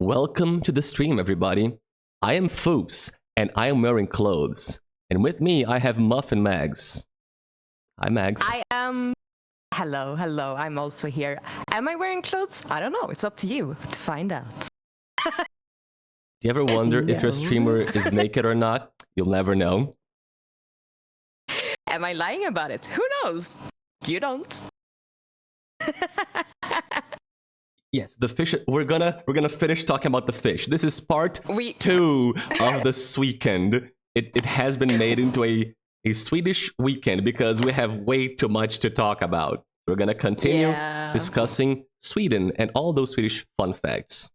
Welcome to the stream, everybody. I am Foofs, and I am wearing clothes. And with me, I have MuffinMags. Hi, Mags. I am... Hello. I'm also here. Am I wearing clothes? I don't know. It's up to you to find out. Do you ever wonder if your streamer is naked or not? You'll never know. Am I lying about it? Who knows? You don't. Yes, the fish. We're gonna finish talking about the fish. This is part 2 of the Sweekend. It has been made into a Swedish weekend because we have way too much to talk about. We're gonna continue discussing Sweden and all those Swedish fun facts.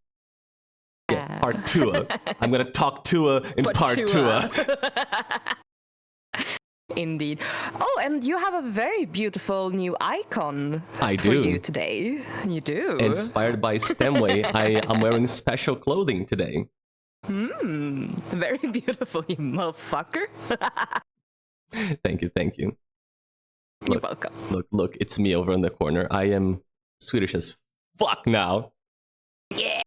Yeah, part 2. I'm gonna talk to in part 2. Indeed. Oh, and you have a very beautiful new icon for you today. You do. Inspired by Stemway, I am wearing special clothing today. Very beautiful, you motherfucker. Thank you. You're welcome. Look, it's me over in the corner. I am Swedish as fuck now. Yeah.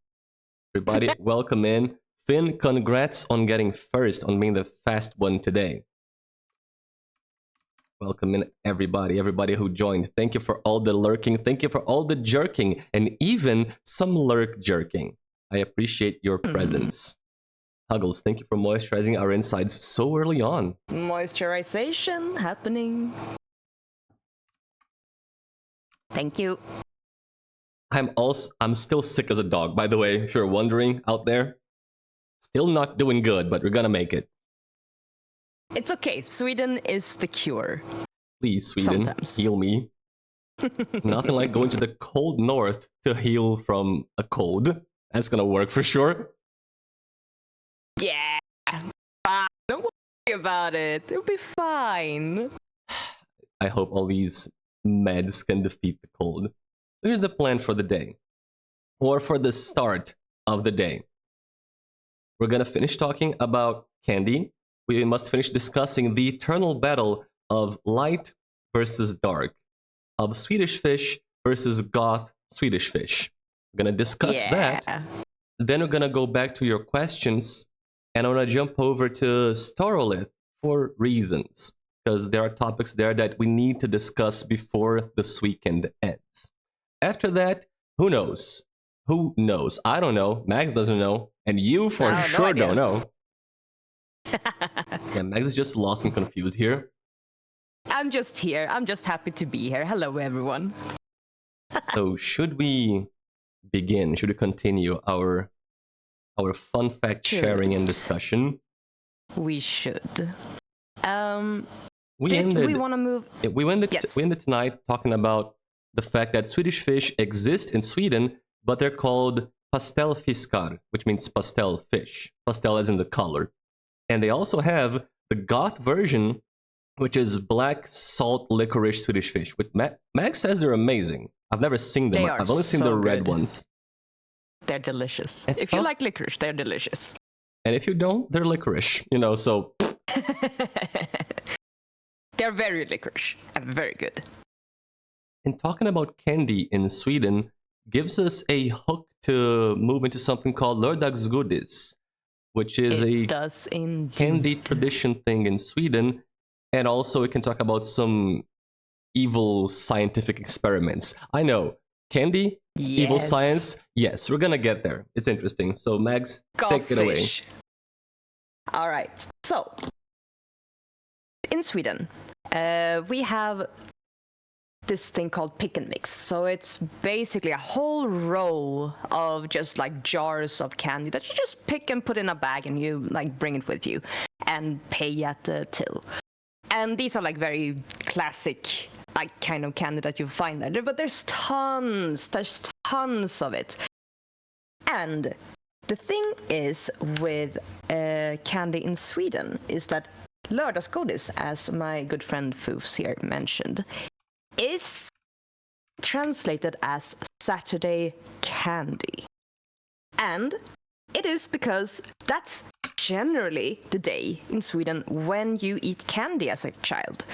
Everybody, welcome in. Finn, congrats on getting first, on being the fast one today. Welcome in, everybody who joined. Thank you for all the lurking. Thank you for all the jerking, and even some lurk jerking. I appreciate your presence. Huggles, thank you for moisturizing our insides so early on. Moisturization happening. Thank you. I'm still sick as a dog, by the way, if you're wondering out there. Still not doing good, but we're gonna make it. It's okay. Sweden is the cure. Please, Sweden, heal me. Nothing like going to the cold north to heal from a cold. That's gonna work for sure. Yeah. Don't worry about it. It'll be fine. I hope all these meds can defeat the cold. Here's the plan for the day. Or for the start of the day. We're gonna finish talking about candy. We must finish discussing the eternal battle of light versus dark, of Swedish fish versus goth Swedish fish. We're going to discuss that. Then we're going to go back to your questions, and I'm going to jump over to Starolith for reasons, because there are topics there that we need to discuss before this weekend ends. After that, who knows? Who knows? I don't know. Max doesn't know. And you for sure don't know. Yeah, Max is just lost and confused here. I'm just here. I'm just happy to be here. Hello, everyone. So, should we begin? Should we continue our fun fact sharing and discussion? We should. We want to move? We ended tonight talking about the fact that Swedish fish exist in Sweden, but they're called pastelfiskar, which means pastel fish. Pastel as in the color. And they also have the goth version, which is black salt licorice Swedish fish. Which Max says they're amazing. I've never seen them. I've only seen the red ones. They're delicious. If you like licorice, they're delicious. And if you don't, they're licorice. So... They're very licorice and very good. And talking about candy in Sweden gives us a hook to move into something called lördagsgodis, which is a candy tradition thing in Sweden. And also we can talk about some evil scientific experiments. I know, candy, evil science. Yes, we're gonna get there. It's interesting. So Mags, take it away. All right. So, in Sweden, we have this thing called pick and mix. So it's basically a whole row of just like jars of candy that you just pick and put in a bag and you like bring it with you and pay at the till. And these are like very classic like kind of candy that you find there, but there's tons of it. And the thing is with candy in Sweden is that lördagsgodis, as my good friend Foofs here mentioned, is translated as Saturday candy. And it is because that's generally the day in Sweden when you eat candy as a child.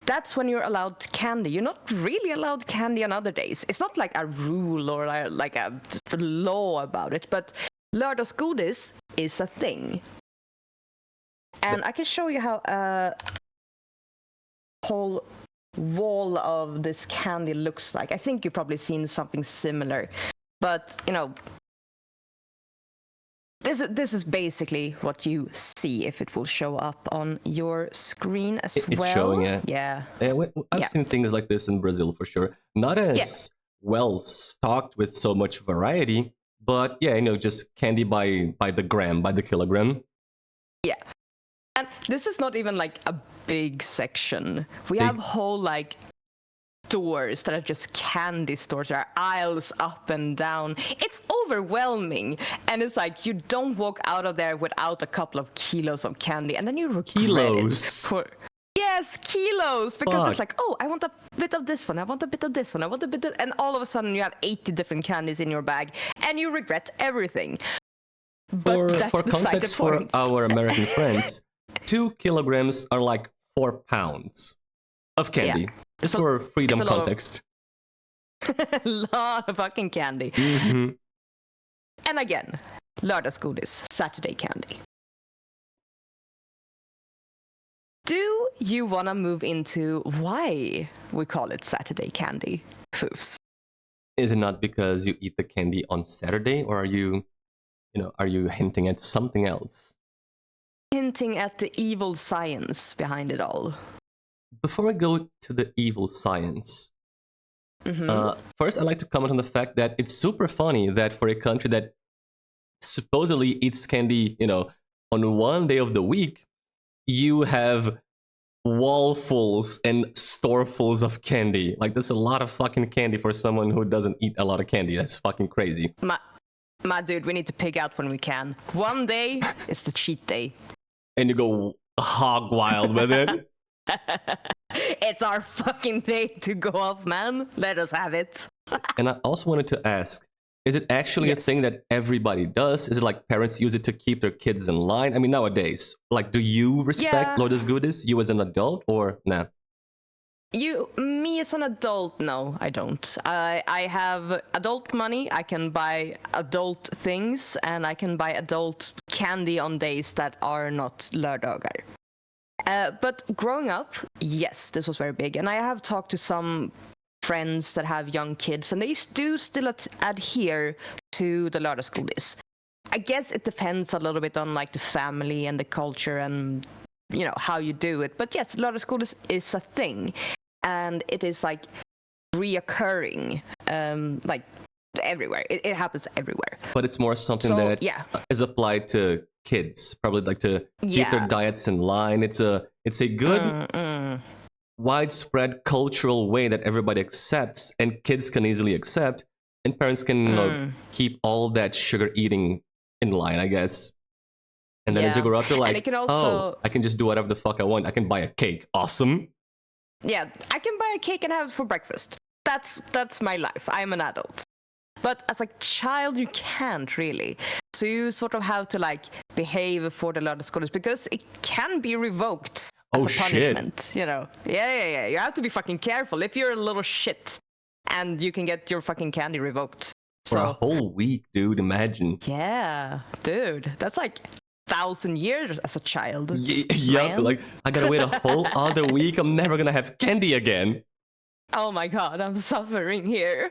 That's when you're allowed candy. You're not really allowed candy on other days. It's not like a rule or like a law about it, but lördagsgodis is a thing. And I can show you how a whole wall of this candy looks like. I think you've probably seen something similar. But, this is basically what you see if it will show up on your screen as well. It's showing it. Yeah. I've seen things like this in Brazil for sure. Not as well stocked with so much variety, but yeah, just candy by the gram, by the kilogram. Yeah. And this is not even like a big section. We have whole stores that are just candy stores. There are aisles up and down. It's overwhelming. And it's like you don't walk out of there without a couple of kilos of candy. And then you regret Kilos. Yes, kilos. Because Fuck. it's like, oh, I want a bit of this one. I want a bit of this one. I want a bit of... And all of a sudden you have 80 different candies in your bag. And you regret everything. But that's for beside context the point. for our American friends, 2 kilograms are like 4 pounds of candy. Yeah. Just for freedom context. A lot of fucking candy. Mm-hmm. And again, lördagsgodis, Saturday candy. Do you want to move into why we call it Saturday candy, foofs? Is it not because you eat the candy on Saturday, or are you hinting at something else? Hinting at the evil science behind it all. Before I go to the evil science, first I'd like to comment on the fact that it's super funny that for a country that supposedly eats candy, on one day of the week, you have wallfuls and storefuls of candy. Like, that's a lot of fucking candy for someone who doesn't eat a lot of candy. That's fucking crazy. My dude, we need to pig out when we can. One day is the cheat day. And you go hog wild with it. It's our fucking day to go off, man. Let us have it. And I also wanted to ask, is it actually a thing that everybody does? Is it like parents use it to keep their kids in line? I mean, nowadays, like, do you respect lördagsgodis, you as an adult, or nah? Me as an adult, no, I don't. I have adult money. I can buy adult things, and I can buy adult candy on days that are not lördagar. But growing up, yes, this was very big. And I have talked to some friends that have young kids, and they do still adhere to the lördagsgodis. I guess it depends a little bit on the family and the culture and how you do it. But yes, lördagsgodis is a thing, and it is reoccurring, everywhere. It happens everywhere. But it's more something that is applied to kids, probably to keep their diets in line. It's a good widespread cultural way that everybody accepts and kids can easily accept, and parents can keep all that sugar eating in line, I guess. And then as you grow up, you're like, I can just do whatever the fuck I want. I can buy a cake. Awesome. Yeah, I can buy a cake and have it for breakfast. That's my life. I'm an adult. But as a child, you can't really. So you sort of have to behave for the lördagsgodis because it can be revoked as a punishment. Shit. Yeah. You have to be fucking careful if you're a little shit, and you can get your fucking candy revoked. For a whole week, dude. Imagine. Yeah, dude, that's 1,000 years as a child. Yeah, I gotta wait a whole other week. I'm never gonna have candy again. Oh my god, I'm suffering here.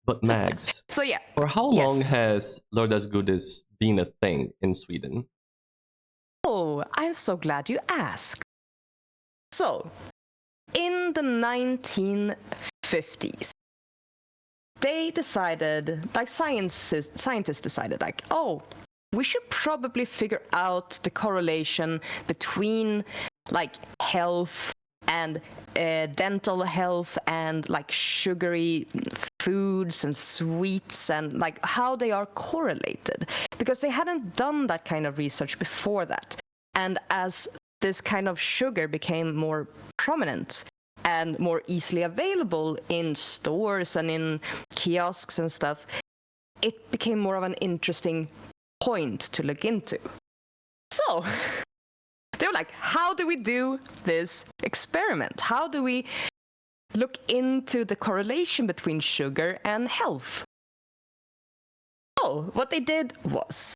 But Mags, so yeah, for how long has lördagsgodis been a thing in Sweden? Oh, I'm so glad you asked. So, in the 1950s, they decided, scientists decided, we should probably figure out the correlation between health and dental health and sugary foods and sweets and how they are correlated, because they hadn't done that kind of research before that. And as this kind of sugar became more prominent and more easily available in stores and in kiosks and stuff, it became more of an interesting point to look into. So they were like, how do we do this experiment? How do we look into the correlation between sugar and health? So what they did was,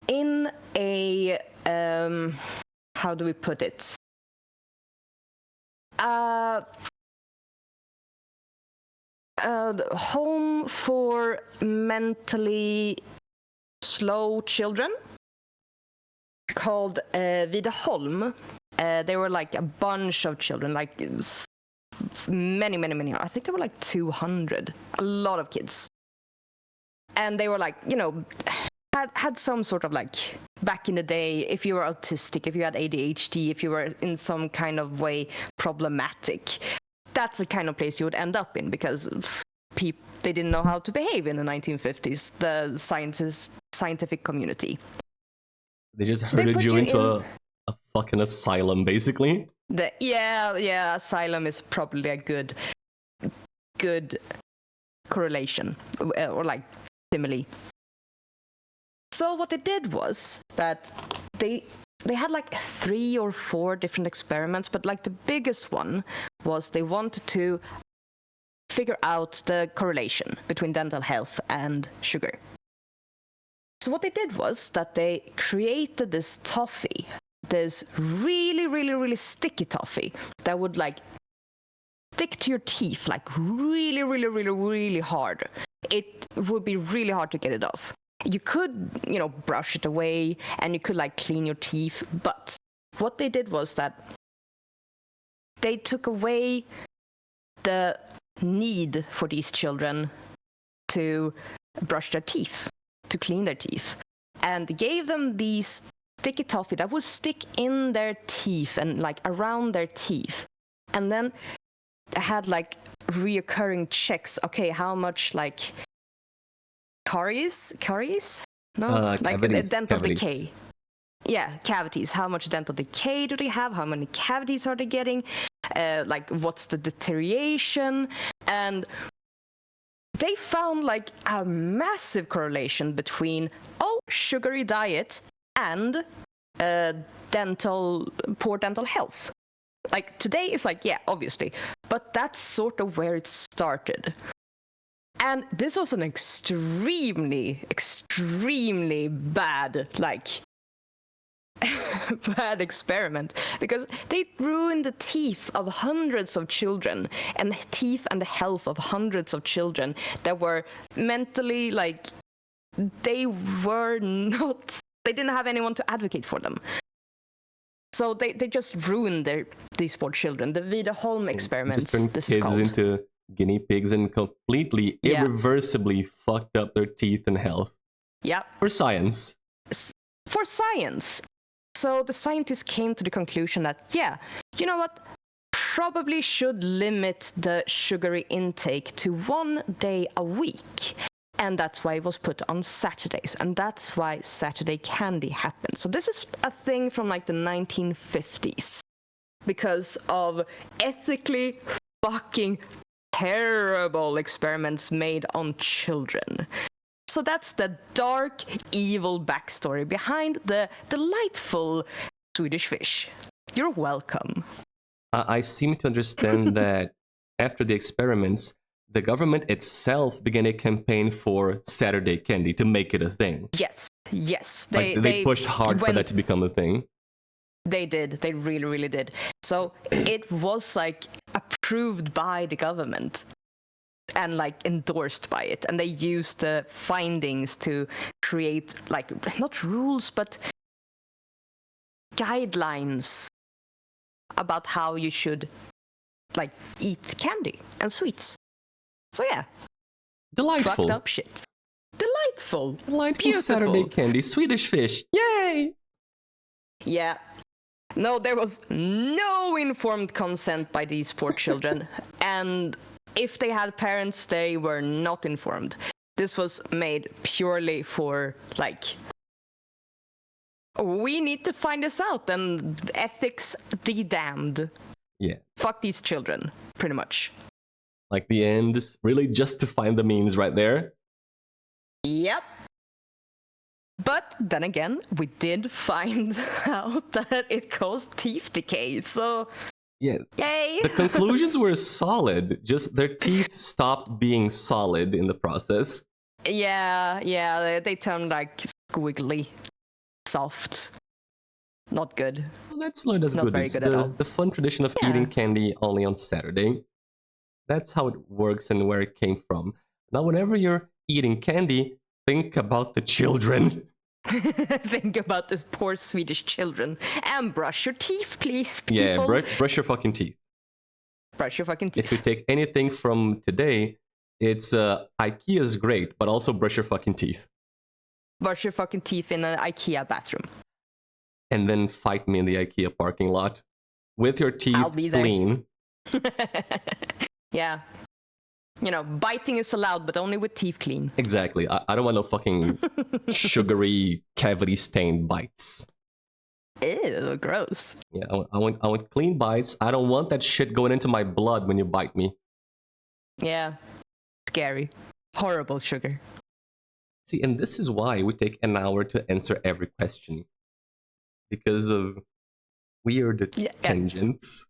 in a how do we put it? Home for mentally slow children called Vidaholm. They were like a bunch of children, like many. I think there were like 200, a lot of kids. And they were like, had some sort of like, back in the day, if you were autistic, if you had ADHD, if you were in some kind of way problematic, that's the kind of place you would end up in, because they didn't know how to behave in the 1950s, the scientific community. They just herded you into a fucking asylum, basically. Yeah, asylum is probably a good correlation, or like simile. So what they did was that they had like 3 or 4 different experiments, but like the biggest one was they wanted to figure out the correlation between dental health and sugar. So what they did was that they created this toffee, this really sticky toffee that would like stick to your teeth like really hard. It would be really hard to get it off. You could, brush it away, and you could like clean your teeth, but what they did was that they took away the need for these children to brush their teeth, to clean their teeth, and gave them these sticky toffee that would stick in their teeth and like around their teeth, and then had like reoccurring checks. Okay, how much like caries? No, like cavities, dental cavities. decay. Yeah, cavities. How much dental decay do they have? How many cavities are they getting? Like, what's the deterioration? And they found like a massive correlation between sugary diet and poor dental health. Like today it's like, yeah, obviously, but that's sort of where it started. And this was an extremely bad, like, bad experiment, because they ruined the teeth of hundreds of children, and the teeth and the health of hundreds of children that were mentally, like, they didn't have anyone to advocate for them. So they just ruined these poor children. The Vidaholm experiments. Just turned kids into guinea pigs and completely, irreversibly fucked up their teeth and health. Yeah. For science. For science. So the scientists came to the conclusion that, yeah, you know what? Probably should limit the sugary intake to 1 day a week. And that's why it was put on Saturdays. And that's why Saturday candy happened. So this is a thing from like the 1950s. Because of ethically fucking terrible experiments made on children. So that's the dark, evil backstory behind the delightful Swedish fish. You're welcome. I seem to understand that after the experiments, the government itself began a campaign for Saturday candy to make it a thing. Yes. They pushed hard for that to become a thing. They did. They really did. So it was like approved by the government and like endorsed by it. And they used the findings to create like, not rules, but guidelines about how you should like eat candy and sweets. So yeah. Delightful. Fucked up shit. Delightful. Beautiful. Saturday candy. Swedish fish. Yay! Yeah. No, there was no informed consent by these poor children. And if they had parents, they were not informed. This was made purely for, like, we need to find this out, and ethics be damned. Yeah. Fuck these children, pretty much. Like the end, really just to find the means right there. Yep. But then again, we did find out that it caused teeth decay, so yeah, yay! The conclusions were solid, just their teeth stopped being solid in the process. Yeah, they turn like squiggly, soft. Not good. Well, that's not as Not good very as good at all. the fun tradition of Yeah. eating candy only on Saturday. That's how it works and where it came from. Now, whenever you're eating candy, think about the children. Think about these poor Swedish children. And brush your teeth, please, people. Yeah, brush your fucking teeth. Brush your fucking teeth. If you take anything from today, it's IKEA's great, but also brush your fucking teeth. Brush your fucking teeth in an IKEA bathroom. And then fight me in the IKEA parking lot with your teeth I'll be there. clean. Yeah. You know, biting is allowed, but only with teeth clean. Exactly. I don't want no fucking sugary, cavity-stained bites. Ew, gross. Yeah, I want clean bites. I don't want that shit going into my blood when you bite me. Yeah. Scary. Horrible sugar. See, and this is why we take an hour to answer every question. Because of weird tangents.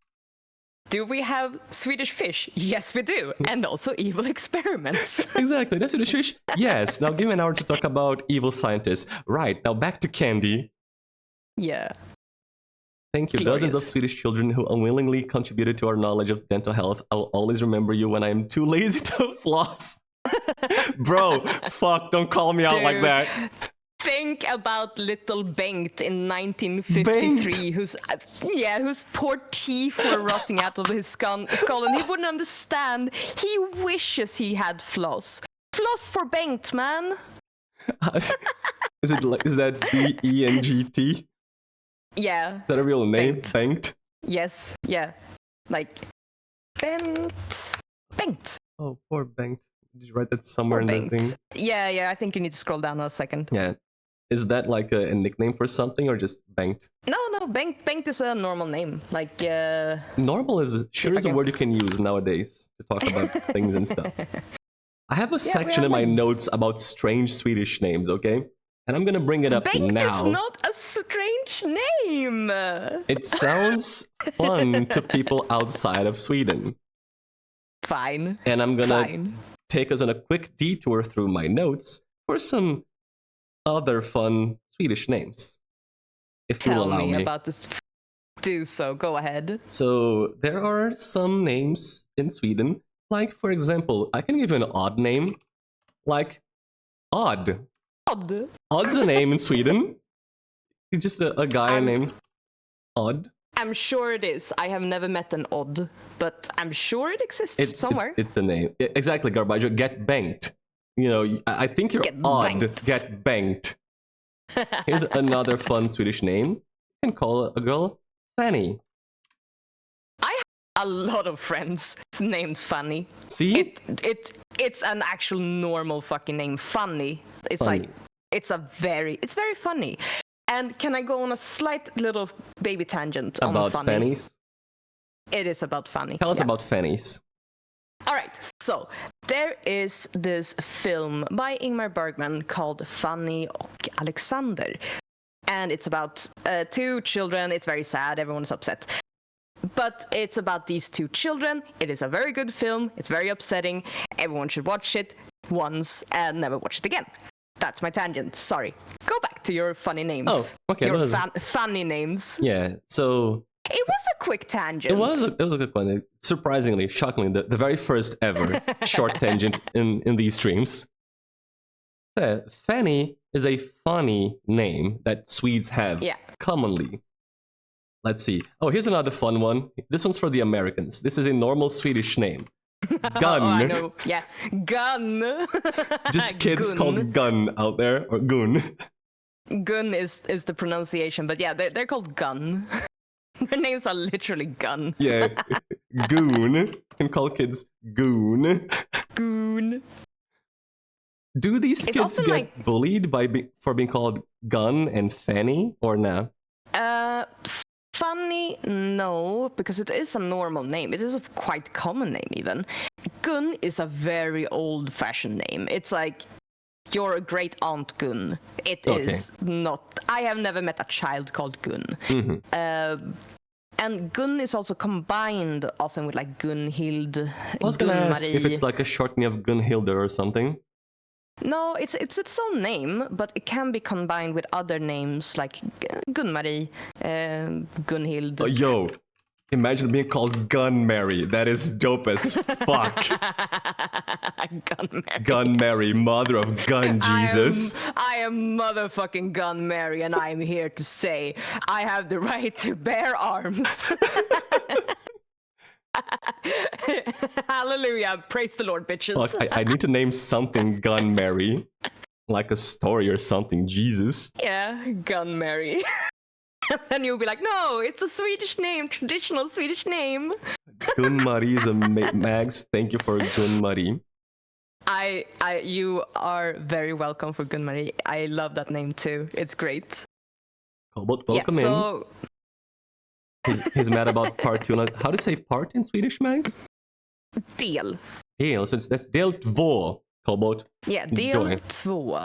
Do we have Swedish fish? Yes, we do. And also evil experiments. Exactly. That's Swedish fish. Yes. Now give me an hour to talk about evil scientists. Right. Now back to candy. Yeah. Thank you. Glorious. Dozens of Swedish children who unwillingly contributed to our knowledge of dental health. I'll always remember you when I'm too lazy to floss. Bro, fuck, don't call me out like that. Think about little Bengt in 1953, whose poor teeth were rotting out of his skull, and he wouldn't understand. He wishes he had floss. Floss for Bengt, man. Is that B-E-N-G-T? Yeah. Is that a real name? Bengt? Yes. Yeah. Like Bengt. Oh, poor Bengt. Did you write that somewhere Poor in the thing? Yeah. I think you need to scroll down a second. Yeah. Is that like a nickname for something or just Bengt? No. Bengt is a normal name. Like normal is a word you can use nowadays to talk about things and stuff. I have a section in my notes about strange Swedish names, okay? And I'm gonna bring it up Bengt now. Bengt is not a strange name. It sounds fun to people outside of Sweden. Fine. And I'm gonna take us on a quick detour through my notes for some other fun Swedish names. If you'll allow me. Tell me about this. Do so. Go ahead. So there are some names in Sweden. Like, for example, I can give you an odd name. Like, Odd. Odd. Odd's a name in Sweden. It's just a guy named Odd. I'm sure it is. I have never met an Odd, but I'm sure it exists somewhere. It's a name. Exactly, Garbaggio. Get banked. You know, I think you're odd. Banked. Get banked. Here's another fun Swedish name. You can call a girl Fanny. I have a lot of friends named Fanny. See? It's an actual normal fucking name. Funny. It's Funny. like it's very funny. And can I go on a slight little baby tangent on About Funny? Fannies? It is about Funny. Tell us about Fannies. All right, so there is this film by Ingmar Bergman called Fanny och Alexander. And it's about two children. It's very sad. Everyone's upset. But it's about these two children. It is a very good film. It's very upsetting. Everyone should watch it once and never watch it again. That's my tangent. Sorry. Go back to your funny names. Oh, okay. Your funny names. Yeah, so... It was a quick tangent. It was a good one. Surprisingly, shockingly, the very first ever short tangent in these streams. Fanny is a funny name that Swedes have commonly. Let's see. Oh, here's another fun one. This one's for the Americans. This is a normal Swedish name. Gun. Oh, I know. Yeah, Gun. Just kids Gun. called Gun out there, or Gun. Gun is the pronunciation, but yeah, they're called Gun. Their names are literally Gun. Yeah, Goon. You can call kids Goon. Goon. Do these kids get bullied for being called Gun and Fanny, or no? Funny, no, because it is a normal name. It is a quite common name, even. Gun is a very old-fashioned name. It's like your great aunt Gun. It is not. I have never met a child called Gun. Mm-hmm. And Gun is also combined often with like Gunhild. I was gonna ask if it's like a shortening of Gunhilda or something. No, it's its own name, but it can be combined with other names like Gun-Marie, Gunhild. Yo, imagine being called Gun Mary. That is dope as fuck. Gun-Mary. Gun Mary, mother of Gun Jesus. I am motherfucking Gun-Mary, and I am here to say I have the right to bear arms. Hallelujah. Praise the Lord, bitches. Fuck, I need to name something Gun Mary. Like a story or something, Jesus. Yeah, Gun-Mary. And you'll be like, no, it's a Swedish name, traditional Swedish name. Gun-Marie is a Mags. Thank you for Gun-Marie. You are very welcome for Gun-Marie. I love that name too. It's great. Cobalt, welcome in. He's mad about part 2. How to say part in Swedish, Mags? Del. Del, so that's del 2, Cobalt. Yeah, del 2.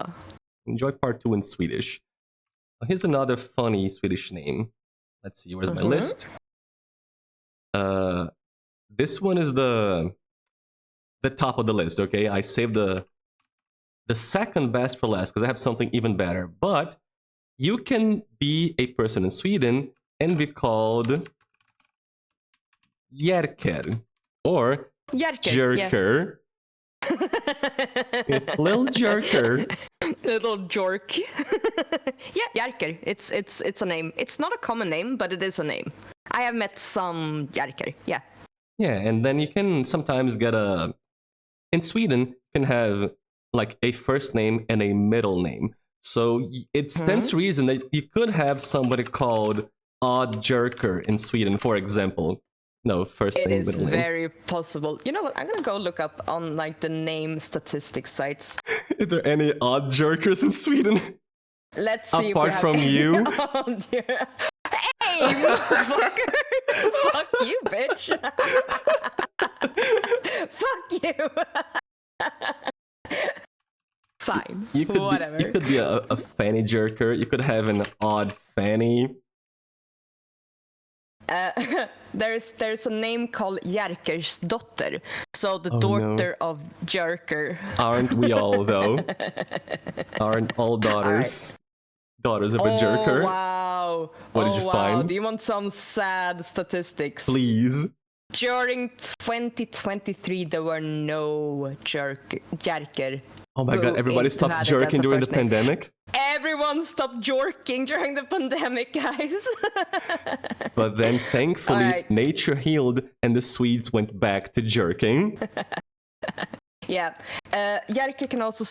Enjoy part 2 in Swedish. Here's another funny Swedish name. Let's see, where's my list? This one is the top of the list, okay? I saved the second best for last because I have something even better. But you can be a person in Sweden and be called Jerker or Jerker. Yeah. Little Jerker. Little jerk. Yeah, Jerker. It's a name. It's not a common name, but it is a name. I have met some Jerker. Yeah. Yeah, and then you can sometimes get in Sweden, you can have like a first name and a middle name. So it stands to reason that you could have somebody called Odd Jerker in Sweden, for example. No, first name, middle name. It is very possible. You know what? I'm gonna go look up on like the name statistics sites. Is there any odd jerkers in Sweden? Let's see. Apart from you. Oh, dear. Hey, motherfucker! Fuck you, bitch! Fuck you! Fine. Whatever. You could be a fanny jerker. You could have an odd fanny. There's a name called Jerkers dotter, so the daughter of Jerker. Aren't we all though? Aren't all daughters daughters of a jerker? Wow! What did you find? Do you want some sad statistics? Please. During 2023, there were no Jerker. Oh my god! Everybody stopped jerking during the pandemic. Everyone stopped jerking during the pandemic, guys. But then, thankfully, nature healed and the Swedes went back to jerking. Yeah. Jerker can also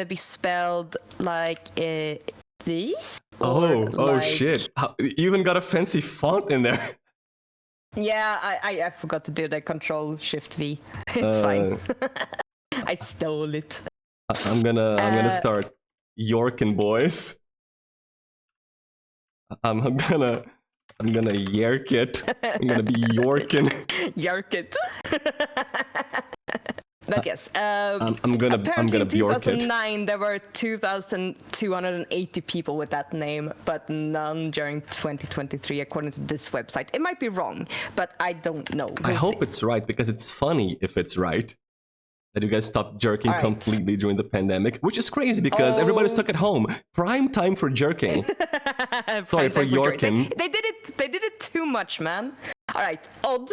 be spelled like this. Oh shit. You even got a fancy font in there. Yeah, I forgot to do the Control-Shift-V. It's fine. I stole it. I'm gonna start Yorkin, boys. I'm gonna yerk it. I'm gonna be Yorkin. Yerk it. But yes, I'm gonna be York it. In 2009, there were 2,280 people with that name, but none during 2023, according to this website. It might be wrong, but I don't know. I hope it's right, because it's funny if it's right. That you guys stopped jerking completely during the pandemic, which is crazy because everybody's stuck at home. Prime time for jerking. Sorry, for Yorkin. They did it too much, man. All right, odd.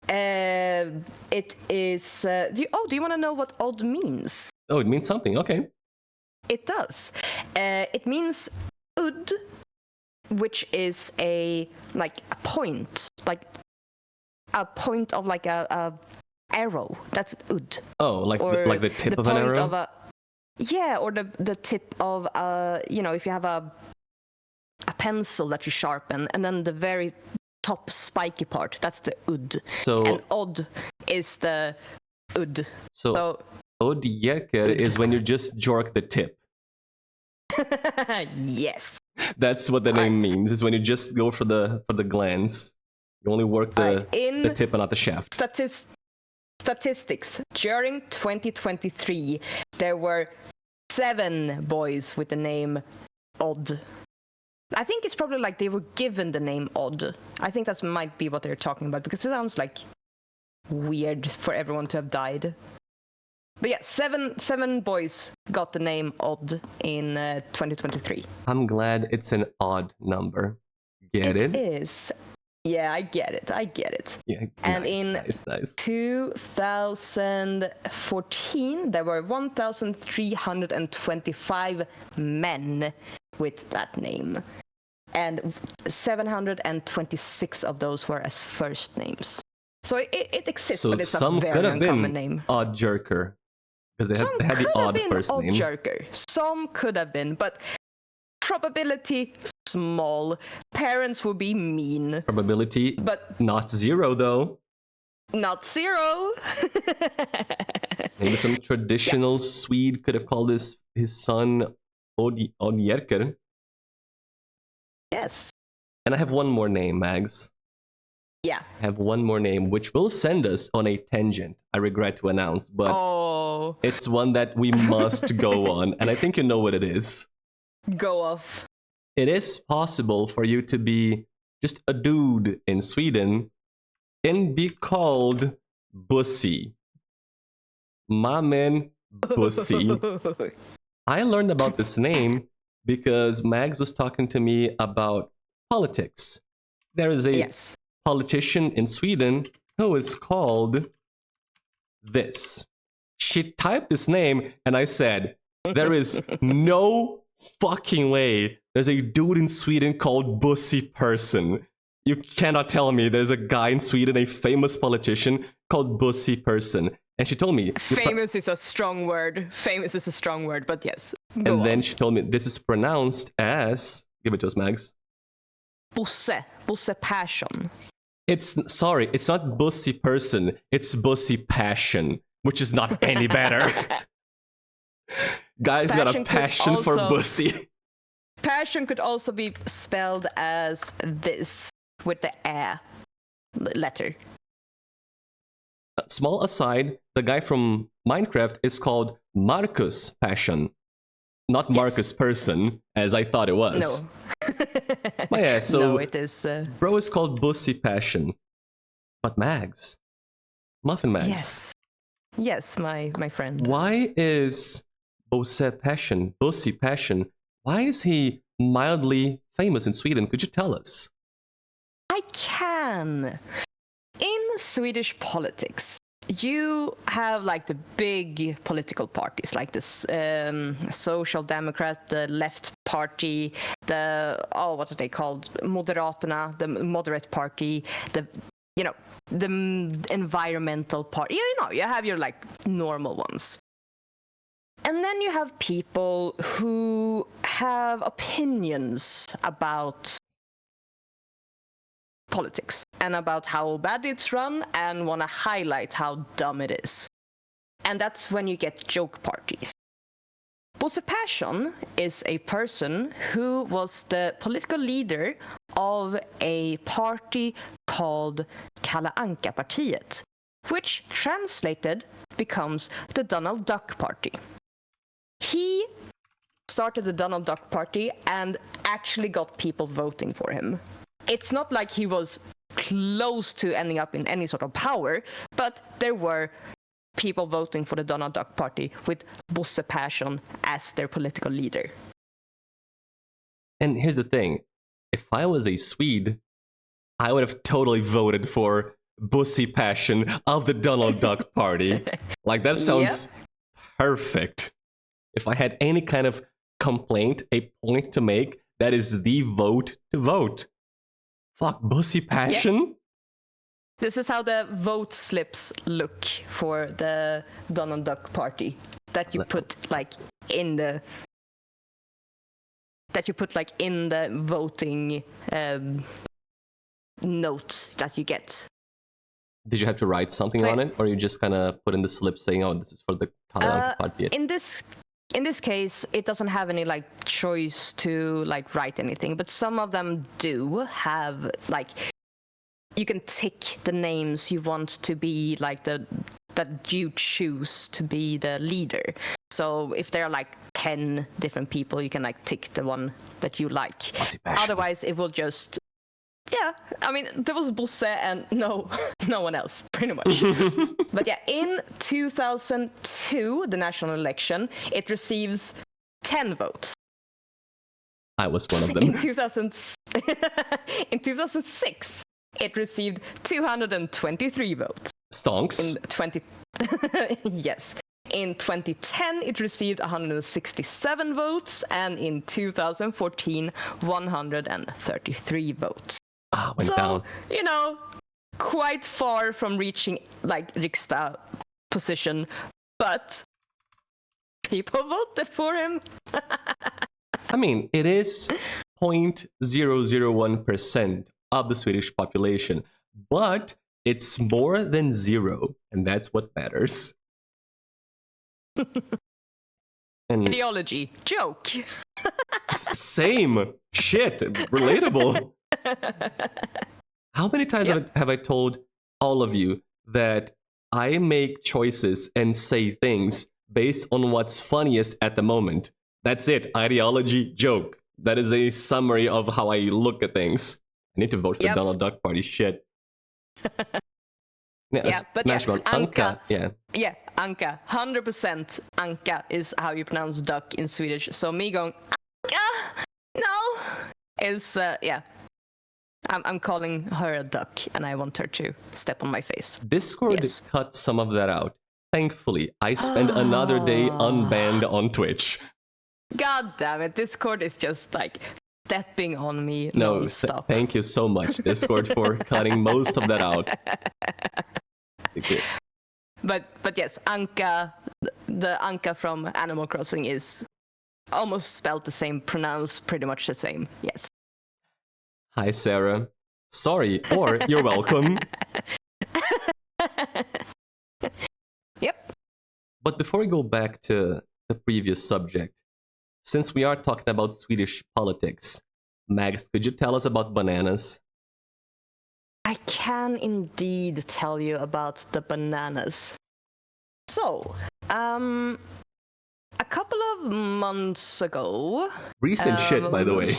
It is. Do you want to know what odd means? Oh, it means something. Okay. It does. It means udd, which is a point, like a point of like a arrow. That's udd. Oh, like the tip of an arrow. Or the tip of if you have a pencil that you sharpen, and then the very top spiky part, that's the udd. And odd is the udd. So odd jerker is when you just jerk the tip. Yes. That's what the name means. Is when you just go for the glans. You only work the tip and not the shaft. Statistics. During 2023, there were 7 boys with the name Odd. I think it's probably like they were given the name Odd. I think that might be what they're talking about, because it sounds like weird for everyone to have died. But yeah, seven boys got the name Odd in 2023. I'm glad it's an odd number. Get it? It is. Yeah, I get it. Yeah, And nice, nice. 2014, there were 1,325 men with that name. And 726 of those were as first names. So it exists, So but it's a some could very have uncommon been name. Odd Jerker. Because they had the Some odd could have first been Odd name. Jerker. Some could have been, but probability small. Parents would be mean. Probability, But not zero though. not zero. Maybe some traditional Swede could have called his son Odd-Jerker. Yes. And I have one more name, Mags. Yeah. I have one more name, which will send us on a tangent, I regret to announce, but it's one that we must go on, and I think you know what it is. Go off. It is possible for you to be just a dude in Sweden and be called Bussy. My man, Bussy. I learned about this name because Mags was talking to me about politics. There is a politician in Sweden who is called this. She typed this name and I said, there is no fucking way there's a dude in Sweden called Bussy Person. You cannot tell me there's a guy in Sweden, a famous politician called Bussy Person. And she told me... Famous is a strong word. Famous is a strong word, but yes. And then she told me this is pronounced as... Give it to us, Mags. Bosse. Bosse Persson. It's not Bussy Person. It's Bussy Passion, which is not any better. Guy's got a passion for Bussy. Passion could also be spelled as this, with the ä letter. Small aside, the guy from Minecraft is called Marcus Passion, not Marcus Person, as I thought it was. No. But yeah, so no, it is. Bro is called Bussy Passion, but Mags, MuffinMags. Yes, my friend. Why is Bussy Passion? Why is he mildly famous in Sweden? Could you tell us? I can. In Swedish politics, you have like the big political parties, like this Social Democrat, the Left Party, the what are they called? Moderaterna, the Moderate Party, the Environmental Party. You have your like normal ones. And then you have people who have opinions about politics and about how bad it's run and want to highlight how dumb it is. And that's when you get joke parties. Bosse Persson is a person who was the political leader of a party called Kalle Anka-partiet, which translated becomes the Donald Duck Party. He started the Donald Duck Party and actually got people voting for him. It's not like he was close to ending up in any sort of power, but there were people voting for the Donald Duck Party with Bosse Persson as their political leader. And here's the thing. If I was a Swede, I would have totally voted for Bussy Passion of the Donald Duck Party. Like, that sounds perfect. If I had any kind of complaint, a point to make, that is the vote to vote. Fuck, Bussy Passion? Yeah. This is how the vote slips look for the Donald Duck Party. That you put like in the voting notes that you get. Did you have to write something on it, or you just kind of put in the slip saying, "Oh, this is for the Kalle Party"? In this case, it doesn't have any like choice to like write anything, but some of them do have like you can tick the names you want to be like that you choose to be the leader. So if there are like 10 different people, you can like tick the one that you like. Otherwise, it will just yeah, I mean, there was Bosse and no one else, pretty much. But yeah, in 2002, the national election, it receives 10 votes. I was one of them. In 2006, it received 223 votes. Stonks. Yes. In 2010, it received 167 votes, and in 2014, 133 votes. Went down. You know, quite far from reaching like Riksdag position, but people voted for him. I mean, it is 0.001% of the Swedish population, but it's more than zero, and that's what matters. And ideology joke. Same shit, relatable. How many times have I told all of you that I make choices and say things based on what's funniest at the moment? That's it. Ideology joke. That is a summary of how I look at things. I need to vote for the Donald Duck Party. Shit. Yeah, but Smash Mouth. Anka. Yeah. Yeah, Anka. 100% Anka is how you pronounce duck in Swedish. So me going, Anka? No. Is, yeah. I'm calling her a duck, and I want her to step on my face. Discord cut some of that out. Thankfully, I spend another day unbanned on Twitch. God damn it, Discord is just like stepping on me non-stop. Thank you so much, Discord, for cutting most of that out. But yes, Anka, the Anka from Animal Crossing is almost spelled the same, pronounced pretty much the same. Yes. Hi, Sarah. Sorry, or you're welcome. Yep. But before we go back to the previous subject, since we are talking about Swedish politics, Mags, could you tell us about bananas? I can indeed tell you about the bananas. So, a couple of months ago... Recent shit, by the way.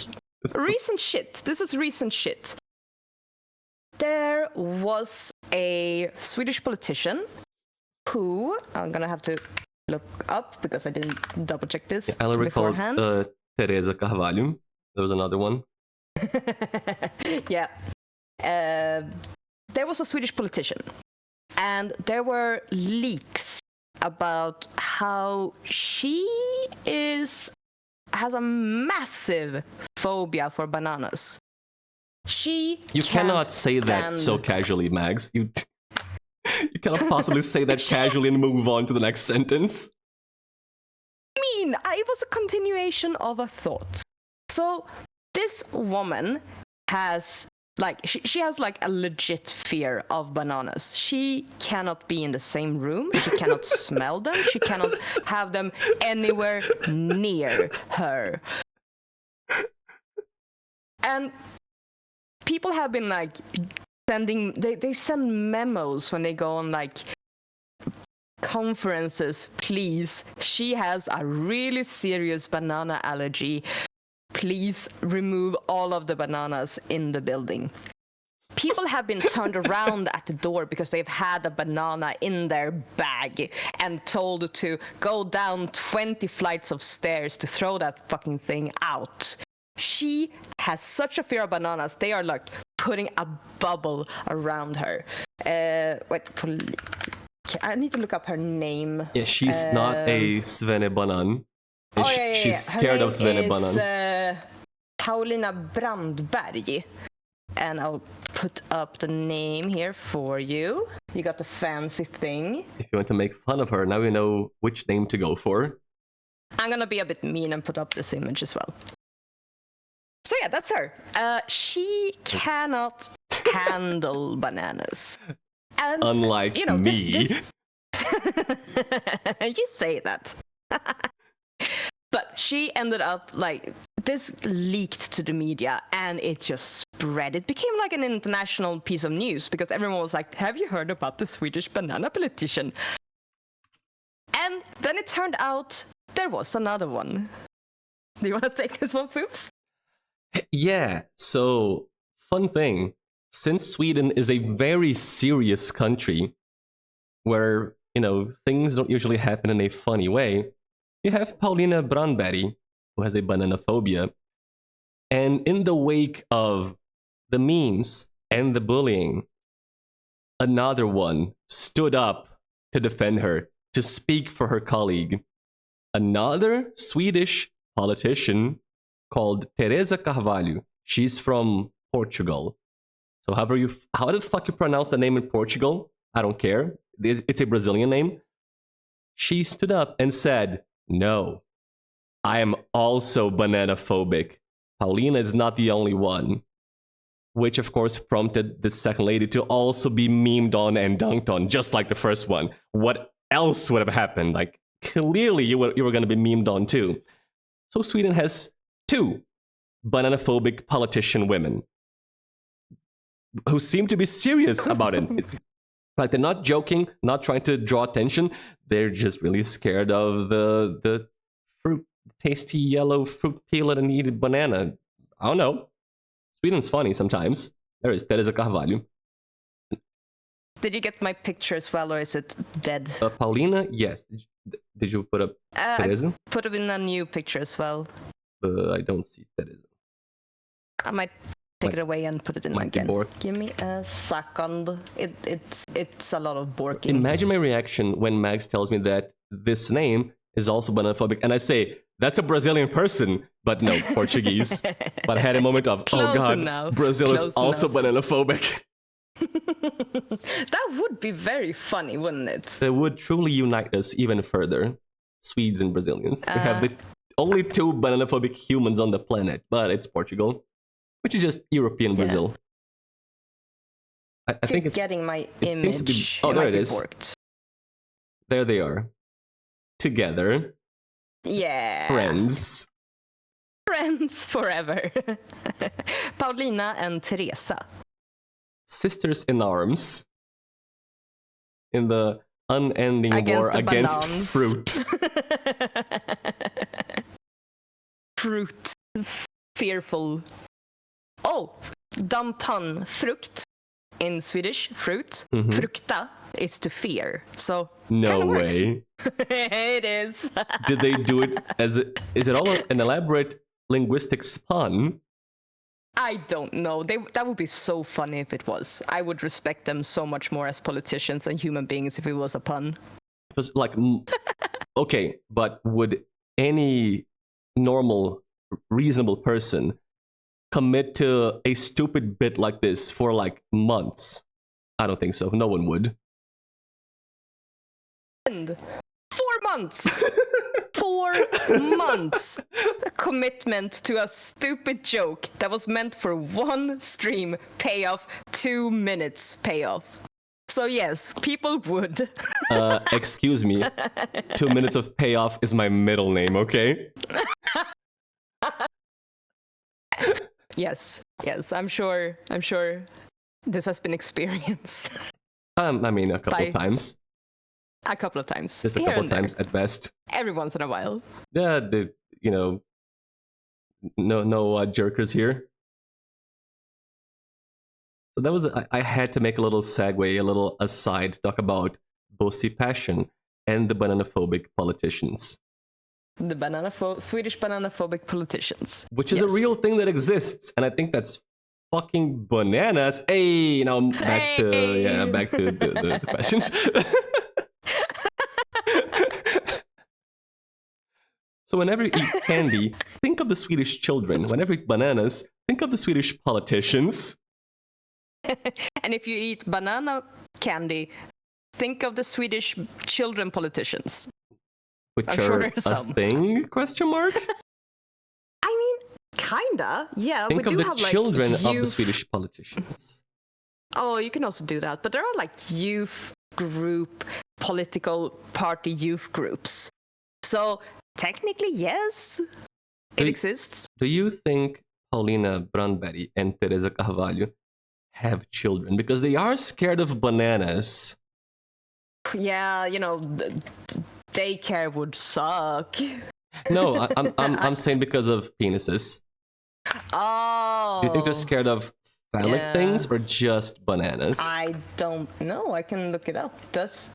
Recent shit. This is recent shit. There was a Swedish politician who... I'm gonna have to look up because I didn't double check this beforehand. Teresa Carvalho. There was another one. Yeah. There was a Swedish politician, and there were leaks about how she has a massive phobia for bananas. You cannot say that so casually, Mags. You cannot possibly say that casually and move on to the next sentence. I mean, it was a continuation of a thought. So this woman has she has like a legit fear of bananas. She cannot be in the same room. She cannot smell them. She cannot have them anywhere near her. And people have been like sending, they send memos when they go on like conferences. Please, she has a really serious banana allergy. Please remove all of the bananas in the building. People have been turned around at the door because they've had a banana in their bag and told to go down 20 flights of stairs to throw that fucking thing out. She has such a fear of bananas, they are like putting a bubble around her. Wait, I need to look up her name. Yeah, she's not a Svennebanan. She's scared of Svennebanans. Paulina Brandberg. And I'll put up the name here for you. You got the fancy thing. If you want to make fun of her, now we know which name to go for. I'm gonna be a bit mean and put up this image as well. So yeah, that's her. She cannot handle bananas. And, unlike me. You say that. But she ended up like, this leaked to the media and it just spread. It became like an international piece of news because everyone was like, have you heard about the Swedish banana politician? And then it turned out there was another one. Do you want to take this one, Foofs? Yeah, so fun thing, since Sweden is a very serious country where, things don't usually happen in a funny way, you have Paulina Brandberg, who has a banana phobia. And in the wake of the memes and the bullying, another one stood up to defend her, to speak for her colleague. Another Swedish politician called Teresa Carvalho. She's from Portugal. So how the fuck you pronounce the name in Portugal? I don't care. It's a Brazilian name. She stood up and said, "No, I am also bananaphobic. Paulina is not the only one." Which, of course, prompted the second lady to also be memed on and dunked on, just like the first one. What else would have happened? Like, clearly you were going to be memed on too. So Sweden has 2 bananaphobic politician women who seem to be serious about it. Like, they're not joking, not trying to draw attention. They're just really scared of the fruit, tasty yellow fruit peel and eat banana. I don't know. Sweden's funny sometimes. There is Teresa Carvalho. Did you get my picture as well, or is it dead? Paulina, yes. Did you put up Teresa? I put up in a new picture as well. I don't see Teresa. I might take it away and put it in again. Give me a second. It's a lot of borking. Imagine my reaction when Mags tells me that this name is also bananaphobic, and I say, that's a Brazilian person, but no, Portuguese. But I had a moment of, oh god, enough. Brazil is also bananaphobic. That would be very funny, wouldn't it? That would truly unite us even further. Swedes and Brazilians. We have the only 2 bananaphobic humans on the planet, but it's Portugal, which is just European Brazil. I think it's getting my image. Oh, there it is. There they are. Together. Yeah. Friends forever. Paulina and Teresa. Sisters in arms. In the unending war against fruit. Fruit. Fearful. Oh, dumb pun. Frukt in Swedish, fruit. Mm-hmm. Frukta is to fear. So no way. It is. Did they do it is it all an elaborate linguistic pun? I don't know. That would be so funny if it was. I would respect them so much more as politicians and human beings if it was a pun. It was like, okay, but would any normal, reasonable person commit to a stupid bit like this for like months? I don't think so. No one would. And 4 months. 4 months. A commitment to a stupid joke that was meant for 1 stream payoff, 2 minutes payoff. So yes, people would. Excuse me. 2 minutes of payoff is my middle name, okay? Yes, I'm sure this has been experienced. I mean, a couple of times. A couple of times. Just a couple of times at best. Every once in a while. Yeah, no jerkers here. So that was, I had to make a little segue, a little aside, to talk about Bossy Passion and the bananaphobic politicians. The Swedish bananaphobic politicians. Which is a real thing that exists, and I think that's fucking bananas. Hey, now back to the questions. So whenever you eat candy, think of the Swedish children. Whenever you eat bananas, think of the Swedish politicians. And if you eat banana candy, think of the Swedish children politicians. Which are a thing? Question mark? I mean, kinda. Yeah, think we do of have the children like of the Swedish politicians. Oh, you can also do that. But there are like youth group, political party youth groups. So technically, yes, it exists. Do you think Paulina Brandberg and Teresa Carvalho have children? Because they are scared of bananas. Yeah, daycare would suck. No, I'm saying because of penises. Oh. Do you think they're scared of phallic Yeah. things or just bananas? I don't know. I can look it up. Does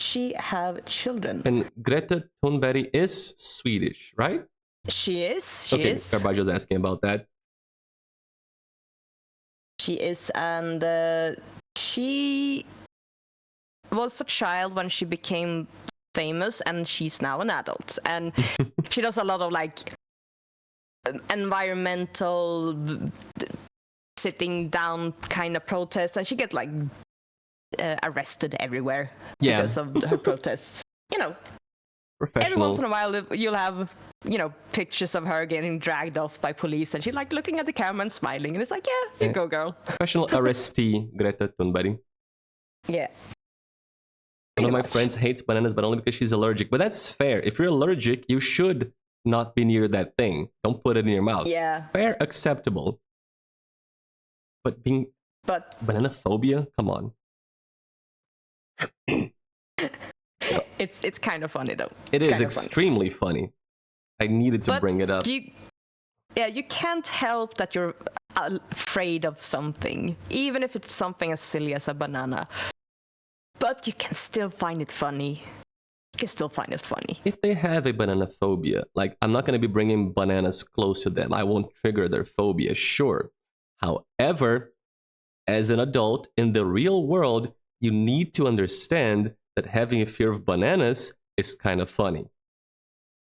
she have children? And Greta Thunberg is Swedish, right? She is. She Okay, is. Carbaggio's asking about that. She is, and she was a child when she became famous, and she's now an adult. And she does a lot of like environmental sitting down kind of protests, and she gets like arrested everywhere because of her protests. You know, every once in a while you'll have pictures of her getting dragged off by police, and she's like looking at the camera and smiling, and it's like, yeah, you go, girl. Professional arrestee Greta Thunberg. Yeah. One of my friends hates bananas, but only because she's allergic. But that's fair. If you're allergic, you should not be near that thing. Don't put it in your mouth. Yeah. Fair, acceptable. But banana phobia? Come on. It's kind of funny though. It is extremely funny. I needed to bring it up. You can't help that you're afraid of something, even if it's something as silly as a banana. But you can still find it funny. You can still find it funny. If they have a banana phobia, like, I'm not going to be bringing bananas close to them. I won't trigger their phobia, sure. However, as an adult in the real world, you need to understand that having a fear of bananas is kind of funny.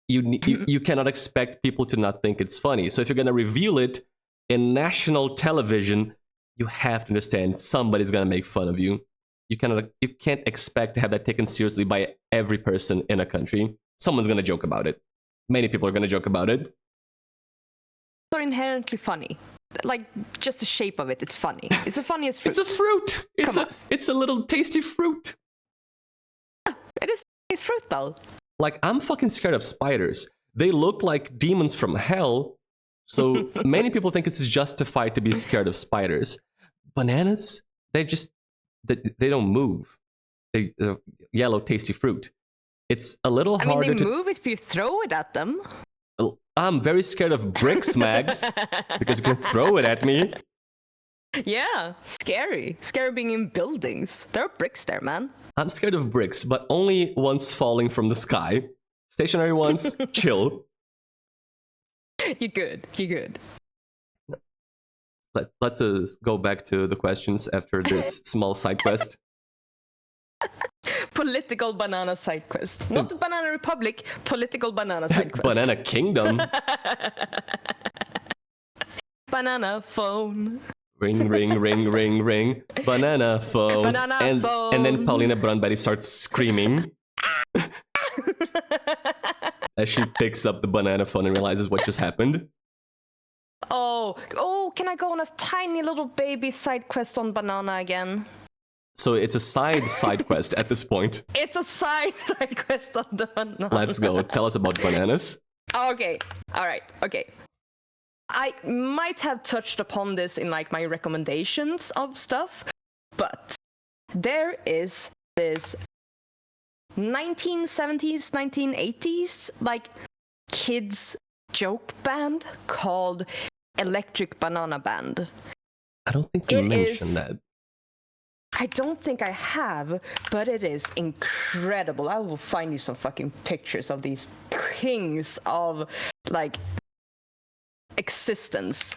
You cannot expect people to not think it's funny. So if you're going to reveal it in national television, you have to understand somebody's going to make fun of you. You can't expect to have that taken seriously by every person in a country. Someone's going to joke about it. Many people are going to joke about it. They're inherently funny. Like, just the shape of it, it's funny. It's the funniest fruit. It's a fruit. It's a little tasty fruit. It is. It's fruit though. Like, I'm fucking scared of spiders. They look like demons from hell. So many people think it's justified to be scared of spiders. Bananas, they don't move. They're yellow, tasty fruit. It's a little harder to... I mean, they move if you throw it at them. I'm very scared of bricks, Mags, because you can throw it at me. Yeah, scary. Scary being in buildings. There are bricks there, man. I'm scared of bricks, but only ones falling from the sky. Stationary ones, chill. You're good. Let's go back to the questions after this small side quest. Political banana side quest. Not the Banana Republic, political banana side quest. Banana Kingdom. Banana phone. Ring, ring, ring, ring, ring. Banana phone. Banana phone. And then Paulina Brandberg starts screaming as she picks up the banana phone and realizes what just happened. Oh, can I go on a tiny little baby side quest on banana again? So it's a side quest at this point. It's a side quest on the banana. Let's go. Tell us about bananas. Okay. All right. Okay. I might have touched upon this in like my recommendations of stuff, but there is this 1970s, 1980s like kids joke band called Electric Banana Band. I don't think you mentioned that. I don't think I have, but it is incredible. I will find you some fucking pictures of these kings of like existence.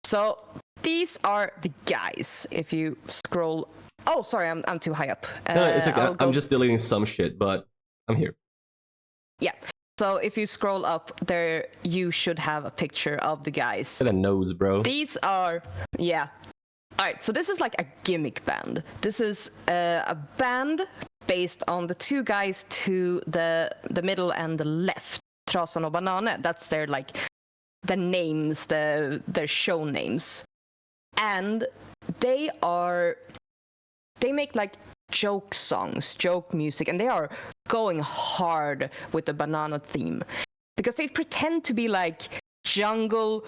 So these are the guys. If you scroll, oh sorry, I'm too high up. No, it's okay. I'm just deleting some shit, but I'm here. Yeah. So if you scroll up there, you should have a picture of the guys. Look at that nose, bro. These are, yeah. All right, so this is like a gimmick band. This is a band based on the two guys to the middle and the left. Trasan och Banane. That's their like the names, their show names, and they make like joke songs, joke music, and they are going hard with the banana theme because they pretend to be like jungle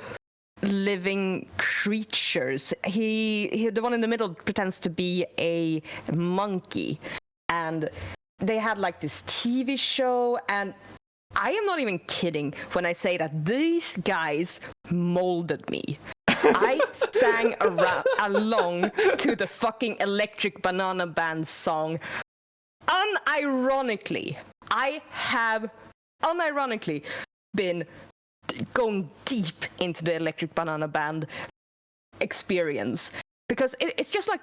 living creatures. He the one in the middle pretends to be a monkey, and they had like this TV show, and I am not even kidding when I say that these guys molded me. I sang along to the fucking Electric Banana Band song. Unironically, I have been going deep into the Electric Banana Band experience because it's just like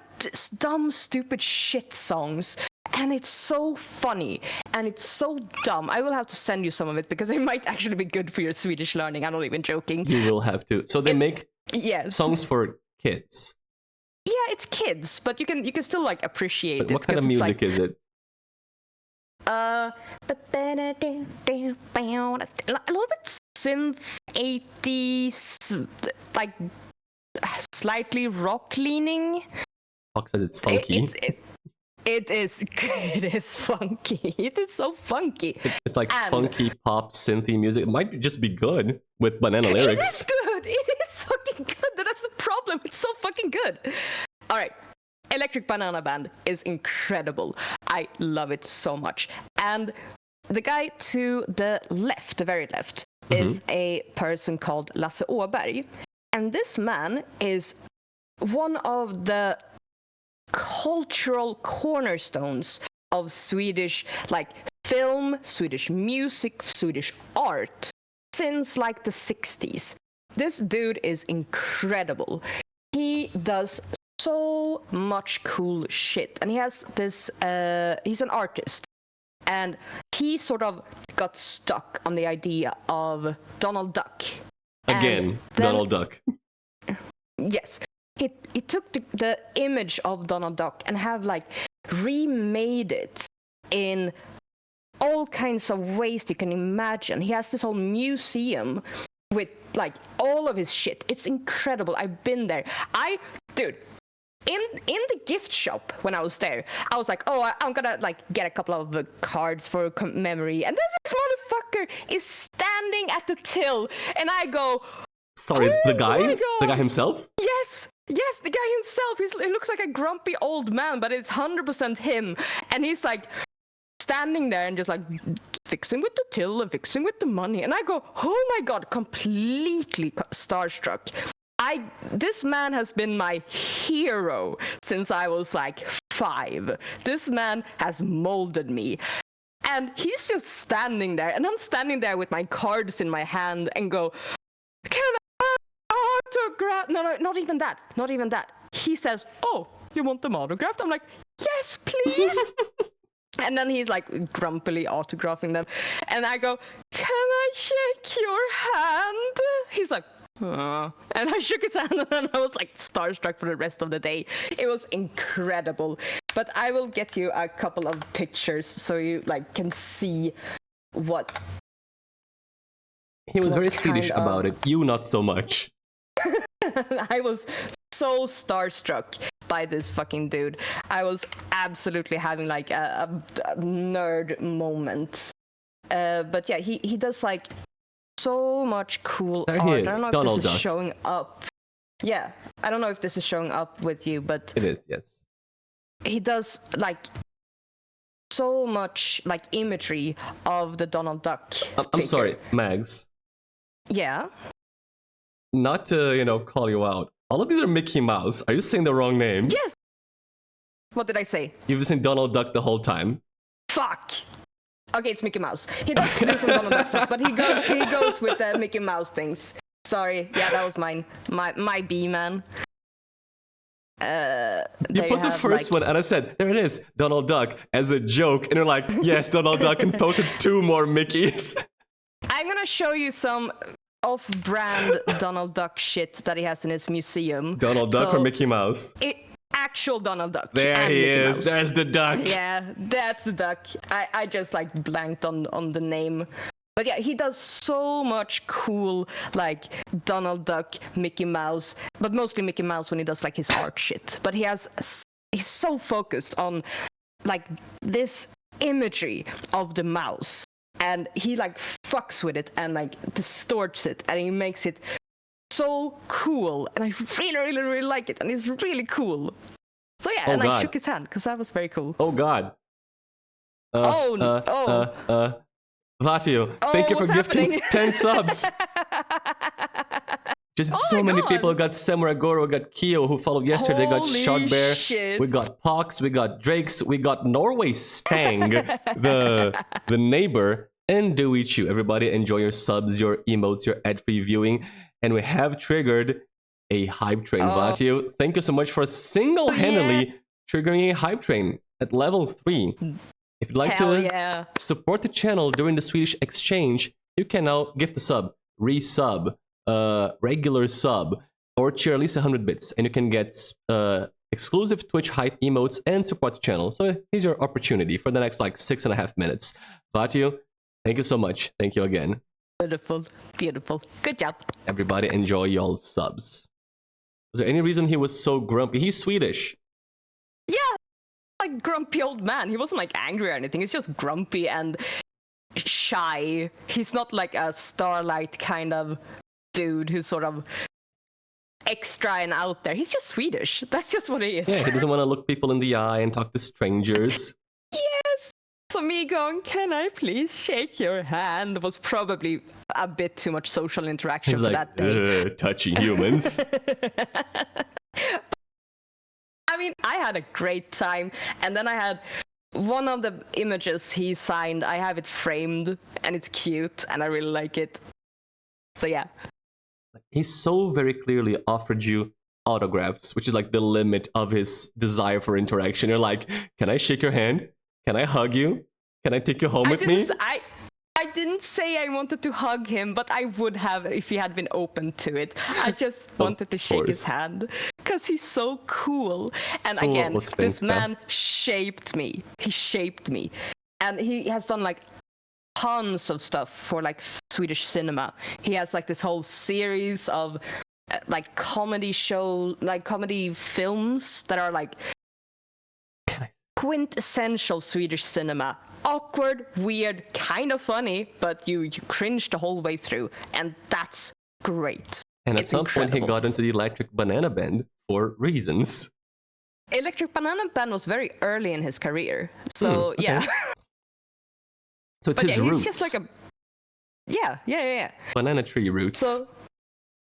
dumb, stupid shit songs. And it's so funny, and it's so dumb. I will have to send you some of it because it might actually be good for your Swedish learning. I'm not even joking. You will have to. So they make yes. songs for kids. Yeah, it's kids, but you can still like appreciate it. What kind of music is it? A little bit synth 80s, like slightly rock leaning. Fox says it's funky. It is funky. It is so funky. It's like funky pop synthy music. It might just be good with banana lyrics. It is good. It is fucking good. That's the problem. It's so fucking good. All right. Electric Banana Band is incredible. I love it so much. And the guy to the left, the very left, is a person called Lasse Åberg. And this man is one of the cultural cornerstones of Swedish like film, Swedish music, Swedish art since like the 60s. This dude is incredible. He does so much cool shit, and he has this he's an artist, and he sort of got stuck on the idea of Donald Duck. Again, Donald Duck. Yes. He took the image of Donald Duck and have like remade it in all kinds of ways you can imagine. He has this whole museum with like all of his shit. It's incredible. I've been there. Dude, in the gift shop when I was there, I was like, oh, I'm gonna like get a couple of cards for memory. And then this motherfucker is standing at the till, and I go, sorry, oh, the guy himself? Yes, the guy himself. He looks like a grumpy old man, but it's 100% him. And he's like standing there and just like fixing with the till and fixing with the money. And I go, oh my God, completely starstruck. This man has been my hero since I was like 5. This man has molded me. And he's just standing there. And I'm standing there with my cards in my hand and go, can I autograph? No, not even that. He says, oh, you want them autographed? I'm like, yes, please. And then he's like grumpily autographing them. And I go, can I shake your hand? He's like, and I shook his hand, and then I was like starstruck for the rest of the day. It was incredible. But I will get you a couple of pictures so you like can see what. He was very Swedish about it. You not so much. I was so starstruck by this fucking dude. I was absolutely having like a nerd moment. But yeah, he does like so much cool there art. He is. I don't know Donald if this Duck. is showing up. Yeah, I don't know if this is showing up with you, but it is. Yes. He does like so much like imagery of the Donald Duck. I'm sorry, Mags. Yeah. Not to call you out. All of these are Mickey Mouse. Are you saying the wrong name? Yes. What did I say? You've been saying Donald Duck the whole time. Fuck. Okay, it's Mickey Mouse. He does do some Donald Duck stuff, but he goes with the Mickey Mouse things. Sorry, yeah, that was mine. My B man. You posted the first one, and I said, "There it is, Donald Duck," as a joke, and you're like, "Yes, Donald Duck," and posted 2 more Mickeys. I'm gonna show you some off-brand Donald Duck shit that he has in his museum. Donald Duck or Mickey Mouse? Actual Donald Duck. There he Mickey is. Mouse. There's the duck. Yeah, that's the duck. I just like blanked on the name. But yeah, he does so much cool like Donald Duck, Mickey Mouse, but mostly Mickey Mouse when he does like his art shit. But he's so focused on like this imagery of the mouse, and he like fucks with it and like distorts it, and he makes it so cool. And I really like it, and it's really cool. So yeah, and I shook his hand because that was very cool. Oh God. Vatio, thank you for gifting 10 subs. Just Oh so my many God. people. We got Samurai Goro, we got Kyo who followed yesterday, we got Holy Sharkbear, shit. we got Pox, we got Drakes, we got Norway Stang, the neighbor, and Dewey-Chu. Everybody enjoy your subs, your emotes, your ad-free viewing. And we have triggered a hype train, Vatio. Thank you so much for single-handedly triggering a hype train at level 3. If you'd like to support the channel during the Swedish exchange, you can now gift a sub, resub, regular sub, or cheer at least 100 bits, and you can get exclusive Twitch hype emotes and support the channel. So here's your opportunity for the next like 6.5 minutes. Vatio, thank you so much. Thank you again. Beautiful, beautiful. Good job. Everybody enjoy y'all's subs. Was there any reason he was so grumpy? He's Swedish. Yeah, like grumpy old man. He wasn't like angry or anything. He's just grumpy and shy. He's not like a Starlight kind of dude who's sort of extra and out there. He's just Swedish. That's just what he is. Yeah, he doesn't want to look people in the eye and talk to strangers. Yes. So me going, can I please shake your hand, was probably a bit too much social interaction He's for like, that day. Touchy humans. I mean, I had a great time, and then I had one of the images he signed. I have it framed, and it's cute, and I really like it. So yeah. He so very clearly offered you autographs, which is like the limit of his desire for interaction. You're like, can I shake your hand? Can I hug you? Can I take you home with me? I didn't say I wanted to hug him, but I would have if he had been open to it. I just wanted to shake his hand because he's so cool. And Så again, svenska. this man shaped me. He shaped me. And he has done like tons of stuff for like Swedish cinema. He has like this whole series of like comedy films that are like quintessential Swedish cinema. Awkward, weird, kind of funny, but you cringe the whole way through, and that's great. And it's at some incredible. point he got into the Electric Banana Band for reasons. Electric Banana Band was very early in his career, so okay. yeah. So it's but his yeah, roots. He's just like a yeah. Banana tree roots.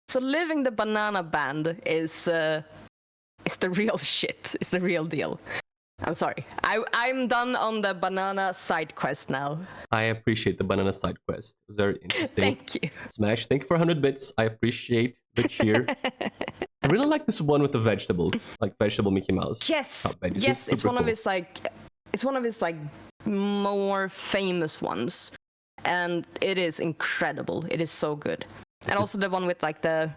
So living the banana band is the real shit. It's the real deal. I'm sorry. I'm done on the banana side quest now. I appreciate the banana side quest. It was very interesting. Thank you. Smash, thank you for 100 bits. I appreciate the cheer. I really like this one with the vegetables, like vegetable Mickey Mouse. Yes, it's one of his more famous ones, and it is incredible. It is so good. And also the one with like the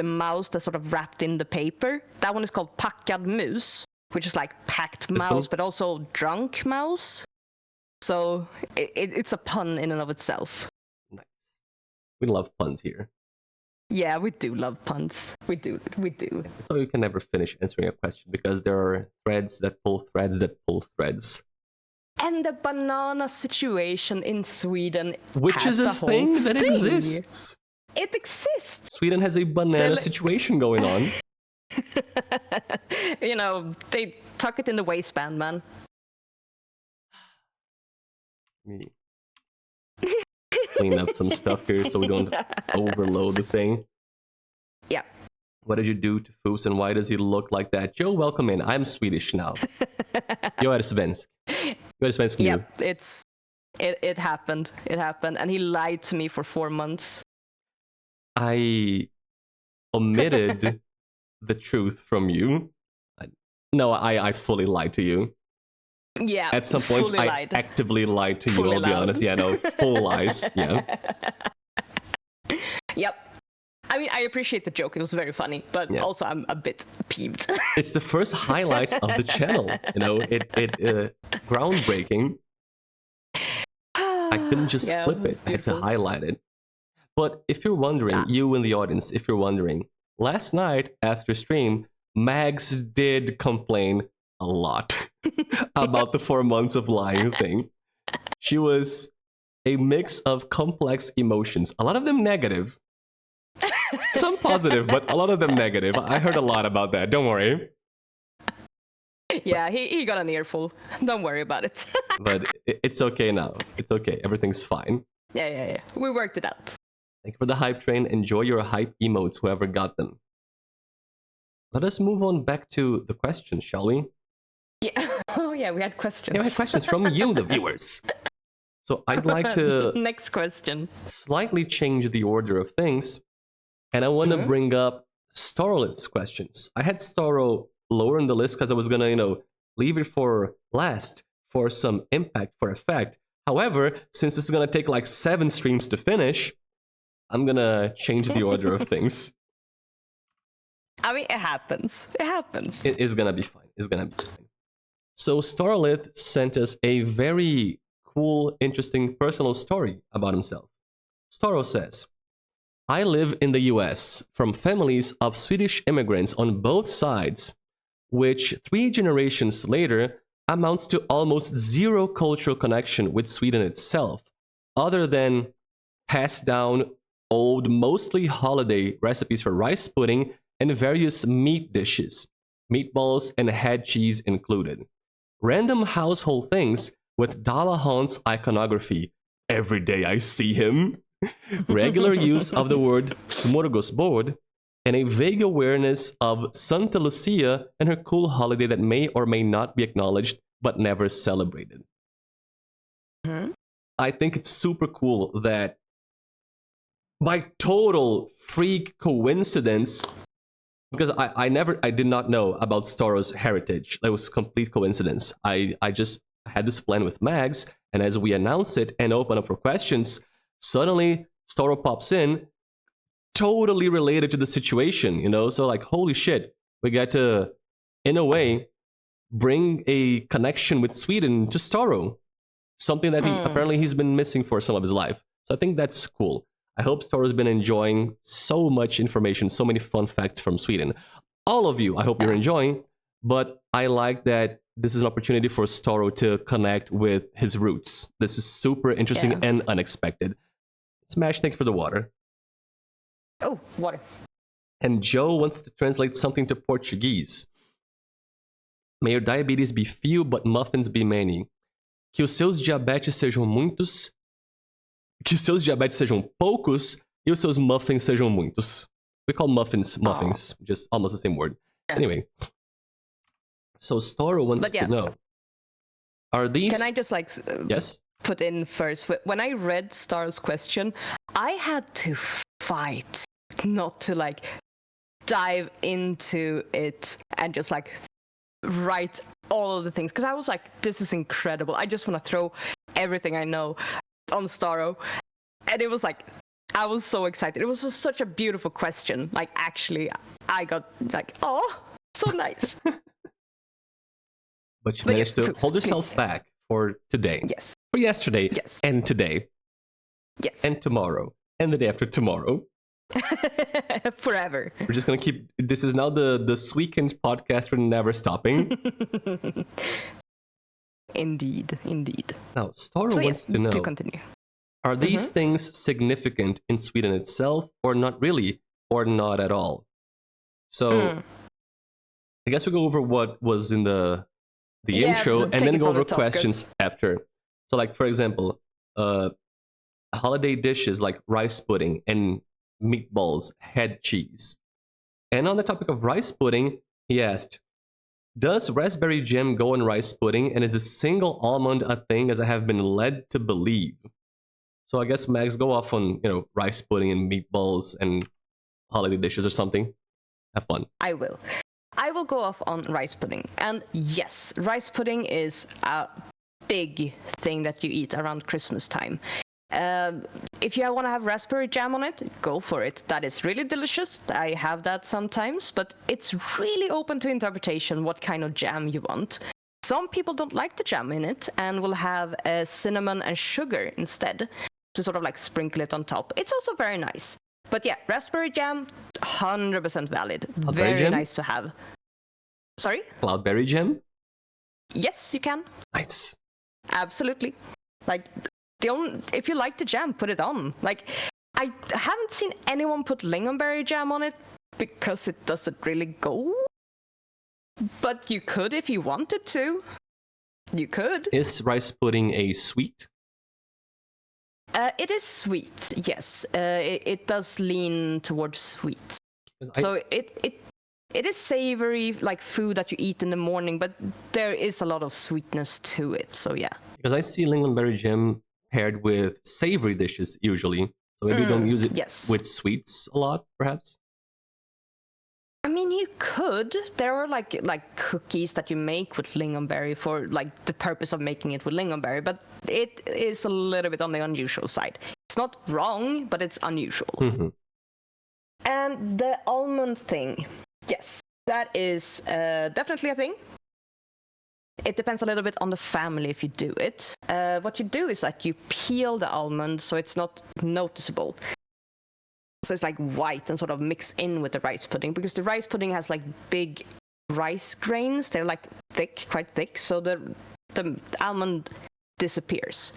mouse that's sort of wrapped in the paper. That one is called Packad Mus, which is like packed mouse, but also drunk mouse. So it's a pun in and of itself. Nice. We love puns here. Yeah, we do love puns. We do. So you can never finish answering a question because there are threads that pull threads that pull threads. And the banana situation in Sweden, which is a thing that exists. It exists. Sweden has a banana situation going on. You know, they tuck it in the waistband, man. Me. Clean up some stuff here so we don't overload the thing. Yeah. What did you do to Foofs and why does he look like that? Joe, welcome in. I'm Swedish now. Jag är svensk. Jag är svensk nu. Yeah, it happened. It happened, and he lied to me for 4 months. I omitted the truth from you. No, I fully lied to you. Yeah. At some points, I actively lied to you, I'll be honest. Yeah, no, full lies. Yeah. Yep. I mean, I appreciate the joke. It was very funny, but also I'm a bit peeved. It's the first highlight of the channel. You know, it groundbreaking. I couldn't just flip it. I had to highlight it. But if you're wondering, you in the audience, if you're wondering, last night after stream, Mags did complain a lot about the 4 months of lying thing. She was a mix of complex emotions, a lot of them negative. Some positive, but a lot of them negative. I heard a lot about that. Don't worry. Yeah, he got an earful. Don't worry about it. But it's okay now. It's okay. Everything's fine. Yeah. We worked it out. Thank you for the hype train. Enjoy your hype emotes, whoever got them. Let us move on back to the questions, shall we? Yeah. Oh yeah, we had questions. Yeah, we had questions from you, the viewers. So I'd like to next question. Slightly change the order of things, and I want to bring up Starlet's questions. I had Starro lower on the list because I was gonna, leave it for last for some impact, for effect. However, since this is gonna take like 7 streams to finish, I'm gonna change the order of things. I mean, it happens. It happens. It is gonna be fine. It's gonna be fine. So Starlet sent us a very cool, interesting personal story about himself. Starro says, I live in the US from families of Swedish immigrants on both sides, which 3 generations later amounts to almost zero cultural connection with Sweden itself, other than passed down old, mostly holiday recipes for rice pudding and various meat dishes, meatballs and head cheese included. Random household things with Dalahan's iconography. Every day I see him. Regular use of the word smorgasbord, and a vague awareness of Santa Lucia and her cool holiday that may or may not be acknowledged but never celebrated. I think it's super cool that by total freak coincidence, because I did not know about Starro's heritage. It was complete coincidence. I just had this plan with Mags, and as we announce it and open up for questions, suddenly Starro pops in, totally related to the situation, So like, holy shit, we get to, in a way, bring a connection with Sweden to Starro. Something that apparently he's been missing for some of his life. So I think that's cool. I hope Starro's been enjoying so much information, so many fun facts from Sweden. All of you, I hope you're enjoying, but I like that this is an opportunity for Starro to connect with his roots. This is super interesting and unexpected. Smash, thank you for the water. Oh, water. And Joe wants to translate something to Portuguese. May your diabetes be few, but muffins be many. Que os seus diabetes sejam muitos, que os seus diabetes sejam poucos, e os seus muffins sejam muitos. We call muffins, just almost the same word. Anyway. So Starro wants to know, are these... Can I just yes? Put in first, when I read Star's question, I had to fight not to dive into it and just write all of the things, because I was like, this is incredible. I just want to throw everything I know on Starro. And it was I was so excited. It was just such a beautiful question. Actually, I got oh, so nice. But you managed to hold yourself back for today. Yes. For yesterday. Yes. And today. Yes. And tomorrow. And the day after tomorrow. Forever. We're just going to keep... This is now the Sweekend podcast for never stopping. Indeed. Now, Starro wants to know... To continue. Are these things significant in Sweden itself, or not really, or not at all? So, I guess we'll go over what was in the intro, and then go over questions after. So, for example, holiday dishes like rice pudding and meatballs, head cheese. And on the topic of rice pudding, he asked, does raspberry jam go in rice pudding, and is a single almond a thing as I have been led to believe? So I guess Mags, go off on, rice pudding and meatballs and holiday dishes or something. Have fun. I will go off on rice pudding. And yes, rice pudding is a big thing that you eat around Christmas time. If you want to have raspberry jam on it, go for it. That is really delicious. I have that sometimes, but it's really open to interpretation what kind of jam you want. Some people don't like the jam in it and will have cinnamon and sugar instead to sort of sprinkle it on top. It's also very nice. But yeah, raspberry jam, 100% valid. Very nice to have. Sorry? Cloudberry jam? Yes, you can. Nice. Absolutely. If you like the jam, put it on. I haven't seen anyone put lingonberry jam on it because it doesn't really go. But you could if you wanted to. You could. Is rice pudding a sweet? It is sweet, yes. It does lean towards sweet. So it is savory, like food that you eat in the morning, but there is a lot of sweetness to it. So yeah. Because I see lingonberry jam paired with savory dishes usually. So maybe you don't use it with sweets a lot, perhaps? I mean, you could. There are like cookies that you make with lingonberry for like the purpose of making it with lingonberry, but it is a little bit on the unusual side. It's not wrong, but it's unusual. Mm-hmm. And the almond thing, yes, that is definitely a thing. It depends a little bit on the family if you do it. What you do is that you peel the almond so it's not noticeable. So it's like white and sort of mix in with the rice pudding, because the rice pudding has like big rice grains. They're like thick, quite thick. So the almond disappears.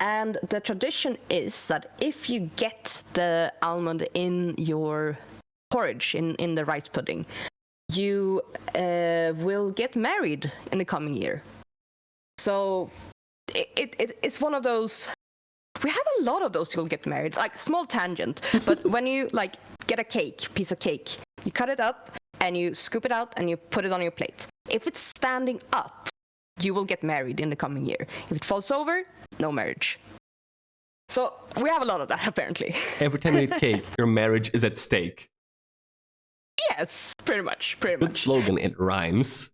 And the tradition is that if you get the almond in your porridge, in the rice pudding, you will get married in the coming year. So it's one of those. We have a lot of those you'll get married, like small tangent, but when you like get a piece of cake, you cut it up and you scoop it out and you put it on your plate. If it's standing up, you will get married in the coming year. If it falls over, no marriage. So we have a lot of that apparently. Every time you eat cake, your marriage is at stake. Yes, pretty much. Good slogan, it rhymes.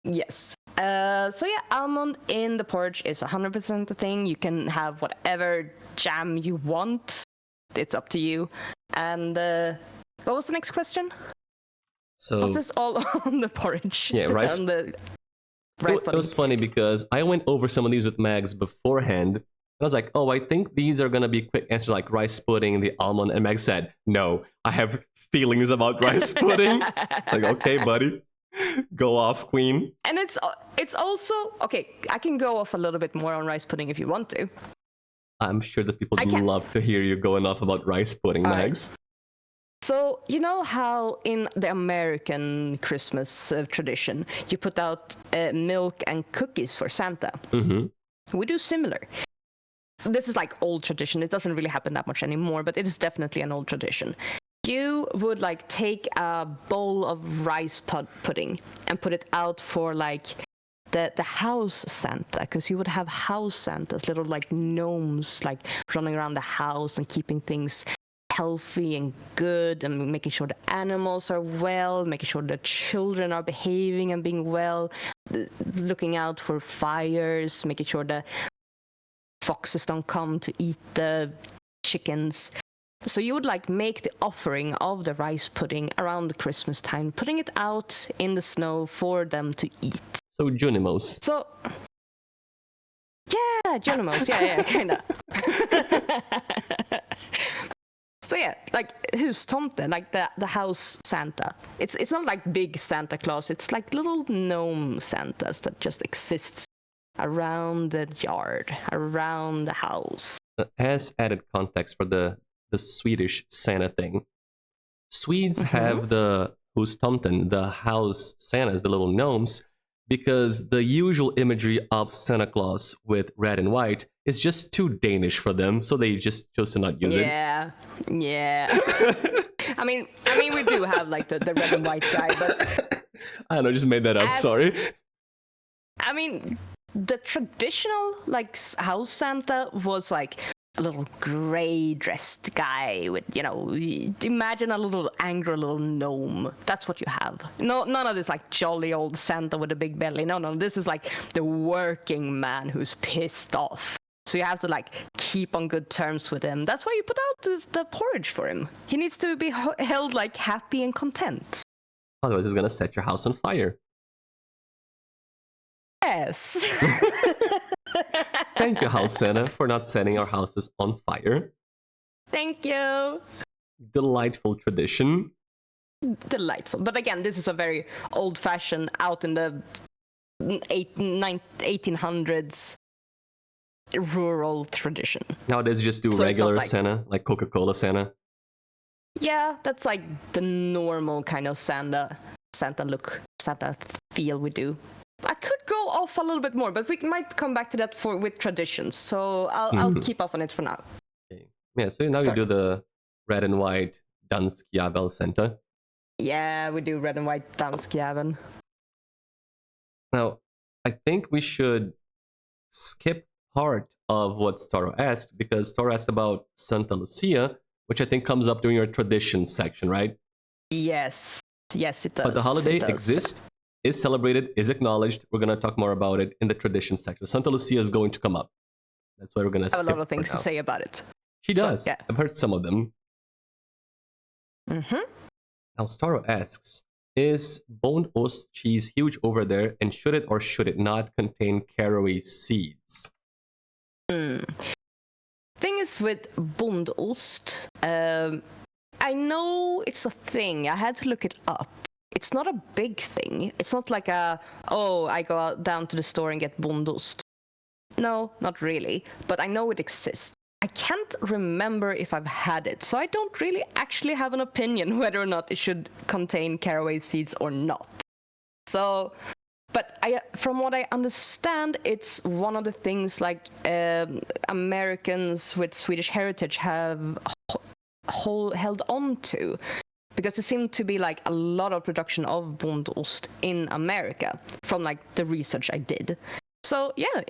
Yes. So yeah, almond in the porridge is 100% the thing. You can have whatever jam you want. It's up to you. And what was the next question? So was this all on the porridge? Yeah, rice. On the rice pudding? It was funny because I went over some of these with Mags beforehand. And I was like, oh, I think these are going to be quick answers like rice pudding, the almond. And Meg said, no, I have feelings about rice pudding. Like, okay, buddy. Go off, queen. And it's also okay. I can go off a little bit more on rice pudding if you want to. I'm sure that people do love to hear you going off about rice pudding, Mags. Right. So you know how in the American Christmas tradition you put out milk and cookies for Santa. Mm-hmm. We do similar. This is like old tradition. It doesn't really happen that much anymore, but it is definitely an old tradition. You would like take a bowl of rice pudding and put it out for like the house Santa, because you would have house Santas, little like gnomes like running around the house and keeping things healthy and good and making sure the animals are well, making sure the children are behaving and being well, looking out for fires, making sure the foxes don't come to eat the chickens. So you would like make the offering of the rice pudding around the Christmas time, putting it out in the snow for them to eat. So Junimos. So yeah, Junimos. Yeah, kind of. So yeah, like hustomte, like the house Santa. It's not like big Santa Claus. It's like little gnome Santas that just exists around the yard, around the house. As added context for the Swedish Santa thing, Swedes have the hustomten, the house Santas, the little gnomes, because the usual imagery of Santa Claus with red and white is just too Danish for them, so they just chose to not use it. Yeah. I mean, we do have like the red and white guy, but I don't know, just made that up. Sorry. I mean, the traditional like house Santa was like a little gray dressed guy with, imagine a little angry little gnome. That's what you have. No, none of this like jolly old Santa with a big belly. No, this is like the working man who's pissed off. So you have to like keep on good terms with him. That's why you put out the porridge for him. He needs to be held like happy and content. Otherwise, it's gonna set your house on fire. Yes. Thank you, House Santa, for not setting our houses on fire. Thank you. Delightful tradition. Delightful. But again, this is a very old-fashioned, out in the 1800s rural tradition. Nowadays, you just do regular like Santa, like Coca-Cola Santa. Yeah, that's like the normal kind of Santa look, Santa feel we do. I could go off a little bit more, but we might come back to that with traditions. So I'll keep off on it for now. Okay. Yeah, so now Sorry. you do the red and white Dansk Jævel Center. Yeah, we do red and white Dansk Jævel. Now, I think we should skip part of what Staro asked, because Staro asked about Santa Lucia, which I think comes up during your traditions section, right? Yes, it does. But the holiday exists, is celebrated, is acknowledged. We're going to talk more about it in the traditions section. Santa Lucia is going to come up. That's why we're going to skip. I have a lot of things to say about it. She does. So, yeah. I've heard some of them. Mm-hmm. Now, Staro asks, is boned ost cheese huge over there, and should it or should it not contain caraway seeds? Thing is with bondost, I know it's a thing. I had to look it up. It's not a big thing. It's not like I go down to the store and get bondost. No, not really. But I know it exists. I can't remember if I've had it, so I don't really actually have an opinion whether or not it should contain caraway seeds or not. So, but from what I understand, it's one of the things like Americans with Swedish heritage have held on to, because there seemed to be like a lot of production of bondost in America from like the research I did. So yeah,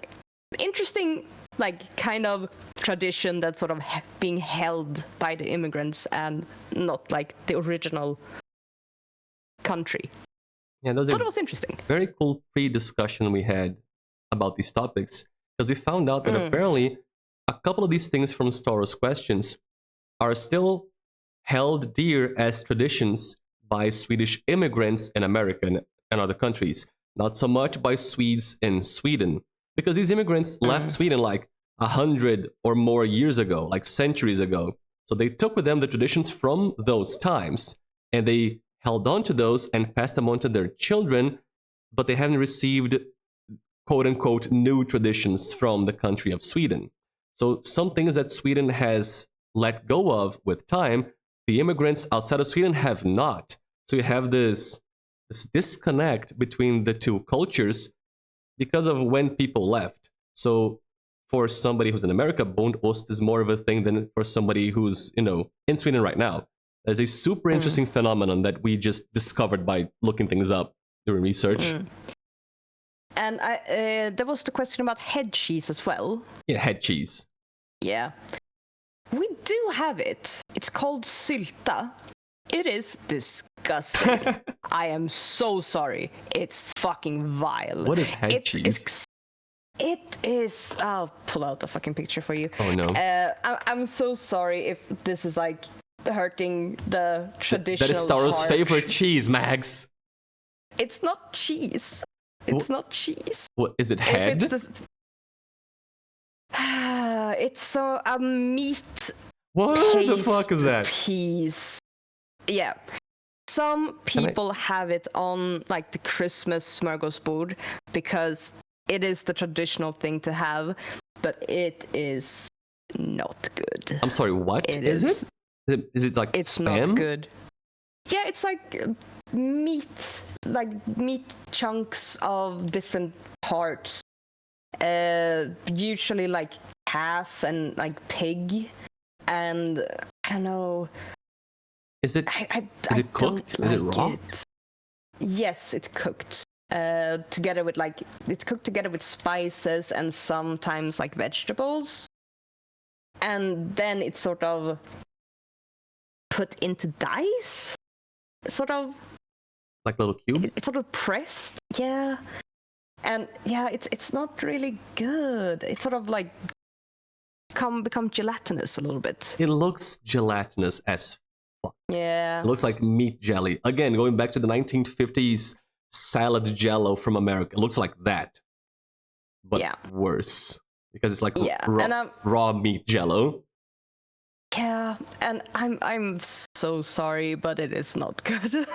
interesting, like kind of tradition that's sort of being held by the immigrants and not like the original country. Yeah, those thought it was interesting. Very cool pre-discussion we had about these topics, because we found out that apparently a couple of these things from Staro's questions are still held dear as traditions by Swedish immigrants in America and other countries, not so much by Swedes in Sweden, because these immigrants left Sweden like 100 or more years ago, like centuries ago. So they took with them the traditions from those times, and they held on to those and passed them on to their children, but they haven't received quote-unquote new traditions from the country of Sweden. So some things that Sweden has let go of with time, the immigrants outside of Sweden have not. So you have this disconnect between the two cultures because of when people left. So for somebody who's in America, boned ost is more of a thing than for somebody who's, in Sweden right now. There's a super interesting phenomenon that we just discovered by looking things up during research. And there was the question about head cheese as well. Yeah, head cheese. Yeah. We do have it. It's called sylta. It is disgusting. I am so sorry. It's fucking vile. What is head cheese? It is... I'll pull out a fucking picture for you. Oh, no. I'm so sorry if this is like hurting the traditional That is Staro's favorite cheese, Mags. It's not cheese. It's not cheese. What is it? Head? It's a meat. What the fuck is that? Piece. Yeah. Some people have it on like the Christmas smorgasbord because it is the traditional thing to have, but it is not good. I'm sorry, what is it? Is it like it's spam? Not good. Yeah, it's like meat chunks of different parts. Usually like calf and like pig, and I don't know. Is it cooked? Is it raw? Yes, it's cooked. Together with it's cooked together with spices and sometimes like vegetables, and then it's sort of put into dice, sort of like little cubes. It's sort of pressed, yeah, and yeah, it's not really good. It's sort of like become gelatinous a little bit. It looks gelatinous as fuck. Yeah, it looks like meat jelly. Again, going back to the 1950s salad jello from America, it looks like that, but worse because it's like raw meat jello. Yeah, and I'm so sorry, but it is not good.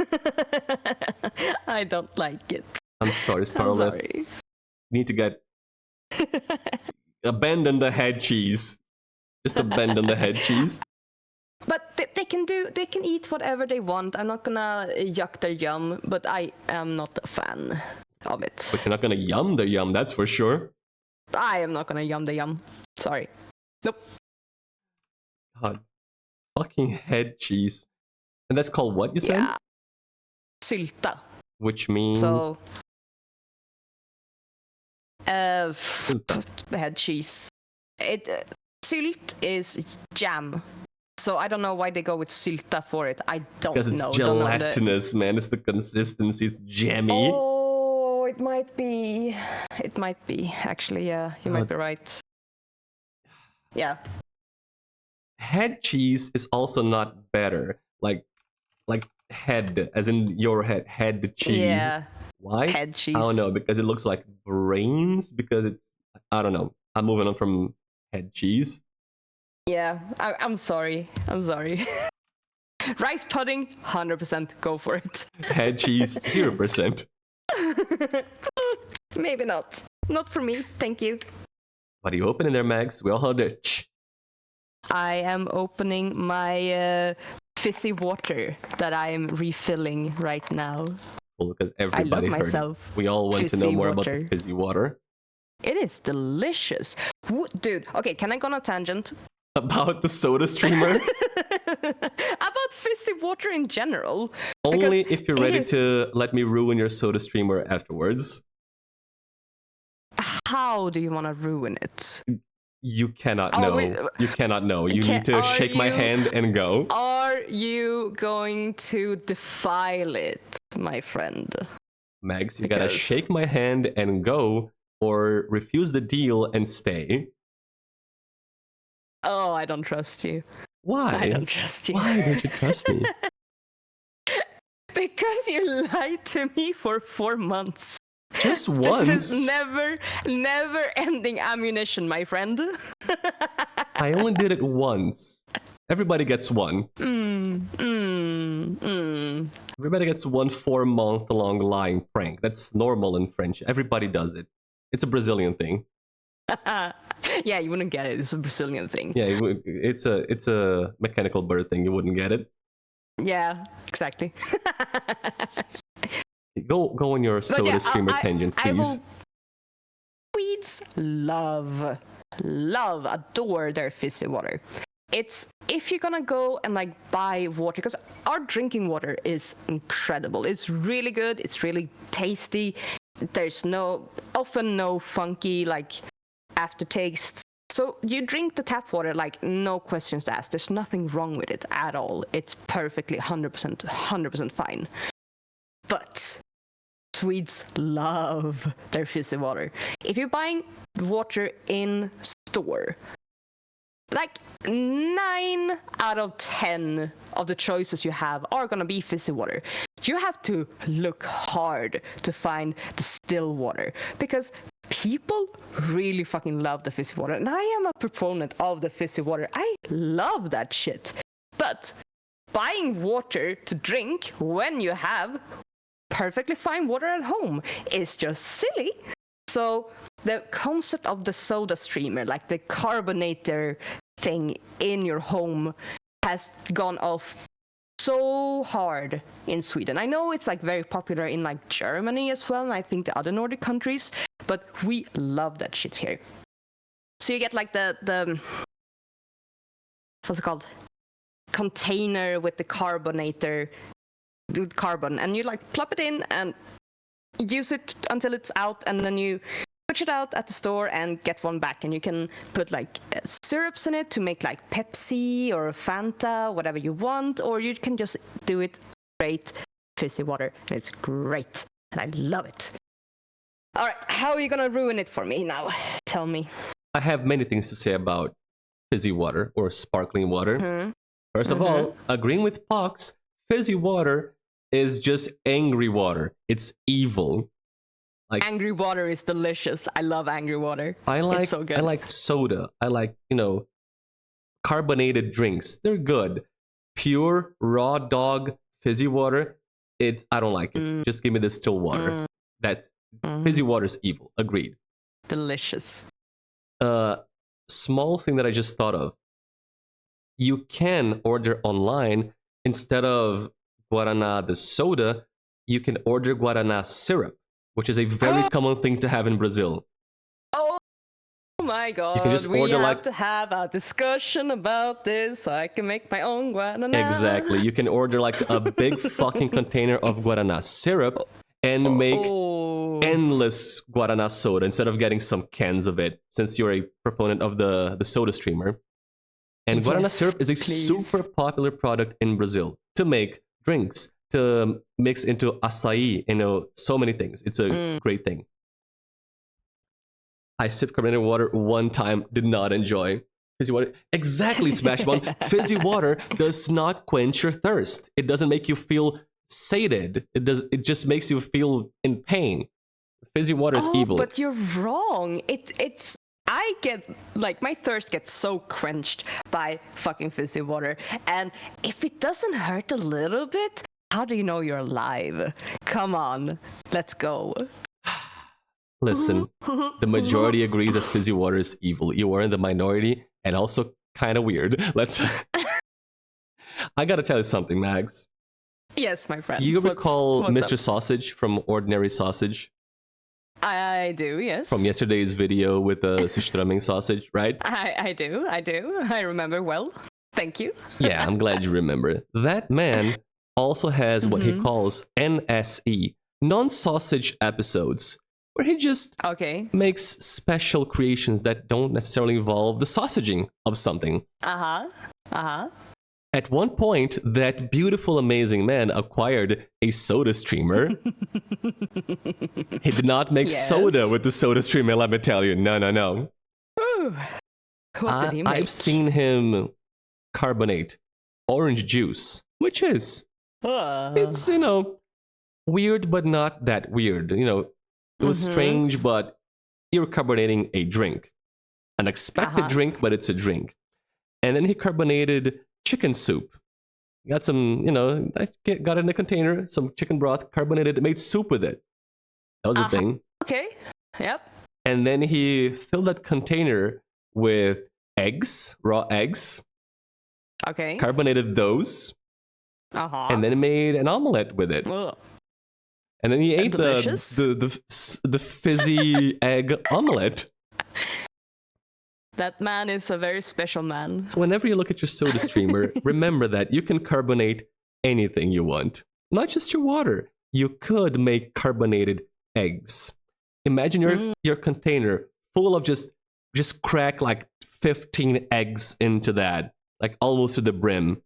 I don't like it. I'm sorry, Starlet. You need to abandon the head cheese. Just abandon the head cheese. But they can eat whatever they want. I'm not gonna yuck their yum, but I am not a fan. of it. But you're not gonna yum the yum, that's for sure. I am not gonna yum the yum. Sorry. Nope. God. Fucking head cheese. And that's called what, you said? Yeah. Sylta. Which means... So, Sylta. head cheese. Sylt is jam. So I don't know why they go with sylta for it. I don't know. Because it's gelatinous, man. It's the consistency. It's jammy. Oh, it might be. It might be. Actually, yeah, you might be right. Yeah. Head cheese is also not better. Like head, as in your head cheese. Yeah. Why? Head cheese. I don't know, because it looks like brains, because it's... I don't know. I'm moving on from head cheese. Yeah, I'm sorry. I'm sorry. Rice pudding, 100%. Go for it. Head cheese, 0%. Maybe not. Not for me. Thank you. What are you opening there, Mags? We all heard it. Ch. I am opening my fizzy water that I am refilling right now. Well, because I everybody love heard myself. it. We all want to know Fizzy more about water. the fizzy water. It is delicious. Dude, okay, can I go on a tangent? About the soda streamer? About fizzy water in general. Only if you're ready to let me ruin your soda streamer afterwards. How do you want to ruin it? You cannot know. You cannot know. You need to shake my hand and go. Are you going to defile it, my friend? Mags, you gotta shake my hand and go, or refuse the deal and stay. Oh, I don't trust you. Why? I don't trust you. Why don't you trust me? Because you lied to me for 4 months. Just once. This is never ending ammunition, my friend. I only did it once. Everybody gets one. Everybody gets one 4-month-long lying prank. That's normal in French. Everybody does it. It's a Brazilian thing. Yeah, you wouldn't get it. It's a Brazilian thing. Yeah, it's a mechanical bird thing. You wouldn't get it. Yeah, exactly. Go on your soda streamer tangent, please. Swedes adore their fizzy water. It's if you're gonna go and like buy water, because our drinking water is incredible. It's really good. It's really tasty. There's often no funky like aftertaste. So you drink the tap water like no questions asked. There's nothing wrong with it at all. It's perfectly 100% fine. But Swedes love their fizzy water. If you're buying water in store, like 9 out of 10 of the choices you have are gonna be fizzy water. You have to look hard to find the still water, because people really fucking love the fizzy water. And I am a proponent of the fizzy water. I love that shit. But buying water to drink when you have perfectly fine water at home is just silly. So the concept of the soda streamer, like the carbonator thing in your home, has gone off so hard in Sweden. I know it's like very popular in like Germany as well, and I think the other Nordic countries, but we love that shit here. So you get like the what's it called? Container with the carbonator, with carbon, and you like plop it in and use it until it's out, and then you push it out at the store and get one back, and you can put like syrups in it to make like Pepsi or Fanta, whatever you want, or you can just do it straight fizzy water, and it's great, and I love it. All right, how are you gonna ruin it for me now? Tell me. I have many things to say about fizzy water or sparkling water. First of all, agreeing with Pox, fizzy water is just angry water. It's evil. Like, angry water is delicious. I love angry water. It's so good. I like soda. I like, carbonated drinks. They're good. Pure raw dog fizzy water, I don't like it. Just give me the still water. That's fizzy water is evil. Agreed. Delicious. Small thing that I just thought of. You can order online instead of Guaraná the soda. You can order Guaraná syrup. which is a very common thing to have in Brazil. Oh my god, You can just order, have like, to have a discussion about this so I can make my own guaraná. exactly. You can order like a big fucking container of guaraná syrup and make endless guaraná soda instead of getting some cans of it, since you're a proponent of the soda streamer. And guaraná syrup is a super popular product in Brazil to make drinks, to mix into açaí, so many things. It's a great thing. I sipped carbonated water one time, did not enjoy. Fizzy water. Exactly, Smashbone. Fizzy water does not quench your thirst. It doesn't make you feel sated. It just makes you feel in pain. Fizzy water is evil. But you're wrong. I get, like, my thirst gets so quenched by fucking fizzy water. And if it doesn't hurt a little bit, how do you know you're alive? Come on, let's go. Listen, the majority agrees that fizzy water is evil. You are in the minority and also kind of weird. I gotta tell you something, Mags. Yes, my friend. You recall what's Mr. up? Sausage from Ordinary Sausage? I do, yes. From yesterday's video with the surströmming sausage, right? I do. I remember well. Thank you. Yeah, I'm glad you remember. That man also has what he calls NSE, non-sausage episodes, where he just makes special creations that don't necessarily involve the sausaging of something. At one point, that beautiful, amazing man acquired a soda streamer. He did not make soda with the soda streamer, let me tell you. No. Ooh. What did he make? I've seen him carbonate orange juice, which is, it's, weird, but not that weird. It was strange, but you're carbonating a drink. An expected drink, but it's a drink. And then he carbonated chicken soup. Got some, I got it in a container, some chicken broth, carbonated, made soup with it. That was a thing. Okay, yep. And then he filled that container with eggs, raw eggs. Okay. Carbonated those. And then made an omelet with it. Ugh. And then he ate the fizzy egg omelet. That man is a very special man. So whenever you look at your soda streamer, remember that you can carbonate anything you want. Not just your water. You could make carbonated eggs. Imagine your container full of just crack like 15 eggs into that, like almost to the brim.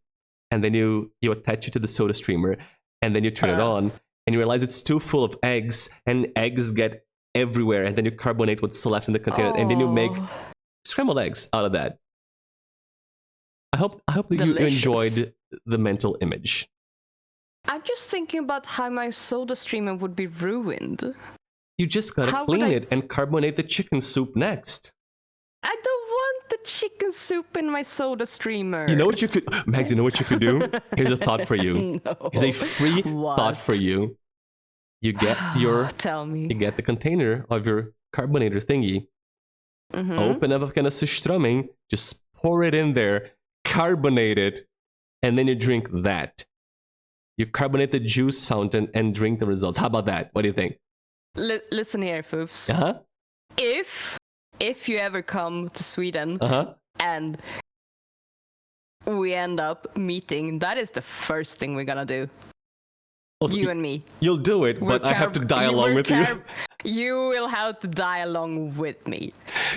And then you attach it to the soda streamer, and then you turn it on, and you realize it's too full of eggs, and eggs get everywhere, and then you carbonate what's left in the container, and then you make scrambled eggs out of that. I hope that you enjoyed the mental image. I'm just thinking about how my soda streamer would be ruined. You just gotta clean it and carbonate the chicken soup next. I don't want the chicken soup in my soda streamer. You know what you could, Mags, you know what you could do? Here's a thought for you. No. Here's a free thought for you. You get Tell me. You get the container of your carbonator thingy. Open up a can of surströmming, just pour it in there, carbonate it, and then you drink that. You carbonate the juice fountain and drink the results. How about that? What do you think? Listen here, foofs. If you ever come to Sweden and we end up meeting, that is the first thing we're gonna do. Also, you and me. You'll do it, but I have to die along with you. You will have to die along with me.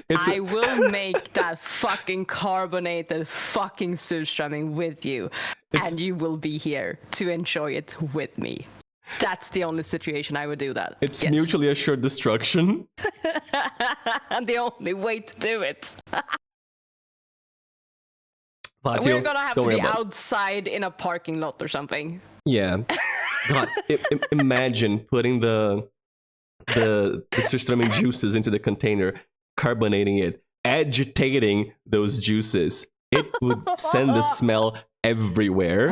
I will make that fucking carbonated fucking surströmming with you. And you will be here to enjoy it with me. That's the only situation I would do that. It's mutually assured destruction. The only way to do it. We're gonna have to be outside in a parking lot or something. Yeah. God, imagine putting the surströmming juices into the container, carbonating it, agitating those juices. It would send the smell everywhere.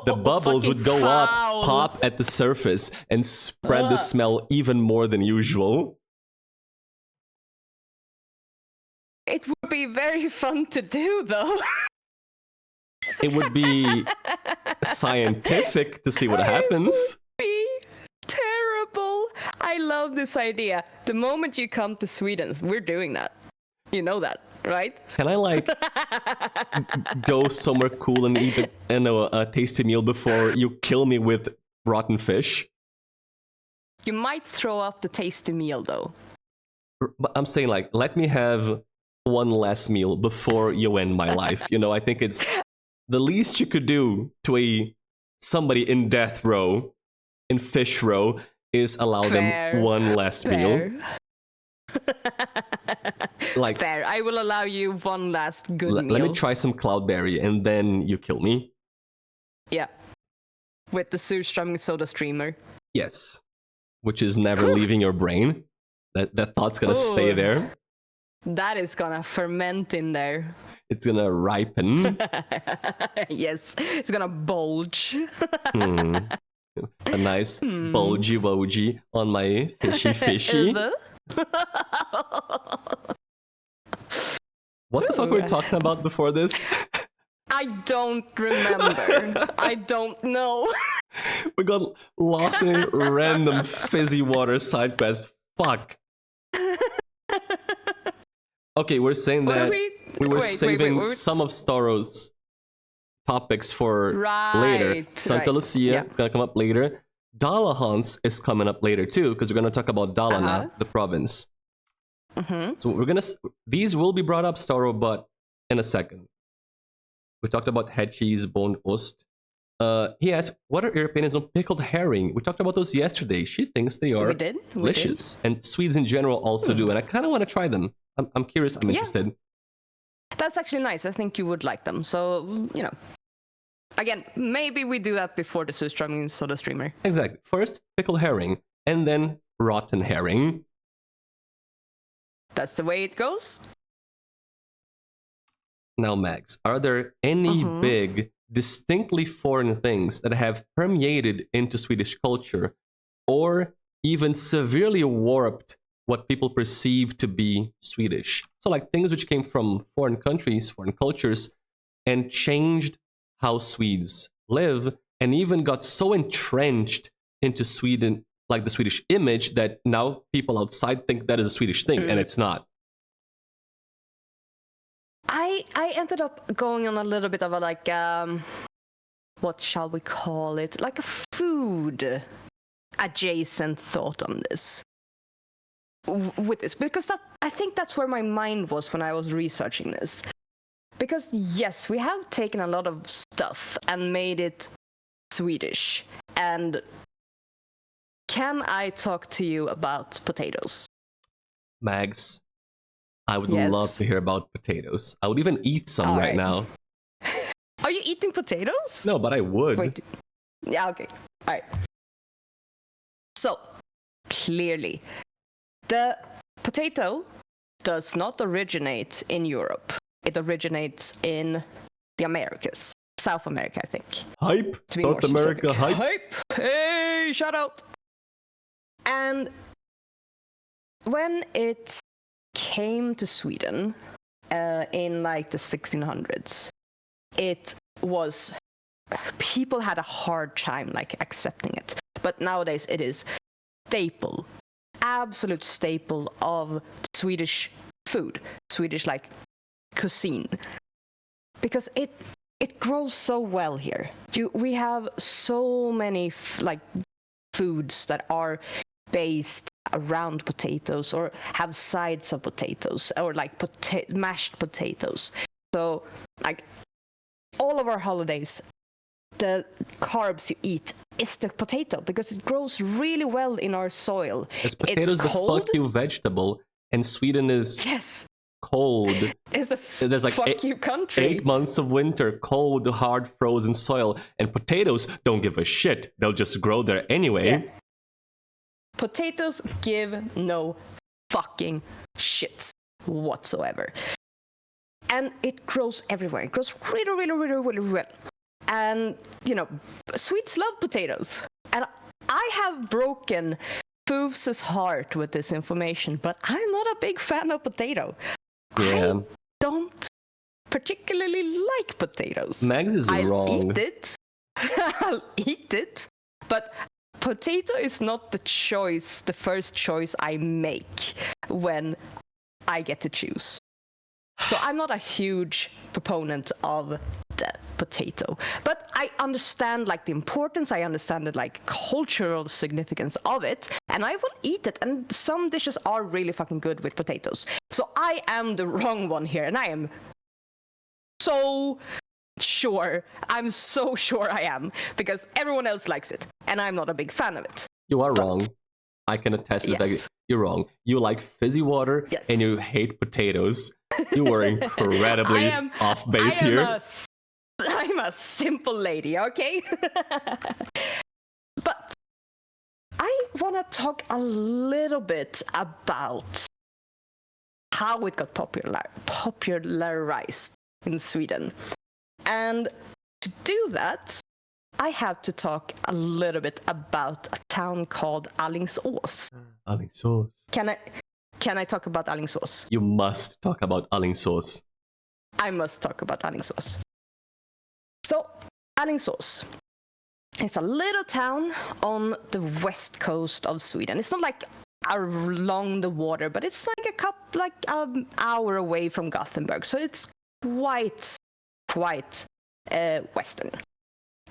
The bubbles would go up, pop at the surface, and spread the smell even more than usual. It would be very fun to do, though. It would be scientific to see what happens. It would be terrible. I love this idea. The moment you come to Sweden, we're doing that. You know that, right? Can I like go somewhere cool and eat a tasty meal before you kill me with rotten fish? You might throw up the tasty meal though. But I'm saying like, let me have one last meal before you end my life. You know, I think it's the least you could do to somebody in death row, in fish row, is allow them one last meal. Like, fair. I will allow you one last good meal. Let me try some cloudberry and then you kill me. Yeah. With the foofsthestreamer. Yes. Which is never leaving your brain. That thought's gonna stay there. That is gonna ferment in there. It's gonna ripen. Yes, it's gonna bulge. A nice bulgy wogy on my fishy. What the fuck were we talking about before this? I don't remember. I don't know. We got lost in random fizzy water side quest. Fuck. Okay, we're saying that we were saving some of Staro's topics for later. Santa Lucia, it's gonna come up later. Dalahans is coming up later too, because we're gonna talk about Dalarna, the province. So we're gonna. These will be brought up, Staro, but in a second. We talked about head cheese, boned ost. He asked, what are your opinions on pickled herring? We talked about those yesterday. She thinks they are delicious. And Swedes in general also do. And I kind of want to try them. I'm curious. I'm interested. That's actually nice. I think you would like them. So, you know, again, maybe we do that before the foofsthestreamer. Exactly. First, pickled herring. And then rotten herring. That's the way it goes. Now, Mags, are there any big, distinctly foreign things that have permeated into Swedish culture or even severely warped what people perceive to be Swedish? So like things which came from foreign countries, foreign cultures, and changed how Swedes live and even got so entrenched into Sweden, like the Swedish image, that now people outside think that is a Swedish thing, and it's not. I ended up going on a little bit of a like, what shall we call it? Like a food adjacent thought on this. With this, because I think that's where my mind was when I was researching this. Because yes, we have taken a lot of stuff and made it Swedish. And can I talk to you about potatoes? Mags, I would love to hear about potatoes. I would even eat some right now. Are you eating potatoes? No, but I would. Wait. Yeah, okay. All right. So, clearly, the potato does not originate in Europe. It originates in the Americas. South America, I think. Hype! South America, hype! Hey, shout out! And when it came to Sweden in like the 1600s, it was, people had a hard time like accepting it. But nowadays it is staple, absolute staple of Swedish food, Swedish like cuisine, because it grows so well here. We have so many like foods that are based around potatoes or have sides of potatoes or like mashed potatoes. So like all of our holidays, the carbs you eat is the potato because it grows really well in our soil. As potatoes, the fuck you vegetable, and Sweden is cold. There's like fuck you country. 8 months of winter, cold, hard, frozen soil, and potatoes don't give a shit. They'll just grow there anyway. Yeah. Potatoes give no fucking shits whatsoever. And it grows everywhere. It grows really, really, really, really well. And, you know, Swedes love potatoes. And I have broken Foofs' heart with this information, but I'm not a big fan of potato. Yeah. I don't particularly like potatoes. Mags is wrong. I'll eat it. I'll eat it. But potato is not the first choice I make when I get to choose. So I'm not a huge proponent of the potato, but I understand like the importance. I understand the like cultural significance of it, and I will eat it. And some dishes are really fucking good with potatoes. So I am the wrong one here, and I am so sure. I'm so sure I am, because everyone else likes it, and I'm not a big fan of it. You are wrong. I can attest to that. You're wrong. You like fizzy water, and you hate potatoes. You were incredibly off base here. I'm a simple lady, okay? But I want to talk a little bit about how it got popularized in Sweden. And to do that, I have to talk a little bit about a town called Alingsås. Alingsås. Can I talk about Alingsås? You must talk about Alingsås. I must talk about Alingsås. So, Alingsås. It's a little town on the west coast of Sweden. It's not like along the water, but it's like an hour away from Gothenburg. So it's quite western.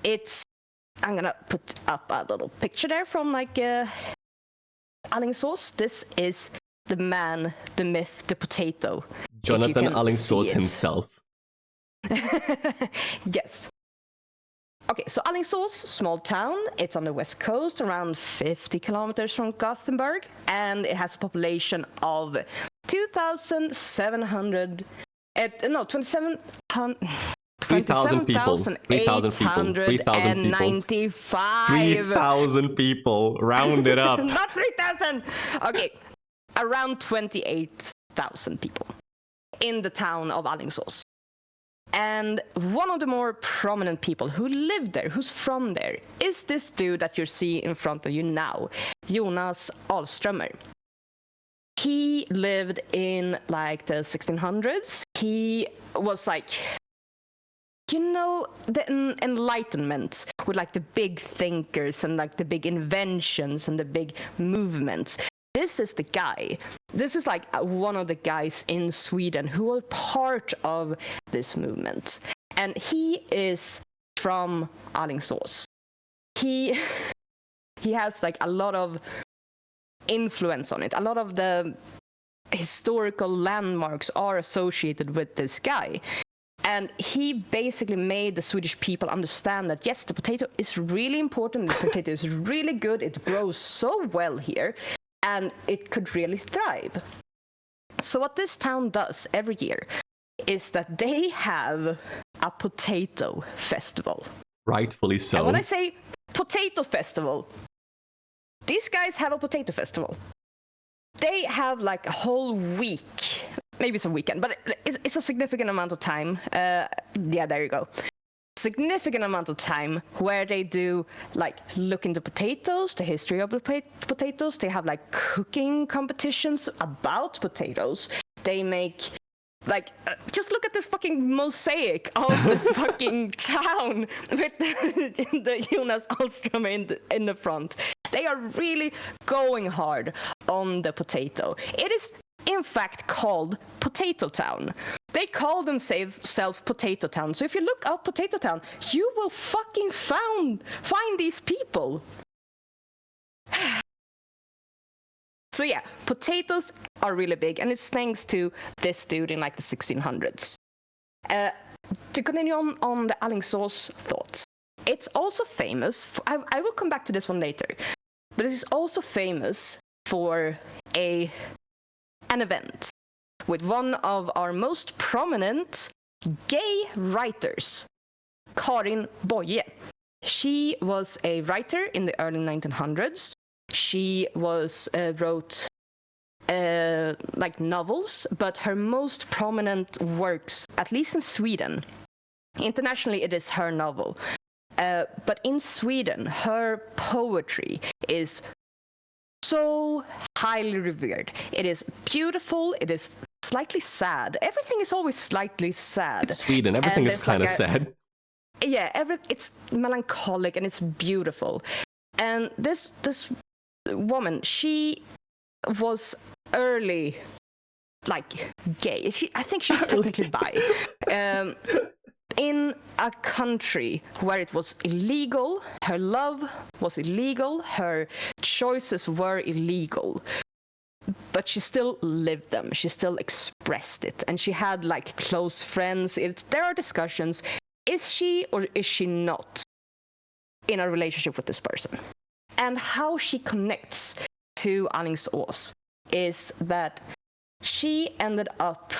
I'm gonna put up a little picture there from Alingsås. This is the man, the myth, the potato. Jonathan Alingsås himself. Yes. Okay, so Alingsås, small town. It's on the west coast, around 50 kilometers from Gothenburg, and it has a population of 2,700. No, 27,000. 3,000 people. 3,000 people. Round it up. Not 3,000. Okay, around 28,000 people in the town of Alingsås. And one of the more prominent people who lived there, who's from there, is this dude that you see in front of you now, Jonas Alströmer. He lived in like the 1600s. He was like, you know, the Enlightenment with like the big thinkers and like the big inventions and the big movements. This is the guy. This is like one of the guys in Sweden who are part of this movement. And he is from Alingsås. He has like a lot of influence on it. A lot of the historical landmarks are associated with this guy. And he basically made the Swedish people understand that, yes, the potato is really important. The potato is really good. It grows so well here. And it could really thrive. So what this town does every year is that they have a potato festival. Rightfully so. And when I say potato festival, these guys have a potato festival. They have like a whole week, maybe it's a weekend, but it's a significant amount of time. Yeah, there you go. Significant amount of time where they do like look into potatoes, the history of the potatoes. They have like cooking competitions about potatoes. They make like just look at this fucking mosaic of the fucking town with the Jonas Alströmer in the front. They are really going hard on the potato. It is in fact called Potato Town. They call themselves Potato Town. So if you look up Potato Town, you will fucking find these people. So yeah, potatoes are really big, and it's thanks to this dude in like the 1600s. To continue on the Alingsås thought, it's also famous, I will come back to this one later, but it is also famous for an event with one of our most prominent gay writers, Karin Boye. She was a writer in the early 1900s. She wrote like novels, but her most prominent works, at least in Sweden, internationally it is her novel. But in Sweden, her poetry is so highly revered. It is beautiful. It is slightly sad. Everything is always slightly sad. It's Sweden. Everything is kind of sad. Yeah, it's melancholic and it's beautiful. And this woman, she was early, like, gay. I think she's technically bi. In a country where it was illegal, her love was illegal, her choices were illegal, but she still lived them, she still expressed it, and she had like close friends. There are discussions, is she or is she not in a relationship with this person? And how she connects to Alingsås is that she ended up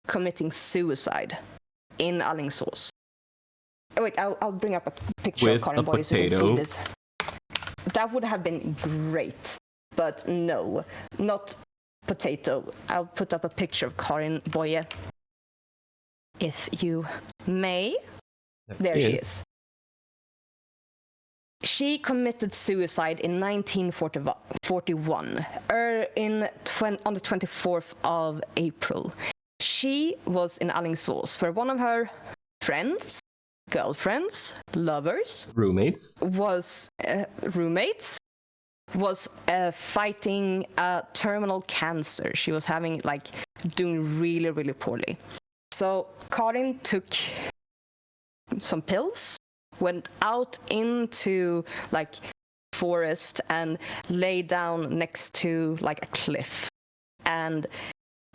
committing suicide in Alingsås. Oh, wait, I'll bring up a picture With of Karin a Boye so you can potato. see this. That would have been great, but no, not potato. I'll put up a picture of Karin Boye, if you may. There she is. She committed suicide in 1941, on the 24th of April. She was in Alingsås, where one of her friends, girlfriends, lovers, Roommates. was fighting terminal cancer. She was doing really, really poorly. So Karin took some pills, went out into forest and lay down next to a cliff, and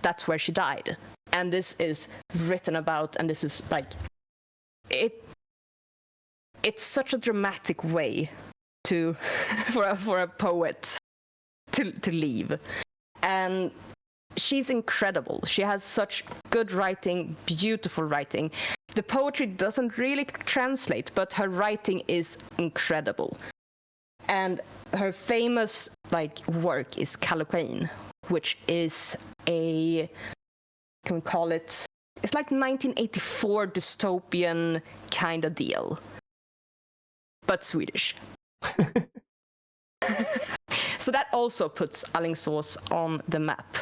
that's where she died. And this is written about, and this is it's such a dramatic way to for a poet to leave. And she's incredible. She has such good writing, beautiful writing. The poetry doesn't really translate, but her writing is incredible. And her famous work is Kallocain, which is a, can we call it, it's like 1984 dystopian kind of deal, but Swedish. So that also puts Alingsås on the map.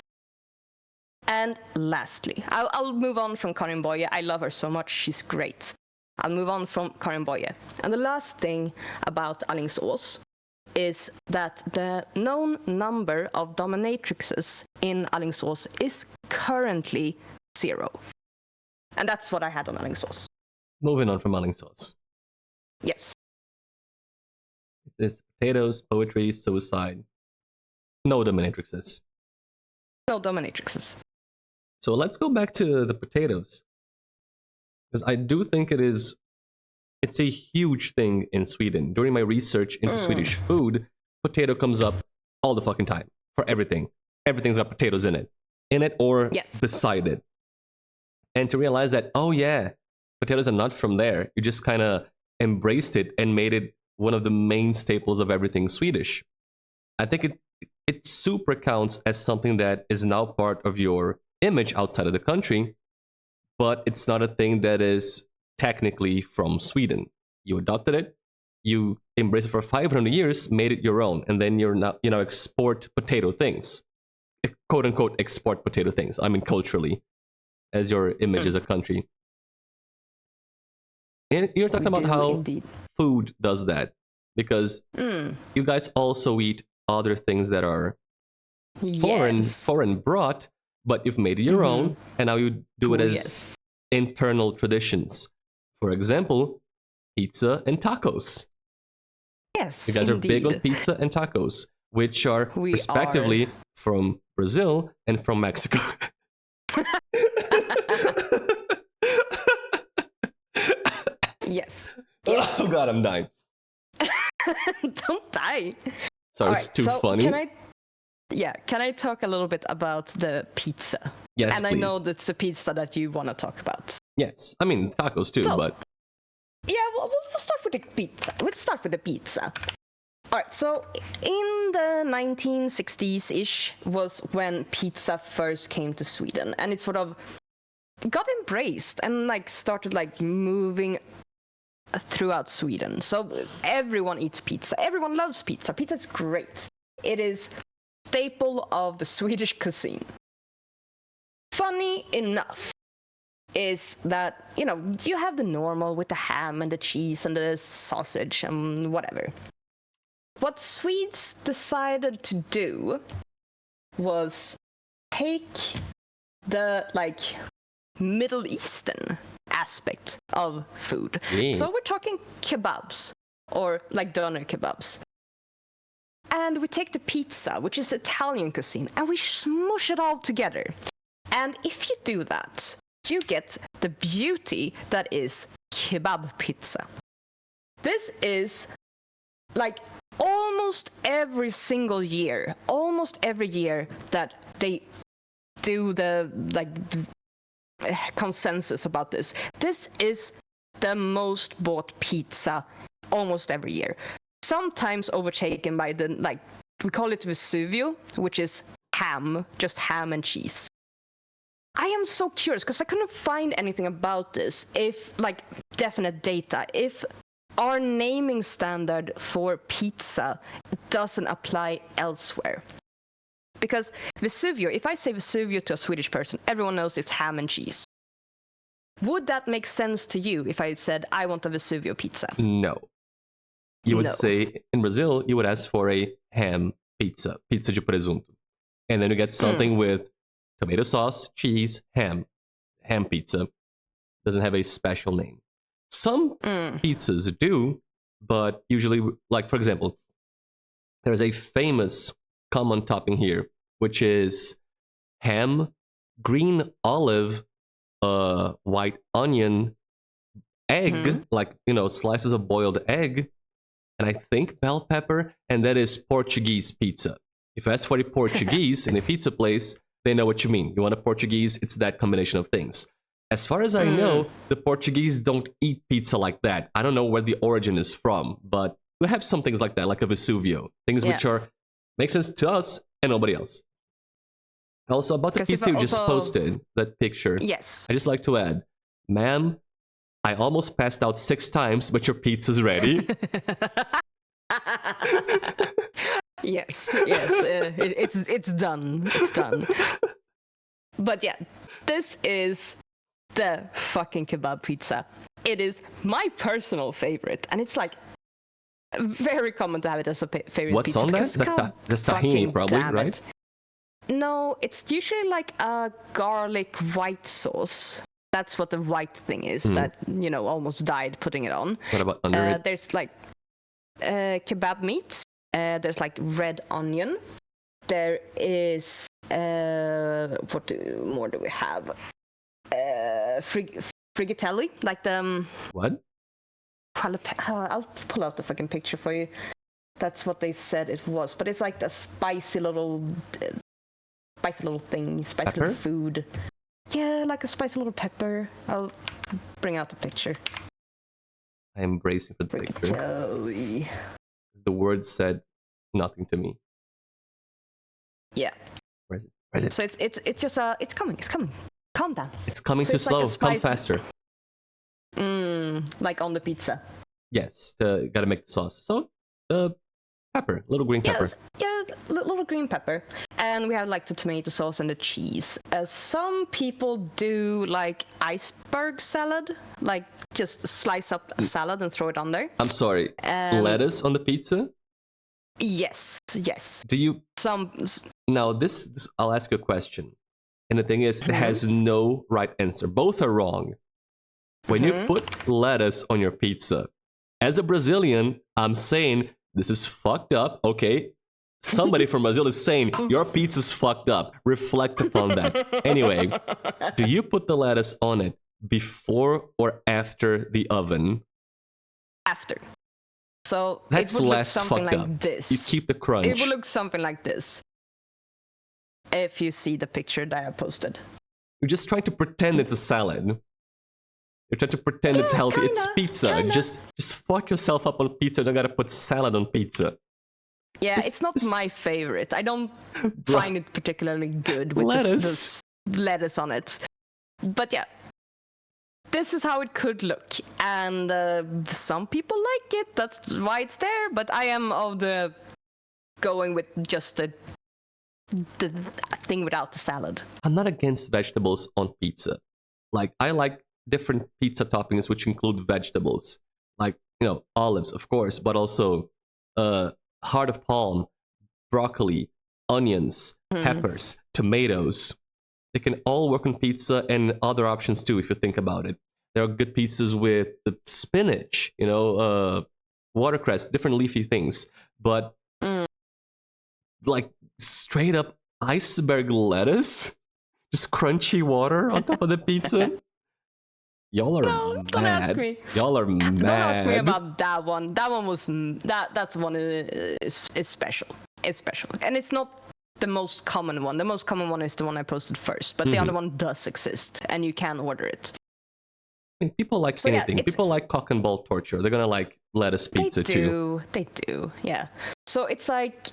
And lastly, I'll move on from Karin Boye. I love her so much, she's great. I'll move on from Karin Boye. And the last thing about Alingsås is that the known number of dominatrixes in Alingsås is currently 0. And that's what I had on Alingsås. Moving on from Alingsås. Yes. It's potatoes, poetry, suicide. No dominatrixes. No dominatrixes. So let's go back to the potatoes. Because I do think it's a huge thing in Sweden. During my research into Swedish food, potato comes up all the fucking time for everything. Everything's got potatoes in it or beside it. And to realize that, oh yeah, potatoes are not from there. You just kind of embraced it and made it one of the main staples of everything Swedish. I think it super counts as something that is now part of your image outside of the country, but it's not a thing that is technically from Sweden. You adopted it, you embraced it for 500 years, made it your own, and then you export potato things. Quote unquote export potato things. I mean culturally, as your image as a country. And you're talking about how food does that, because you guys also eat other things that are foreign brought, but you've made it your own, and now you do it as internal traditions. For example, pizza and tacos. Yes, you guys are big on pizza and tacos, which are respectively from Brazil and from Mexico. Yes. Oh god, I'm dying. Don't die. Sorry, it's too funny. Can I talk a little bit about the pizza? Yes, and please. I know that's the pizza that you want to talk about. Yes, I mean tacos too, but yeah, we'll start with the pizza. Let's start with the pizza. All right, so in the 1960s-ish was when pizza first came to Sweden, and it sort of got embraced and started moving throughout Sweden. So everyone eats pizza. Everyone loves pizza. Pizza's great. It is staple of the Swedish cuisine. Funny enough is that, you have the normal with the ham and the cheese and the sausage and whatever. What what Swedes decided to do was take the Middle Eastern aspect of food. Yeah. So we're talking kebabs, or doner kebabs. And we take the pizza, which is Italian cuisine, and we smush it all together. And if you do that, you get the beauty that is kebab pizza. This is almost every single year, that they do the consensus about this. This is the most bought pizza almost every year. Sometimes overtaken by the we call it Vesuvio, which is ham, just ham and cheese. I am so curious because I couldn't find anything about this. If definite data, if our naming standard for pizza doesn't apply elsewhere. Because Vesuvio, if I say Vesuvio to a Swedish person, everyone knows it's ham and cheese. Would that make sense to you if I said I want a Vesuvio pizza? No. You would No. say, in Brazil, you would ask for a ham pizza, pizza de presunto. And then you get something with tomato sauce, cheese, ham pizza. Doesn't have a special name. Some pizzas do, but usually, for example, there's a famous common topping here, which is ham, green olive, white onion, egg, slices of boiled egg, and I think bell pepper, and that is Portuguese pizza. If you ask for the Portuguese in a pizza place, they know what you mean. You want a Portuguese, it's that combination of things. As far as I know, the Portuguese don't eat pizza like that. I don't know where the origin is from, but we have some things like that, like a Vesuvio. Things which make sense to us and nobody else. Also, about the pizza you just posted, that picture. Yes. I just like to add, ma'am, I almost passed out 6 times, but your pizza's ready. Yes, it's done. It's done. But yeah, this is the fucking kebab pizza. It is my personal favorite, and it's very common to have it as a favorite What's pizza. What's on that? That's tahini, probably, right? No, it's usually a garlic white sauce. That's what the white thing is that, almost died putting it on. What about under it? There's kebab meat. There's red onion. There is what more do we have? Frigatelli, What? I'll pull out the fucking picture for you. That's what they said it was, but it's the spicy little thing, spicy little food. Yeah, a spicy little pepper. I'll bring out the picture. I am bracing for the picture. Frigatelli. The word said nothing to me. Yeah. Where is it? So it's just it's coming. Calm down. It's coming too slow. Come faster. On the pizza. Yes, gotta make the sauce. So pepper, little green pepper. Yes, yeah, little green pepper. And we have the tomato sauce and the cheese. Some people do iceberg salad, just slice up a salad and throw it on there. I'm sorry, lettuce on the pizza? Yes. Do you... Now, this I'll ask you a question. And the thing is, it has no right answer. Both are wrong. When you put lettuce on your pizza, as a Brazilian, I'm saying this is fucked up, okay? Somebody from Brazil is saying your pizza's fucked up. Reflect upon that. Anyway, do you put the lettuce on it before or after the oven? After. So that's it would less look something fucked like up. this. You keep the crunch. It would look something like this. If you see the picture that I posted. You're just trying to pretend it's a salad. You're trying to pretend it's healthy. Kinda, it's pizza. Kinda. Just fuck yourself up on pizza. You don't gotta put salad on pizza. Yeah, it's not my favorite. I don't find it particularly good with this lettuce on it. But yeah, this is how it could look. And some people like it. That's why it's there. But I am of the going with just the thing without the salad. I'm not against vegetables on pizza. I like different pizza toppings which include vegetables. Olives, of course, but also heart of palm, broccoli, onions, peppers, tomatoes. They can all work on pizza and other options too, if you think about it. There are good pizzas with the spinach, watercress, different leafy things. But like straight up iceberg lettuce, just crunchy water on top of the pizza. Y'all are No, don't ask me. Y'all are mad. Don't ask me about that one. That one was that's one is special. It's special, and it's not the most common one. The most common one is the one I posted first, but the other one does exist, and you can order it. I mean, people like anything. Yeah, people like cock and ball torture. They're gonna like lettuce pizza too. They do. Yeah. So it's like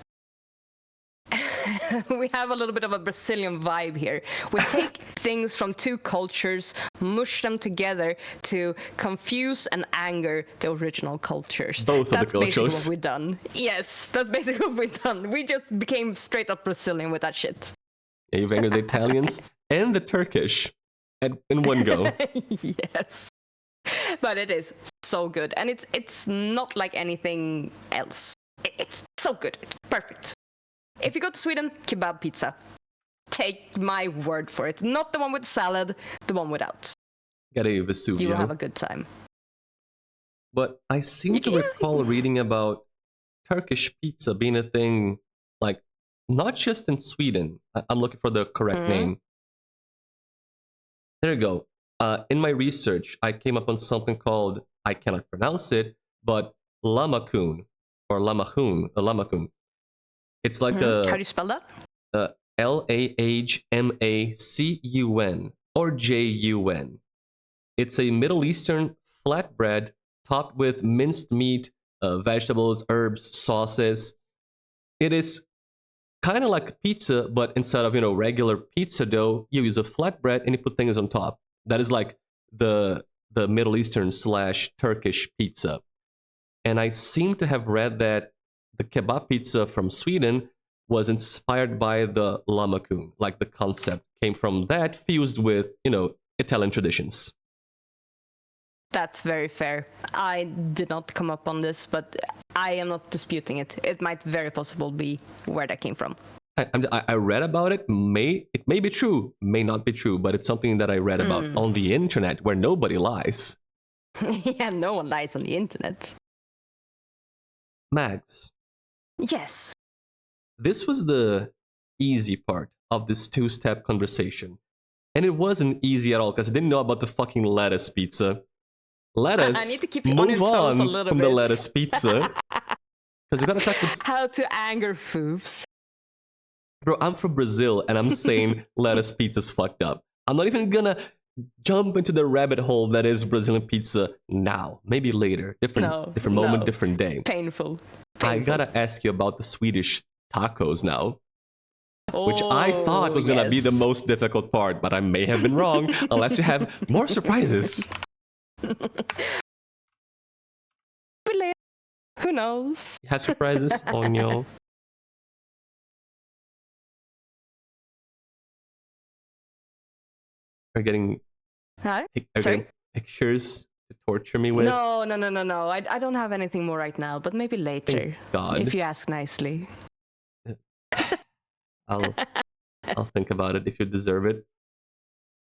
we have a little bit of a Brazilian vibe here. We take things from two cultures, mush them together to confuse and anger the original cultures. Both of the cultures. That's basically what we've done. Yes, that's basically what we've done. We just became straight up Brazilian with that shit. Yeah, you've angered the Italians and the Turkish in one go. Yes. But it is so good. And it's not like anything else. It's so good. It's perfect. If you go to Sweden, kebab pizza. Take my word for it. Not the one with salad, the one without. Get a Vesuvio. You will have a good time. But I seem to recall reading about Turkish pizza being a thing, like, not just in Sweden. I'm looking for the correct name. There you go. In my research, I came up on something called, I cannot pronounce it, but lamakun, or lamakun. It's like a... How do you spell that? Lahmacun or Jun. It's a Middle Eastern flatbread topped with minced meat, vegetables, herbs, sauces. It is kind of like a pizza, but instead of, regular pizza dough, you use a flatbread and you put things on top. That is like the Middle Eastern / Turkish pizza. And I seem to have read that the kebab pizza from Sweden was inspired by the lamakun. Like the concept came from that, fused with, Italian traditions. That's very fair. I did not come up on this, but I am not disputing it. It might very possible be where that came from. I read about it. It may be true, may not be true, but it's something that I read about on the internet where nobody lies. Yeah, no one lies on the internet. Mags. Yes. This was the easy part of this two-step conversation. And it wasn't easy at all because I didn't know about the fucking lettuce pizza. Lettuce, I need to keep you move on from bit. The lettuce pizza. Because we gotta talk about... How to anger foofs. Bro, I'm from Brazil and I'm saying lettuce pizza's fucked up. I'm not even gonna jump into the rabbit hole that is Brazilian pizza now. Maybe later. Different moment, different day. Painful. I gotta ask you about the Swedish tacos now. Which I thought was gonna be the most difficult part, but I may have been wrong, unless you have more surprises. Who knows? You have surprises? Oh no. Are getting pictures to torture me with? No. I don't have anything more right now, but maybe later. Thank God. If you ask nicely. I'll think about it if you deserve it.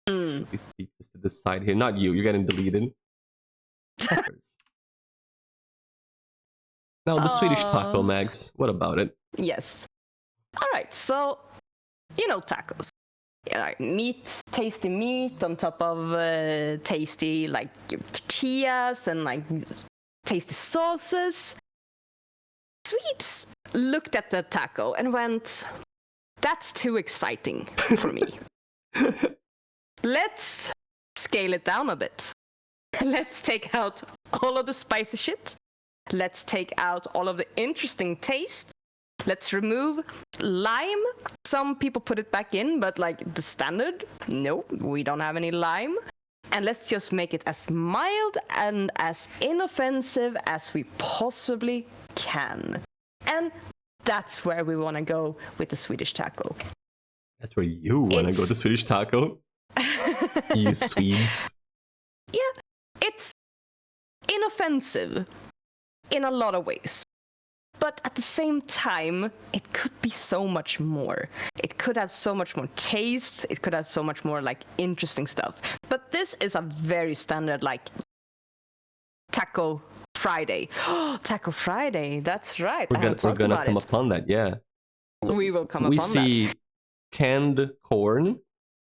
These pizzas to the side here. Not you. You're getting deleted. Now the Swedish taco, Mags. What about it? Yes. All right. So, tacos. Meat, tasty meat on top of tasty tortillas and tasty sauces. Swedes looked at the taco and went, "That's too exciting for me. Let's scale it down a bit. Let's take out all of the spicy shit. Let's take out all of the interesting taste. Let's remove lime. Some people put it back in, but the standard, no, we don't have any lime. And let's just make it as mild and as inoffensive as we possibly can." And that's where we want to go with the Swedish taco. That's where you want to go, the Swedish taco? You Swedes. Yeah, it's inoffensive in a lot of ways. But at the same time, it could be so much more. It could have so much more taste. It could have so much more like interesting stuff. But this is a very standard like Taco Friday. Taco Friday. That's right. We're gonna come upon that, yeah. So we will come upon we that. see canned corn,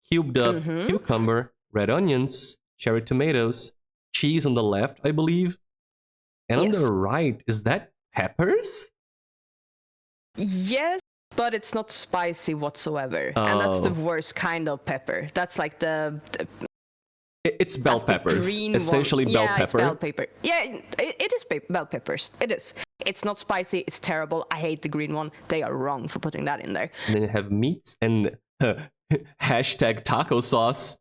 cubed up cucumber, red onions, cherry tomatoes, cheese on the left, I believe. And on the right, is that peppers? Yes, but it's not spicy whatsoever. And that's the worst kind of pepper. That's like it's bell peppers. Essentially bell pepper. It's bell pepper. Yeah, it is bell peppers. It is. It's not spicy. It's terrible. I hate the green one. They are wrong for putting that in there. And then you have meats and hashtag taco sauce.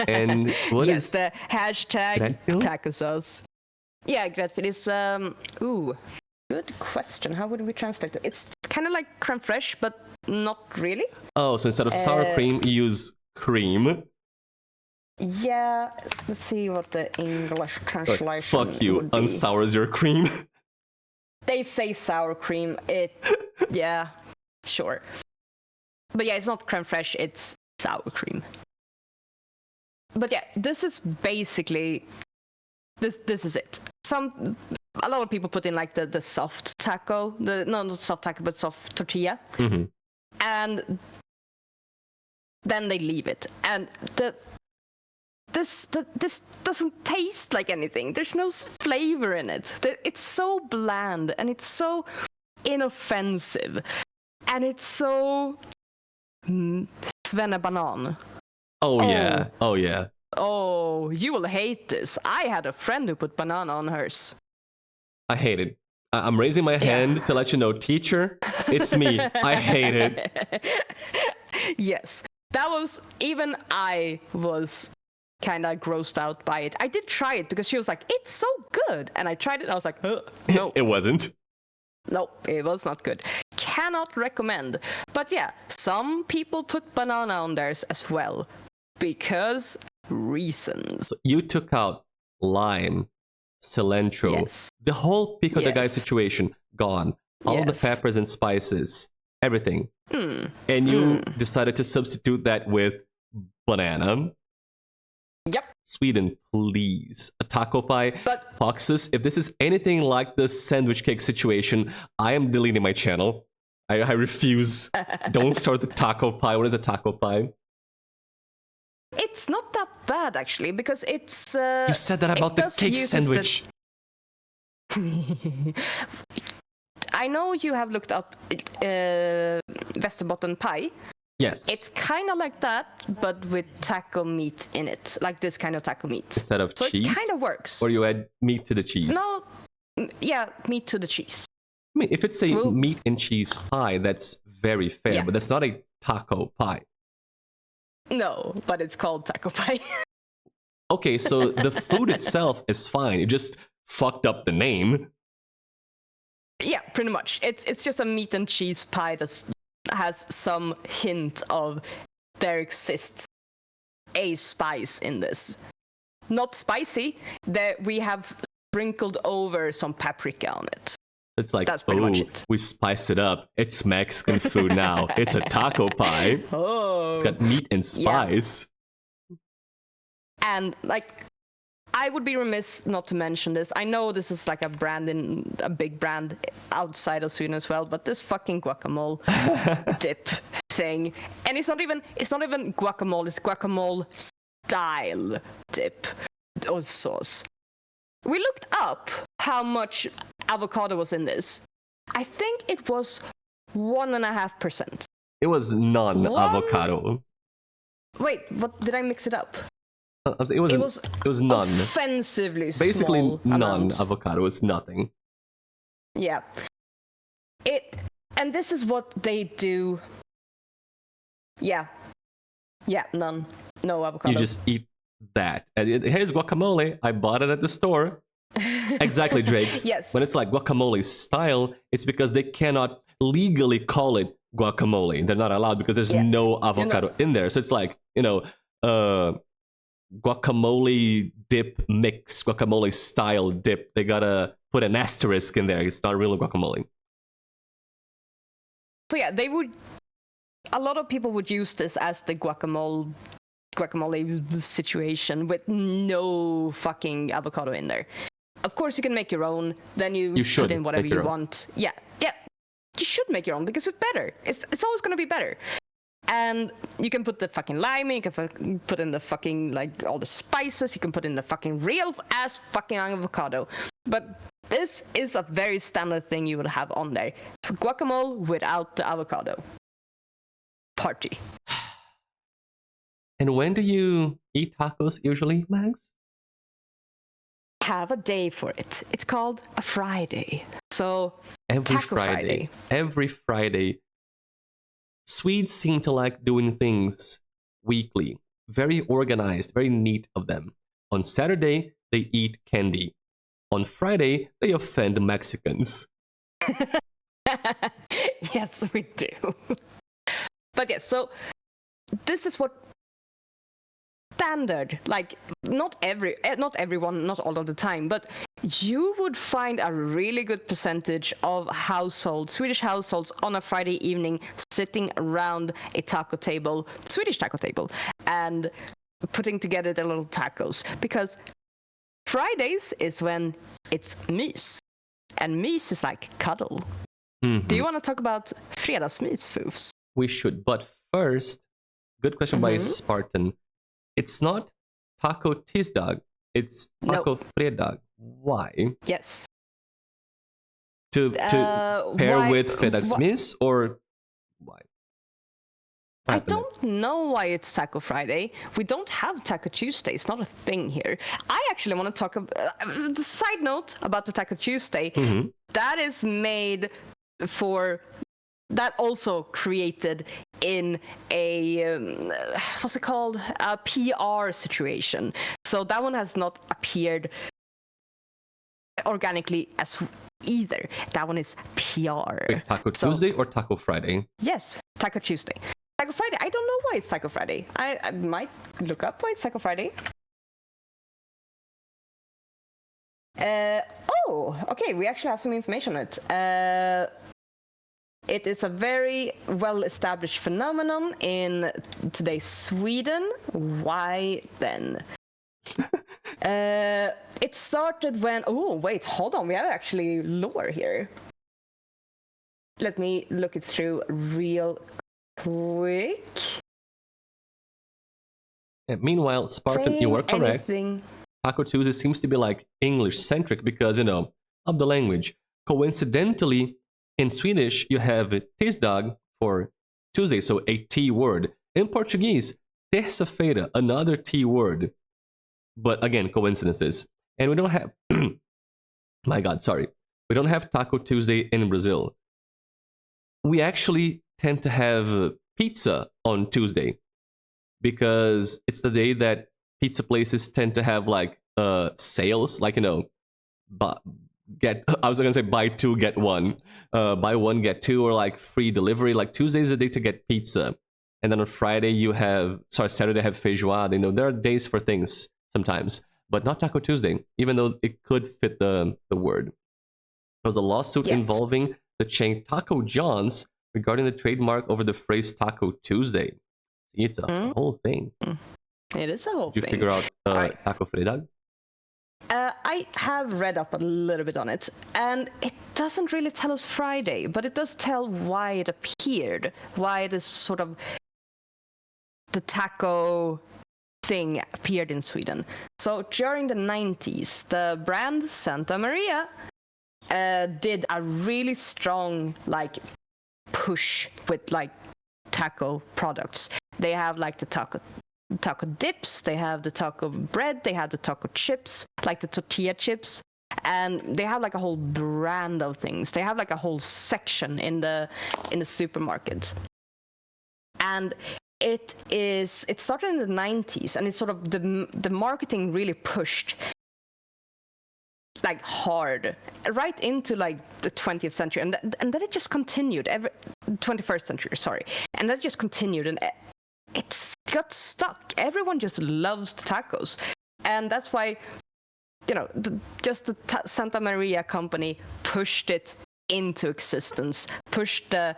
And what is the hashtag Gräddfil? taco sauce. Yeah, Gräddfil is ooh, good question. How would we translate it? It's kind of like creme fraiche, but not really. Oh, so instead of sour cream, you use cream. Yeah, let's see what the English translation Fuck you, would be. unsours your cream. They say sour cream. Yeah, sure. But yeah, it's not creme fraiche, it's sour cream. But yeah, this is basically this is it. A lot of people put in like the soft taco, not soft taco, but soft tortilla, and then they leave it. And this doesn't taste like anything. There's no flavor in it. It's so bland and it's so inoffensive, and it's so svennebanan. Oh yeah. Oh yeah. Oh, you will hate this. I had a friend who put banana on hers. I hate it. I'm raising my hand to let you know, teacher, it's me. I hate it. Yes, even I was kind of grossed out by it. I did try it because she was like, it's so good. And I tried it and I was like, no. It wasn't. No, it was not good. Cannot recommend. But yeah, some people put banana on theirs as well. Because reasons. So you took out lime, cilantro, the whole pico de gallo situation, gone. All the peppers and spices, everything. And you decided to substitute that with banana. Yep. Sweden, please. A taco pie. But Poxuz, if this is anything like the sandwich cake situation, I am deleting my channel. I refuse. Don't start the taco pie. What is a taco pie? It's not that bad, actually, because it's... you said that about the cake sandwich. I know you have looked up Västerbotten pie. Yes. It's kind of like that, but with taco meat in it. Like this kind of taco meat. Instead of cheese? So it kind of works. Or you add meat to the cheese? No, yeah, meat to the cheese. I mean, if it's a meat and cheese pie, that's very fair, but that's not a taco pie. No, but it's called taco pie. Okay, so the food itself is fine. You just fucked up the name. Yeah, pretty much. It's just a meat and cheese pie that has some hint of there exists a spice in this. Not spicy. We have sprinkled over some paprika on it. It's like, that's pretty much it. We spiced it up. It's Mexican food now. It's a taco pie. Oh. It's got meat and spice. Yeah. And like, I would be remiss not to mention this. I know this is like a big brand outside of Sweden as well, but this fucking guacamole dip thing, and it's not even guacamole. It's guacamole style dip or sauce. We looked up how much avocado was in this. I think it was 1.5%. It was non-avocado. Wait, what? Did I mix it up? It was none. Offensively Basically, small non-avocado is nothing. Yeah. And this is what they do. Yeah. Yeah, none. No avocado. You just eat that. And here's guacamole. I bought it at the store. Exactly, Drakes. Yes. When it's like guacamole style, it's because they cannot legally call it guacamole. They're not allowed because there's no avocado in there. So it's like, guacamole dip mix, guacamole style dip. They gotta put an asterisk in there. It's not real guacamole. So yeah, a lot of people would use this as the guacamole situation with no fucking avocado in there. Of course, you can make your own. Then you put in whatever you want. Yeah. You should make your own because it's better. It's always gonna be better. And you can put the fucking lime, you can put in the fucking, like, all the spices, you can put in the fucking real ass fucking avocado. But this is a very standard thing you would have on there. Guacamole without the avocado. Party. And when do you eat tacos usually, Mags? Have a day for it. It's called a Friday. So, every Taco Friday. Every Friday. Swedes seem to like doing things weekly. Very organized, very neat of them. On Saturday, they eat candy. On Friday, they offend Mexicans. Yes, we do. But yes, so this is what standard, like not everyone, not all of the time, but you would find a really good percentage of Swedish households on a Friday evening sitting around a taco table, Swedish taco table, and putting together their little tacos. Because Fridays is when it's mys, and mys is like cuddle. Mm-hmm. Do you want to talk about fredagsmys, foofs? We should, but first, good question by Spartan. It's not taco tisdag, it's taco fredag. Why? Yes. To pair with fredagsmys, or why? I don't know why it's Taco Friday. We don't have Taco Tuesday. It's not a thing here. I actually want to talk about the side note about the Taco Tuesday. Mm-hmm. That is made for... That also created in a, what's it called? A PR situation. So that one has not appeared organically as either. That one is PR. Wait, Taco Tuesday or Taco Friday? Yes, Taco Tuesday. Taco Friday, I don't know why it's Taco Friday. I might look up why it's Taco Friday. Okay, we actually have some information on it. It is a very well-established phenomenon in today's Sweden. Why then? It started when... Oh, wait, hold on. We have actually lore here. Let me look it through real quick. Meanwhile, Spartan, you were correct. Taco Tuesday seems to be like English-centric because, of the language. Coincidentally, in Swedish, you have tisdag for Tuesday, so a T word. In Portuguese, terça-feira, another T word. But again, coincidences. And we don't have... My God, sorry. We don't have Taco Tuesday in Brazil. We actually tend to have pizza on Tuesday because it's the day that pizza places tend to have like sales, like, I was gonna say buy two get one, buy one get two, or like free delivery. Like Tuesday is the day to get pizza, and then on Friday Saturday have feijoada. There are days for things sometimes, but not Taco Tuesday, even though it could fit the word. There was a lawsuit involving the chain Taco John's regarding the trademark over the phrase Taco Tuesday. See, it's a whole thing. It is a whole thing. Did you figure out Taco Fredag? I have read up a little bit on it, and it doesn't really tell us Friday, but it does tell why it appeared, why this sort of the taco thing appeared in Sweden. So during the 90s, the brand Santa Maria did a really strong push with taco products. They have the taco dips, they have the taco bread, they have the taco chips, the tortilla chips, and they have a whole brand of things. They have a whole section in the supermarket. And it started in the 90s, and it's sort of the marketing really pushed hard right into the 20th century, and then it just continued 21st century, sorry, and that just continued, and it's got stuck. Everyone just loves the tacos, and that's why, just the Santa Maria company pushed it into existence, pushed the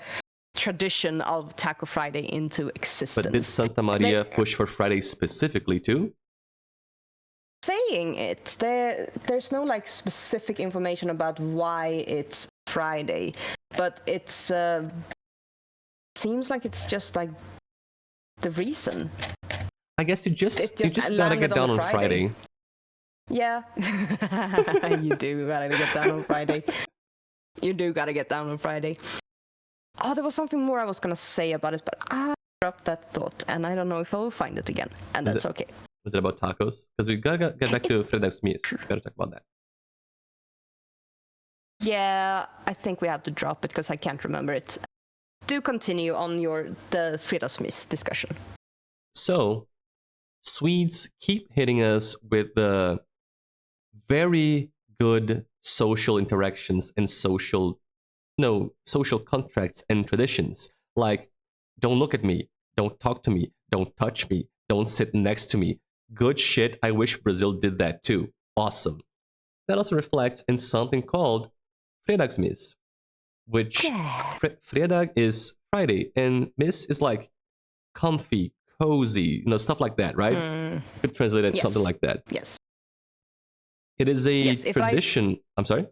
tradition of Taco Friday into existence. But did Santa Maria push for Friday specifically too? Saying it, there's no like specific information about why it's Friday, but it's seems like it's just like the reason. I guess you just gotta get down on Friday. Yeah, you do gotta get down on Friday. You do gotta get down on Friday. Oh, there was something more I was gonna say about it, but I dropped that thought, and I don't know if I will find it again, and that's okay. Was it about tacos? Because we gotta get back to fredagsmys. We gotta talk about that. Yeah, I think we have to drop it because I can't remember it. Do continue on the fredagsmys discussion. So, Swedes keep hitting us with the very good social interactions and social contracts and traditions. Like, don't look at me, don't talk to me, don't touch me, don't sit next to me. Good shit, I wish Brazil did that too. Awesome. That also reflects in something called fredagsmys, which fredag is Friday, and miss is like comfy, cozy, stuff like that, right? Could translate it something like that. Yes. It is a tradition. I'm sorry?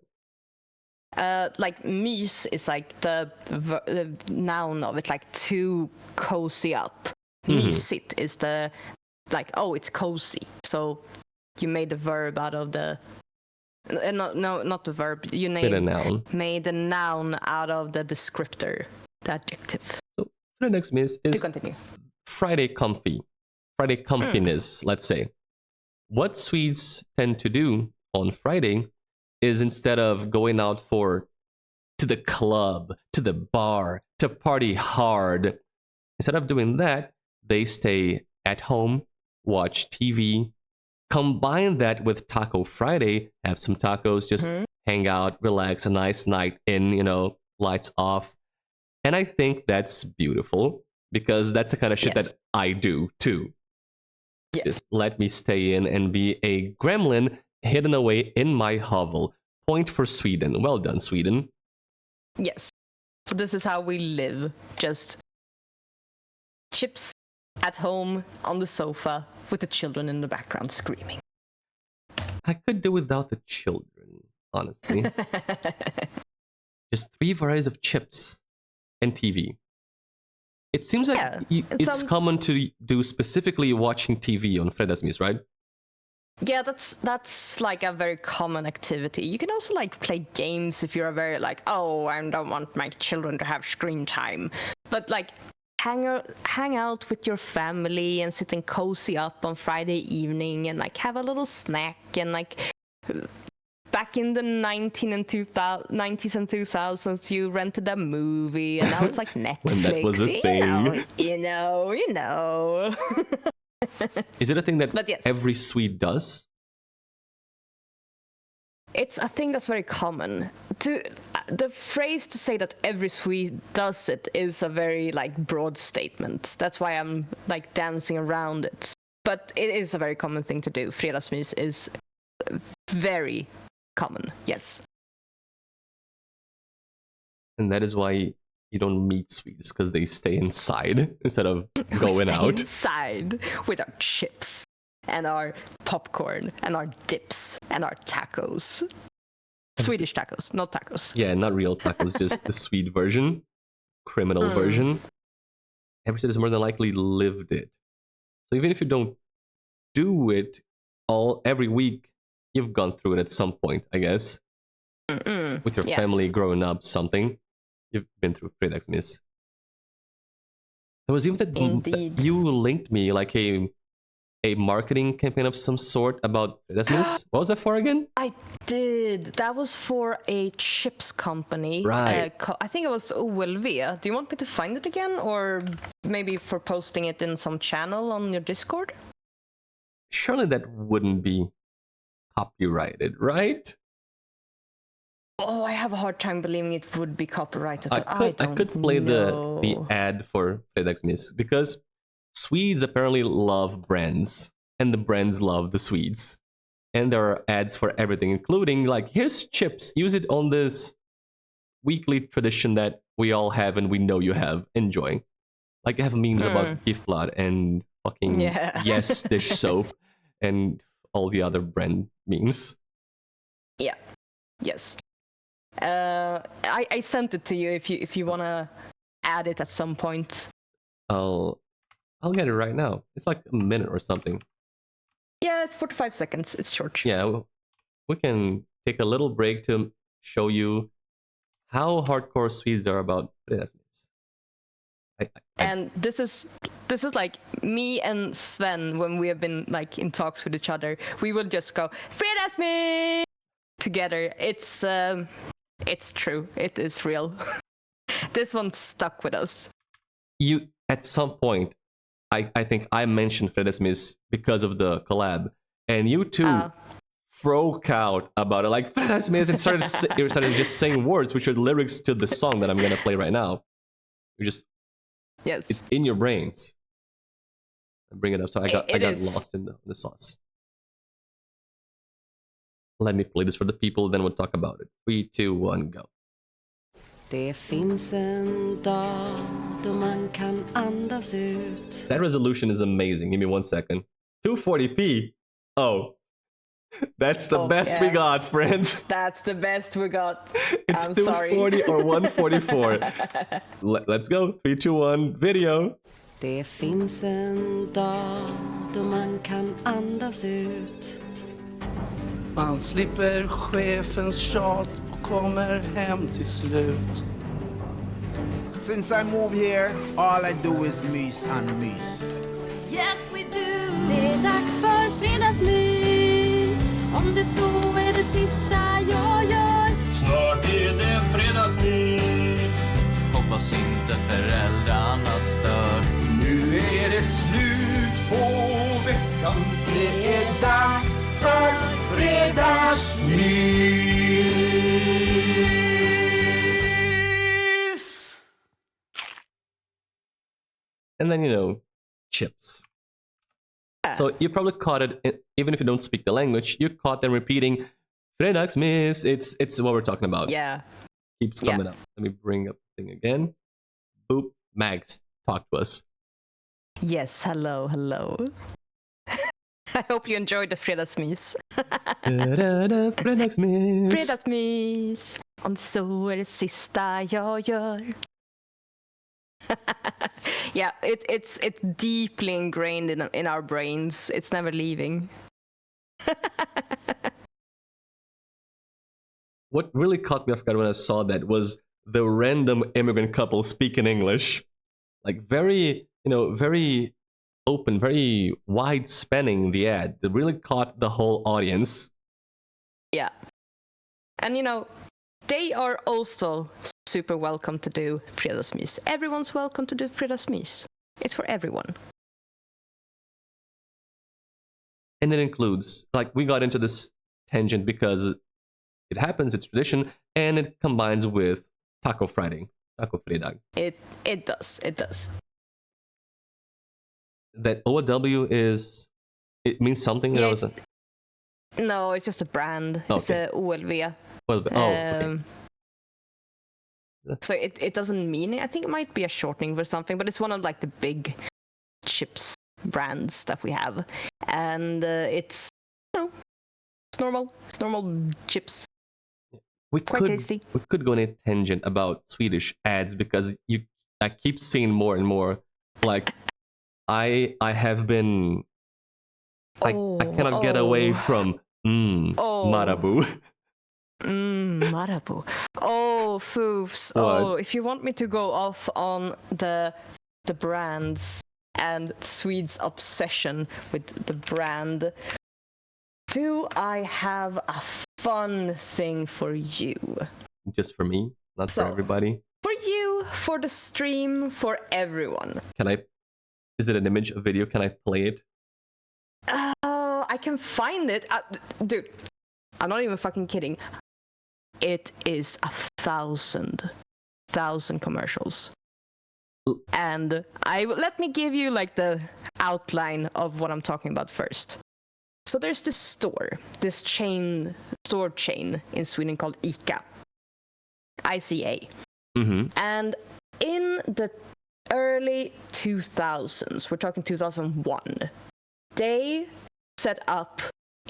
Like mys is like the noun of it, like to cozy up. Mysigt is the like, oh, it's cozy. So you made the verb out of the not the verb. You made the noun out of the descriptor, the adjective. So fredagsmys is Friday comfy, Friday comfiness, let's say. What Swedes tend to do on Friday is, instead of going out to the club, to the bar, to party hard, instead of doing that, they stay at home, watch TV, combine that with Taco Friday, have some tacos, just hang out, relax, a nice night in, lights off. And I think that's beautiful, because that's the kind of shit that I do too. Yes. Just let me stay in and be a gremlin hidden away in my hovel. Point for Sweden. Well done, Sweden. Yes. So this is how we live. Just chips at home on the sofa with the children in the background screaming. I could do without the children, honestly. Just 3 varieties of chips and TV. It seems like it's common to do specifically watching TV on fredagsmys, right? Yeah, that's like a very common activity. You can also like play games if you're very like, oh, I don't want my children to have screen time. But like hang out with your family and sit and cozy up on Friday evening and like have a little snack and like back in the 90s and 2000s, you rented a movie, and now it's like Netflix. When that was a thing. You know. Is it a thing that every Swede does? It's a thing that's very common. The phrase to say that every Swede does it is a very like broad statement. That's why I'm like dancing around it. But it is a very common thing to do. Fredagsmys is very common, yes. And that is why you don't meet Swedes, because they stay inside instead of going out. Inside with our chips and our popcorn and our dips and our tacos. Swedish tacos, not tacos. Yeah, not real tacos, just the Swede version, criminal version. Every citizen more than likely lived it. So even if you don't do it every week, you've gone through it at some point, I guess. With your family growing up, something. You've been through fredagsmys. There was even that you linked me like a marketing campaign of some sort about fredagsmys. What was that for again? I did. That was for a chips company. Right. I think it was OLV. Do you want me to find it again, or maybe for posting it in some channel on your Discord? Surely that wouldn't be copyrighted, right? Oh, I have a hard time believing it would be copyrighted. I could play the ad for fredagsmys, because Swedes apparently love brands, and the brands love the Swedes. And there are ads for everything, including like, here's chips, use it on this weekly tradition that we all have and we know you have. Enjoy. Like, I have memes about Giflad and fucking Yes dish soap and all the other brand memes. Yeah. Yes. I sent it to you if you wanna add it at some point. I'll get it right now. It's like a minute or something. Yeah, it's 45 seconds. It's short. Yeah, we can take a little break to show you how hardcore Swedes are about fredagsmys. And this is like me and Sven when we have been like in talks with each other. We will just go fredagsmys together. It's true. It is real. This one stuck with us. You at some point, I think I mentioned fredagsmys because of the collab, and you two broke out about it like fredagsmys and started just saying words which are lyrics to the song that I'm gonna play right now. You just it's in your brains. I bring it up, so I got lost in the sauce. Let me play this for the people, then we'll talk about it. 3, 2, 1, go. Det finns en dag då man kan andas ut. That resolution is amazing. Give me 1 second. 240p. Oh. That's the best we got, friends. That's the best we got. It's I'm 240 or 144. Let's go. 3, 2, 1, video. Det finns en dag då man kan andas ut. Man slipper chefens tjat och kommer hem till slut. Since I moved here, all I do is mys and mys. Yes we do. Det är dags för fredagsmys. Om det så är det sista jag gör. Snart är det fredagsmys. Hoppas inte föräldrarna stör. Nu är det slut på veckan. Det är dags för fredagsmys. And then, chips. So you probably caught it, even if you don't speak the language, you caught them repeating fredagsmys. It's what we're talking about. Yeah. Keeps coming up. Let me bring up the thing again. Boop. Mags, talk to us. Yes, hello. I hope you enjoyed the fredagsmys. Fredagsmys. Fredagsmys. Om det så är det sista jag gör. Yeah, it's deeply ingrained in our brains. It's never leaving. What really caught me off guard when I saw that was the random immigrant couple speaking English. Like very open, very wide spanning the ad. It really caught the whole audience. Yeah. And they are also super welcome to do fredagsmys. Everyone's welcome to do fredagsmys. It's for everyone. And it includes, like, we got into this tangent because it happens, it's tradition, and it combines with Taco Friday, Taco Fredag. It does. That OW it means something? Yeah, no, it's just a brand. Oh, it's okay. a OLV. Okay. So it doesn't mean it. I think it might be a shortening for something, but it's one of like the big chips brands that we have, and it's it's normal chips. Quite tasty. We could go on a tangent about Swedish ads because I keep seeing more and more. Like I have been. I cannot get away from Marabou. Marabou. Oh, foofs. What? Oh, if you want me to go off on the brands and Swedes' obsession with the brand, do I have a fun thing for you? Just for me, not for everybody. For you, for the stream, for everyone. Is it an image, a video? Can I play it? I can find it. Dude, I'm not even fucking kidding. It is 1,000 commercials. And let me give you like the outline of what I'm talking about first. So there's this store chain in Sweden called ICA. ICA. Mm-hmm. And in the early 2000s, we're talking 2001, they set up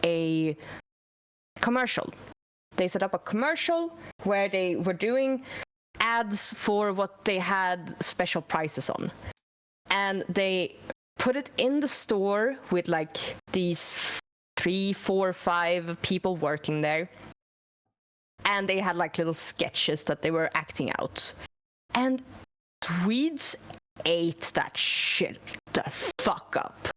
a commercial. They set up a commercial where they were doing ads for what they had special prices on. And they put it in the store with like these 3, 4, 5 people working there. And they had like little sketches that they were acting out. And Swedes ate that shit the fuck up.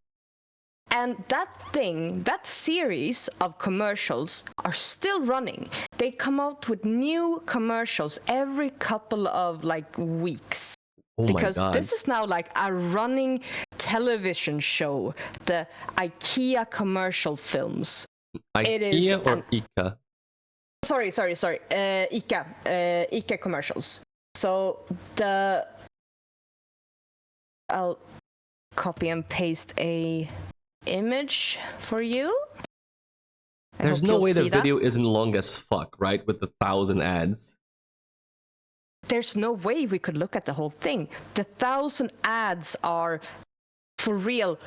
And that series of commercials are still running. They come out with new commercials every couple of like weeks. Oh because my God. this is now like a running television show, the IKEA commercial films. IKEA or ICA? Sorry. ICA commercials. So I'll copy and paste a image for you. There's no way the video isn't long as fuck, right? With the 1,000 ads. There's no way we could look at the whole thing. The 1,000 ads are, for real,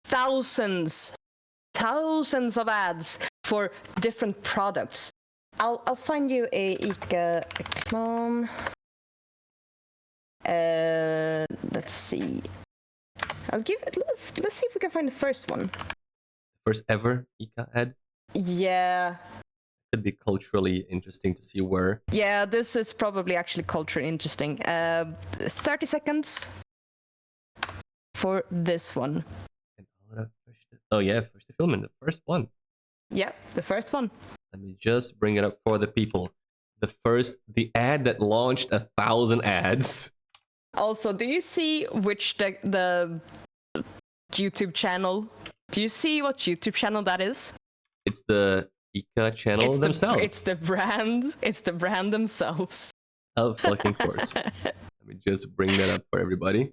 thousands of ads for different products. I'll find you a ICA reklam. Let's see. Let's see if we can find the first one. First ever ICA ad? Yeah. Could be culturally interesting to see where. Yeah, this is probably actually culturally interesting. 30 seconds for this one. Oh yeah, first film, the first one. Yeah, the first one. Let me just bring it up for the people. The ad that launched 1,000 ads. Also, do you see which the YouTube channel? Do you see what YouTube channel that is? It's the ICA channel themselves. It's the brand themselves. Of fucking course. Let me just bring that up for everybody.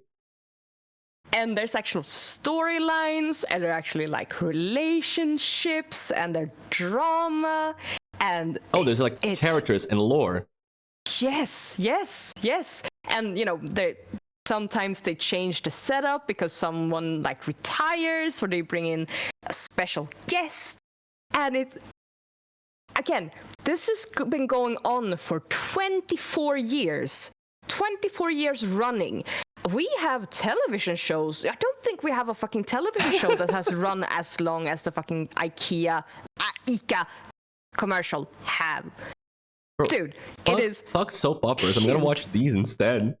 And there's actual storylines, and there are actually like relationships, and there's drama, and there's like characters and lore. Yes. And you know, sometimes they change the setup because someone like retires, or they bring in a special guest, and this has been going on for 24 years. 24 years running. We have television shows. I don't think we have a fucking television show that has run as long as the fucking IKEA commercial have. Bro, dude, it is... Fuck soap operas. I'm gonna watch these instead.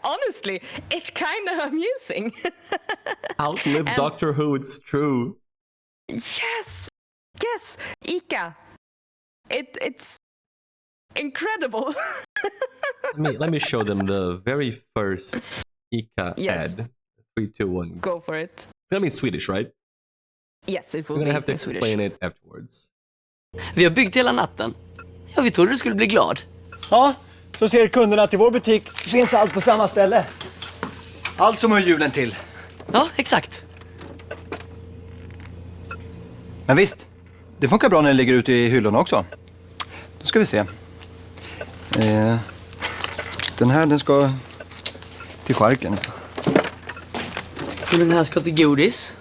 Honestly, it's kind of amusing. Outlive Doctor Who, it's true. Yes, ICA. It's incredible. let me show them the very first ICA ad. 3, 2, 1. Go for it. It's gonna be Swedish, right? Yes, it will. We're gonna have to Swedish. explain it afterwards. Vi har byggt hela natten. Ja, vi trodde du skulle bli glad. Ja, så ser kunderna till vår butik. Finns allt på samma ställe. Allt som hör julen till. Ja, exakt. Men visst, det funkar bra när det ligger ute i hyllorna också. Då ska vi se. Den här, den ska till skärken. Och den här ska till godis.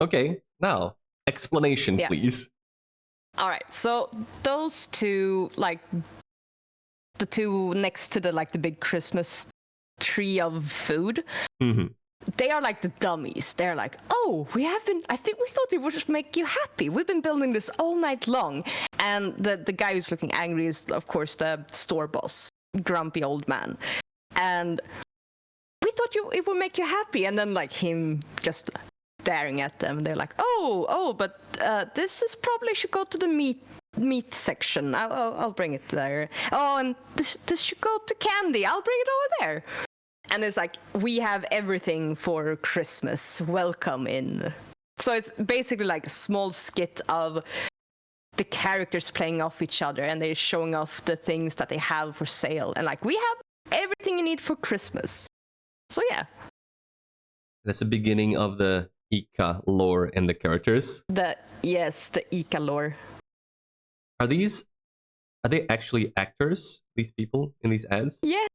Okay, now, explanation, please. All right, so those two, like, the two next to the big Christmas tree of food, they are like the dummies. They're like, I think we thought it would just make you happy. We've been building this all night long. And the guy who's looking angry is, of course, the store boss, grumpy old man. And we thought it would make you happy. And then, like, him just staring at them. They're like, but this is probably should go to the meat section. I'll bring it there. Oh, and this should go to candy. I'll bring it over there. And it's like, we have everything for Christmas. Welcome in. So it's basically like a small skit of the characters playing off each other, and they're showing off the things that they have for sale, and like, we have everything you need for Christmas. So yeah. That's the beginning of the Ica lore and the characters. The Ica lore. Are they actually actors, these people in these ads? Yeah.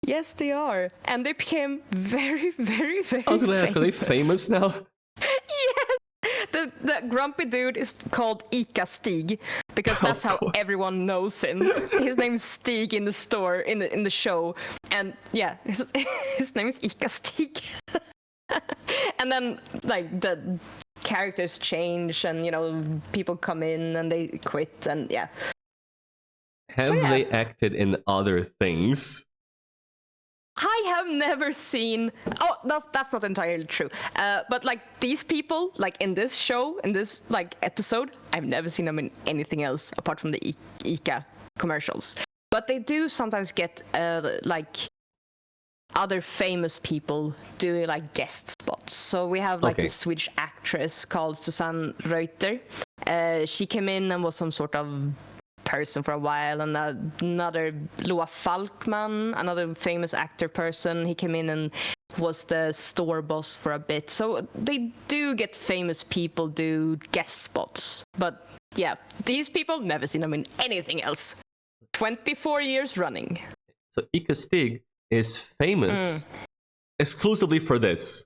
Yes, they are. And they became very, very, very I was gonna ask, are they famous now? Yes! The grumpy dude is called Ica Stig, because that's how everyone knows him. His name is Stig in the store, in the show. And yeah, his name is Ica Stig. And then, like, the characters change, and, you know, people come in and they quit, and yeah. Have they acted in other things? I have never seen. Oh, that's not entirely true. But like, these people, like in this show, in this like episode, I've never seen them in anything else apart from the Ica commercials. But they do sometimes get like other famous people doing like guest spots. So we have like this Swedish actress called Susanne Reuter. She came in and was some sort of person for a while, and another Loa Falkman, another famous actor person, he came in and was the store boss for a bit. So they do get famous people do guest spots, but yeah, these people, never seen them in anything else. 24 years running. So Ica Stig is famous exclusively for this.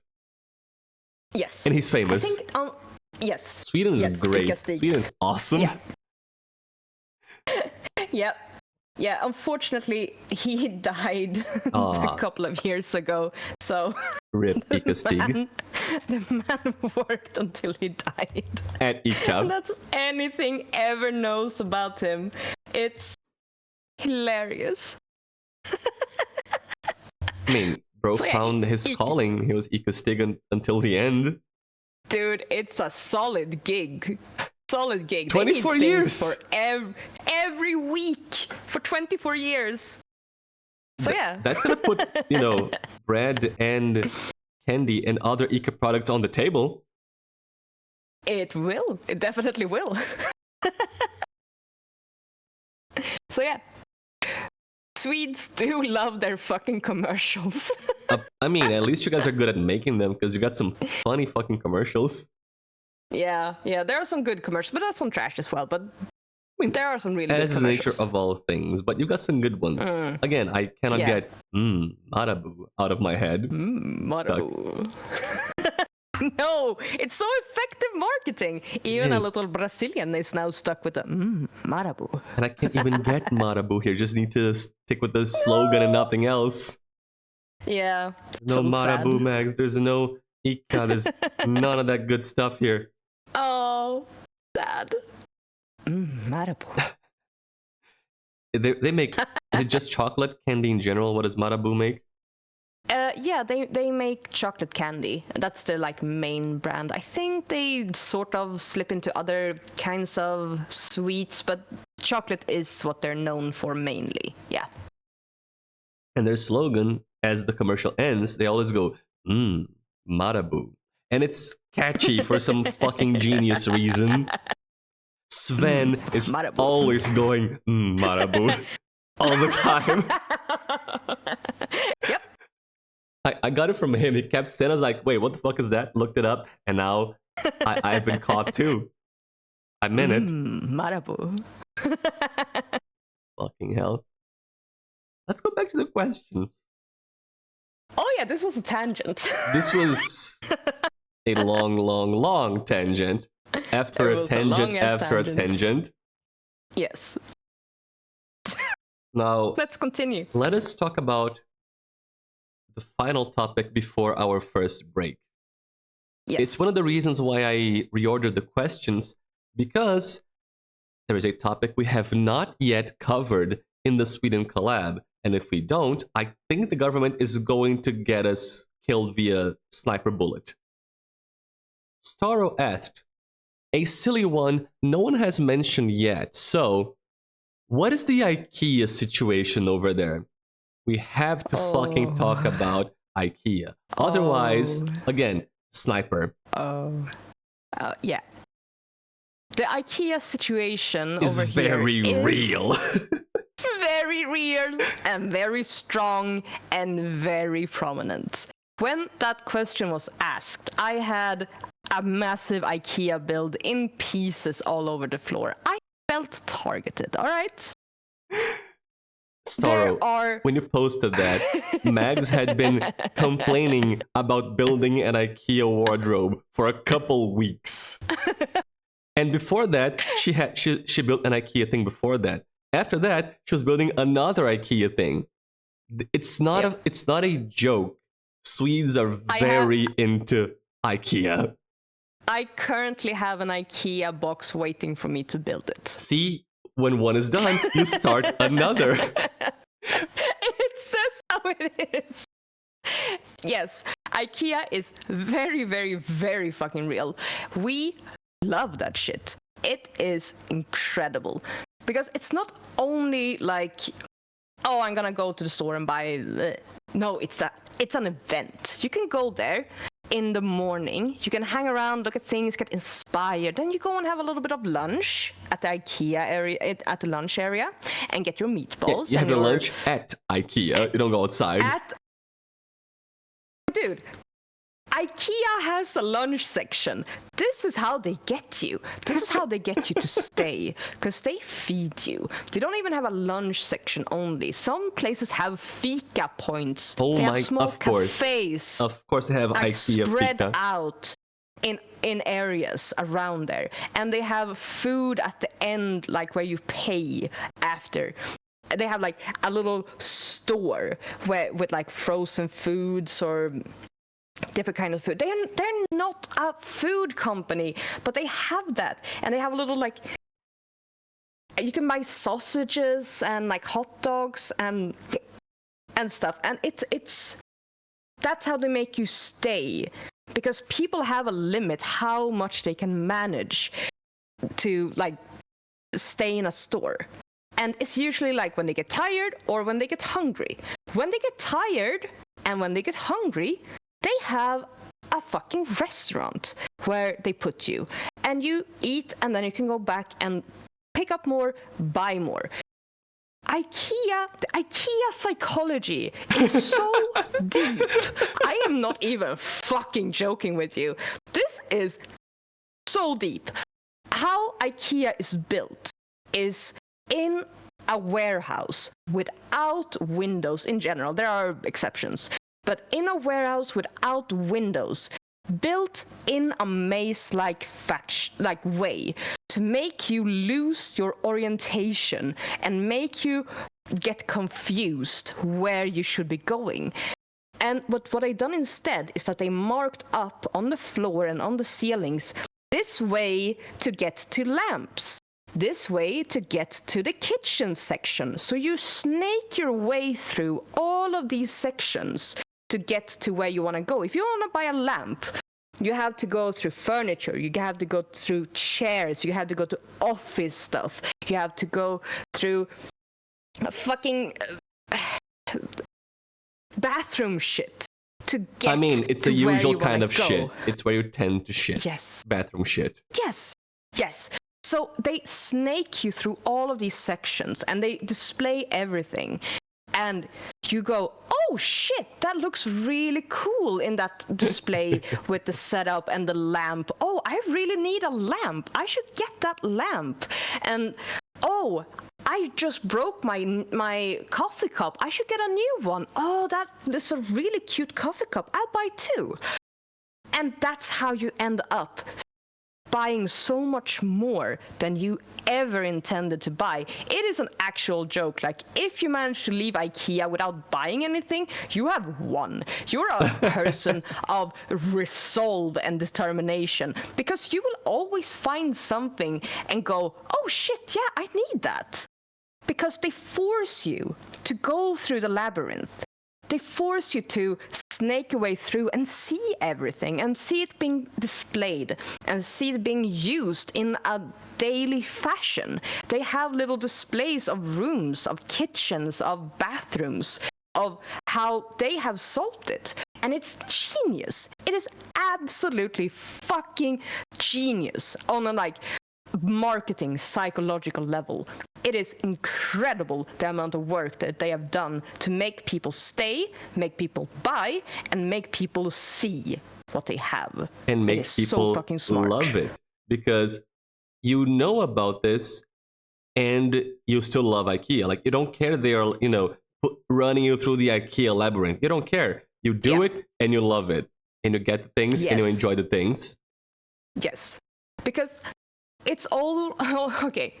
Yes, and he's famous. I think, yes, Sweden is great. Sweden's awesome. Yeah. Yeah, unfortunately, he died a couple of years ago, so Rip Ica Stig. The man worked until he died. At Ica. And that's anything ever knows about him. It's hilarious. I mean, bro found his calling. He was Ica Stig until the end. Dude, it's a solid gig. 24 years for every week for 24 years. So yeah, that's gonna put, you know, bread and candy and other Ica products on the table. It will. It definitely will. So yeah, Swedes do love their fucking commercials. I mean, at least you guys are good at making them, because you got some funny fucking commercials. Yeah, there are some good commercials, but there's some trash as well. But I mean, there are some really good commercials. As the nature of all things, but you got some good ones. Again, I cannot get Marabu out of my head. Marabu. No, it's so effective marketing. Even a little Brazilian is now stuck with the Marabu. And I can't even get Marabu here. Just need to stick with the slogan and nothing else. Yeah. No Marabu Mags. There's no Ica. There's none of that good stuff here. Oh, sad. Marabu. They make. Is it just chocolate candy in general? What does Marabu make? Yeah, they make chocolate candy. That's their like main brand. I think they sort of slip into other kinds of sweets, but chocolate is what they're known for mainly. Yeah. And their slogan, as the commercial ends, they always go, Marabu. And it's catchy for some fucking genius reason. Sven is Marabu. always going, Marabu. All the time. Yep. I got it from him. He kept saying, I was like, wait, what the fuck is that? Looked it up, and now I've been caught too. I meant it. Marabu. Fucking hell. Let's go back to the questions. Oh yeah, this was a tangent. This was a long tangent. After a tangent, after a tangent. Yes. Now, let's continue. Let us talk about the final topic before our first break. Yes. It's one of the reasons why I reordered the questions, because there is a topic we have not yet covered in the Sweden collab. And if we don't, I think the government is going to get us killed via sniper bullet. Starro asked, a silly one no one has mentioned yet. So, what is the IKEA situation over there? We have to fucking talk about IKEA. Otherwise, again, sniper. Yeah. the IKEA situation Is over here very is real. very real and very strong and very prominent. When that question was asked, I had a massive IKEA build in pieces all over the floor. I felt targeted, all right? Starro, when you posted that, Mags had been complaining about building an IKEA wardrobe for a couple weeks. And before that, she built an IKEA thing before that. After that, she was building another IKEA thing. It's not a joke. Swedes are very into IKEA. I currently have an IKEA box waiting for me to build it. See, when one is done, you start another. It's just how it is. Yes, IKEA is very, very, very fucking real. We love that shit. It is incredible. Because it's not only like, oh, I'm gonna go to the store and buy... No, it's an event. You can go there in the morning, you can hang around, look at things, get inspired, then you go and have a little bit of lunch at the IKEA area, at the lunch area, and get your meatballs. Yeah, you have your lunch at IKEA, you don't go outside. Dude, IKEA has a lunch section. This is how they get you. This is how they get you to stay. Because they feed you. They don't even have a lunch section only. Some places have fika points. They have small cafes. Of course they have like IKEA spread fika. out in areas around there. And they have food at the end, like where you pay after. They have like a little store with like frozen foods or different kind of food. They're not a food company, but they have that, and they have a little like you can buy sausages and like hot dogs and stuff, and it's that's how they make you stay, because people have a limit how much they can manage to like stay in a store. And it's usually like when they get tired or when they get hungry. When they get tired and when they get hungry, they have a fucking restaurant where they put you. And you eat, and then you can go back and pick up more, buy more. The IKEA psychology is so deep. I am not even fucking joking with you. This is so deep. How IKEA is built is in a warehouse without windows in general. There are exceptions. But in a warehouse without windows, built in a maze-like way to make you lose your orientation and make you get confused where you should be going. And what I done instead is that they marked up on the floor and on the ceilings this way to get to lamps. This way to get to the kitchen section. So you snake your way through all of these sections to get to where you want to go. If you want to buy a lamp, you have to go through furniture, you have to go through chairs, you have to go to office stuff, you have to go through fucking bathroom shit to get. I mean, it's the usual kind of shit. It's where you tend to shit. Yes. Bathroom shit. Yes. So they snake you through all of these sections and they display everything. And you go, oh shit, that looks really cool in that display with the setup and the lamp. Oh, I really need a lamp. I should get that lamp. And oh, I just broke my coffee cup. I should get a new one. Oh, that's a really cute coffee cup. I'll buy two. And that's how you end up buying so much more than you ever intended to buy. It is an actual joke. Like, if you manage to leave IKEA without buying anything, you have won. You're a person of resolve and determination, because you will always find something and go, oh shit, yeah, I need that. Because they force you to go through the labyrinth. They force you to snake your way through and see everything and see it being displayed and see it being used in a daily fashion. They have little displays of rooms, of kitchens, of bathrooms, of how they have solved it. And it's genius. It is absolutely fucking genius on a like marketing psychological level, it is incredible the amount of work that they have done to make people stay, make people buy, and make people see what they have. And make it is people so fucking smart. love it, because you know about this and you still love IKEA. Like, you don't care they are, running you through the IKEA labyrinth. You don't care. You do it and you love it. And you get the things and you enjoy the things. Yes. Because it's all okay.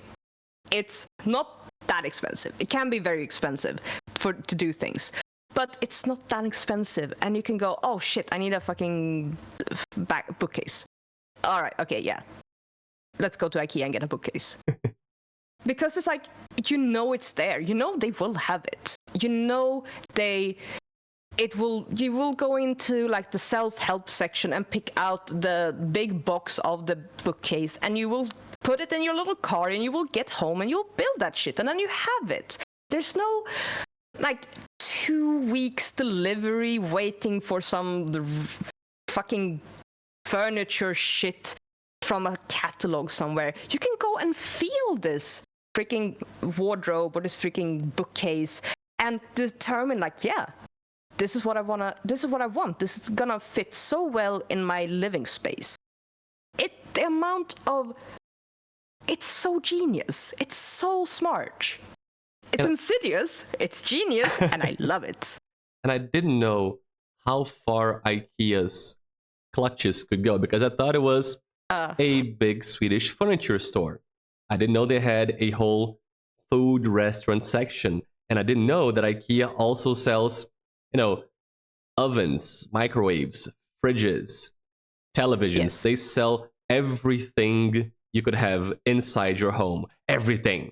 It's not that expensive. It can be very expensive to do things. But it's not that expensive. And you can go, oh shit, I need a fucking bookcase. All right, okay, yeah. Let's go to IKEA and get a bookcase. Because it's like, it's there. They will have it. You will go into like the self-help section and pick out the big box of the bookcase, and you will put it in your little car, and you will get home and you'll build that shit, and then you have it. There's no like 2 weeks delivery waiting for some fucking furniture shit from a catalog somewhere. You can go and feel this freaking wardrobe or this freaking bookcase and determine like, yeah, this is what I want. This is gonna fit so well in my living space. It's so genius. It's so smart. It's insidious. It's genius, and I love it. And I didn't know how far IKEA's clutches could go, because I thought it was a big Swedish furniture store. I didn't know they had a whole food restaurant section, and I didn't know that IKEA also sells ovens, microwaves, fridges, televisions. Yes. They sell everything you could have inside your home. Everything.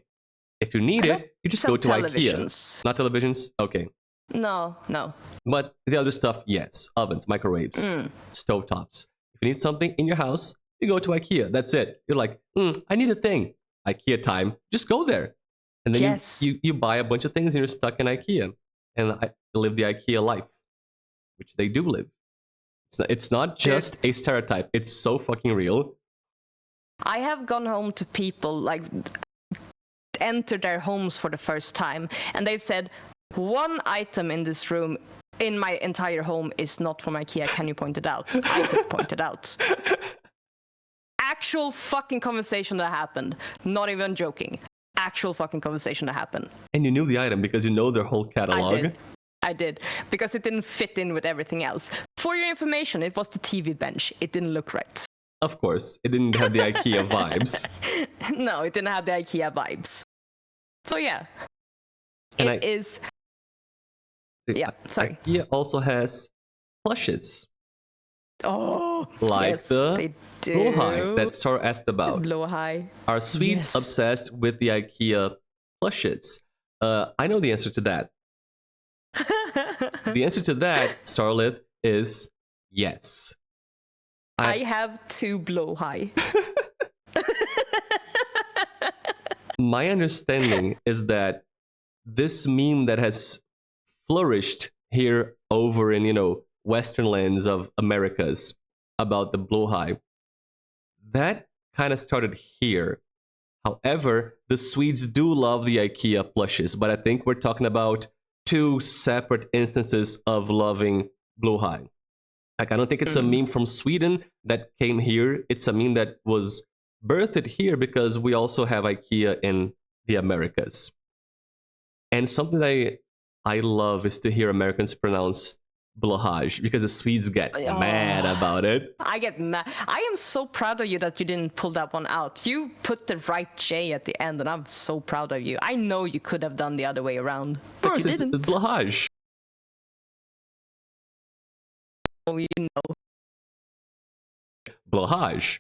If you need it, you just go to IKEA. Not televisions? Okay. No. But the other stuff, yes. Ovens, microwaves, stovetops. If you need something in your house, you go to IKEA. That's it. You're like, I need a thing. IKEA time. Just go there. And then you buy a bunch of things and you're stuck in IKEA. And I live the IKEA life, which they do live. It's not just a stereotype. It's so fucking real. I have gone home to people, like, enter their homes for the first time, and they've said, one item in this room, in my entire home, is not from IKEA. Can you point it out? I could point it out. Actual fucking conversation that happened. Not even joking. Actual fucking conversation that happened. And you knew the item because you know their whole catalog. I did. Because it didn't fit in with everything else. For your information, it was the TV bench. It didn't look right. Of course, it didn't have the IKEA vibes. No, it didn't have the IKEA vibes. So yeah, sorry. IKEA also has plushes. Oh, like yes, the they do. Blowhigh that Star asked about. Blowhigh. Are Swedes obsessed with the IKEA plushes? I know the answer to that. The answer to that, Starlet, is yes. I have 2 Blowhigh. My understanding is that this meme that has flourished here over in, Western lands of Americas about the Blowhigh, that kind of started here. However, the Swedes do love the IKEA plushes, but I think we're talking about 2 separate instances of loving Blowhigh. Like, I don't think it's a meme from Sweden that came here. It's a meme that was birthed here because we also have IKEA in the Americas. And something that I love is to hear Americans pronounce Blowhigh, because the Swedes get mad about it. I get mad. I am so proud of you that you didn't pull that one out. You put the right J at the end, and I'm so proud of you. I know you could have done the other way around, but of course, you didn't. It's Blowhigh. Oh, you know. Blowhigh.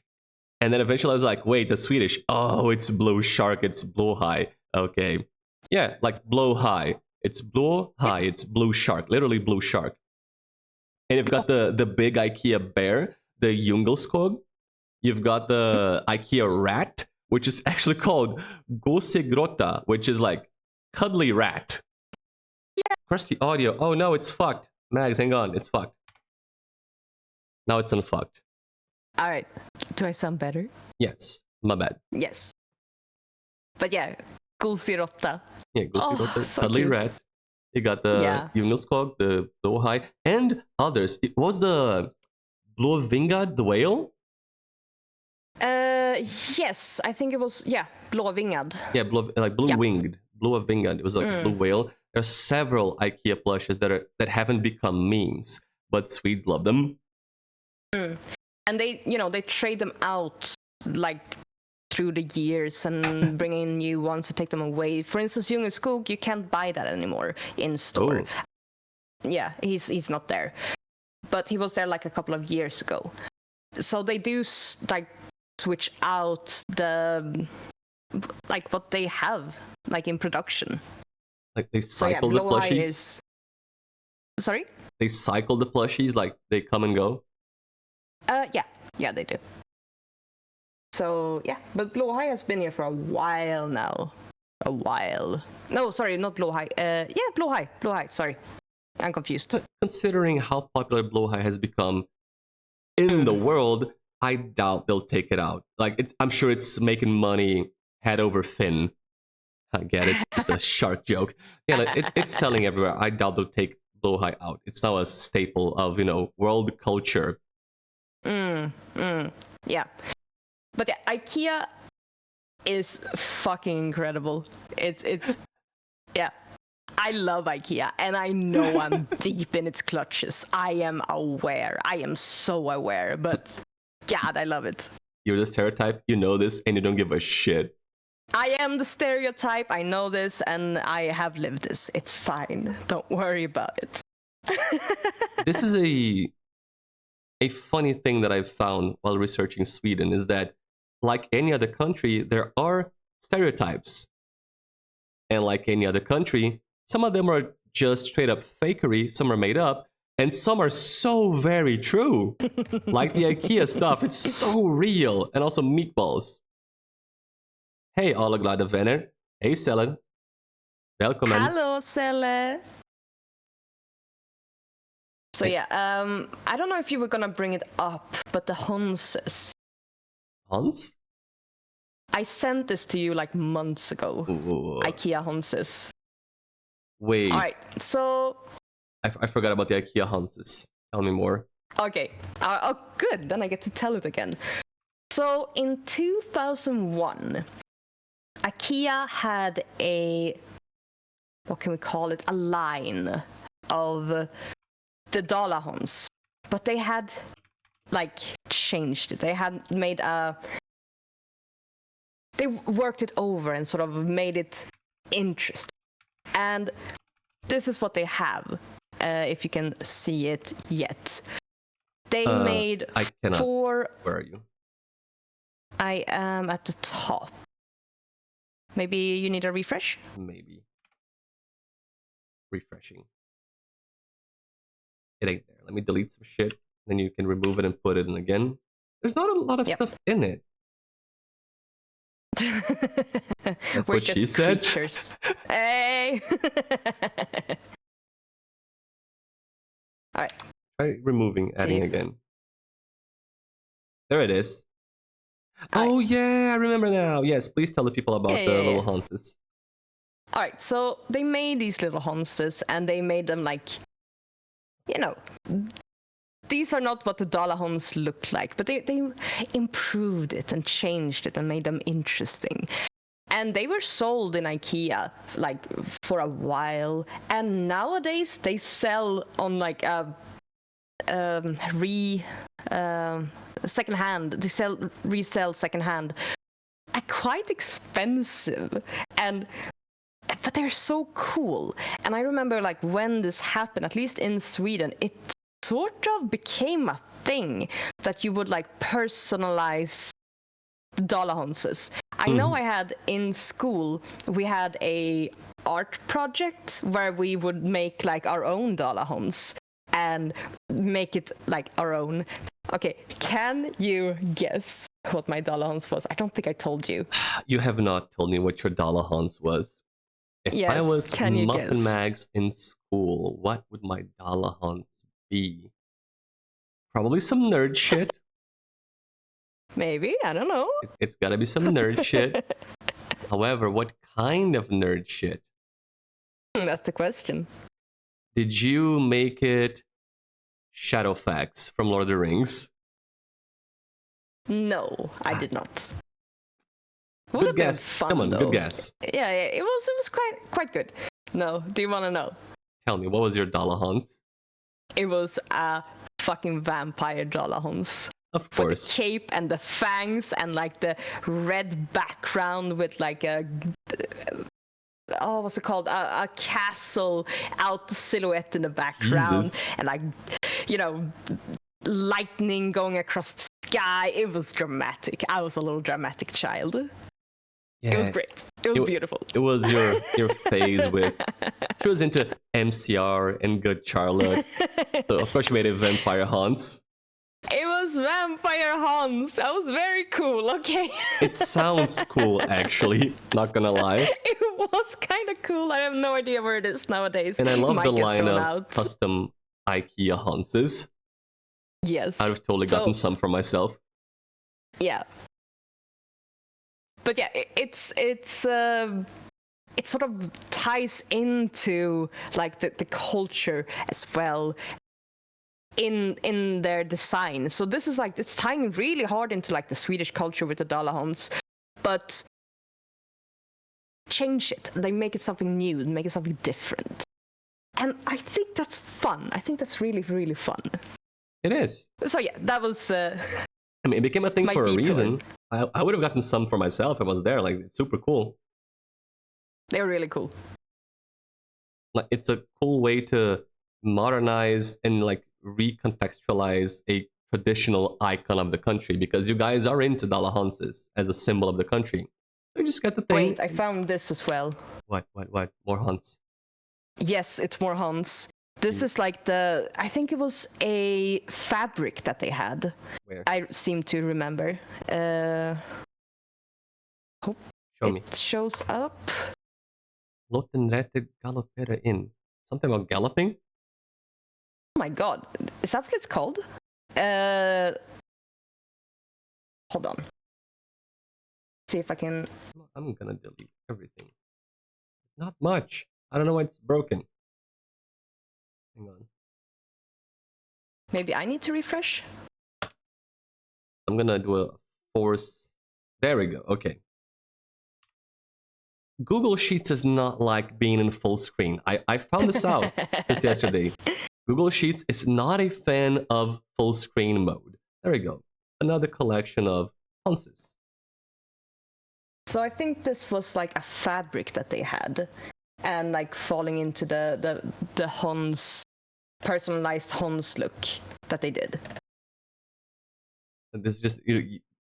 And then eventually I was like, wait, the Swedish. Oh, it's Blow Shark. It's Blowhigh. Okay. Yeah, like Blow High. It's Blowhigh. It's Blue Shark. Literally Blue Shark. And you've got the big IKEA bear, the Jungelskog. You've got the IKEA rat, which is actually called Gosegrotta, which is like cuddly rat. Yeah. Crush the audio. Oh no, it's fucked. Mags, hang on. It's fucked. Now it's unfucked. All right. Do I sound better? Yes, My bad. Yes. But yeah, Gosirota. Yeah, Gosirota, so Cuddly cute. Rat. You got the Jungelskog, the Blowhigh, and others. It was the Blåvingad, the whale? Yes, I think it was, Blåvingad. Yeah, blue-winged. Blåvingad. It was like a blue whale. There's several IKEA plushes that haven't become memes, but Swedes love them. And they trade them out like through the years and bring in new ones to take them away. For instance, Jungelskog, you can't buy that anymore in store. Oh. Yeah, he's not there. But he was there like a couple of years ago. So they do like switch out the like what they have like in production. Like they cycle the plushies. Sorry? They cycle the plushies, like they come and go. Yeah, they do. So yeah, but Blåhigh has been here for a while now. A while. No, sorry, not Blåhigh. Blåhigh. Sorry, I'm confused. But considering how popular Blåhigh has become in the world, I doubt they'll take it out. Like I'm sure it's making money head over fin. I get it. It's a shark joke. Yeah, like, it's selling everywhere. I doubt they'll take Blåhigh out. It's now a staple of world culture. Yeah. But yeah, IKEA is fucking incredible. It's yeah. I love IKEA, and I know I'm deep in its clutches. I am aware. I am so aware, but God, I love it. You're the stereotype, you know this, and you don't give a shit. I am the stereotype, I know this, and I have lived this. It's fine. Don't worry about it. This is a funny thing that I've found while researching Sweden is that, like any other country, there are stereotypes. And like any other country, some of them are just straight up fakery, some are made up, and some are so very true. Like the IKEA stuff, it's so real. And also meatballs. Hey alla glada vänner. Hey Sellen. Välkommen. Hello Selle. So yeah, I don't know if you were gonna bring it up, but the Honses. Hans? I sent this to you like months ago. Ooh. IKEA Honses. Wait. Alright, so... I forgot about the IKEA Hanses. Tell me more. Okay. Oh, good. Then I get to tell it again. So in 2001, IKEA had what can we call it? A line of the Dalahons. But they had like changed it. They had made they worked it over and sort of made it interesting. And this is what they have, if you can see it yet. They made I cannot. 4... Where are you? I am at the top. Maybe you need a refresh? Maybe. Refreshing. It ain't there. Let me delete some shit. Then you can remove it and put it in again. There's not a lot of stuff in it. That's We're what just she said. Creatures. Hey! Alright. Try removing, adding again. There it is. Oh yeah, I remember now. Yes, please tell the people about the little Hanses. Alright, so they made these little Hanses and they made them like, these are not what the Dalahons look like, but they improved it and changed it and made them interesting. And they were sold in IKEA like for a while, and nowadays they sell on like secondhand. They resell secondhand, quite expensive, but they're so cool. And I remember like when this happened, at least in Sweden, it sort of became a thing that you would like personalize the Dalahonses. I know I had in school, we had a art project where we would make like our own Dalahons and make it like our own. Okay, can you guess what my Dalahons was? I don't think I told you. You have not told me what your Dalahons was. If I was MuffinMags in school, what would my Dalahons be? Probably some nerd shit. Maybe, I don't know. It's gotta be some nerd shit. However, what kind of nerd shit? That's the question. Did you make it Shadowfax from Lord of the Rings? No, I did not. Would Good have been guess. fun, Come on, though. good guess. Yeah, it was quite good. No, do you want to know? Tell me, what was your Dalahans? It was a fucking vampire Dalahans. Of With course. the cape and the fangs and like the red background with like a what's it called? A castle out silhouette in the background. Jesus. And like, you know, lightning going across the sky. It was dramatic. I was a little dramatic child. Yeah. It was great. It was beautiful. It was your phase with. She was into MCR and Good Charlotte. So of course she made it Vampire Hans. It was Vampire Hans. That was very cool, okay? It sounds cool, actually. Not gonna lie. It was kind of cool. I have no idea where it is nowadays. And I love Might the get line thrown of out. custom IKEA Hanses. Yes. I've totally gotten some for myself. Yeah. But yeah, it sort of ties into like the culture as well in their design. So this is like, it's tying really hard into like the Swedish culture with the Dalahans, but change it. They make it something new, make it something different. And I think that's fun. I think that's really, really fun. It is. So yeah, that was I mean, it became a thing my for a detour. reason. I would have gotten some for myself if I was there. Like, it's super cool. They were really cool. Like, it's a cool way to modernize and like recontextualize a traditional icon of the country, because you guys are into Dalahanses as a symbol of the country. So you just get the thing. Wait, I found this as well. What? More hunts. Yes, it's more Hans. This is like I think it was a fabric that they had. Where? I seem to remember. Show me. It shows up. Lotten rätte galoppera in. Something about galloping? Oh my god. Is that what it's called? Hold on. See if I can... I'm gonna delete everything. It's not much. I don't know why it's broken. Hang on. Maybe I need to refresh? I'm gonna do a force. There we go. Okay. Google Sheets is not like being in full screen. I found this out just yesterday. Google Sheets is not a fan of full screen mode. There we go. Another collection of Hanses. So I think this was like a fabric that they had, and like falling into the Hans, personalized Hans look that they did. And this is just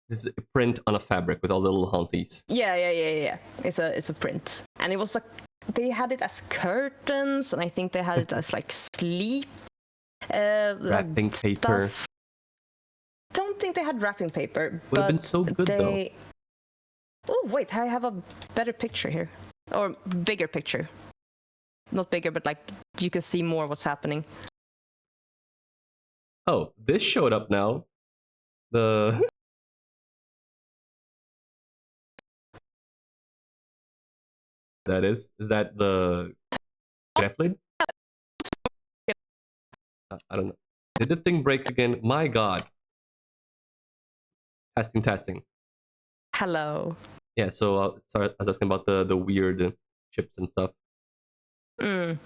this is a print on a fabric with all the little Hansies. Yeah. It's a print, and it was they had it as curtains, and I think they had it as like sleep. Wrapping paper. Stuff. Don't think they had wrapping paper. Would have been but so good though. Oh wait, I have a better picture here, or bigger picture. Not bigger, but like you can see more what's happening. Oh, this showed up now. The is that the Greflid? I don't know. Did the thing break again? My god. Testing. Hello. Yeah, so sorry, I was asking about the weird chips and stuff. But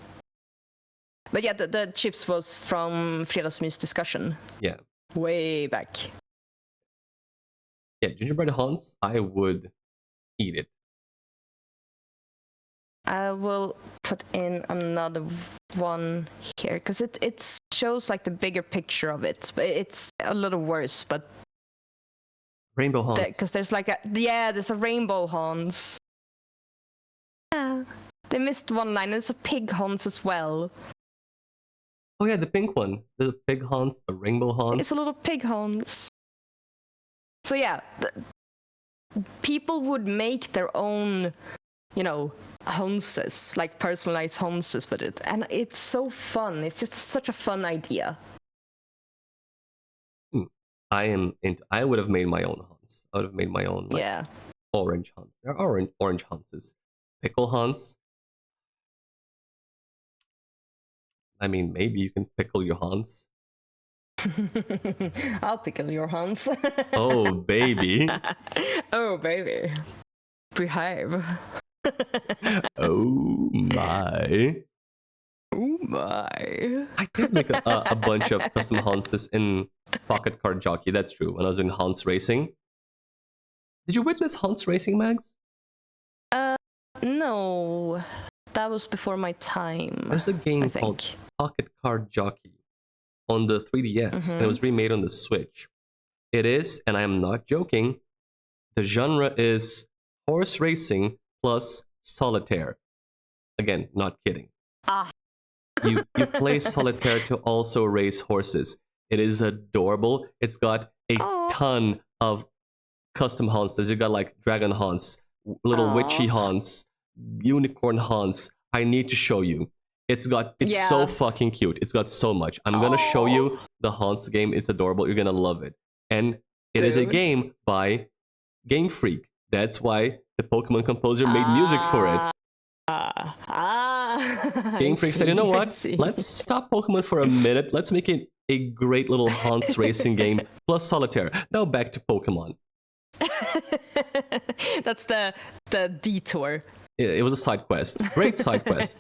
yeah, the chips was from Fredagsmys discussion. Yeah. Way back. Yeah, gingerbread Hans, I would eat it. I will put in another one here because it shows like the bigger picture of it. But it's a little worse, but Rainbow Hans. because there's like there's a rainbow Hans. Yeah, they missed one line. And it's a pig Hans as well. Oh yeah, the pink one. There's a pig Hans, a rainbow Hans. It's a little pig Hans. So yeah, people would make their own, Hanses, like personalized Hanses with it, and it's so fun. It's just such a fun idea. I would have made my own Hans. I would have made my own like Yeah. orange Hans. There are orange Hanses. Pickle Hans. I mean, maybe you can pickle your Hans. I'll pickle your Hans. Oh, baby. Oh, baby. Behave. Oh my. Oh my. I did make a bunch of custom Hanses in Pocket Card Jockey. That's true. When I was in Hans Racing. Did you witness Hans Racing, Mags? No. That was before my time. There's a game I called think. Pocket Card Jockey on the 3DS, and it was remade on the Switch. It is, and I am not joking, the genre is horse racing plus solitaire. Again, not kidding. Ah. You play solitaire to also race horses. It is adorable. It's got a ton of custom Hanses. You got like Dragon Hans, little witchy Hans, unicorn Hans. I need to show you. It's so fucking cute. It's got so much. I'm gonna show you the Hans game. It's adorable. You're gonna love it. And it is a game by Game Freak. That's why the Pokemon composer made music for it. Game Freak said, you know what? Let's stop Pokemon for a minute. Let's make it a great little Hans racing game plus solitaire. Now back to Pokemon. That's the detour. It was a side quest. Great side quest.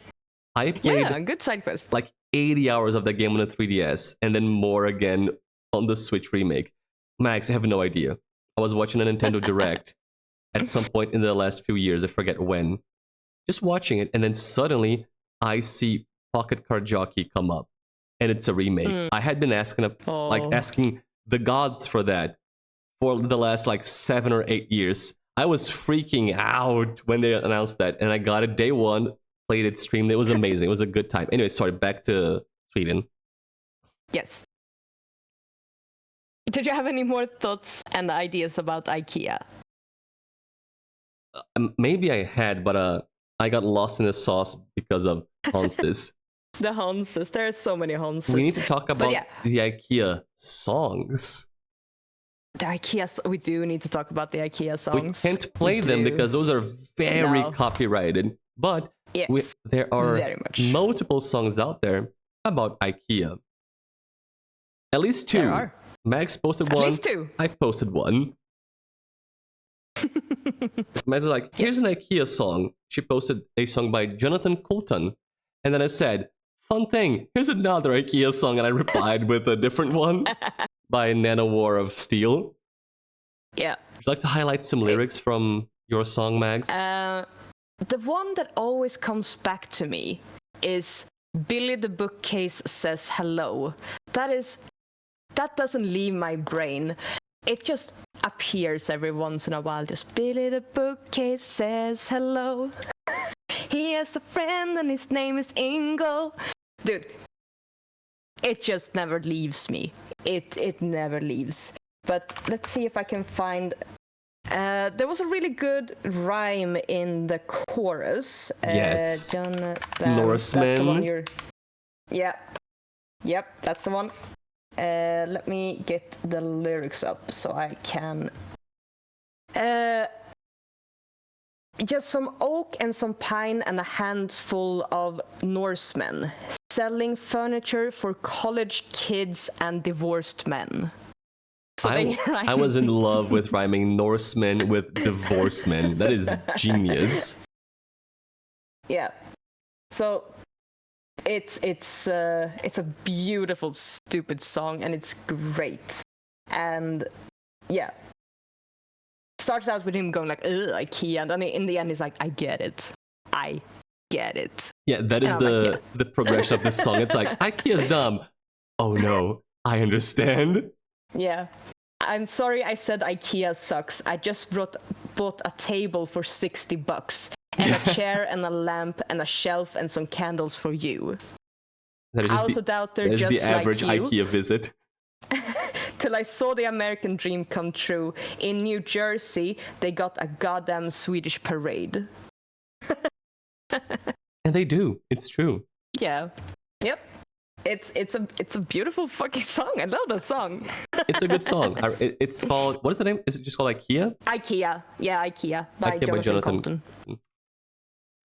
I played good side quest. like 80 hours of that game on the 3DS and then more again on the Switch remake. Max, I have no idea. I was watching a Nintendo Direct at some point in the last few years. I forget when. Just watching it, and then suddenly I see Pocket Card Jockey come up, and it's a remake. I had been asking the gods for that for the last like 7 or 8 years. I was freaking out when they announced that, and I got it day one, played it, streamed it. It was amazing. It was a good time. Anyway, sorry, back to Sweden. Yes. Did you have any more thoughts and ideas about IKEA? Maybe I had, but I got lost in the sauce because of Hanses. The Hanses. There are so many Hanses. We need to talk about the IKEA songs. The IKEA. We do need to talk about the IKEA songs. We can't play them because those are very copyrighted. But there are multiple songs out there about IKEA. At least 2. There are. Max posted one. At least 2. I posted one. Max was like, here's an IKEA song. She posted a song by Jonathan Coulton. And then I said, fun thing, here's another IKEA song. And I replied with a different one by Nano War of Steel. Yeah. Would you like to highlight some lyrics from your song, Mags? The one that always comes back to me is Billy the Bookcase Says Hello. That doesn't leave my brain. It just appears every once in a while. Just Billy the Bookcase Says Hello. He has a friend and his name is Ingo. Dude, it just never leaves me. It never leaves. But let's see if I can find... there was a really good rhyme in the chorus. Yes. Norseman. That's the one you're... Yeah. Yep, that's the one. Let me get the lyrics up so I can... just some oak and some pine and a handful of Norsemen selling furniture for college kids and divorced men. So I was in love with rhyming Norsemen with divorced men. That is genius. Yeah. So it's a beautiful, stupid song, and it's great. And yeah, starts out with him going like, "Ugh, IKEA," and then in the end he's like, "I get it. I get it." Yeah, that is the progression of this song. It's like, IKEA's dumb. Oh no, I understand. Yeah. I'm sorry I said IKEA sucks. I just bought a table for $60 and a chair and a lamp and a shelf and some candles for you. That is I also doubt they're just the average like you. IKEA visit. Till I saw the American dream come true. In New Jersey, they got a goddamn Swedish parade. And they do. It's true. Yeah. Yep. it's a beautiful fucking song. I love that song. It's a good song. It's called, what is the name? Is it just called IKEA? IKEA. Yeah, IKEA by IKEA by Jonathan Colton.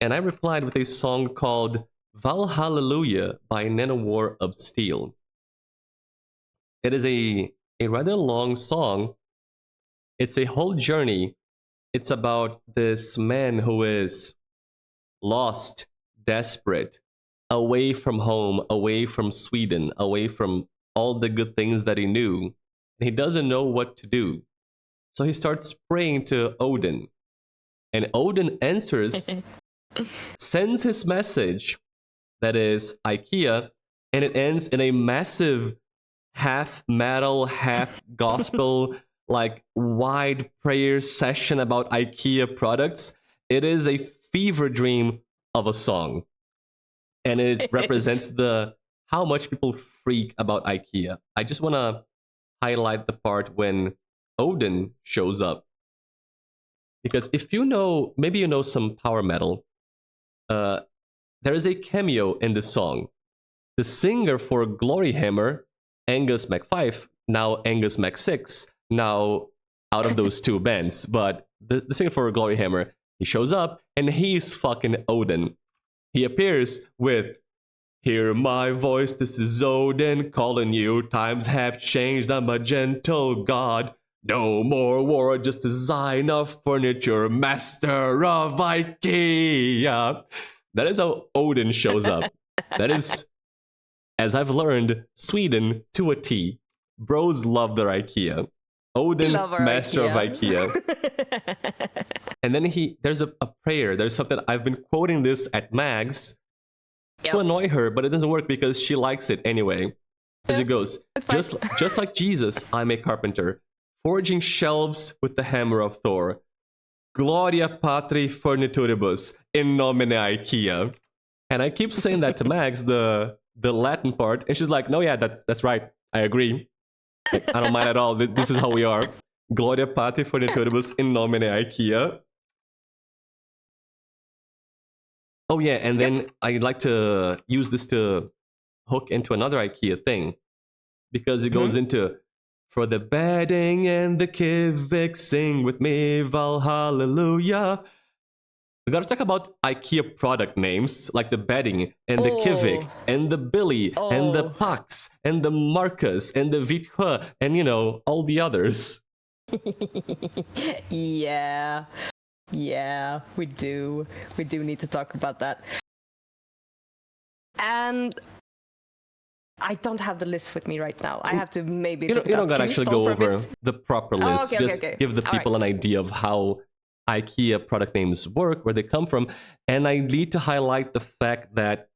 And I replied with a song called Valhallelujah by Nanowar of Steel. It is a rather long song. It's a whole journey. It's about this man who is lost, desperate, away from home, away from Sweden, away from all the good things that he knew. He doesn't know what to do. So he starts praying to Odin. And Odin answers, sends his message, that is IKEA, and it ends in a massive half metal, half gospel, like wide prayer session about IKEA products. It is a fever dream of a song. And it represents how much people freak about IKEA. I just want to highlight the part when Odin shows up. Because if you know, maybe you know some power metal, there is a cameo in the song. The singer for Gloryhammer, Angus MacFife, now Angus Mac6, now out of those two bands, but the singer for Gloryhammer, he shows up and he's fucking Odin. He appears with, hear my voice, this is Odin calling you, times have changed, I'm a gentle god. No more war, just design of furniture, master of IKEA. That is how Odin shows up. That is, as I've learned, Sweden to a T. Bros love their IKEA. Odin, master of IKEA. And then there's a prayer. There's something, I've been quoting this at Mags to annoy her, but it doesn't work because she likes it anyway. As it goes, just like Jesus, I'm a carpenter, forging shelves with the hammer of Thor. Gloria patri fornituribus, in nomine IKEA. And I keep saying that to Mags, the Latin part, and she's like, no, yeah, that's right. I agree. I don't mind at all. This is how we are. Gloria patri fornituribus, in nomine IKEA. Oh yeah, and then I'd like to use this to hook into another IKEA thing. Because it goes into, for the bedding and the kivik, sing with me, Valhallelujah. We gotta talk about IKEA product names, like the bedding, and the kivik, and the Billy, and the Pax, and the Marcus, and the Vithe, and you know, all the others. Yeah, we do. We do need to talk about that. And I don't have the list with me right now. I have to maybe. You don't gotta actually go over the proper list. Just give the people an idea of how IKEA product names work, where they come from. And I need to highlight the fact that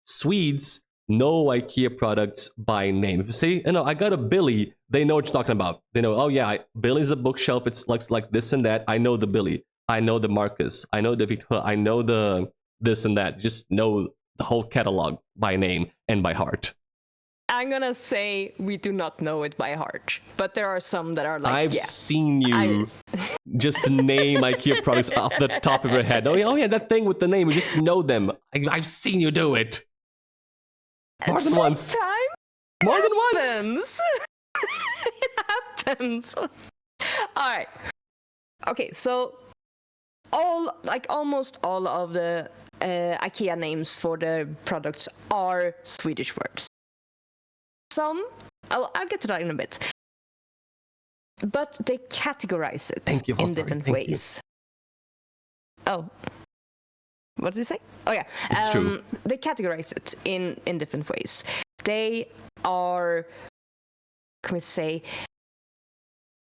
Swedes know IKEA products by name. If you say, I got a Billy, they know what you're talking about. They know, oh yeah, Billy's a bookshelf. It's like this and that. I know the Billy. I know the Marcus. I know the Vithe. I know the this and that. Just know the whole catalog by name and by heart. I'm gonna say we do not know it by heart, but there are some that are like, I've seen you just name IKEA products off the top of your head. Oh yeah, that thing with the name, you just know them. I've seen you do it. More than once. More than once. It happens. All right. Okay, so almost all of the IKEA names for the products are Swedish words. Some, I'll get to that in a bit. But they categorize it in different ways. Oh. What did you say? Oh yeah. It's true. They categorize it in different ways. They are, can we say,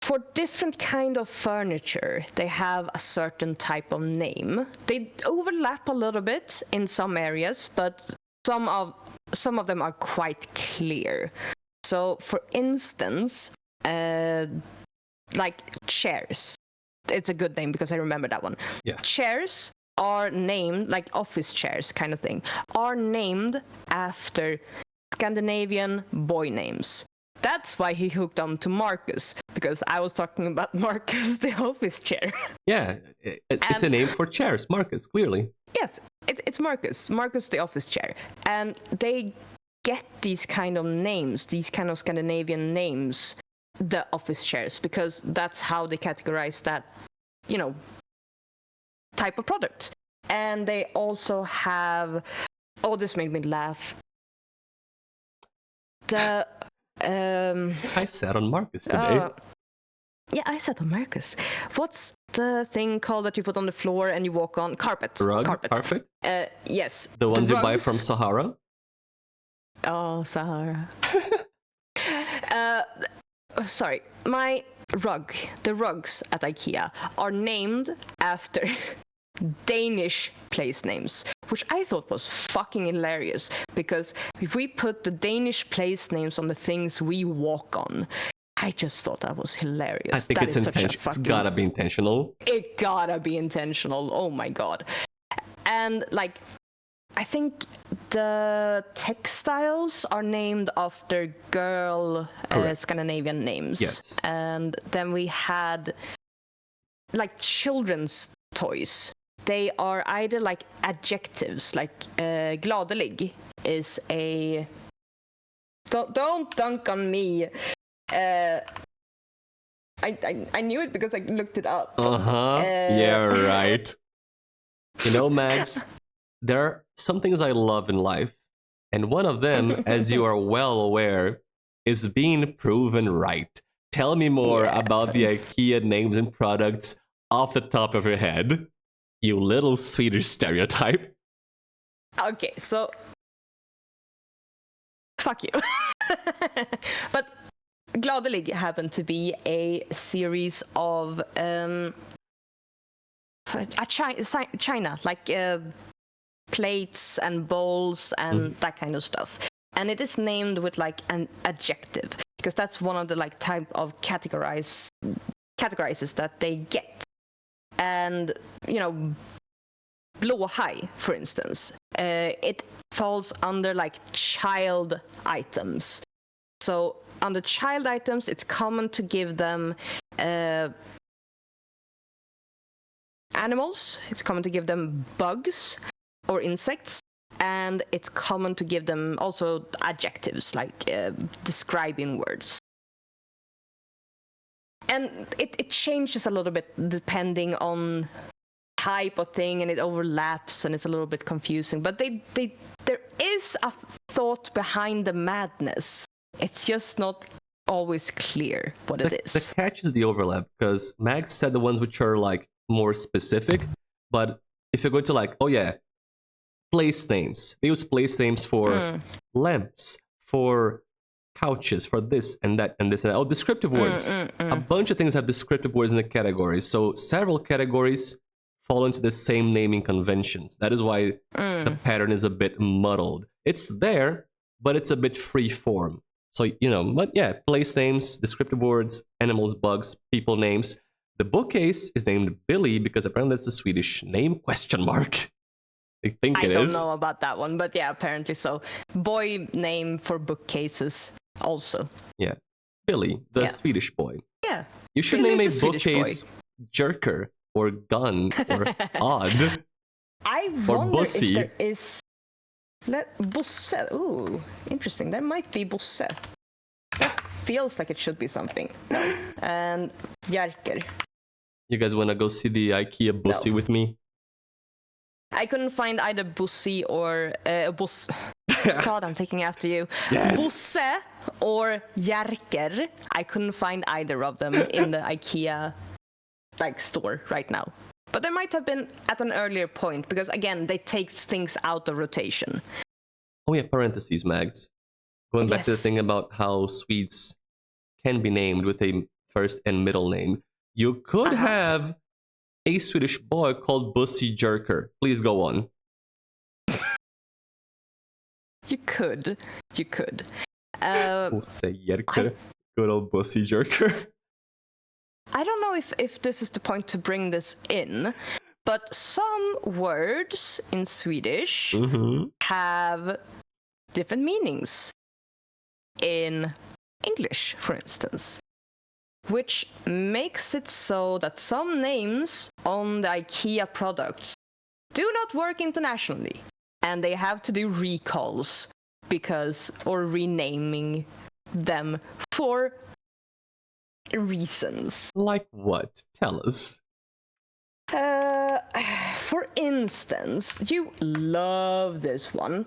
for different kind of furniture, they have a certain type of name. They overlap a little bit in some areas, but some of them are quite clear. So, for instance, like chairs. It's a good name because I remember that one. Yeah. Chairs are named, like office chairs kind of thing, are named after Scandinavian boy names. That's why he hooked on to Marcus, because I was talking about Marcus, the office chair. Yeah, it's a name for chairs, Marcus, clearly. Yes, it's Marcus the office chair. And they get these kind of names, these kind of Scandinavian names, the office chairs, because that's how they categorize that, you know, type of product. And they also have, oh, this made me laugh. The I sat on Marcus today. yeah, I sat on Marcus. What's the thing called that you put on the floor and you walk on? Carpet. Carpet? Yes. The ones you buy rugs. from Sahara? Oh, Sahara. Sorry, my the rugs at IKEA are named after Danish place names, which I thought was fucking hilarious, because if we put the Danish place names on the things we walk on, I just thought that was hilarious. I think it's intentional. It's gotta be intentional. It gotta be intentional. Oh my god. And like, I think the textiles are named after girl Scandinavian names. Yes. And then we had like children's toys. They are either like adjectives, like gladelig is a... Don't dunk on me. I knew it because I looked it up. Yeah, right. You know, Mags, there are some things I love in life, and one of them, as you are well aware, is being proven right. Tell me more about the IKEA names and products off the top of your head, you little Swedish stereotype. Okay, so fuck you. But Gladelig happened to be a series of China, like plates and bowls and that kind of stuff. And it is named with like an adjective, because that's one of the like type of categorizes that they get. And, you know, blåhaj, for instance, it falls under like child items. So under child items, it's common to give them animals, it's common to give them bugs or insects, and it's common to give them also adjectives, like describing words. And it changes a little bit depending on type of thing, and it overlaps, and it's a little bit confusing. But there is a thought behind the madness. It's just not always clear what it is. The catch is the overlap, because Mags said the ones which are like more specific, but if you're going to like, oh yeah, place names. They use place names for lamps, for couches, for this and that and this and that. Oh, descriptive words. A bunch of things have descriptive words in the category. So several categories fall into the same naming conventions. That is why the pattern is a bit muddled. It's there, but it's a bit free form. So, you know, but yeah, place names, descriptive words, animals, bugs, people names. The bookcase is named Billy because apparently that's a Swedish name, ? I think it is. I don't know about that one, but yeah, apparently so. Boy name for bookcases also. Yeah. Billy, the Swedish boy. Yeah. You should name a bookcase Jerker or Gun or Odd. I wonder if there is... Bosse. Ooh, interesting. There might be Bosse. That feels like it should be something. No. And Jerker. You guys want to go see the IKEA Bussi with me? I couldn't find either Bussi or Bus. God, I'm taking after you. Yes. Bosse or Jerker. I couldn't find either of them in the IKEA like store right now. But there might have been at an earlier point, because again, they take things out of rotation. Oh yeah, parentheses, Mags. Going back to the thing about how Swedes can be named with a first and middle name. You could have a Swedish boy called Bussi Jerker. Please go on. You could. Bussi Jerker. Good old Bussi Jerker. I don't know if this is the point to bring this in, but some words in Swedish have different meanings in English, for instance, which makes it so that some names on the IKEA products do not work internationally, and they have to do recalls because, or renaming them for reasons. Like what? Tell us. For instance, you love this one.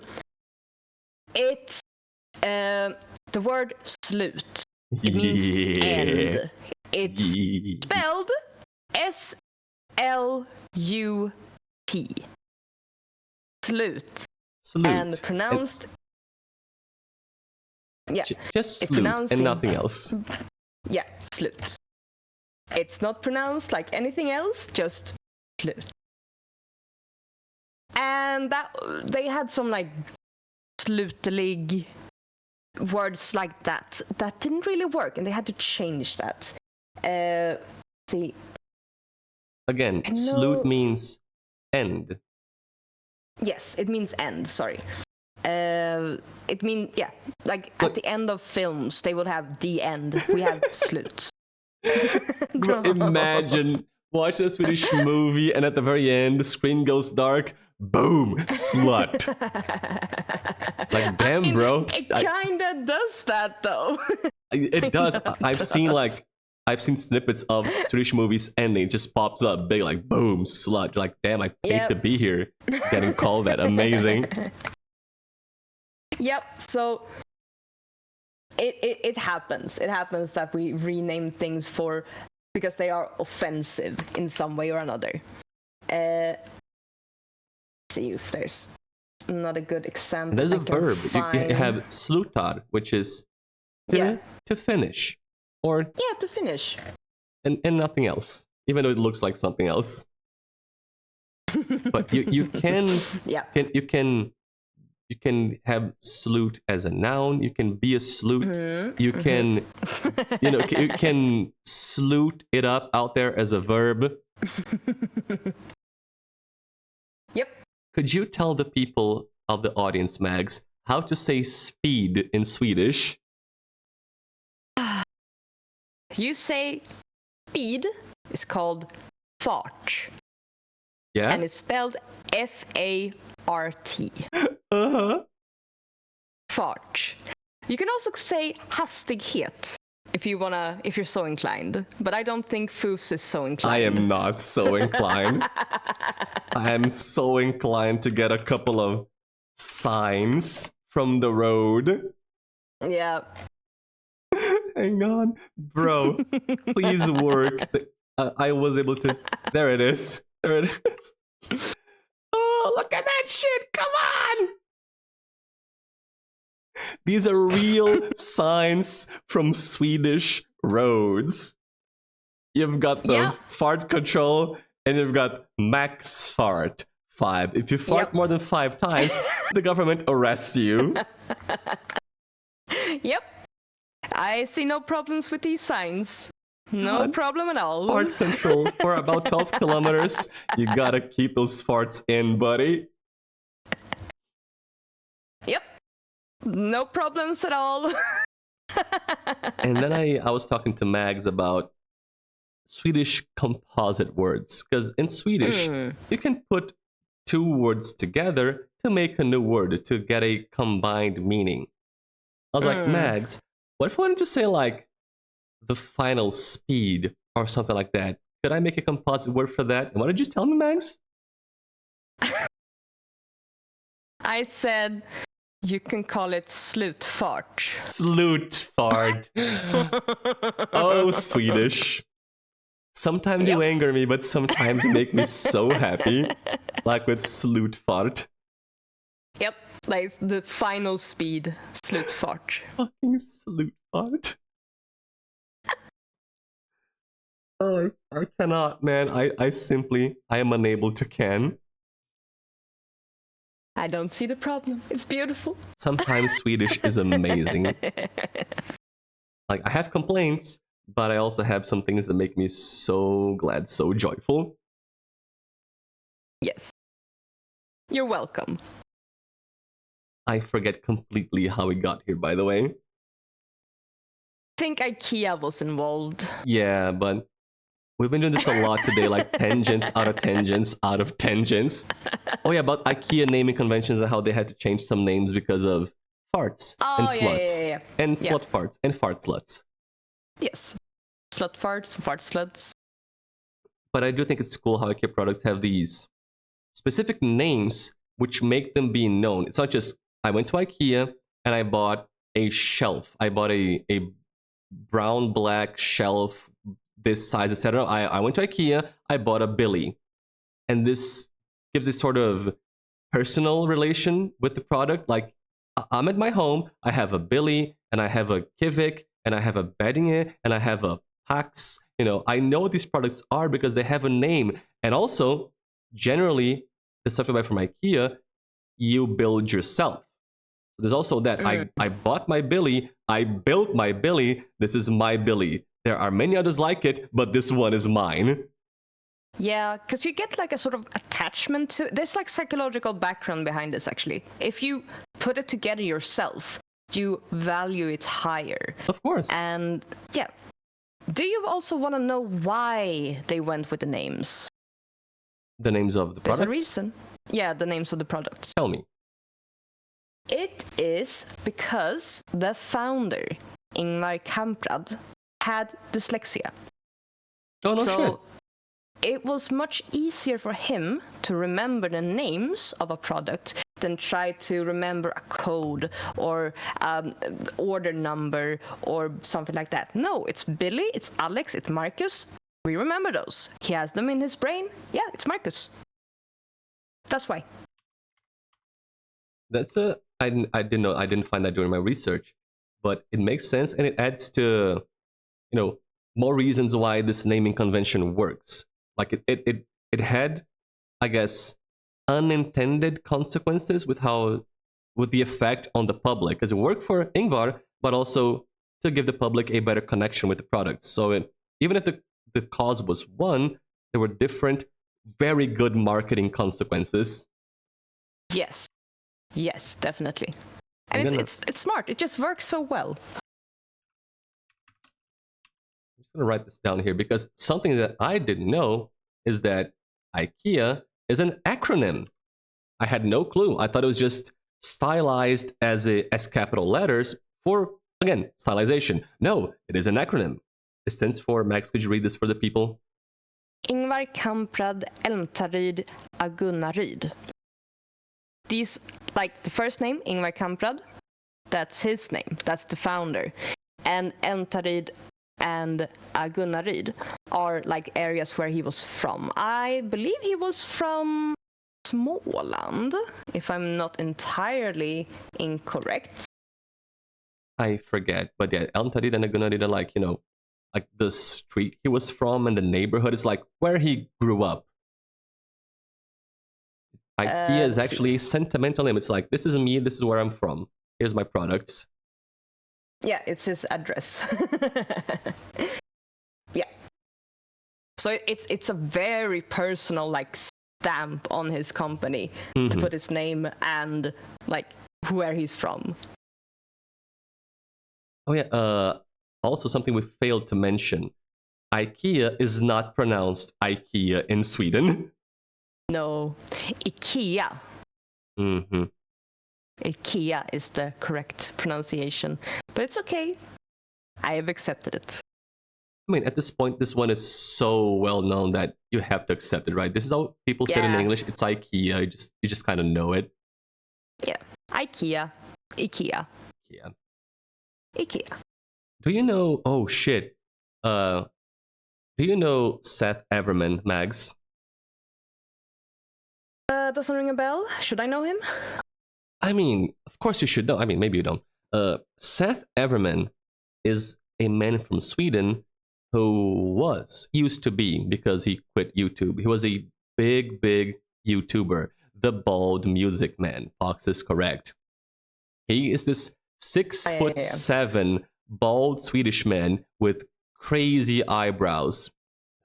It's the word slut. It means end. It's spelled S-L-U-T. Slut. And pronounced... Yeah. Just slut and nothing else. Yeah, slut. It's not pronounced like anything else, just slut. And that they had some like slutelig words like that didn't really work, and they had to change that. See. Again, slut means end. Yes, it means end. Sorry. It means like at the end of films they will have the end. We have sluts. Imagine watch a Swedish movie and at the very end the screen goes dark. Boom, slut. Like damn, bro. It kinda does that though. It does. I've seen snippets of Swedish movies ending. It just pops up big like boom, slut. Like damn, I paid to be here. Getting called that. Amazing. Yep. So it happens. It happens that we rename things because they are offensive in some way or another. See if there's not a good example. There's a verb. You have slutar, which is to finish, or to finish, and nothing else. Even though it looks like something else, but you can you can have slut as a noun. You can be a slut. Mm-hmm. You can you can slut it up out there as a verb. Yep. Could you tell the people of the audience, Mags, how to say speed in Swedish? You say speed is called fart. Yeah. And it's spelled F-A-R-T. Uh-huh. Fart. You can also say hastighet if you're so inclined. But I don't think foofs is so inclined. I am not so inclined. I am so inclined to get a couple of signs from the road. Yeah. Hang on. Bro, please work. I was able to... There it is. There it is. Oh, look at that shit. Come on. These are real signs from Swedish roads. You've got the fart control and you've got max fart 5. If you fart more than 5 times, the government arrests you. Yep. I see no problems with these signs. No problem at all. Fart control for about 12 kilometers. You gotta keep those farts in, buddy. Yep. No problems at all. And then I was talking to Mags about Swedish composite words. Because in Swedish, you can put 2 words together to make a new word, to get a combined meaning. I was like, Mags, what if I wanted to say like the final speed or something like that? Could I make a composite word for that? And what did you tell me, Mags? I said you can call it slutfart. Slutfart. Oh, Swedish. Sometimes you anger me, but sometimes you make me so happy. Like with slutfart. Yep, like the final speed, slutfart. Fucking slutfart. Oh, I cannot, man. I simply am unable to can. I don't see the problem. It's beautiful. Sometimes Swedish is amazing. Like, I have complaints, but I also have some things that make me so glad, so joyful. Yes. You're welcome. I forget completely how we got here, by the way. I think IKEA was involved. Yeah, but we've been doing this a lot today, like tangents out of tangents out of tangents. Oh yeah, about IKEA naming conventions and how they had to change some names because of farts Oh, and yeah, sluts. yeah. And Yeah. slut farts and fart sluts. Yes. Slut farts, fart sluts. But I do think it's cool how IKEA products have these specific names which make them be known. It's not just, I went to IKEA and I bought a shelf. I bought a brown black shelf this size, etc. I went to IKEA, I bought a Billy. And this gives a sort of personal relation with the product. Like, I'm at my home, I have a Billy, and I have a Kivik, and I have a Beddinge, and I have a Pax. You know, I know what these products are because they have a name. And also, generally, the stuff you buy from IKEA, you build yourself. There's also that. I bought my Billy, I built my Billy, this is my Billy. There are many others like it, but this one is mine. Yeah, because you get like a sort of attachment to. There's like psychological background behind this actually. If you put it together yourself, you value it higher. Of course. And yeah. Do you also want to know why they went with the names? The names of the There's products? a reason. Yeah, the names of the products. Tell me. It is because the founder, Ingvar Kamprad, had dyslexia. Oh, no shit. It was much easier for him to remember the names of a product than try to remember a code or order number or something like that. No, it's Billy, it's Alex, it's Marcus. We remember those. He has them in his brain. Yeah, it's Marcus. That's why. That's I didn't know. I didn't find that during my research, but it makes sense and it adds to, more reasons why this naming convention works. Like it had, I guess, unintended consequences with the effect on the public, because it worked for Ingvar, but also to give the public a better connection with the product. So even if the cause was one, there were different, very good marketing consequences. Yes, definitely. And it's smart. It just works so well. I'm just going to write this down here because something that I didn't know is that IKEA is an acronym. I had no clue. I thought it was just stylized as capital letters for, again, stylization. No, it is an acronym. It stands for, Max, could you read this for the people? Ingvar Kamprad Elmtaryd Agunnaryd. These, like the first name, Ingvar Kamprad, that's his name. That's the founder. And Elmtaryd and Agunnaryd are like areas where he was from. I believe he was from Småland, if I'm not entirely incorrect. I forget, but yeah, Elmtaryd and Agunnaryd are like, like the street he was from and the neighborhood is like where he grew up. IKEA is actually a sentimental name. It's like, this is me, this is where I'm from. Here's my products. Yeah, it's his address. Yeah. So it's a very personal like stamp on his company to put his name and like where he's from. Oh yeah, also something we failed to mention. IKEA is not pronounced IKEA in Sweden. No, IKEA. Mm-hmm. IKEA is the correct pronunciation. But it's okay. I have accepted it. I mean, at this point, this one is so well known that you have to accept it, right? This is how people say it in English. It's IKEA. You just kind of know it. Yeah. IKEA. IKEA. Yeah. IKEA. Do you know? Oh shit. Do you know Seth Everman, Mags? Doesn't ring a bell. Should I know him? I mean, of course you should know. I mean, maybe you don't. Seth Everman is a man from Sweden who used to be, because he quit YouTube. He was a big YouTuber. The bald music man. Pox is correct. He is this 6'7" bald Swedish man with crazy eyebrows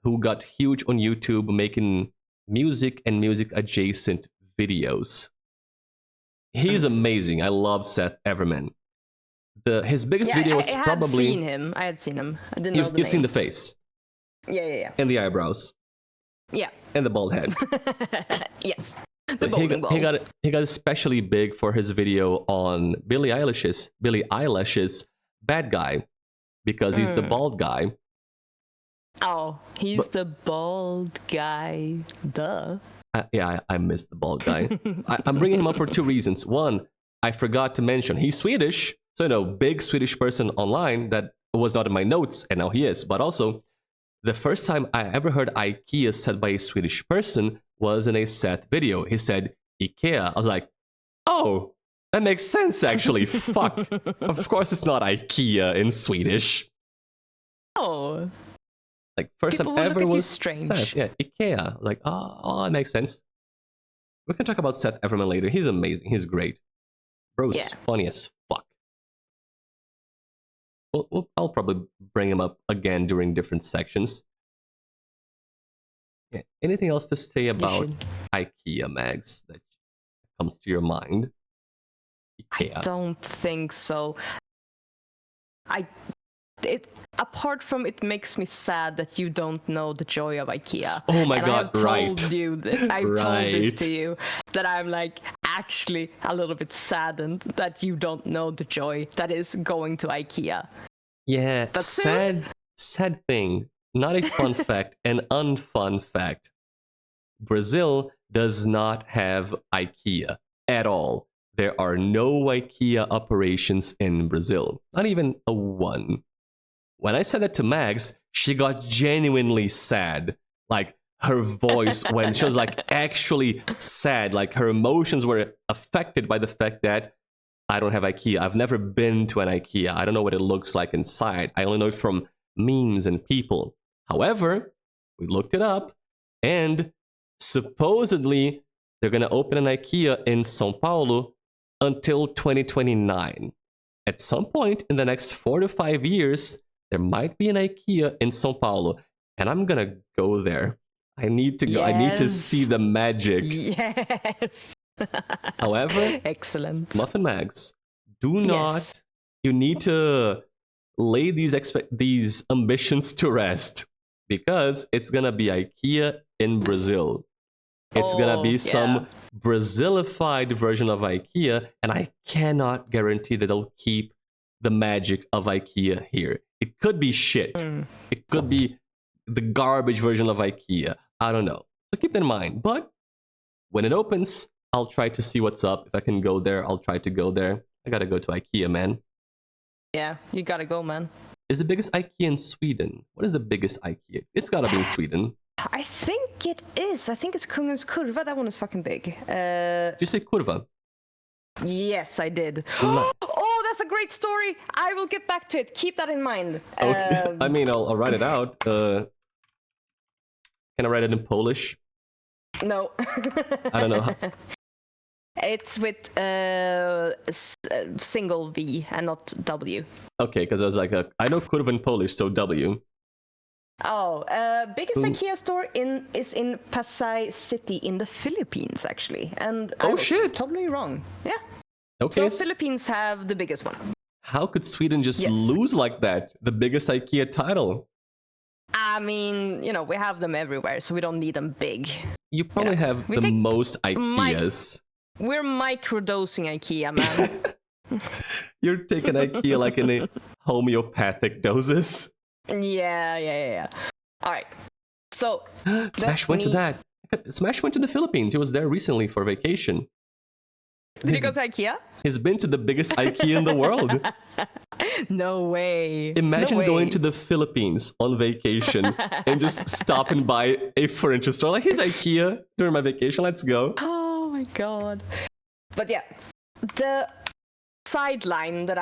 who got huge on YouTube making music and music adjacent videos. He's amazing. I love Seth Everman. His biggest video was probably... I had seen him. I didn't know the name. You've seen the face. Yeah. And the eyebrows. Yeah. And the bald head. Yes. The bowling ball. He got especially big for his video on Billie Eilish's Bad Guy, because he's the bald guy. Oh, he's the bald guy. Duh. I missed the bald guy. I'm bringing him up for two reasons. One, I forgot to mention he's Swedish, so big Swedish person online that was not in my notes, and now he is. But also, the first time I ever heard IKEA said by a Swedish person was in a Seth video. He said IKEA. I was like, oh, that makes sense actually. Fuck. Of course it's not IKEA in Swedish. Oh. Like, first People time will look ever at you was strange. Seth. Yeah, IKEA. I was like, oh, that makes sense. We can talk about Seth Everman later. He's amazing. He's great. Bro's funny as fuck. I'll probably bring him up again during different sections. Yeah. Anything else to say about IKEA, Mags, that comes to your mind? IKEA. I don't think so. Apart from it makes me sad that you don't know the joy of IKEA. Oh my and god, I've told you that I've told this Right. to you, that I'm like actually a little bit saddened that you don't know the joy that is going to IKEA. Yeah, But sad thing. Not a fun fact, an unfun fact. Brazil does not have IKEA at all. There are no IKEA operations in Brazil. Not even a one. When I said that to Mags, she got genuinely sad. Like, her voice when she was like actually sad. Like, her emotions were affected by the fact that I don't have IKEA. I've never been to an IKEA. I don't know what it looks like inside. I only know it from memes and people. However, we looked it up, and supposedly they're going to open an IKEA in São Paulo until 2029. At some point in the next 4 to 5 years, there might be an IKEA in São Paulo, and I'm going to go there. I need to go. I need to see the magic. Yes. However, excellent. MuffinMags, do not. You need to lay these ambitions to rest, because it's gonna be IKEA in Brazil. It's gonna be some Brazilified version of IKEA, and I cannot guarantee that they'll keep the magic of IKEA here. It could be shit. It could be the garbage version of IKEA. I don't know. So keep that in mind. But when it opens, I'll try to see what's up. If I can go there, I'll try to go there. I gotta go to IKEA, man. Yeah, you gotta go, man. Is the biggest IKEA in Sweden? What is the biggest IKEA? It's gotta be in Sweden. I think it is. I think it's Kungens Kurva. That one is fucking big. Did you say Kurva? Yes, I did. No. Oh, that's a great story. I will get back to it. Keep that in mind. Okay. I mean, I'll write it out. Can I write it in Polish? No. I don't know. It's with single V and not W. Okay, because I was like, I know Kurva in Polish, so W. Oh, biggest IKEA store is in Pasay City in the Philippines, actually. And I was totally wrong. Yeah. Okay. So Philippines have the biggest one. How could Sweden just lose like that? The biggest IKEA title. I mean, we have them everywhere, so we don't need them big. You probably have the most IKEAs. We're microdosing IKEA, man. You're taking IKEA like in a homeopathic doses. Yeah. All right. So Smash went to that. Smash went to the Philippines. He was there recently for vacation. Did he go to IKEA? He's been to the biggest IKEA in the world. No way. Imagine going to the Philippines on vacation and just stopping by a furniture store. Like, here's IKEA during my vacation. Let's go. Oh my god. But yeah, the sideline that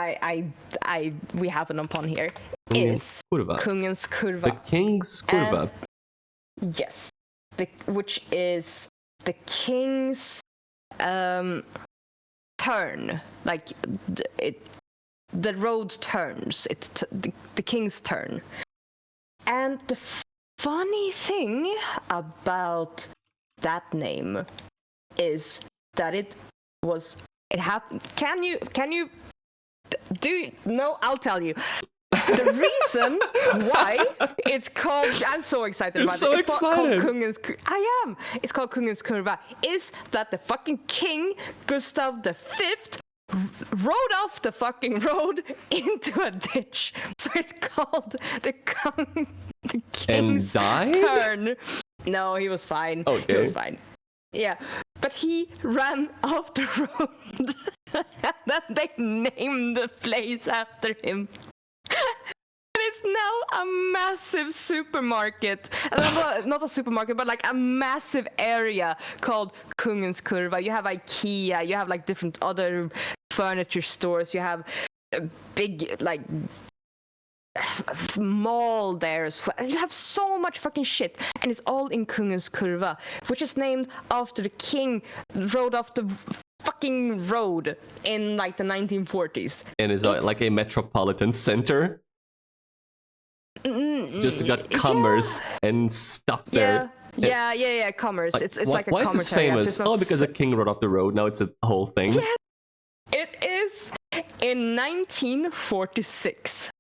we happen upon here is Kurva. Kungens Kurva. The King's Kurva. Yes. Which is the king's turn. Like, the road turns. It's the king's turn. And the funny thing about that name is that it happened. Can you no, I'll tell you. the reason why it's called, I'm so excited You're about so it. It's called excited. Kungens, I am. It's called Kungens Kurva. Is that the fucking King Gustav V rode off the fucking road into a ditch. So it's called the King's died? Turn. No, he was fine. Okay. He was fine. Yeah, but he ran off the road. Then they named the place after him. And it's now a massive supermarket. Not a supermarket, but like a massive area called Kungens Kurva. You have IKEA, you have like different other furniture stores, you have a big like mall there as well. You have so much fucking shit, and it's all in Kungens Kurva, which is named after the king rode off the fucking road in like the 1940s. And it's like a metropolitan center. Just got commerce and stuff there. Yeah, commerce. It's like a why is commerce this area, so famous? it's not Oh, because a king rode off the road. Now it's a whole thing. Yeah, it is in 1946.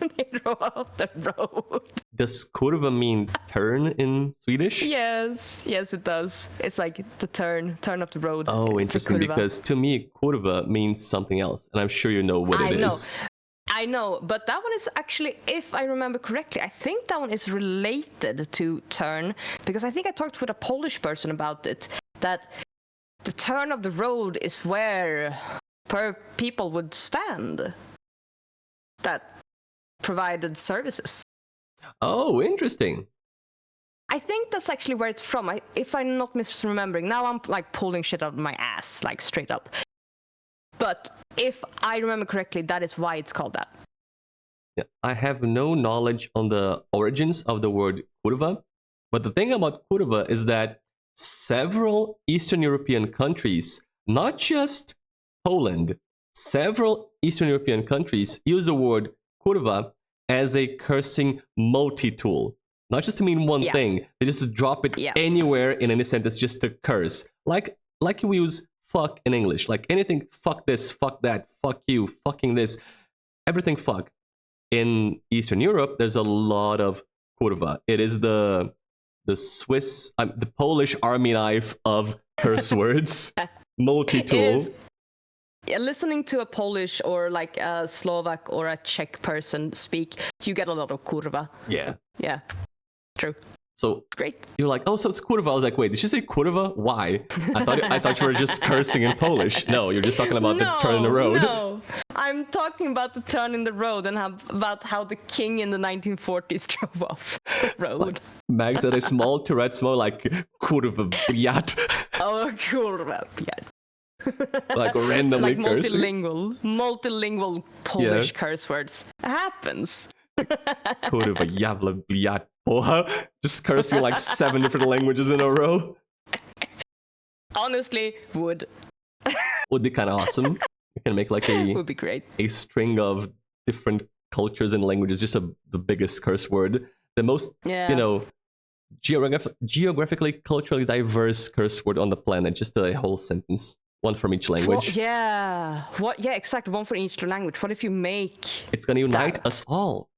They drove off the road. Does kurva mean turn in Swedish? Yes, it does. It's like the turn of the road. Oh, It's a interesting, kurva. because to me, kurva means something else, and I'm sure you know what it is. I know, but that one is actually, if I remember correctly, I think that one is related to turn, because I think I talked with a Polish person about it, that the turn of the road is where people would stand that provided services. Oh, interesting. I think that's actually where it's from. If I'm not misremembering, now I'm like pulling shit out of my ass, like straight up. But if I remember correctly, that is why it's called that. Yeah, I have no knowledge on the origins of the word kurva, but the thing about kurva is that several Eastern European countries, not just Poland, several Eastern European countries use the word kurva as a cursing multi-tool. Not just to mean one thing, they just drop it anywhere in any sentence just to curse. Like we use fuck in English. Like anything, fuck this, fuck that, fuck you, fucking this, everything fuck. In Eastern Europe, there's a lot of kurva. It is the Swiss, the Polish army knife of curse words. Multi-tool. Yeah, listening to a Polish or like a Slovak or a Czech person speak, you get a lot of kurva. Yeah. Yeah, true. So great. You're like, oh, so it's kurva. I was like, wait, did she say kurva? Why? I thought you were just cursing in Polish. No, you're just talking about the turn in the road. No, I'm talking about the turn in the road and about how the king in the 1940s drove off the road. Max had a small Tourette's more like kurva bliat. Oh, kurva bliat. Like randomly like cursing. multilingual Polish curse words. It happens. Kurva jabla bliat poha. Just cursing like 7 different languages in a row. Honestly, would be kind of awesome. You can make like would be great. A string of different cultures and languages, just the biggest curse word. The most, geographically, culturally diverse curse word on the planet. Just a whole sentence. One from each language. Yeah, exactly. One for each language. What if you make... It's going to unite us all.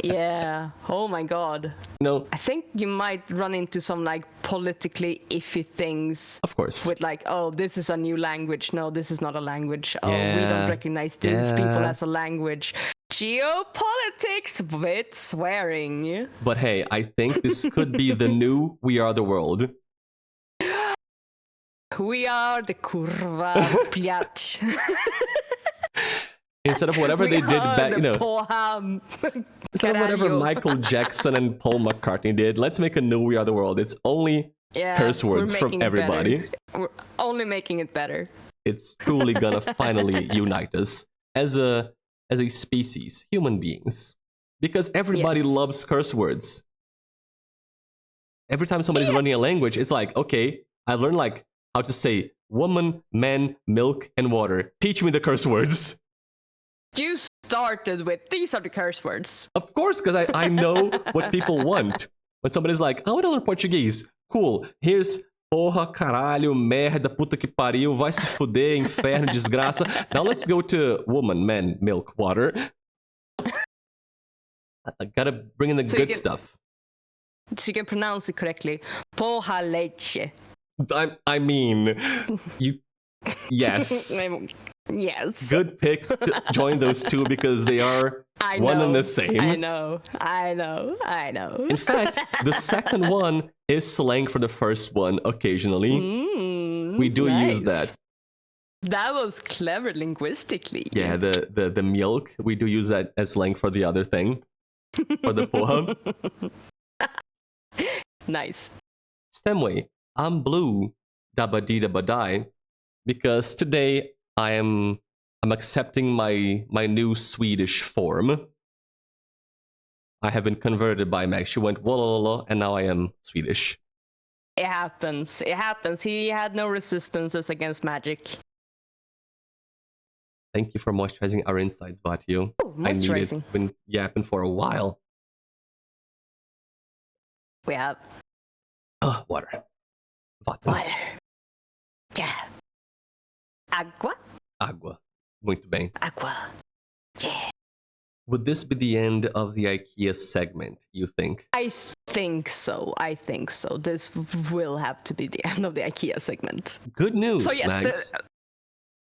Yeah. Oh my god. No. I think you might run into some like politically iffy things. Of course. With like, oh, this is a new language. No, this is not a language. Oh, we don't recognize these people as a language. Geopolitics with swearing. But hey, I think this could be the new We Are the World. We are the kurva bliat. Instead of whatever they did back, instead of whatever Michael Jackson and Paul McCartney did, let's make a new We Are the World. It's only curse words from everybody. We're only making it better. It's truly gonna finally unite us as a species, human beings, because everybody loves curse words. Every time somebody's learning a language, it's like, okay, I learned like how to say woman, man, milk, and water. Teach me the curse words. You started with, these are the curse words. Of course, because I know what people want. When somebody's like, I want to learn Portuguese. Cool. Here's porra, caralho, merda, puta que pariu, vai se fuder, inferno, desgraça. Now let's go to woman, man, milk, water. I gotta bring in the So you good can- stuff. So you can pronounce it correctly. Poha leche. I mean, you. Yes. Yes. Good pick to join those two because they are I one know. and the same. I know. In fact, the second one is slang for the first one occasionally. We do use nice. that. That was clever linguistically. Yeah, the milk, we do use that as slang for the other thing. For the poha. Nice. Stemway, I'm blue, dabba-dee-dabba-die, because today I'm accepting my new Swedish form. I have been converted by Meg. She went wolololo, and now I am Swedish. It happens. It happens. He had no resistances against magic. Thank you for moisturizing our insides, Vatio. Oh, I need it. moisturizing. Been yapping for a while. We have Water. Vatten. water. Yeah. Agua. Agua. Muito bem. Agua. Yeah. Would this be the end of the IKEA segment, you think? I think so. This will have to be the end of the IKEA segment. Good news, So yes, Mags.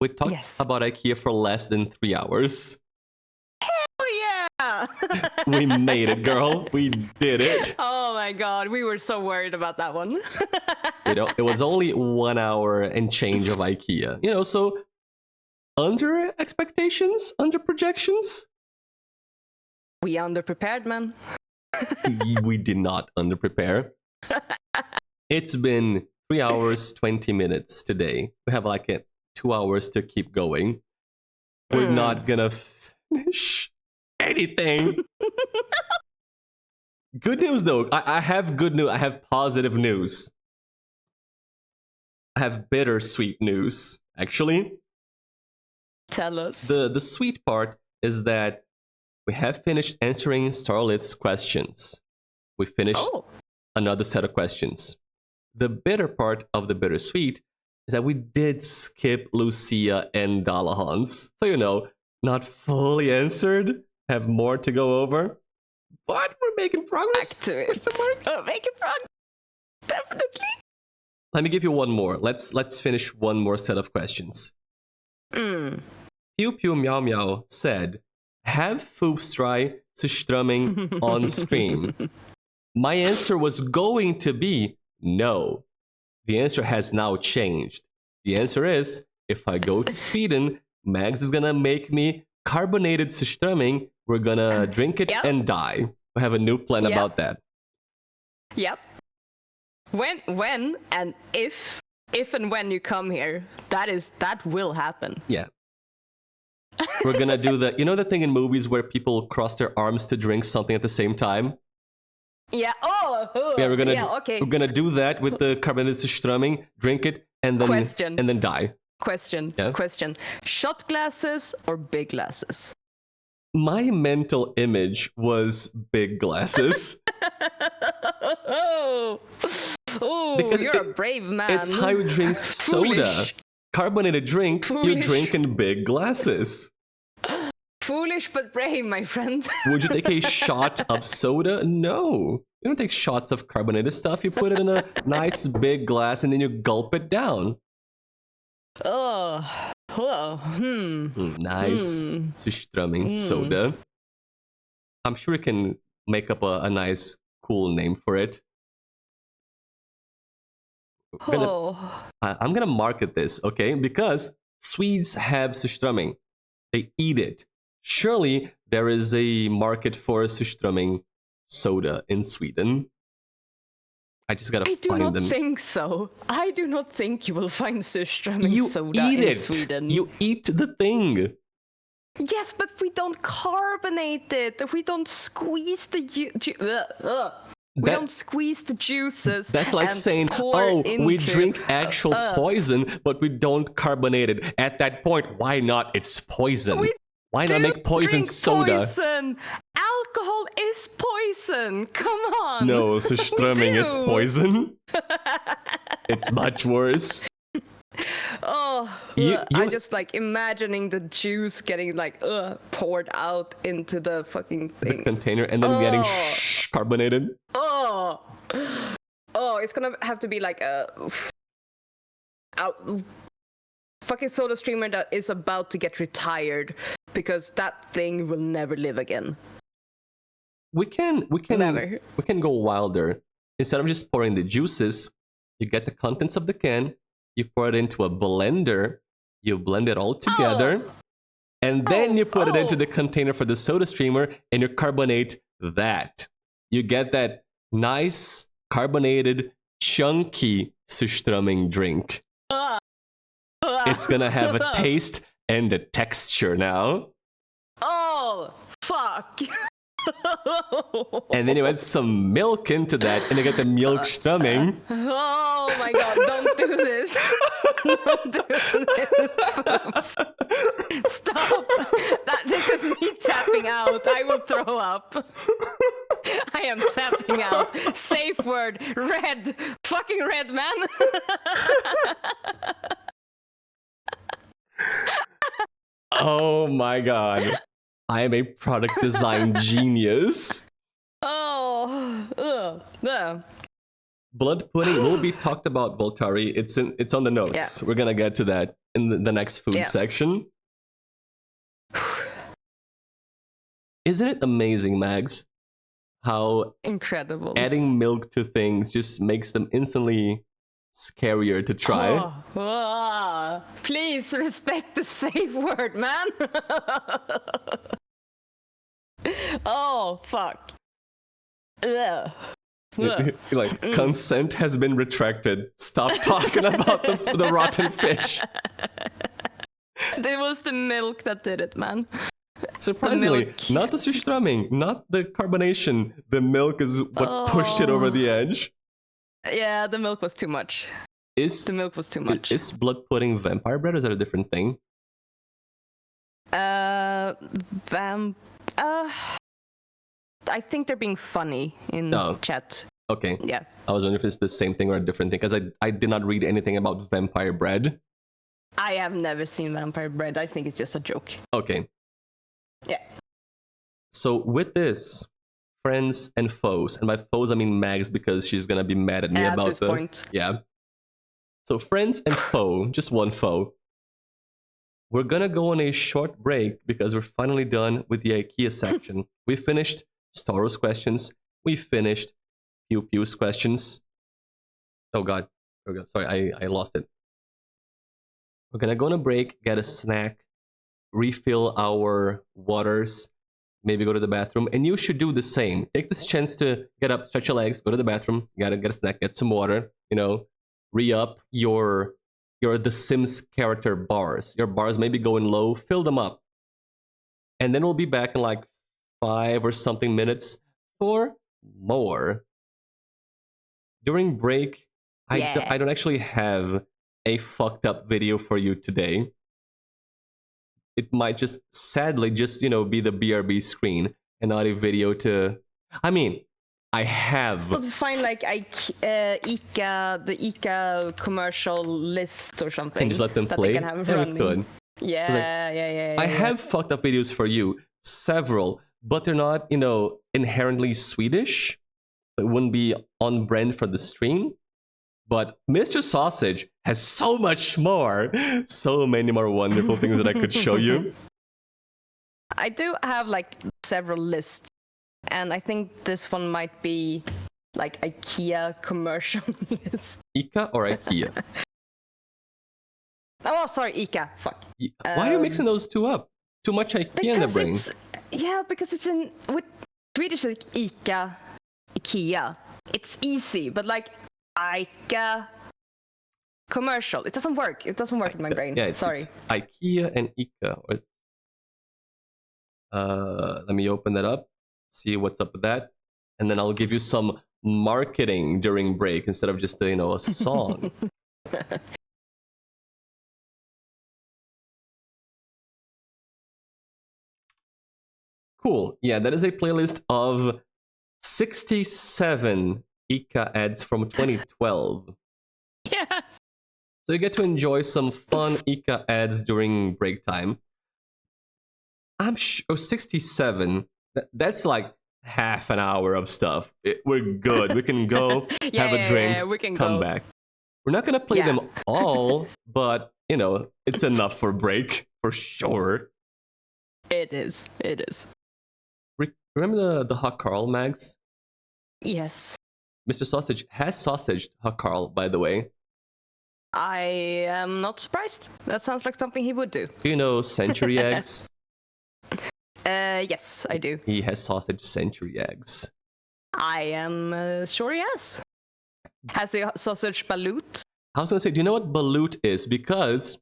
We talked Yes. about IKEA for less than 3 hours. Oh yeah! We made it, girl. We did it. Oh my god, we were so worried about that one. It was only 1 hour and change of IKEA. So under expectations, under projections. We underprepared, man. We did not underprepare. It's been 3 hours, 20 minutes today. We have 2 hours to keep going. We're not gonna finish anything. Good news, though. I have good news. I have positive news. I have bittersweet news, actually. Tell us. The sweet part is that we have finished answering Starlet's questions. We finished another set of questions. The bitter part of the bittersweet is that we did skip Lucia and Dalahans. So, not fully answered, have more to go over. But we're making progress. Back to it. Making progress. Definitely. Let me give you one more. Let's finish one more set of questions. Pew Pew Meow Meow said, have foofs try strumming on stream. My answer was going to be no. The answer has now changed. The answer is, if I go to Sweden, Mags is gonna make me carbonated strumming. We're gonna drink it and die. We have a new plan about that. Yep. When and if and when you come here, that will happen. Yeah. We're gonna do the thing in movies where people cross their arms to drink something at the same time? Yeah. Yeah, we're gonna okay. we're gonna do that with the carbonated strumming, drink it, and then die. Question. Shot glasses or big glasses? My mental image was big glasses. Because you're a brave man. It's how you drink soda. Foolish. Carbonated drinks, you Foolish. drink in big glasses. Foolish but brave, my friend. Would you take a shot of soda? No. You don't take shots of carbonated stuff. You put it in a nice big glass and then you gulp it down. Nice surströmming soda. I'm sure you can make up a nice, cool name for it. I'm gonna market this, okay? Because Swedes have surströmming. They eat it. Surely there is a market for surströmming soda in Sweden. I just gotta find them. I do not think so. I do not think you will find surströmming soda eat in it. Sweden. You eat the thing. Yes, but we don't carbonate it. We don't squeeze the we don't squeeze the juices. That's like and saying, pour we into- drink actual poison, but we don't carbonate it. At that point, why not? It's poison. Why not make poison drink soda? Poison. Alcohol is poison. Come on. No, surströmming is do. poison. It's much worse. Oh, I just like imagining the juice getting like poured out into the fucking thing. The container and then getting carbonated. Oh, it's gonna have to be like a fucking soda streamer that is about to get retired because that thing will never live again. We can go wilder. Instead of just pouring the juices, you get the contents of the can, you pour it into a blender, you blend it all together, and then you put it into the container for the soda streamer and you carbonate that. You get that nice carbonated chunky surströmming drink. It's gonna have a taste and a texture now. Oh, fuck. And then you add some milk into that and you get the milk strömming. Oh my god, don't do this. Don't do this, folks. Stop. This is me tapping out. I will throw up. I am tapping out. Safe word. Red. Fucking red, man. Oh my god. I am a product design genius. Blood pudding will be talked about, Voltari. It's on the notes. Yeah. We're gonna get to that in the next food section. Isn't it amazing, Mags? How incredible adding milk to things just makes them instantly scarier to try. Please respect the safe word, man. Oh fuck. Like consent has been retracted. Stop talking about the rotten fish. It was the milk that did it, man. Surprisingly, not the surströmming, not the carbonation. The milk is what pushed it over the edge. Yeah, the milk was too much. The milk was too much. Is blood pudding vampire bread or is that a different thing? I think they're being funny in chat. Okay. Yeah. I was wondering if it's the same thing or a different thing, because I did not read anything about vampire bread. I have never seen vampire bread. I think it's just a joke. Okay. Yeah. So with this, friends and foes, and by foes I mean Mags because she's gonna be mad at me about this point. Yeah. So friends and foe, just one foe. We're gonna go on a short break because we're finally done with the IKEA section. We finished Star Wars questions. We finished Pew Pew's questions. Oh god. Sorry, I lost it. We're gonna go on a break, get a snack, refill our waters, maybe go to the bathroom, and you should do the same. Take this chance to get up, stretch your legs, go to the bathroom, you gotta get a snack, get some water, re-up your The Sims character bars. Your bars may be going low, fill them up. And then we'll be back in like 5 or something minutes for more. During break, I don't actually have a fucked up video for you today. It might just, sadly, just, be the BRB screen and not a video to... I mean, I have... Well, to find like the ICA commercial list or something. And just let them play? They can have Yeah, running. we could. Yeah. I have fucked up videos for you, several, but they're not, inherently Swedish. It wouldn't be on brand for the stream. But Mr. Sausage has so much more, so many more wonderful things that I could show you. I do have like several lists, and I think this one might be like IKEA commercial list. ICA or IKEA? Oh, sorry, ICA. Fuck. Why are you mixing those two up? Too much IKEA in the brain. Yeah, because it's in with Swedish like ICA, IKEA. It's easy, but like ICA commercial, it doesn't work. It doesn't work in my brain. Yeah, sorry. It's IKEA and ICA. Let me open that up, see what's up with that, and then I'll give you some marketing during break instead of just a song. Cool. Yeah, that is a playlist of 67 ICA ads from 2012. Yes. So you get to enjoy some fun ICA ads during break time. I'm sure 67, that's like half an hour of stuff. We're good. We can go, have a drink, we can come go. back. We're not going to play them all, but, you know, it's enough for break, for sure. It is. It is. Remember the Hot Carl mags? Yes. Mr. Sausage has sausaged Hot Carl, by the way. I am not surprised. That sounds like something he would do. Do you know Century Eggs? Yes, I do. He has sausage Century Eggs. I am sure he has. Has he sausage balut? I was going to say, do you know what balut is? Because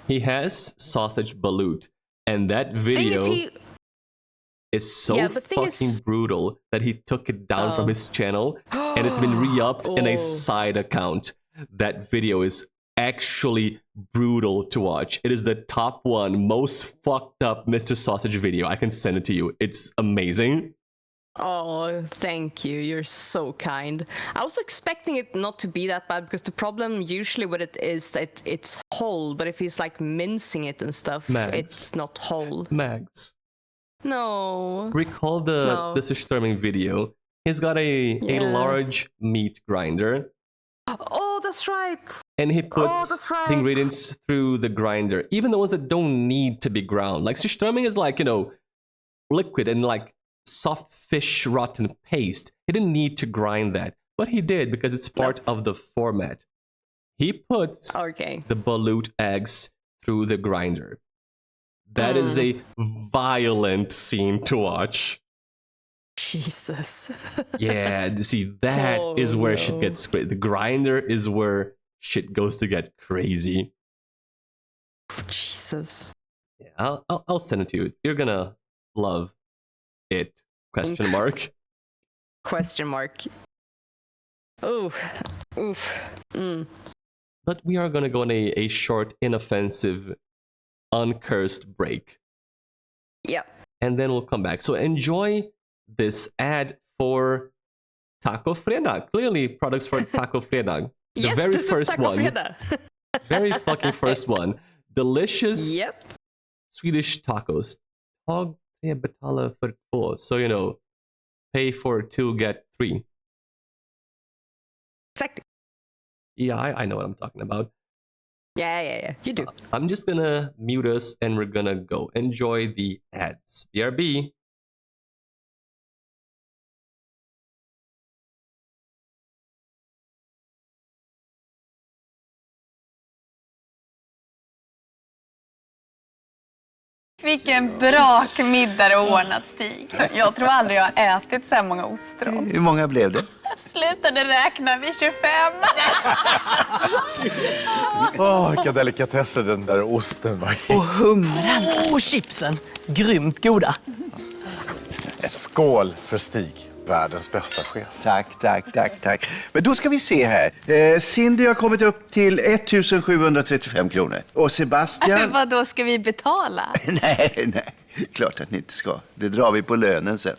he has sausage balut. And that video is so fucking brutal that he took it down from his channel. And it's been re-upped in a side account. That video is actually brutal to watch. It is the top one most fucked up Mr. Sausage video. I can send it to you. It's amazing. Oh, thank you. You're so kind. I was expecting it not to be that bad because the problem usually with it is that it's whole, but if he's like mincing it and stuff, it's not whole. Mags. No. Recall the Surströmming video. He's got a large meat grinder. Oh, that's right. And he puts the ingredients through the grinder, even the ones that don't need to be ground. Like Surströmming is like, you know, liquid and like soft fish rotten paste. He didn't need to grind that, but he did because it's part of the format. He puts the balut eggs through the grinder. That is a violent scene to watch. Jesus. Yeah, see, that is where shit gets crazy. The grinder is where shit goes to get crazy. Jesus. Yeah, I'll send it to you. You're gonna love it. Question mark. Question mark. Oof. But we are gonna go on a short, inoffensive, uncursed break. Yep. And then we'll come back. So enjoy this ad for Taco Fredag. Clearly products for Taco Fredag. The very first one. Very fucking first one. Delicious Swedish tacos. Tag tre betala för två. So, you know, pay for two, get three. Exactly. Yeah, I know what I'm talking about. Yeah. You do. I'm just gonna mute us and we're gonna go. Enjoy the ads. BRB. Vilken brak middag det ordnat, Stig. Jag tror aldrig jag har ätit så här många ostron. Hur många blev det? Jag slutade räkna vid 25. Vilka delikatesser den där osten var. Och humran. Och chipsen. Grymt goda. Skål för Stig. Världens bästa chef. Tack. Men då ska vi se här. Cindy har kommit upp till 1735 kronor. Och Sebastian... Vad då ska vi betala? Nej. Klart att ni inte ska. Det drar vi på lönen sen.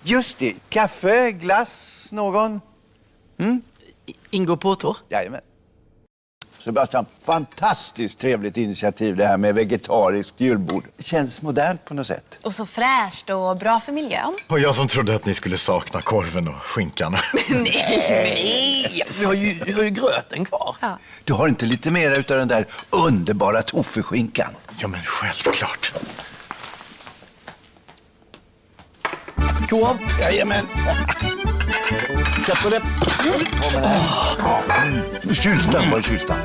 Just det. Kaffe, glass, någon? Ingo Portor? Jajamän. Sebastian, fantastiskt trevligt initiativ det här med vegetariskt julbord. Känns modernt på något sätt. Och så fräscht och bra för miljön. Och jag som trodde att ni skulle sakna korven och skinkan. Nej, vi har ju gröten kvar. Ja. Du har inte lite mer utav den där underbara toffeskinkan? Ja, men självklart. Korv? Jajamän. Kattolett. Kylstan, var är kylstan?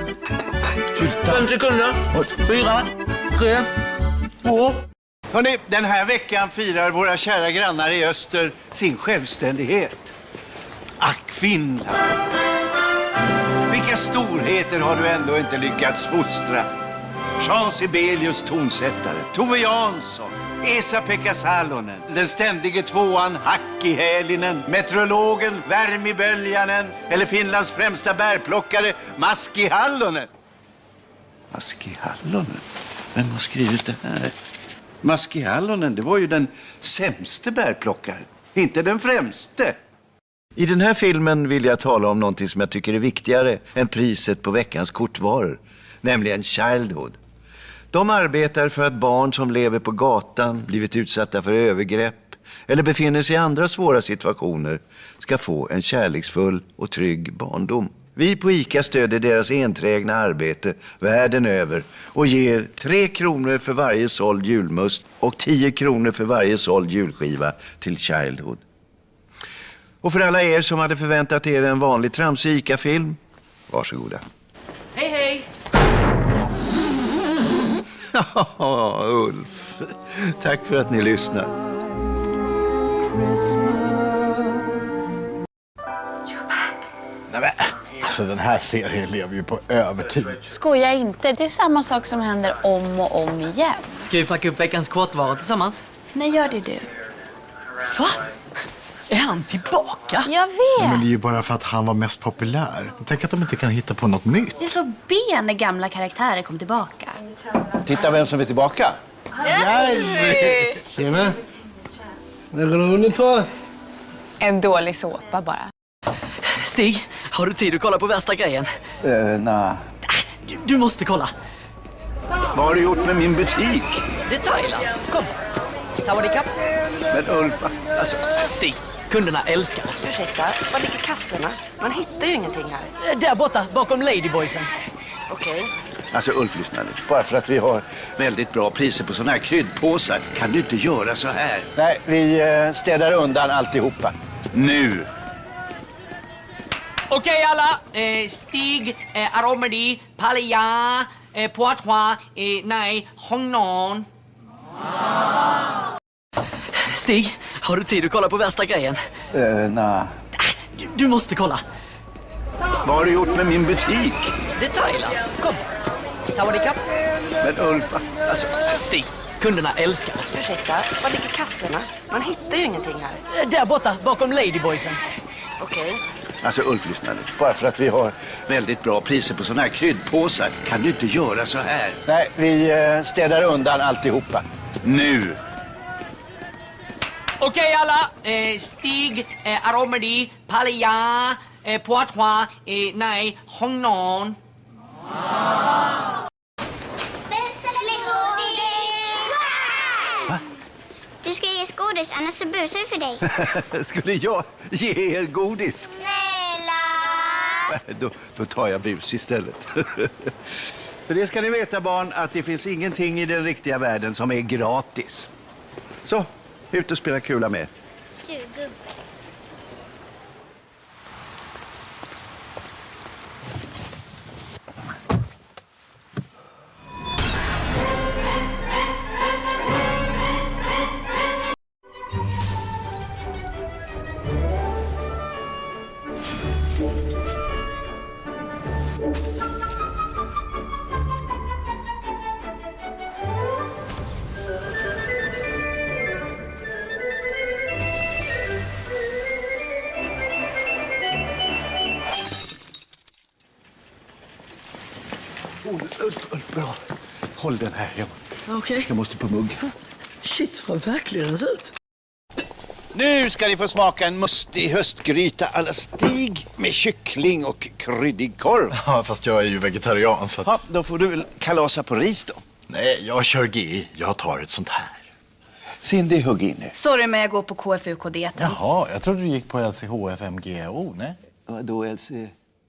5 sekunder. 4, 3, 2. Hörrni, den här veckan firar våra kära grannar i öster sin självständighet. Ack, Finland. Vilka storheter har du ändå inte lyckats fostra? Jean Sibelius tonsättare, Tove Jansson, Esa-Pekka Salonen, den ständige tvåan Hacki Hälinen, meteorologen Värmi Böljanen eller Finlands främsta bärplockare Maski Hallonen. Maski Hallonen? Vem har skrivit det här? Maski Hallonen, det var ju den sämste bärplockaren, inte den främste. I den här filmen vill jag tala om någonting som jag tycker är viktigare än priset på veckans kortvaror, nämligen Childhood. De arbetar för att barn som lever på gatan, blivit utsatta för övergrepp eller befinner sig i andra svåra situationer ska få en kärleksfull och trygg barndom. Vi på ICA stöder deras enträgna arbete världen över och ger 3 kronor för varje såld julmust och 10 kronor för varje såld julskiva till Childhood. Och för alla er som hade förväntat er en vanlig tramsig ICA-film, varsågoda. Hej, hej! Ja, Ulf. Tack för att ni lyssnar. Nej, men, alltså den här serien lever ju på övertid. Skoja inte, det är samma sak som händer om och om igen. Ska vi packa upp veckans kortvaror tillsammans? Nej, gör det du. Va? Är han tillbaka? Jag vet. Men det är ju bara för att han var mest populär. Tänk att de inte kan hitta på något nytt. Det är så ben när gamla karaktärer kom tillbaka. Titta vem som är tillbaka. Jerry! Tjena. Vad går ni på? En dålig såpa bara. Stig, har du tid att kolla på värsta grejen? Nej. Du måste kolla. Vad har du gjort med min butik? Det är Thailand. Kom. Sawadee. Men Ulf, alltså... Stig, kunderna älskar det. Ursäkta, var ligger kassorna? Man hittar ju ingenting här. Där borta, bakom Ladyboysen. Okej. Alltså Ulf, lyssna nu. Bara för att vi har väldigt bra priser på såna här kryddpåsar kan du inte göra så här. Nej, vi städar undan alltihopa. Nu! Okej alla, Stig, Aromedi, Palia, Poitwa, nej, Hongnon. Stig, har du tid att kolla på värsta grejen? Nej. Du måste kolla. Vad har du gjort med min butik? Det är Thailand. Kom. Sawadee. Men Ulf, alltså... Stig, kunderna älskar det. Ursäkta, var ligger kassorna? Man hittar ju ingenting här. Där borta, bakom Ladyboysen. Okej. Alltså Ulf, lyssna nu. Bara för att vi har väldigt bra priser på såna här kryddpåsar kan du inte göra så här. Nej, vi städar undan alltihopa. Nu! Okej alla, Stig, Aromedi, Palia, Poitwa, nej, Hongnon. Va? Du ska ge godis, annars så busar vi för dig. Skulle jag ge er godis? Snälla! Då tar jag bus istället. För det ska ni veta barn, att det finns ingenting i den riktiga världen som är gratis. Så, ut och spela kula med. Surgubbe. Ulf, bra. Håll den här. Okej. Jag måste på mugg. Shit, vad verkligen den ser ut. Nu ska ni få smaka en mustig höstgryta alla Stig med kyckling och kryddig korv. Ja, fast jag är ju vegetarian så att... Ja, då får du väl kalasa på ris då. Nej, jag kör GI. Jag tar ett sånt här. Cindy, hugg in nu. Sorry, men jag går på KFUK-dieten. Jaha, jag trodde du gick på LCHF-MGO, nej? Vadå, LC?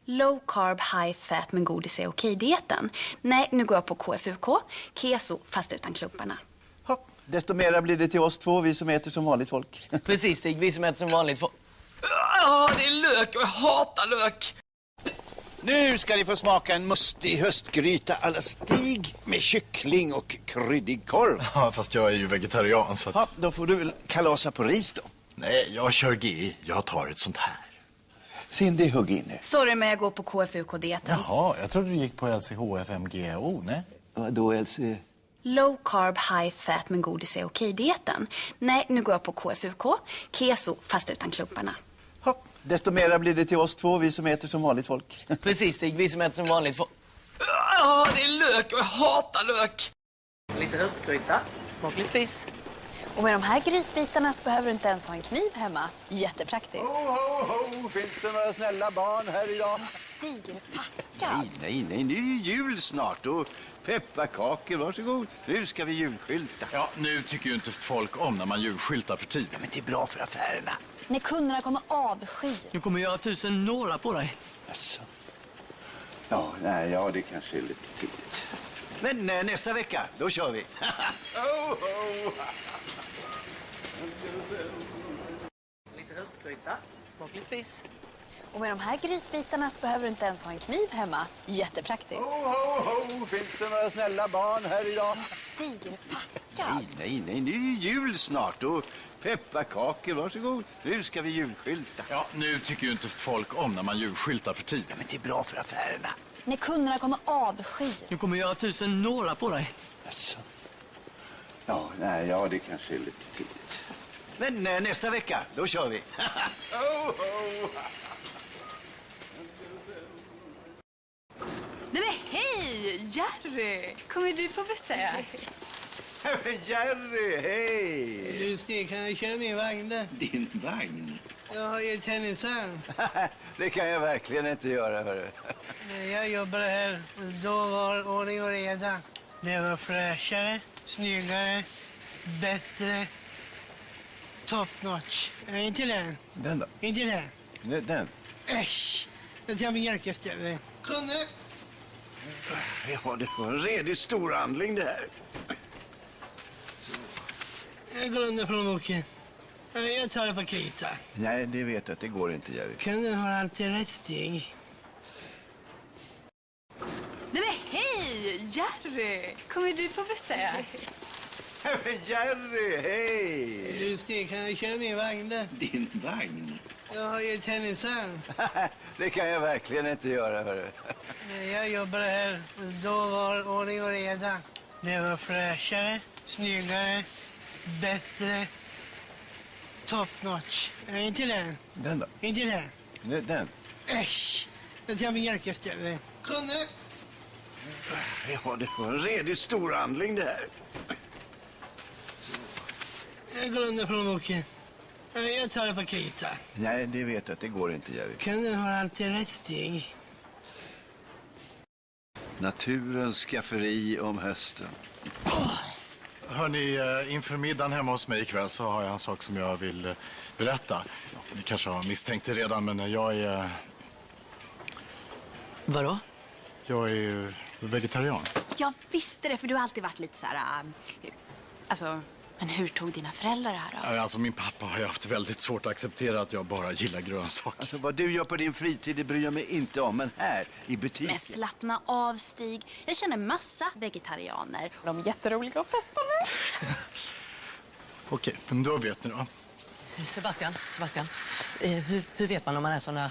Low carb, high fat men godis är okej-dieten. Nej, nu går jag på KFUK. Keso, fast utan klumparna. Ja, desto mera blir det till oss två, vi som äter som vanligt folk. Precis, Stig, vi som äter som vanligt. Det är lök och jag hatar lök. Nu ska ni få smaka en mustig höstgryta alla Stig med kyckling och kryddig korv. Ja, fast jag är ju vegetarian så att... Ja, då får du väl kalasa på ris då. Nej, jag kör GI. Jag tar ett sånt här. Cindy, hugg in nu. Sorry, men jag går på KFUK-dieten. Jaha, jag trodde du gick på LCHF-MGO, nej? Vadå, LC? Low carb, high fat men godis är okej-dieten. Nej, nu går jag på KFUK. Keso, fast utan klumparna. Ja, desto mera blir det till oss två, vi som äter som vanligt folk. Precis, Stig, vi som äter som vanligt. Det är lök och jag hatar lök. Lite höstgryta, smaklig spis. Och med de här grytbitarna så behöver du inte ens ha en kniv hemma. Jättepraktiskt. Ho, ho, ho! Finns det några snälla barn här idag? Stig, är du packad? Nej. Nu är det jul snart och pepparkakor. Varsågod. Nu ska vi julskylta. Ja, nu tycker ju inte folk om när man julskyltar för tid. Ja, men det är bra för affärerna. När kunderna kommer avsky. Nu kommer jag 1000 nålar på dig. Jaså? Ja, det kanske är lite tidigt. Men nästa vecka, då kör vi. Ho, ho! Lite höstgryta, smaklig spis. Och med de här grytbitarna så behöver du inte ens ha en kniv hemma. Jättepraktiskt. Ho, ho, ho! Finns det några snälla barn här idag? Stig, är du packad? Nej. Nu är det jul snart och pepparkakor. Varsågod. Nu ska vi julskylta. Ja, nu tycker ju inte folk om när man julskyltar för tid. Ja, men det är bra för affärerna. När kunderna kommer avsky. Nu kommer jag 1000 nålar på dig. Jaså? Ja, det kanske är lite tidigt. Men nästa vecka, då kör vi. Ho, ho! Nej men hej, Jerry! Kommer du på besök? Jerry, hej! Du Stig, kan jag köra min vagn där? Din vagn? Jag har ju tennisarm. Det kan jag verkligen inte göra, hörru. När jag jobbade här, då var ordning och reda. Det var fräschare, snyggare, bättre, top notch. Inte den. Den då? Inte den. Nej, den? Äsch! Jag tar mjölk istället. Kunde? Ja, det var en redig storhandling det här. Jag går under plånboken. Jag tar det på krita. Nej, det vet jag att det går inte, Jerry. Kunden har alltid rätt, Stig. Nej men hej, Jerry! Kommer du på besök? Jerry, hej! Du Stig, kan jag köra min vagn där? Din vagn? Jag har ju tennisarm. Det kan jag verkligen inte göra, hörru. När jag jobbade här, då var ordning och reda. Det var fräschare, snyggare, bättre, top notch. Inte den. Den då? Inte den. Nej, den? Äsch! Jag tar mjölk istället. Kunde? Ja, det var en redig storhandling det här. Jag går under plånboken. Jag tar det på krita. Nej, det vet jag att det går inte, Jerry. Kunden har alltid rätt, Stig. Naturens skafferi om hösten. Hörni, inför middagen hemma hos mig ikväll så har jag en sak som jag vill berätta. Ni kanske har misstänkt det redan, men jag är... Vadå? Jag är vegetarian. Jag visste det, för du har alltid varit lite så här... Alltså, men hur tog dina föräldrar det här då? Alltså, min pappa har ju haft väldigt svårt att acceptera att jag bara gillar grönsaker. Alltså, vad du gör på din fritid, det bryr jag mig inte om. Men här, i butiken... Men slappna av, Stig. Jag känner massa vegetarianer. De är jätteroliga att festa med. Okej, men då vet ni då. Sebastian. Hur vet man om man är sån där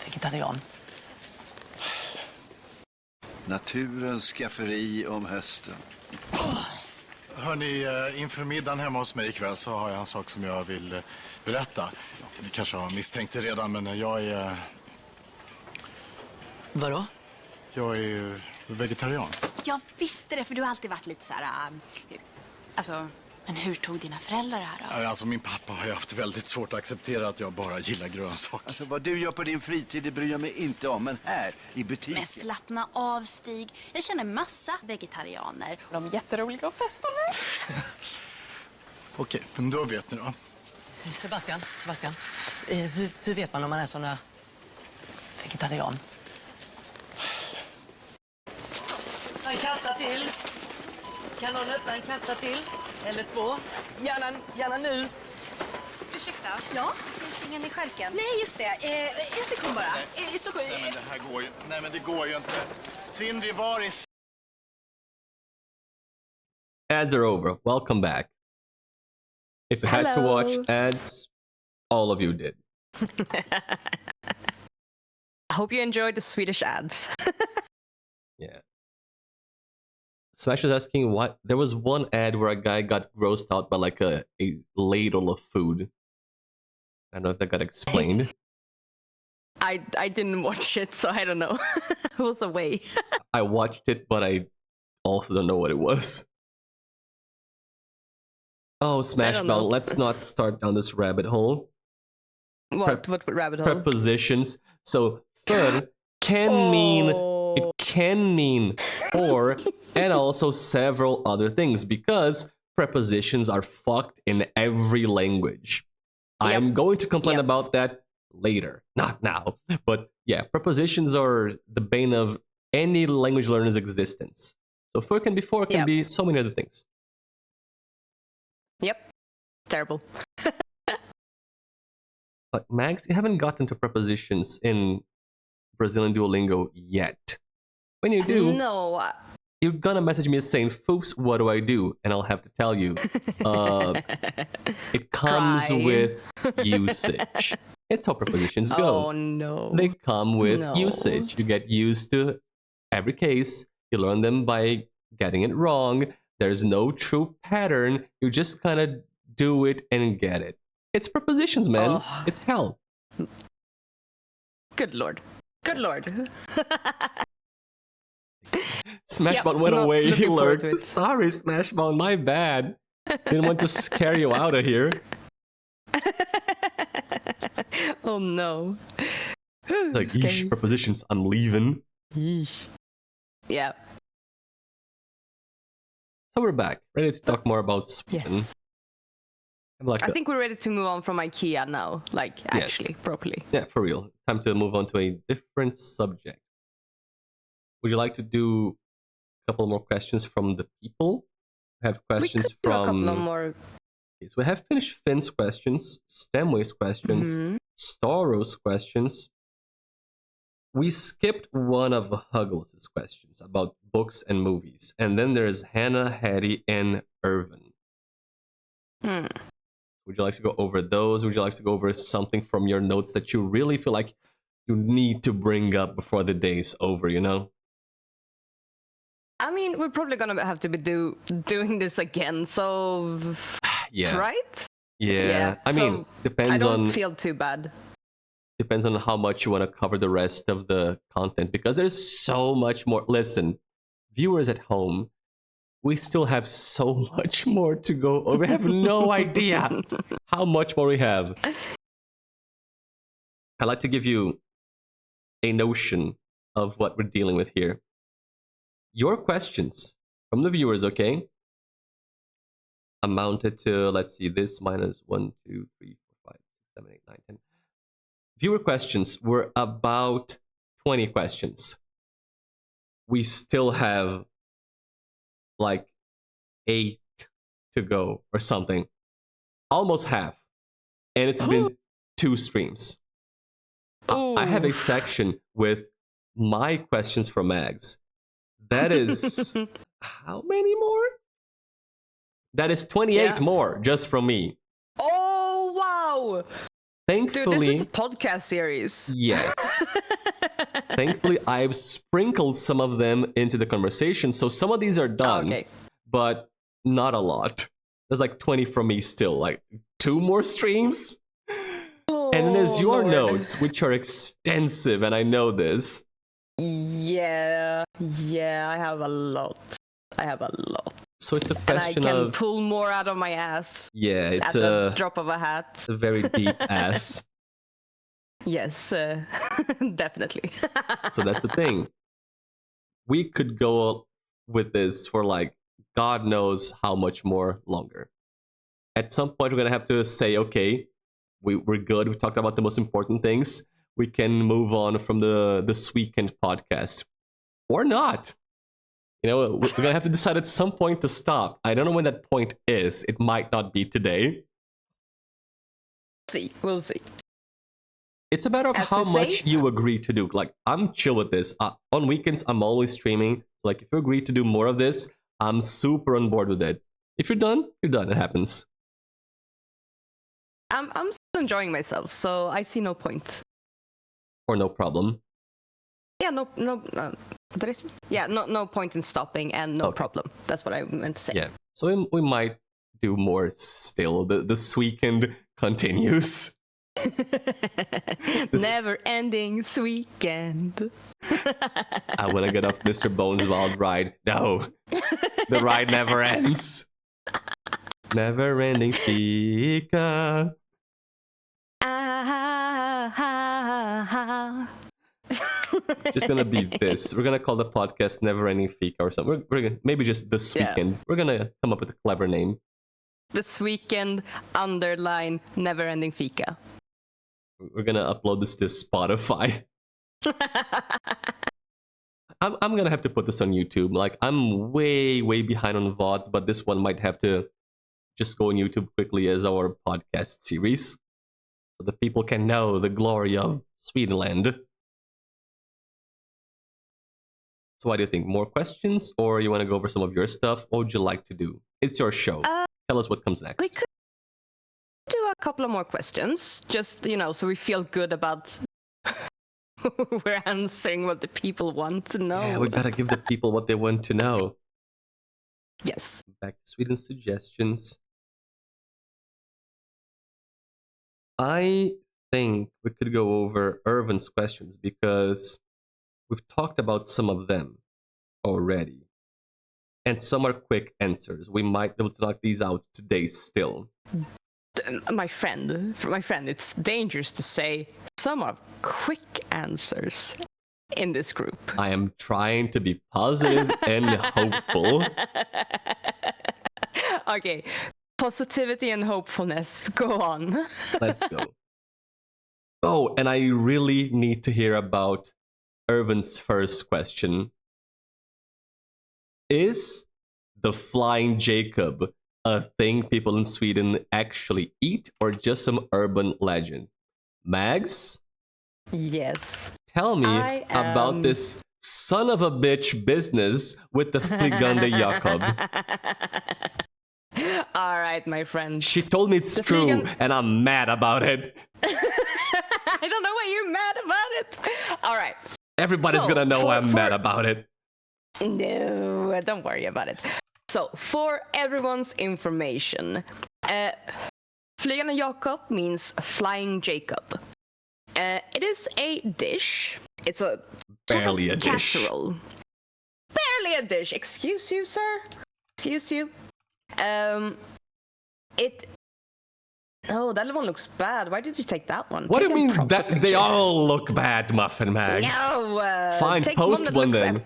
vegetarian? Naturens skafferi om hösten. Hörni, inför middagen hemma hos mig ikväll så har jag en sak som jag vill berätta. Ni kanske har misstänkt det redan, men jag är... Vadå? Jag är vegetarian. Jag visste det, för du har alltid varit lite så här... Alltså, men hur tog dina föräldrar det här då? Alltså, min pappa har ju haft väldigt svårt att acceptera att jag bara gillar grönsaker. Alltså, vad du gör på din fritid, det bryr jag mig inte om. Men här, i butiken... Men slappna av, Stig. Jag känner massa vegetarianer. De är jätteroliga att festa med. Okej, men då vet ni då. Sebastian. Hur vet man om man är sån där vegetarian? En kassa till. Kan någon öppna en kassa till? Eller två? Gärna nu. Ursäkta? Ja? Finns ingen i skärken? Nej, just det. En sekund bara. Nej, men det här går ju... Nej, men det går ju inte. Sindri, var är... Ads are over. Welcome back. If you had to watch ads, all of you did. I hope you enjoyed the Swedish ads. Yeah. Smash was asking what there was one ad where a guy got grossed out by like a ladle of food. I don't know if that got explained. I didn't watch it, so I don't know. It was away. I watched it, but I also don't know what it was. Oh, Smash know. Mouth, let's not start down this rabbit hole. What rabbit hole? Prepositions. So för can mean, it can mean or, and also several other things, because prepositions are fucked in every language. I'm going to complain about that later, not now. But yeah, prepositions are the bane of any language learner's existence. So for can be for can be so many other things. Yep. Terrible. But Mags, you haven't gotten to prepositions in Brazilian Duolingo yet. When you do, No. you're gonna message me saying, "Foofs, what do I do?" And I'll have to tell you. It comes Cry. with usage. It's how prepositions go. Oh no. They come with No. usage. You get used to every case. You learn them by getting it wrong. There's no true pattern. You just kind of do it and get it. It's prepositions, man. Oh. It's hell. Good lord. Good lord. Smashbone went not away. He looking forward learned. to it. Sorry, Smashbone, my bad. Didn't want to scare you out of here. Oh no. Like, Scary. yeesh, prepositions, I'm leaving. Yeesh. Yeah. So we're back, ready to talk more about Sweden. Yes. I'm like, I think we're ready to move on from IKEA now, like actually, properly. yeah, for real. Time to move on to a different subject. Would you like to do a couple more questions from the people? We have questions we could do from... a couple of more. So we have finished Finn's questions, Stemway's questions, Staro's questions. We skipped one of Huggles' questions about books and movies. And then there's Hannah, Hattie, and Irvin. Would you like to go over those? Would you like to go over something from your notes that you really feel like you need to bring up before the day's over, you know? I mean, we're probably gonna have to be doing this again, so... Yeah. Right? Yeah. I mean, so depends I don't on... feel too bad. Depends on how much you want to cover the rest of the content, because there's so much more. Listen, viewers at home, we still have so much more to go over. We have no idea how much more we have. I'd like to give you a notion of what we're dealing with here. Your questions from the viewers, okay, amounted to, let's see, this minus 1, 2, 3, 4, 5, 6, 7, 8, 9, 10. Viewer questions were about 20 questions. We still have like 8 to go or something. Almost half. And it's been 2 streams. I have a section with my questions from Mags. That is how many more? That is 28 more just from me. Oh, wow! Thankfully, Dude, this is a podcast series. Yes. Thankfully, I've sprinkled some of them into the conversation, so some of these are done, but not a lot. There's like 20 from me still, like 2 more streams. And then there's your notes, which are extensive, and I know this. Yeah, I have a lot. So it's a question and I can of... pull more out of my ass. Yeah, it's at the drop of a hat. It's a very deep ass. Yes, definitely. So that's the thing. We could go with this for like God knows how much more longer. At some point, we're going to have to say, okay, we're good. We talked about the most important things. We can move on from the Sweekend podcast. Or not. You know, we're going to have to decide at some point to stop. I don't know when that point is. It might not be today. We'll see. It's a matter of how much you agree to do. Like, I'm chill with this. On weekends, I'm always streaming. So, like, if you agree to do more of this, I'm super on board with it. If you're done, you're done. It happens. I'm still enjoying myself, so I see no point. Or no problem. Yeah, no. What did I say? Yeah, no point in stopping and no problem. That's what I meant to say. Yeah. So we might do more still. The Sweekend continues. Never ending Sweekend. I want to get off Mr. Bones' wild ride. No. The ride never ends. Never ending fika. Just gonna be this. We're gonna call the podcast Never Ending Fika or something. We're gonna, maybe just this weekend. We're gonna come up with a clever name. This weekend _ Never Ending Fika. We're gonna upload this to Spotify. I'm gonna have to put this on YouTube. Like, I'm way behind on VODs, but this one might have to just go on YouTube quickly as our podcast series, so the people can know the glory of Swedenland. So what do you think? More questions, or you want to go over some of your stuff? What would you like to do? It's your show. Tell us what comes next. We could do a couple of more questions, just, so we feel good about we're answering what the people want to know. Yeah, we gotta give the people what they want to know. Yes. Back to Sweden suggestions. I think we could go over Irvin's questions because we've talked about some of them already. And some are quick answers. We might be able to knock these out today still. My friend, it's dangerous to say some are quick answers in this group. I am trying to be positive and hopeful. Okay, positivity and hopefulness. Go on. Let's go. Oh, and I really need to hear about Irvin's first question. Is the flying Jacob a thing people in Sweden actually eat, or just some urban legend? Mags? Yes. Tell me about this son of a bitch business with the Flygande Jakob. All right, my friend. She told me it's true, and I'm mad about it. I don't know why you're mad about it. All right. Everybody's gonna know I'm mad about it. No, don't worry about it. So, for everyone's information, Flygande Jakob means flying Jacob. It is a dish. It's a barely a dish. Casserole. Barely a dish. Excuse you, sir. Excuse you. Oh, that one looks bad. Why did you take that one? What do you mean that they all look bad, MuffinMags? No. Fine, post one then.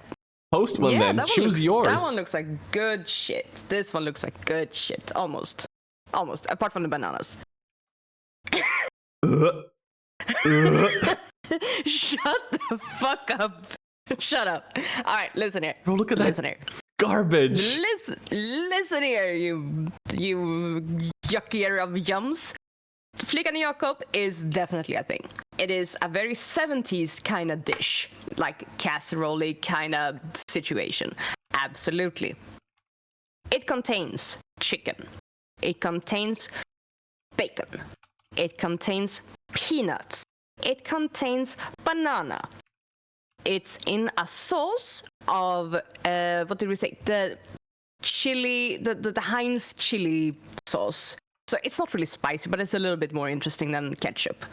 Post one then. Choose yours. That one looks like good shit. This one looks like good shit. Almost. Apart from the bananas. Shut the fuck up. Shut up. All right, listen here. Bro, look at that. Listen here. Garbage. Listen here, you yuckier of yums. Flygande Jakob is definitely a thing. It is a very 70s kind of dish, like casserole kind of situation. Absolutely. It contains chicken. It contains bacon. It contains peanuts. It contains banana. It's in a sauce of, what did we say? The chili, the Heinz chili sauce. So it's not really spicy, but it's a little bit more interesting than ketchup.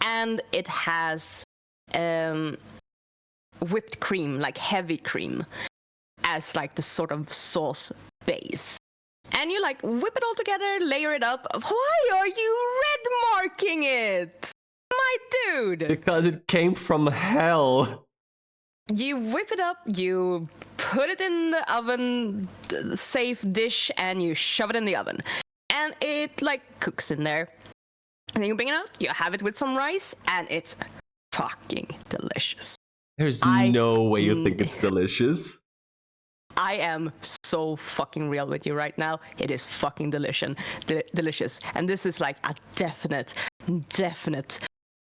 And it has whipped cream, like heavy cream, as like the sort of sauce base. And you like whip it all together, layer it up. Why are you red marking it? My dude! Because it came from hell. You whip it up, you put it in the oven, safe dish, and you shove it in the oven. And it like cooks in there. And then you bring it out, you have it with some rice, and it's fucking delicious. There's no way you think it's delicious. I am so fucking real with you right now. It is fucking delicious. And this is like a definite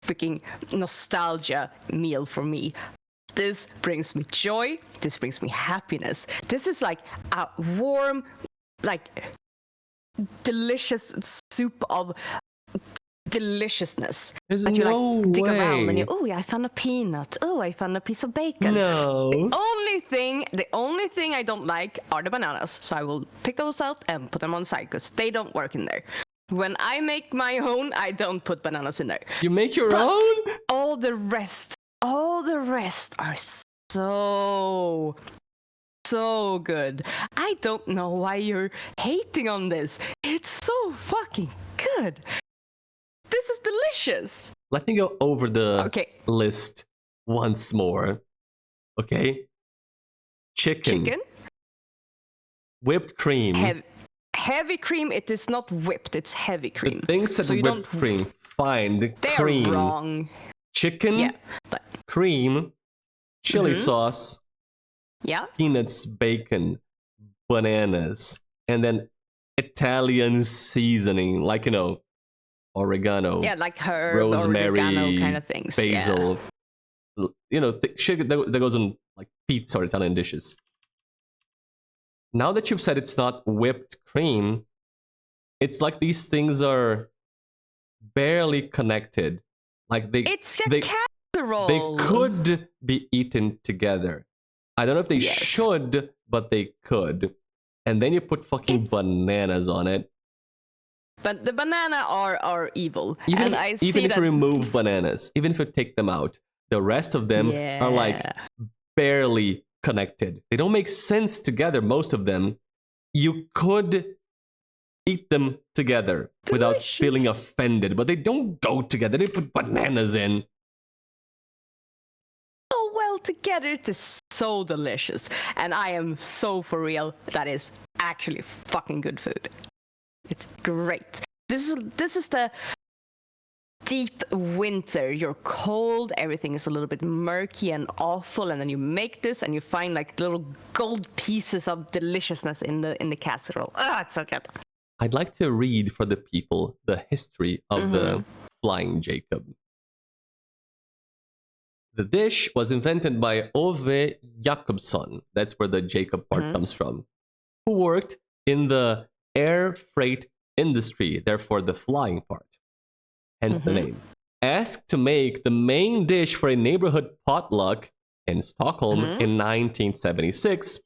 freaking nostalgia meal for me. This brings me joy. This brings me happiness. This is like a warm, like delicious soup of deliciousness. There's like you no like dig way. around and you, oh yeah, I found a peanut. Oh, I found a piece of bacon. No. The only thing I don't like are the bananas. So I will pick those out and put them on the side because they don't work in there. When I make my own, I don't put bananas in there. You make your own? All the rest are so so good. I don't know why you're hating on this. It's so fucking good. This is delicious. Let me go over the Okay. list once more. Okay? Chicken. Whipped cream. Heavy cream, it is not whipped, it's heavy cream. The things that So you whipped don't- cream. Fine. The They're cream. wrong. Chicken. Yeah. But, Cream. Chili sauce. yeah. Peanuts, bacon, bananas, and then Italian seasoning, like, oregano, Yeah, like herb, rosemary, oregano kind of things. basil. Shit that goes on like pizza or Italian dishes. Now that you've said it's not whipped cream, it's like these things are barely connected. Like It's a casserole. they could be eaten together. I don't know if they should, but they could. And then you put fucking bananas on it. But the banana are evil. Even and I if, see even if that you remove bananas, even if you take them out, the rest of them are like barely connected. They don't make sense together, most of them. You could eat them together without feeling offended, but they don't go together. They put bananas in. so well together. It is so delicious. And I am so for real. That is actually fucking good food. It's great. This is the deep winter. You're cold, everything is a little bit murky and awful, and then you make this and you find like little gold pieces of deliciousness in the casserole. It's so good. I'd like to read for the people the history of the Flying Jacob. The dish was invented by Ove Jakobsson, that's where the Jacob part comes from, who worked in the air freight industry, therefore the flying part, hence the name. Asked to make the main dish for a neighborhood potluck in Stockholm in 1976,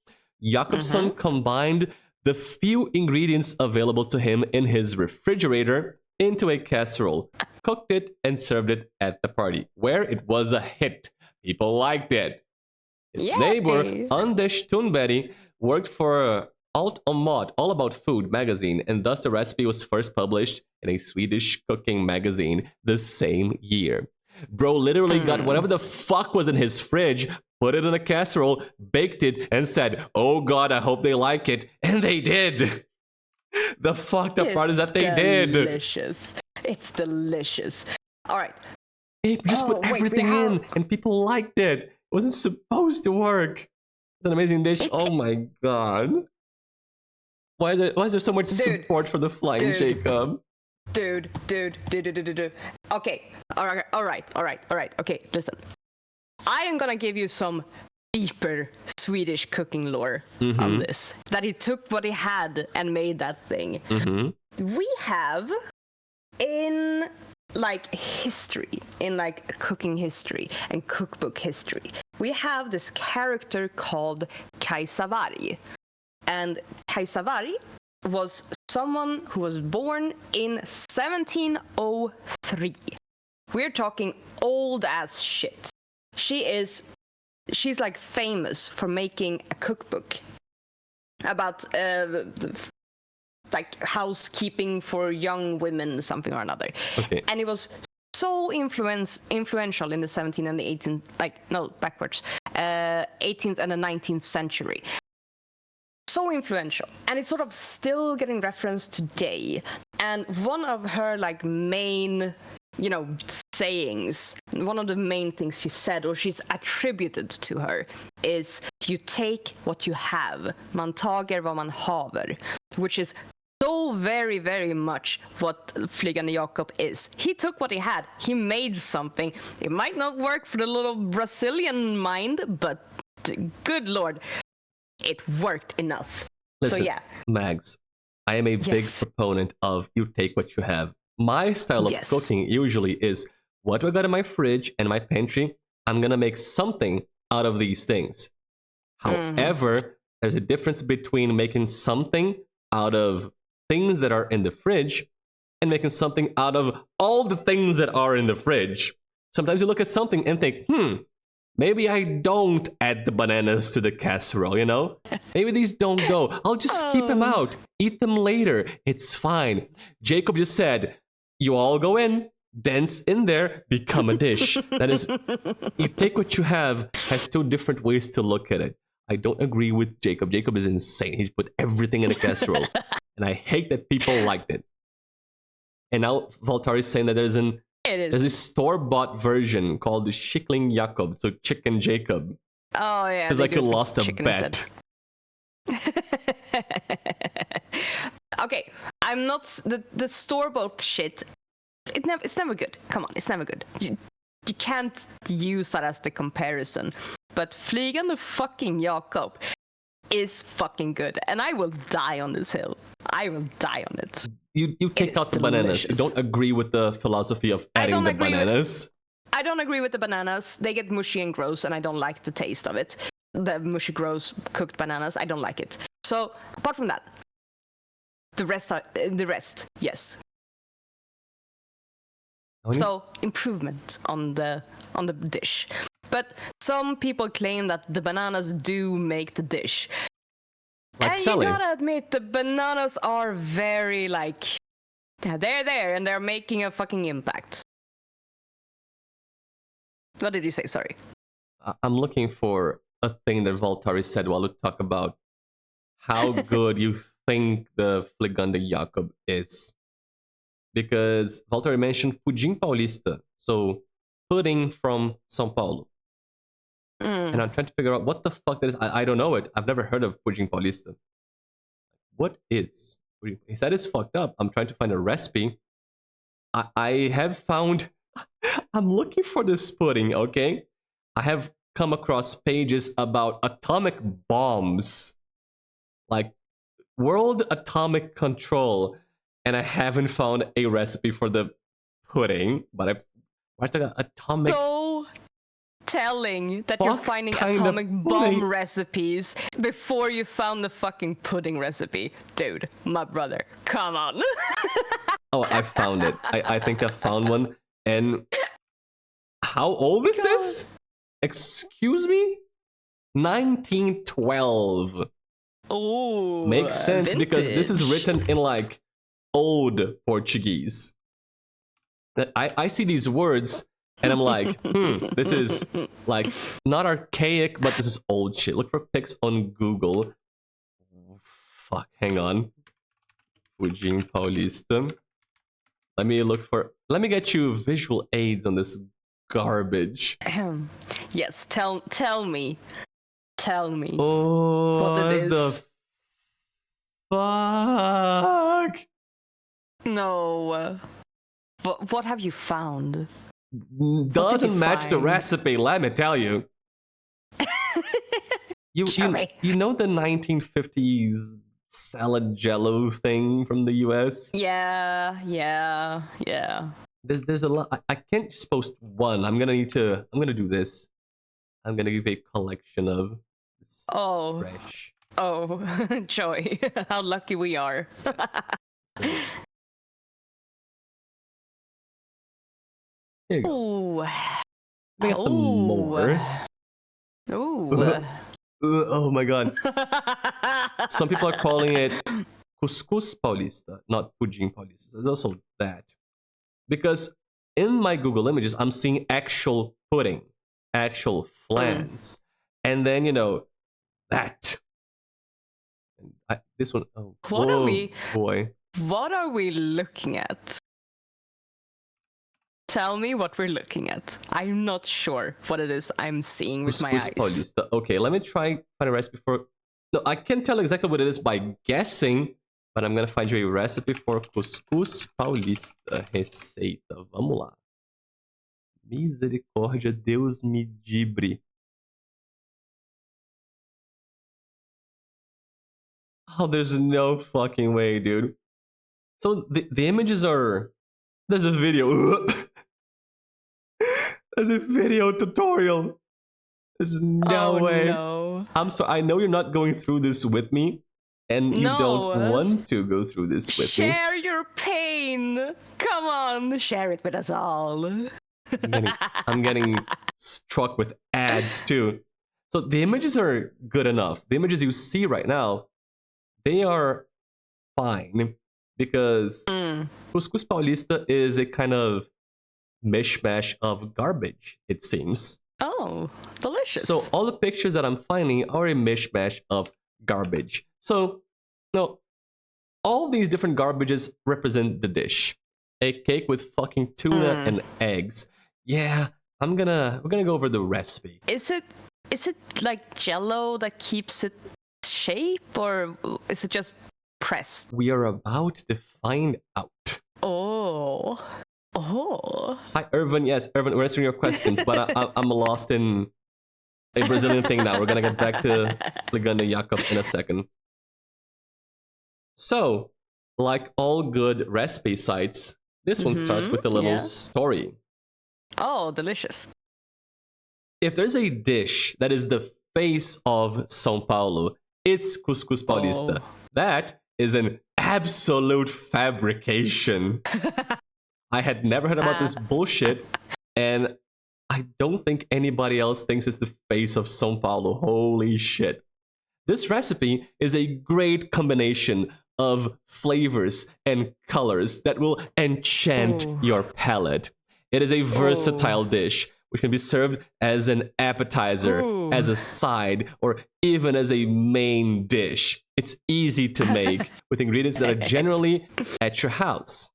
Jakobsson combined the few ingredients available to him in his refrigerator into a casserole, cooked it, and served it at the party, where it was a hit. People liked it. His neighbor, Anders Thunberg, worked for Alt om Mat, All About Food magazine, and thus the recipe was first published in a Swedish cooking magazine the same year. Bro literally got whatever the fuck was in his fridge, put it in a casserole, baked it, and said, "Oh God, I hope they like it." And they did. The fucked up part is that they did. Delicious. It's delicious. All right. He just put everything in, and people liked it. It wasn't supposed to work. It's an amazing dish. Oh my God. Why is there so much support for the Flying Jacob? Dude. Okay. All right. Okay, listen. I am gonna give you some deeper Swedish cooking lore on this. That he took what he had and made that thing. We have in like history, in like cooking history and cookbook history, we have this character called Kajsa Warg. And Kajsa Warg was someone who was born in 1703. We're talking old ass shit. She's like famous for making a cookbook about like housekeeping for young women, something or another. Okay. And it was so influential in the 17th and the 18th, 18th and the 19th century. So influential, and it's sort of still getting referenced today. And one of her like main, sayings, one of the main things she said, or she's attributed to her, is "you take what you have, man tager vad man haver," which is so very, very much what Flygande Jakob is. He took what he had, he made something. It might not work for the little Brazilian mind, but good Lord, it worked enough. Listen, so yeah. Mags, I am a big proponent of you take what you have. My style of cooking usually is, what do I got in my fridge and my pantry? I'm going to make something out of these things. However, there's a difference between making something out of things that are in the fridge and making something out of all the things that are in the fridge. Sometimes you look at something and think, maybe I don't add the bananas to the casserole, you know? Maybe these don't go. I'll just keep them out. Eat them later. It's fine. Jacob just said, you all go in, dance in there, become a dish. That is, you take what you have, has two different ways to look at it. I don't agree with Jacob. Jacob is insane. He put everything in a casserole. And I hate that people liked it. And now Valtari is saying that there's a store-bought version called the Chickling Jacob, so Chicken Jacob. Oh yeah. Because like you lost a bet. Okay, I'm not the store-bought shit. It's never good. Come on, it's never good. You can't use that as the comparison. But Flygande fucking Jakob is fucking good, and I will die on this hill. I will die on it. You take out the bananas. You don't agree with the philosophy of adding the bananas. I don't agree with the bananas. They get mushy and gross, and I don't like the taste of it. The mushy, gross cooked bananas, I don't like it. So apart from that, the rest, yes. So improvement on the dish. But some people claim that the bananas do make the dish. Like and Sally. You gotta admit, the bananas are very they're there and they're making a fucking impact. What did you say? Sorry. I'm looking for a thing that Valtari said while we talk about how good you think the Flygande Jakob is. Because Valtari mentioned Pudim Paulista, so pudding from São Paulo. And I'm trying to figure out what the fuck that is. I don't know it. I've never heard of Pudim Paulista. What is? He said it's fucked up. I'm trying to find a recipe. I have found... I'm looking for this pudding, okay? I have come across pages about atomic bombs. Like World Atomic Control. And I haven't found a recipe for the pudding. But I talking atomic... So telling that you're finding atomic bomb recipes before you found the fucking pudding recipe. Dude, my brother, come on. Oh, I found it. I think I found one. And how old is this? Excuse me? 1912. Oh, makes sense vintage. Because this is written in like old Portuguese. I see these words and I'm like, this is like not archaic, but this is old shit. Look for pics on Google. Fuck, hang on. Pudim Paulista. Let me get you visual aids on this garbage. Yes, tell me. Oh, what it is. The fuck? No. What have you found? Doesn't match the recipe, let me tell you. you know the 1950s salad jello thing from the US? Yeah. There's a lot. I can't just post one. I'm gonna do this. I'm gonna give a collection of this fresh. Oh, joy. How lucky we are. Here you go. Ooh. Let me get some more. Ooh. Oh my god. Some people are calling it Couscous Paulista, not Pudim Paulista. There's also that. Because in my Google images, I'm seeing actual pudding, actual flans. And then, that. This one, oh, What are we? Boy. What are we looking at? Tell me what we're looking at. I'm not sure what it is I'm seeing with my eyes. Paulista. Okay, let me try find a recipe for... No, I can't tell exactly what it is by guessing, but I'm gonna find you a recipe for Couscous Paulista. Receita. Vamos lá. Misericórdia, Deus me dibre. Oh, there's no fucking way, dude. So the images are... There's a video. There's a video tutorial. There's no way. No. I'm sorry. I know you're not going through this with me, and you don't want to go through this with me. Share your pain. Come on, share it with us all. I'm getting struck with ads too. So the images are good enough. The images you see right now, they are fine because Couscous Paulista is a kind of mishmash of garbage, it seems. Oh, delicious. So all the pictures that I'm finding are a mishmash of garbage. So, no, all these different garbages represent the dish. A cake with fucking tuna and eggs. Yeah, we're gonna go over the recipe. Is it like Jello that keeps it shape, or is it just pressed? We are about to find out. Oh. Hi, Irvin. Yes, Irvin, we're answering your questions, but I'm lost in a Brazilian thing now. We're gonna get back to Legenda Jakob in a second. So, like all good recipe sites, this one starts with a little story. Oh, delicious. If there's a dish that is the face of São Paulo, it's Couscous Paulista. That is an absolute fabrication. I had never heard about this bullshit, and I don't think anybody else thinks it's the face of São Paulo. Holy shit. This recipe is a great combination of flavors and colors that will enchant your palate. It is a versatile dish which can be served as an appetizer, as a side, or even as a main dish. It's easy to make with ingredients that are generally at your house.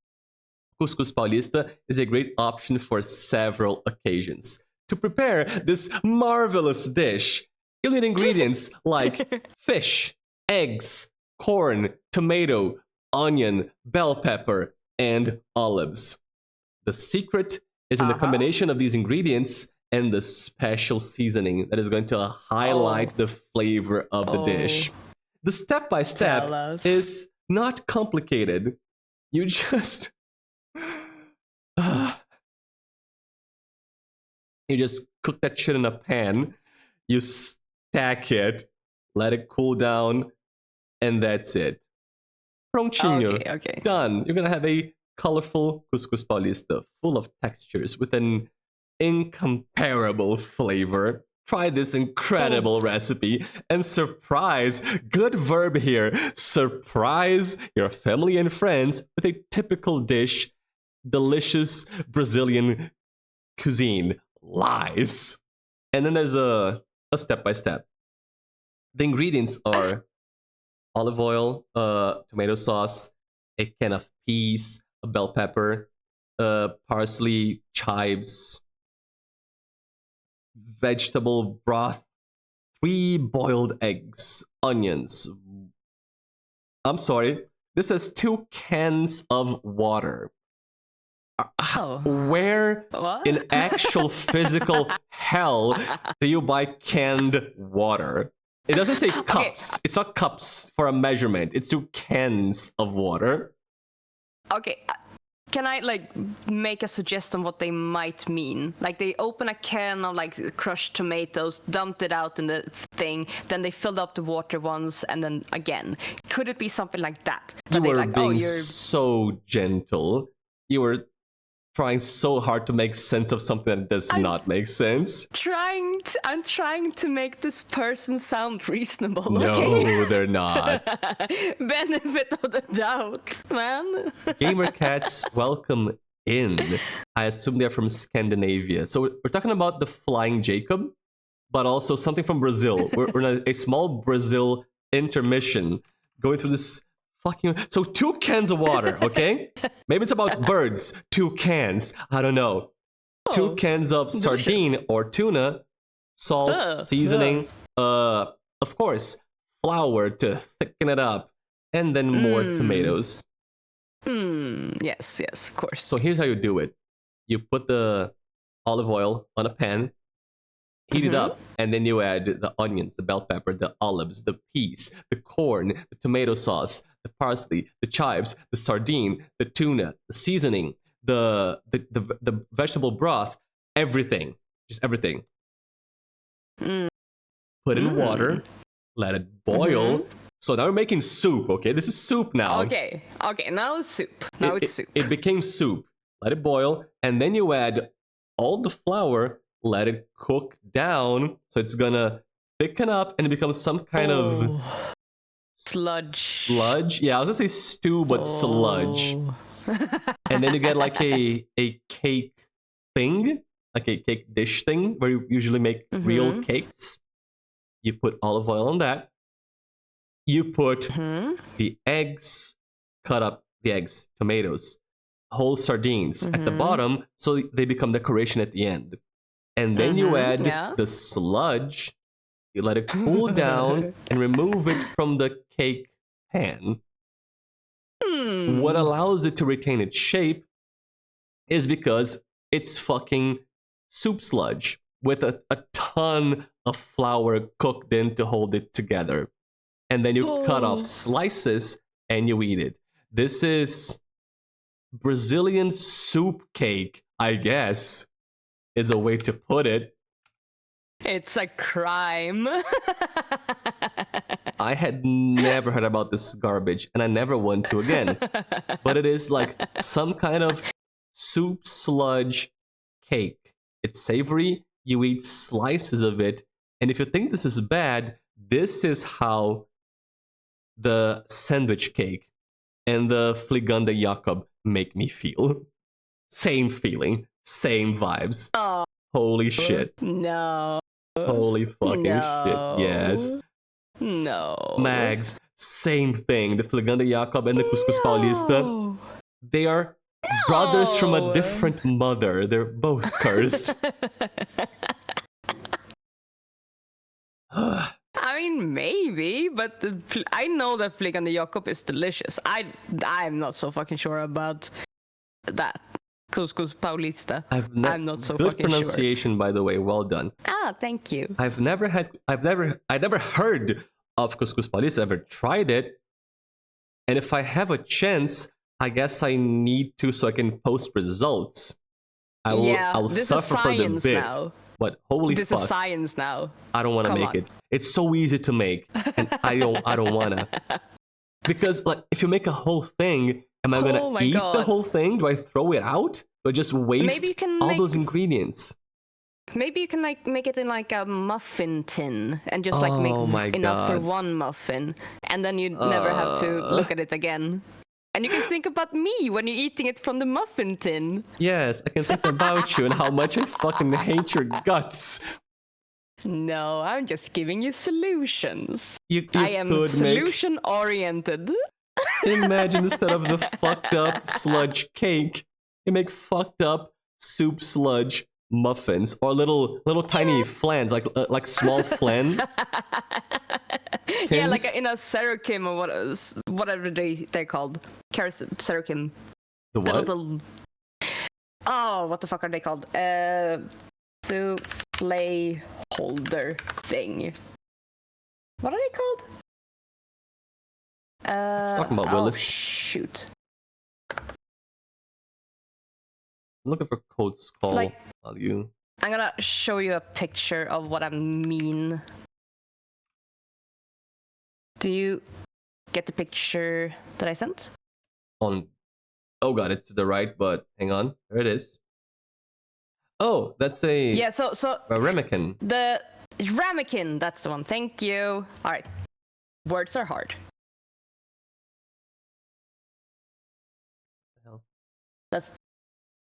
Couscous Paulista is a great option for several occasions. To prepare this marvelous dish, you'll need ingredients like fish, eggs, corn, tomato, onion, bell pepper, and olives. The secret is in the combination of these ingredients and the special seasoning that is going to highlight the flavor of the dish. The step-by-step is not complicated. You just... you just cook that shit in a pan, you stack it, let it cool down, and that's it. Prontinho. Okay. Done. You're gonna have a colorful Couscous Paulista full of textures with an incomparable flavor. Try this incredible recipe and surprise, good verb here, surprise your family and friends with a typical dish, delicious Brazilian cuisine. Lies. And then there's a step-by-step. The ingredients are olive oil, tomato sauce, a can of peas, a bell pepper, parsley, chives, vegetable broth, 3 boiled eggs, onions. I'm sorry, this has 2 cans of water. Where in actual physical hell do you buy canned water? It doesn't say cups. It's not cups for a measurement. It's 2 cans of water. Okay, can I make a suggestion what they might mean? Like they open a can of crushed tomatoes, dumped it out in the thing, then they filled up the water once, and then again. Could it be something like that? You were being so gentle. You were trying so hard to make sense of something that does not make sense. I'm trying to make this person sound reasonable. No, they're not. Benefit of the doubt, man. Gamer cats, welcome in. I assume they're from Scandinavia. So we're talking about the Flying Jacob, but also something from Brazil. We're in a small Brazil intermission going through this fucking... So 2 cans of water, okay? Maybe it's about birds. 2 cans. I don't know. 2 cans of sardine or tuna, salt, seasoning, of course, flour to thicken it up, and then more tomatoes. Yes, of course. So here's how you do it. You put the olive oil on a pan, heat it up, and then you add the onions, the bell pepper, the olives, the peas, the corn, the tomato sauce, the parsley, the chives, the sardine, the tuna, the seasoning, the vegetable broth, everything. Just everything. Put in water, let it boil. So now we're making soup, okay? This is soup now. Okay, now it's soup. It's soup. It became soup. Let it boil, and then you add all the flour let it cook down, so it's gonna thicken up and it becomes some kind of sludge. Yeah, I was gonna say stew, but sludge. And then you get like a cake thing, like a cake dish thing, where you usually make real cakes. You put olive oil on that. You put the eggs, cut up the eggs, tomatoes, whole sardines at the bottom, so they become decoration at the end. And then you add the sludge, you let it cool down, and remove it from the cake pan. What allows it to retain its shape is because it's fucking soup sludge with a ton of flour cooked in to hold it together. And then you cut off slices and you eat it. This is Brazilian soup cake, I guess, is a way to put it. It's a crime. I had never heard about this garbage, and I never want to again. But it is like some kind of soup sludge cake. It's savory, you eat slices of it, and if you think this is bad, this is how the sandwich cake and the Fliganda Jakob make me feel. Same feeling, same vibes. Oh. Holy shit. No. Holy fucking shit, yes. No. Mags, same thing. The Fliganda Jakob and the Couscous Paulista. They are brothers from a different mother. They're both cursed. I mean, maybe, but I know that Fliganda Jakob is delicious. I'm not so fucking sure about that. Couscous Paulista. I'm not so good fucking pronunciation, sure. by the way. Well done. Ah, thank you. I never heard of Couscous Paulista. I've never tried it. And if I have a chance, I guess I need to so I can post results. I will suffer for the bit. Now. But holy this fuck. Is science now. I don't want to make it. It's so easy to make. And I don't wanna. Because like if you make a whole thing, am I gonna eat the whole thing? Do I throw it out? Or just waste all those ingredients? Maybe you can like make it in like a muffin tin and just like make enough for one muffin, and then you never have to look at it again. And you can think about me when you're eating it from the muffin tin. Yes, I can think about you and how much I fucking hate your guts. No, I'm just giving you solutions. You I am solution-oriented. Imagine instead of the fucked up sludge cake, you make fucked up soup sludge muffins or little tiny flans, like small flan. Yeah, like in a serakim or whatever they're called. Serakim. The what? Little... Oh, what the fuck are they called? Souffle holder thing. What are they called? Talking about Willis. Shoot. I'm looking for code skull value. I'm gonna show you a picture of what I mean. Do you get the picture that I sent? Oh god, it's to the right, but hang on. There it is. Oh, that's a a ramekin. The ramekin, that's the one. Thank you. All right. Words are hard. That's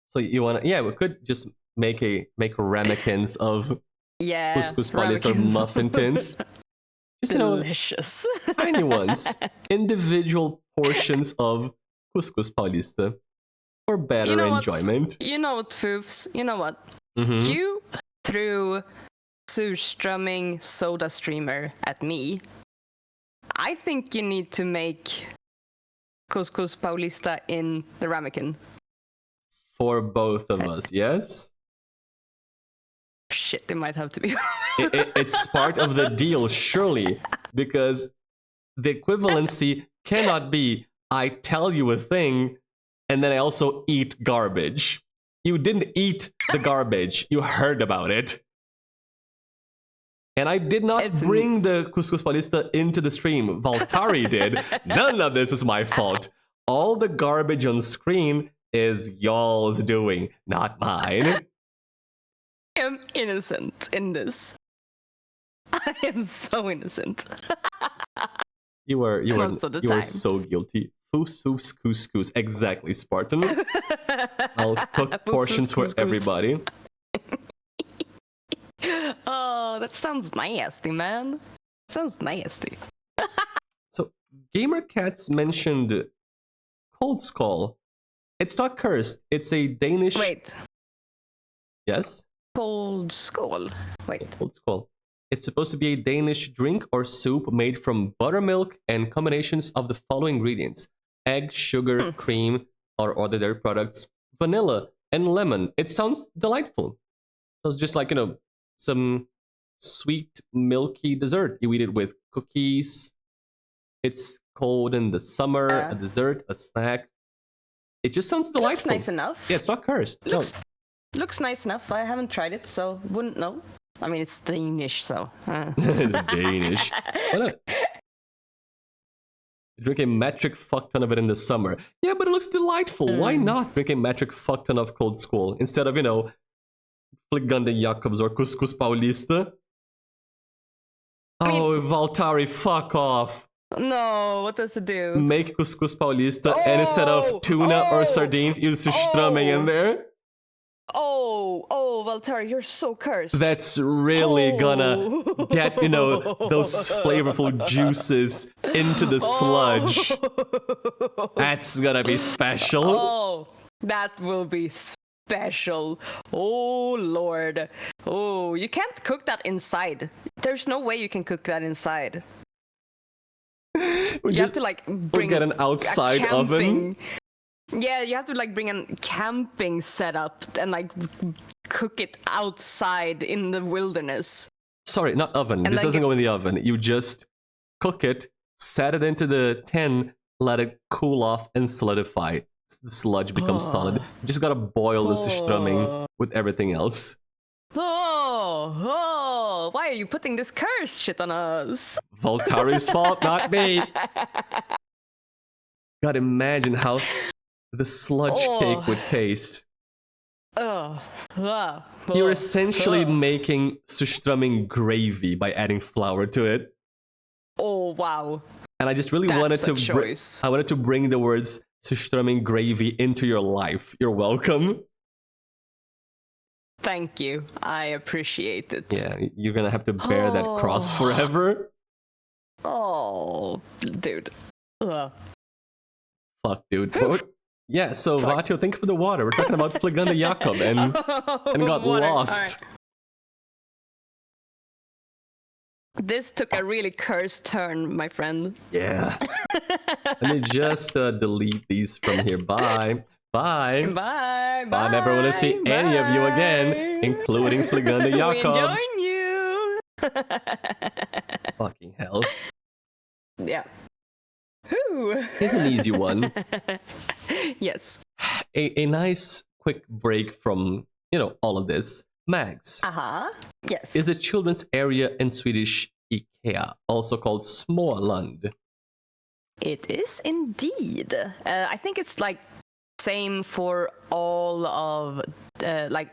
so you want to? Yeah, we could just make ramekins of couscous paulista or muffin tins. Just, delicious. Tiny ones, individual portions of couscous paulista for better enjoyment. You know what, foofs? You know what? Mm-hmm. You threw surströmming soda streamer at me. I think you need to make couscous paulista in the ramekin. For both of us, yes? Shit, it might have to be. It's part of the deal, surely. Because the equivalency cannot be, I tell you a thing, and then I also eat garbage. You didn't eat the garbage, you heard about it. And I did not bring the couscous paulista into the stream. Valtari did. None of this is my fault. All the garbage on screen is y'all's doing, not mine. am innocent in this. I am so innocent. You were Most of the you were time. so guilty. Foofs, foofs, couscous. Exactly, Spartan. I'll cook Foofs, portions for couscous. everybody. Oh, that sounds nasty, man. Sounds nasty. So, Gamer Cats mentioned Cold Skull. It's not cursed. It's a Danish. Wait, Yes. cold skull. Wait. Cold Skull. It's supposed to be a Danish drink or soup made from buttermilk and combinations of the following ingredients: egg, sugar, cream, or other dairy products, vanilla, and lemon. It sounds delightful. So it's just like, some sweet, milky dessert. You eat it with cookies. It's cold in the summer, a dessert, a snack. It just sounds Looks delightful. nice enough. Yeah, it's not cursed. Looks nice enough. I haven't tried it, so wouldn't know. I mean, it's Danish, so. No. Danish. Why not? Drink a metric fuck ton of it in the summer. Yeah, but it looks delightful. Why not drink a metric fuck ton of Cold Skull instead of, Fligande Jacobs or Couscous Paulista? Oh, Valtari, fuck off. No, what does it do? Make Couscous Paulista, and instead of tuna or sardines, use surströmming in there. Oh, Valtari, you're so cursed. That's really gonna get, those flavorful juices into the sludge. That's gonna be special. Oh, that will be special. Oh, Lord. Oh, you can't cook that inside. There's no way you can cook that inside. You have to, bring get an outside oven. Yeah, you have to bring a camping setup and cook it outside in the wilderness. Sorry, not oven. And this doesn't go in the oven. You just cook it, set it into the tin, let it cool off and solidify. The sludge becomes solid. You just gotta boil the surströmming with everything else. Oh, why are you putting this curse shit on us? Valtari's fault, not me. God, imagine how the sludge cake would taste. You're essentially making surströmming gravy by adding flour to it. Oh, wow. And I just really wanted to I wanted to bring the words surströmming gravy into your life. You're welcome. Thank you. I appreciate it. Yeah, you're gonna have to bear that cross forever. Oh, dude. Fuck, dude. Yeah, so Vatio, thank you for the water. We're talking about Fligande Jakob and got Water. lost. Right. This took a really cursed turn, my friend. Yeah. Let me just delete these from here. Bye. Bye. Bye. I never want to see any of you again, including Fligande Jakob. We enjoying you. Fucking hell. Yeah. Whew. Here's an easy one. Yes. A nice quick break from, all of this. Mags. Yes. Is a children's area in Swedish IKEA, also called Småland. It is indeed. I think it's same for all of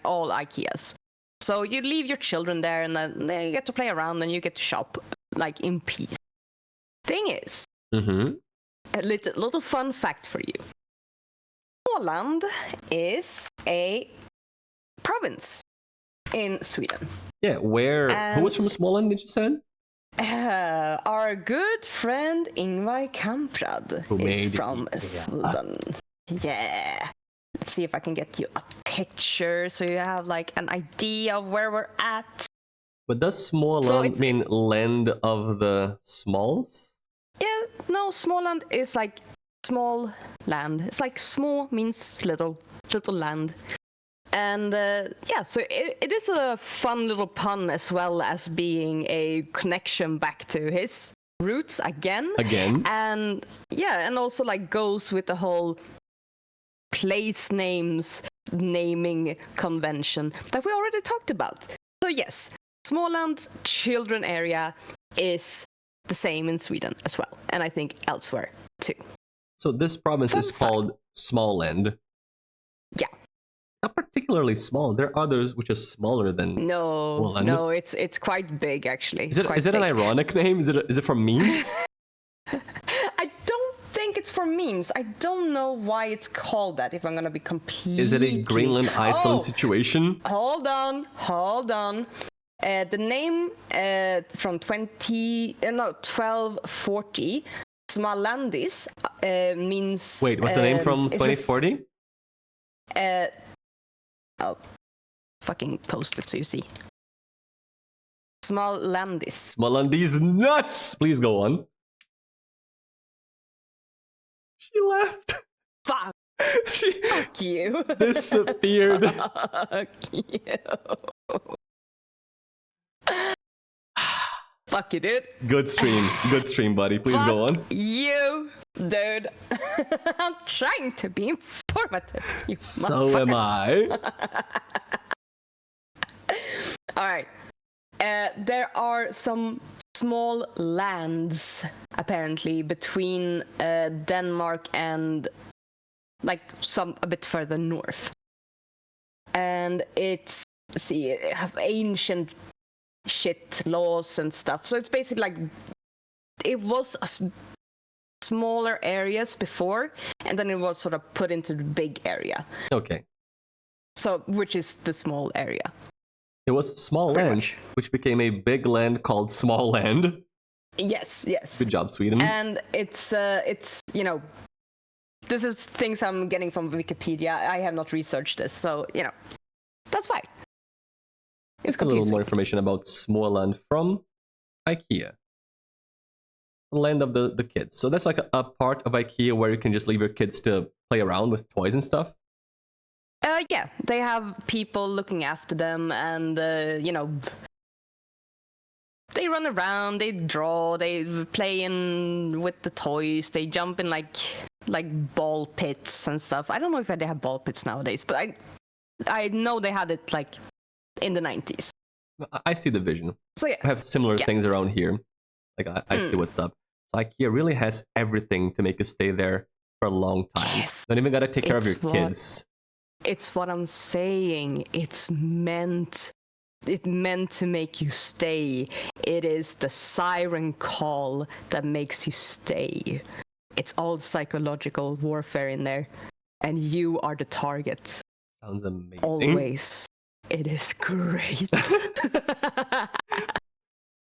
all IKEAs. So you leave your children there and then they get to play around and you get to shop in peace. Thing is, a little fun fact for you. Småland is a province in Sweden. Yeah, who was from Småland, did you say? Our good friend Ingvar Kamprad is from Sweden. Yeah. Let's see if I can get you a picture so you have an idea of where we're at. But does Småland mean land of the smalls? Yeah, no, Småland is small land. It's small means little land. And so it is a fun little pun as well as being a connection back to his roots again. And and also goes with the whole place names naming convention that we already talked about. So yes, Småland children area is the same in Sweden as well, and I think elsewhere too. So this province is called Småland. Yeah. Not particularly particularly small. There are others which are smaller than No, Småland. no, it's quite big actually. Is it an ironic name? Is it from memes? I don't think it's for memes. I don't know why it's called that. If I'm gonna be completely. Is it a Greenland Iceland situation? Hold on. The name from 1240, Smalandis, means. Wait, what's the name from 2040? I'll fucking post it so you see. Smalandis. Smalandis nuts! Please go on. She left. Fuck. Fuck you. Disappeared. Fuck you. Fuck you, dude. Good stream, buddy. Please Fuck go on. you, dude. I'm trying to be informative. You So am I. All right. There are some small lands apparently between Denmark and like a bit further north, and it's have ancient shit laws and stuff. So it's basically like it was smaller areas before, and then it was sort of put into the big area. Okay. So which is the small area. It was small land, which became a big land called Small Land. Yes. Good job, Sweden. And it's this is things I'm getting from Wikipedia. I have not researched this, so that's fine. It's a little more information about Småland from IKEA. The land of the kids. So that's like a part of IKEA where you can just leave your kids to play around with toys and stuff. Yeah, they have people looking after them, and they run around, they draw, they play with the toys, they jump in like ball pits and stuff. I don't know if they have ball pits nowadays, but I know they had it like in the 90s. I see the vision. So yeah, I have similar things around here. Like I see what's up. So IKEA really has everything to make you stay there for a long time. Yes. Don't even gotta take care of your kids. It's what I'm saying. It meant to make you stay. It is the siren call that makes you stay. It's all psychological warfare in there, and you are the target. Sounds amazing. Always. It is great.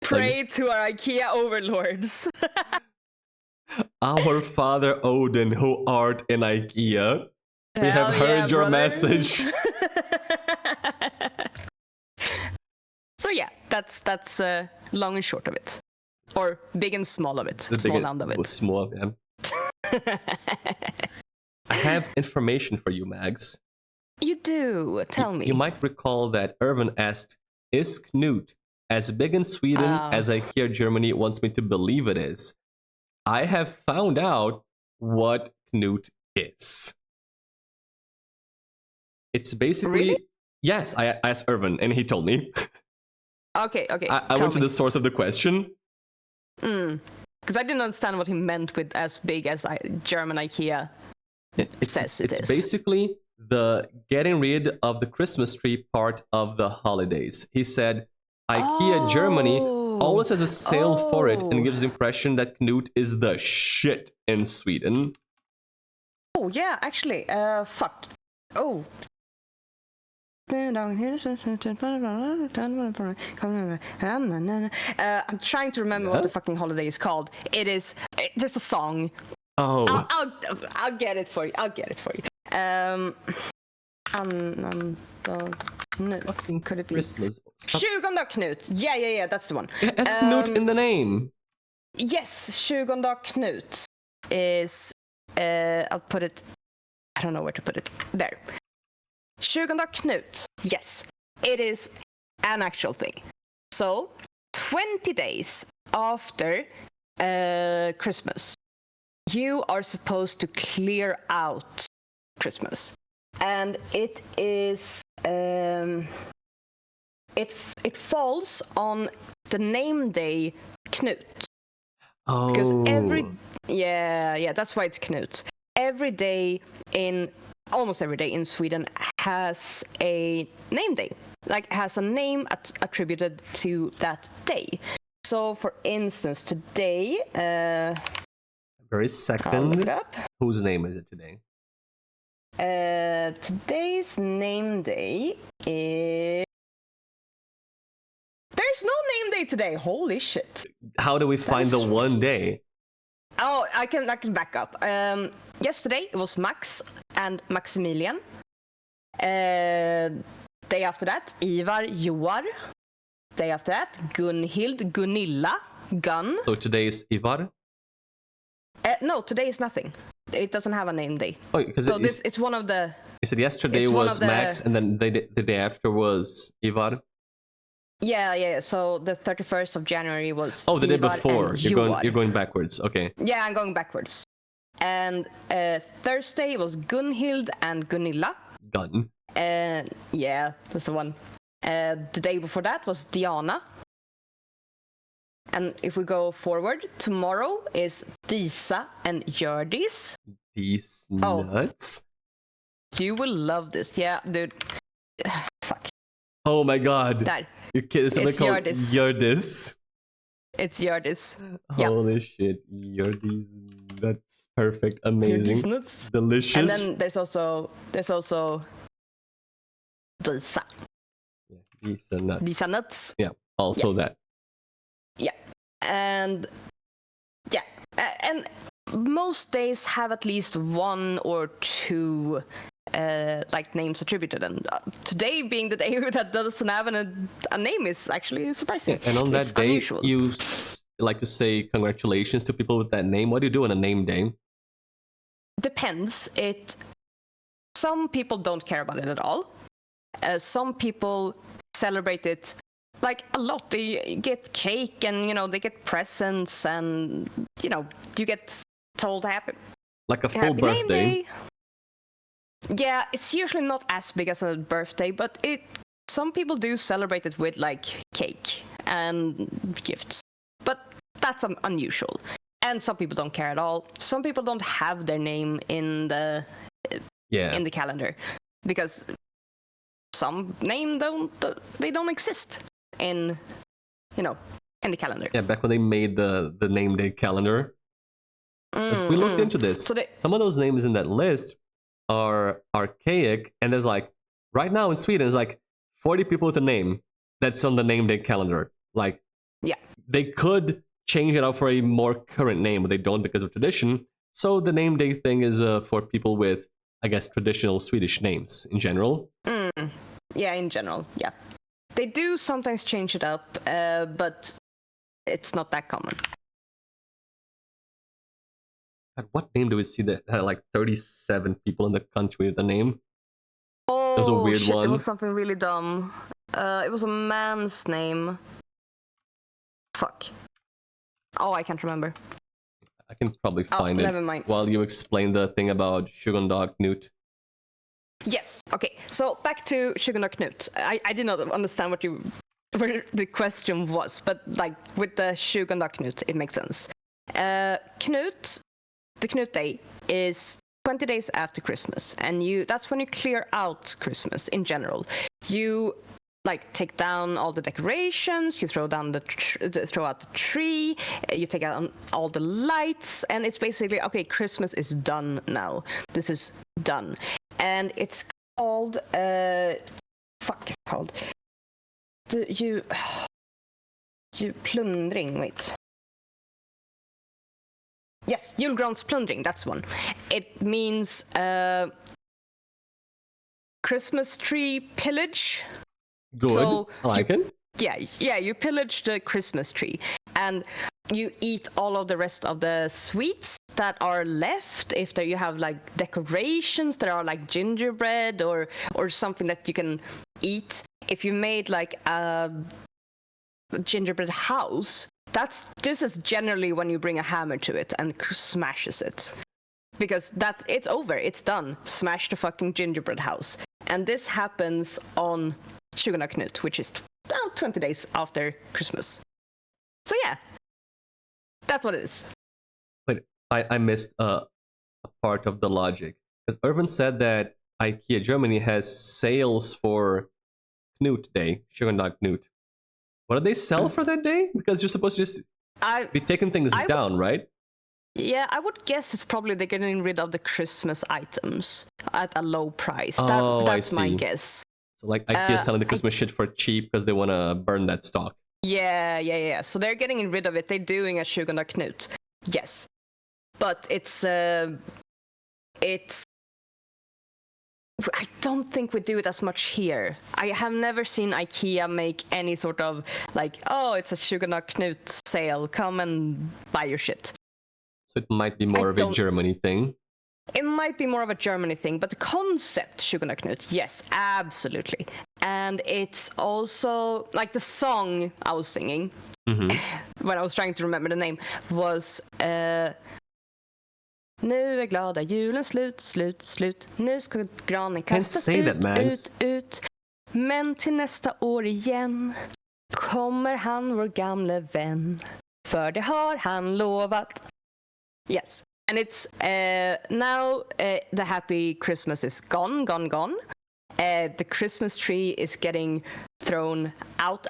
Pray to our IKEA overlords. Our father Odin, who art in IKEA. We have heard your message. So yeah, that's long and short of it, or big and small of it, Small end of it. Small, yeah. I have information for you, Mags. You do. Tell me. You might recall that Irvin asked, "Is Knut as big in Sweden as IKEA Germany wants me to believe it is?" I have found out what Knut is. It's basically... Really? Yes, I asked Irvin, and he told me. Okay. I went to the source of the question. Because I didn't understand what he meant with as big as German IKEA says it is. It's basically the getting rid of the Christmas tree part of the holidays. He said IKEA Germany always has a sale for it and gives the impression that Knut is the shit in Sweden. Oh yeah, actually, fuck. Oh. I'm trying to remember what the fucking holiday is called. There's a song. Oh. I'll get it for you. Could it be? Christmas. 20 Knut. Yeah, that's the one. It has Knut in the name. Yes, 20 Knut is, I'll put it, I don't know where to put it. There. 20 Knut. Yes, it is an actual thing. So, 20 days after Christmas, you are supposed to clear out Christmas. And it is, it falls on the name day Knut. Oh. Because that's why it's Knut. Every day in almost every day in Sweden has a name day, like has a name attributed to that day. So, for instance, today, Very I'll second. look it up. Whose name is it today? Today's name day is. There's no name day today. Holy shit! How do we find the one day? Oh, I can back up. Yesterday it was Max and Maximilian. Day after that, Ivar, Joar. Day after that, Gunhild, Gunilla, Gun. So today is Ivar? No, today is nothing. It doesn't have a name day. Oh, because so it's one of the. You said yesterday it's one was of the- Max, and then the day after was Ivar. Yeah. So the 31st of January was. Oh, the day Ivar before. and You're going backwards. Okay. Yeah, I'm going backwards. And Thursday was Gunhild and Gunilla. Gun. And yeah, that's the one. The day before that was Diana. And if we go forward, tomorrow is Disa and Hjördis. These Oh. nuts. You will love this. Yeah, dude. Fuck. Oh my god. That. Your kid is something It's called Hjördis. Hjördis. It's Hjördis. Yeah. Holy shit. Hjördis. That's perfect. Amazing. Hjördis nuts. Delicious. And then there's also Disa. Yeah, these are nuts. Disa nuts. Yeah, also that. Yeah. And yeah. And most days have at least one or two like names attributed, and today being the day that doesn't have a name is actually surprising. Yeah, and on that It's day, unusual. you like to say congratulations to people with that name. What do you do on a name day? Depends. Some people don't care about it at all. Some people celebrate it like a lot. They get cake and they get presents and you get told happy Like a full happy name birthday. day. Yeah, it's usually not as big as a birthday, but some people do celebrate it with like cake and gifts. But that's unusual. And some people don't care at all. Some people don't have their name in the calendar because some name don't exist in the calendar. Yeah, back when they made the name day calendar. As we looked into this, some of those names in that list are archaic, and there's like right now in Sweden, there's like 40 people with a name that's on the name day calendar. Like, yeah, they could change it out for a more current name, but they don't because of tradition. So the name day thing is for people with, I guess, traditional Swedish names in general. Yeah, in general, yeah. They do sometimes change it up, but it's not that common. At what name do we see that had like 37 people in the country with a name? Oh, It was a weird shit, one. It was something really dumb. It was a man's name. Fuck. Oh, I can't remember. I can probably find it never mind. while you explain the thing about Sugandog Knut. Yes. Okay. So back to Sugandog Knut. I did not understand what the question was, but like with the Sugandog Knut, it makes sense. Knut, the Knut Day is 20 days after Christmas, and that's when you clear out Christmas in general. You like take down all the decorations, you throw out the tree, you take out all the lights, and it's basically okay. Christmas is done now. This is done, and it's called it's called you plundring. Wait. Yes, julgransplundring, that's one. It means Christmas tree pillage. Good. So I like it. Yeah, you pillage the Christmas tree and you eat all of the rest of the sweets that are left. If there you have like decorations that are like gingerbread or something that you can eat. If you made like a gingerbread house, this is generally when you bring a hammer to it and smashes it. Because it's over, it's done. Smash the fucking gingerbread house. And this happens on Sugandog Knut, which is 20 days after Christmas. So yeah, that's what it is. But I missed a part of the logic. Because Irvin said that IKEA Germany has sales for Knut Day, Sugar Nut Knut. What do they sell for that day? Because you're supposed to just be taking things down, right? Yeah, I would guess it's probably they're getting rid of the Christmas items at a low price. That's my guess. So like IKEA selling the Christmas shit for cheap because they want to burn that stock. Yeah. So they're getting rid of it. They're doing a Sugar Nut Knut. Yes. But it's I don't think we do it as much here. I have never seen IKEA make any sort of like, oh, it's a Sugar Nut Knut sale. Come and buy your shit. So it might be more of a Germany thing. It might be more of a Germany thing, but the concept, Sugar Nut Knut, yes, absolutely. And it's also, like the song I was singing, when I was trying to remember the name, was Nu är glada julen slut. Nu ska granen kastas ut. Men till nästa år igen kommer han vår gamle vän. För det har han lovat. Yes. And it's now the happy Christmas is gone. The Christmas tree is getting thrown out.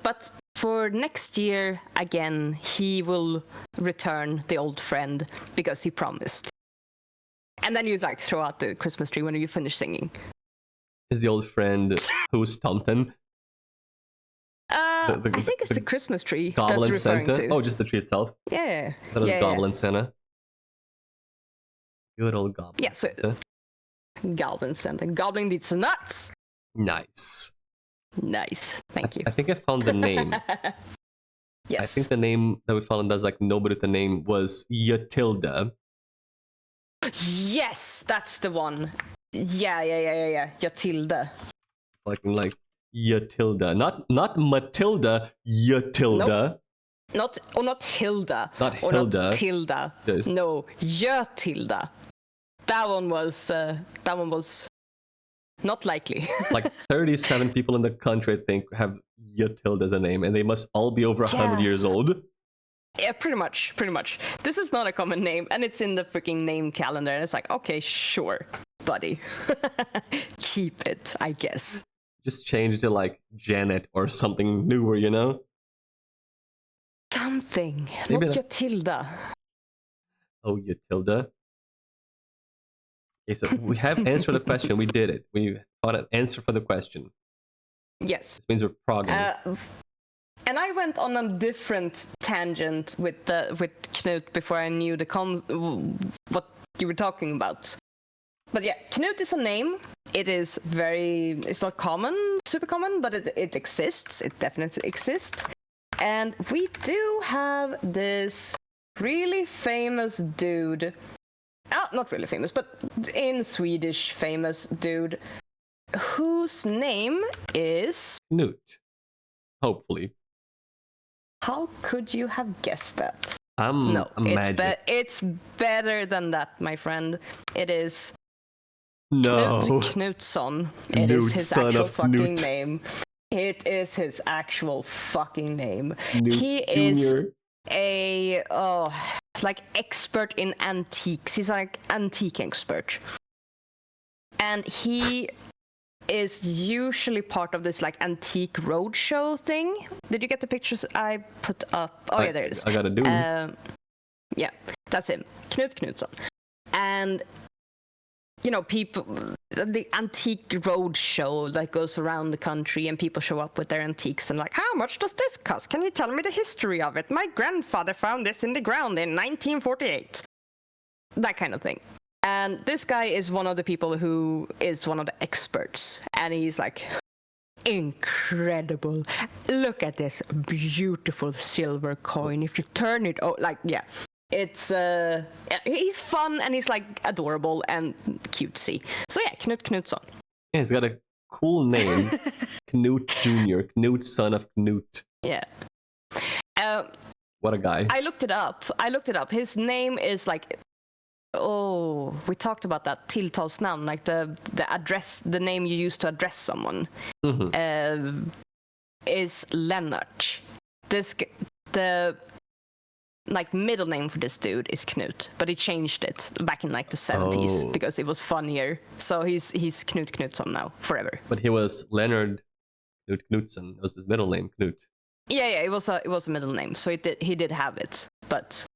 But for next year, again, he will return the old friend because he promised. And then you like throw out the Christmas tree when you finish singing. Is the old friend who's Tomten? I think it's the Christmas tree Goblin that's referring Santa? to. Oh, just the tree itself? Yeah. That was Goblin yeah. Santa. Good old Goblin Santa. Goblin Santa. Goblin needs nuts! Nice. Thank you. I think I found the name. Yes. I think the name that we found that's like nobody with the name was Yatilda. Yes, that's the one. Yeah. Yatilda. Like Yatilda. Not Matilda, Yatilda. Nope. Not Hilda. Not or Hilda. Not Tilda. Yes. No, Yatilda. That one was not likely. Like 37 people in the country, I think, have Yatilda as a name, and they must all be over 100 years old. Yeah, pretty much. This is not a common name, and it's in the freaking name calendar, and it's like, okay, sure, buddy. Keep it, I guess. Just change it to like Janet or something newer, you know? Something. Maybe not Yatilda. Oh, Yatilda. Okay, so we have answered the question. We did it. We found an answer for the question. Yes. This means we're progging. And I went on a different tangent with Knut before I knew what you were talking about. But yeah, Knut is a name. It's not super common, but it exists. It definitely exists. And we do have this really famous dude. Not really famous, but in Swedish famous dude, whose name is Knut. Hopefully. How could you have guessed that? No, it's better than that, my friend. It is Knut Knutsson. It is his actual fucking name. It is his actual fucking name. Knut He Jr. is like expert in antiques. He's like antique expert. And he is usually part of this like antique roadshow thing. Did you get the pictures I put up? Oh yeah, there it is. I gotta do. Yeah, that's him, Knut Knutsson. And people, the antique roadshow that goes around the country, and people show up with their antiques and like, how much does this cost? Can you tell me the history of it? My grandfather found this in the ground in 1948. That kind of thing. And this guy is one of the people who is one of the experts. And he's like, incredible. Look at this beautiful silver coin. If you turn it, it's he's fun and he's like adorable and cutesy. So yeah, Knut Knutsson. Yeah, he's got a cool name. Knut Jr. Knut, son of Knut. Yeah. What a guy. I looked it up. His name is like, we talked about that tilltalsnamn, like the address, the name you use to address someone, is Lennart. like middle name for this dude is Knut, but he changed it back in like the 70s because it was funnier. So he's Knut Knutsson now forever. But he was Leonard Knut Knutsson. Was his middle name Knut? Yeah, it was a middle name, so he did have it, but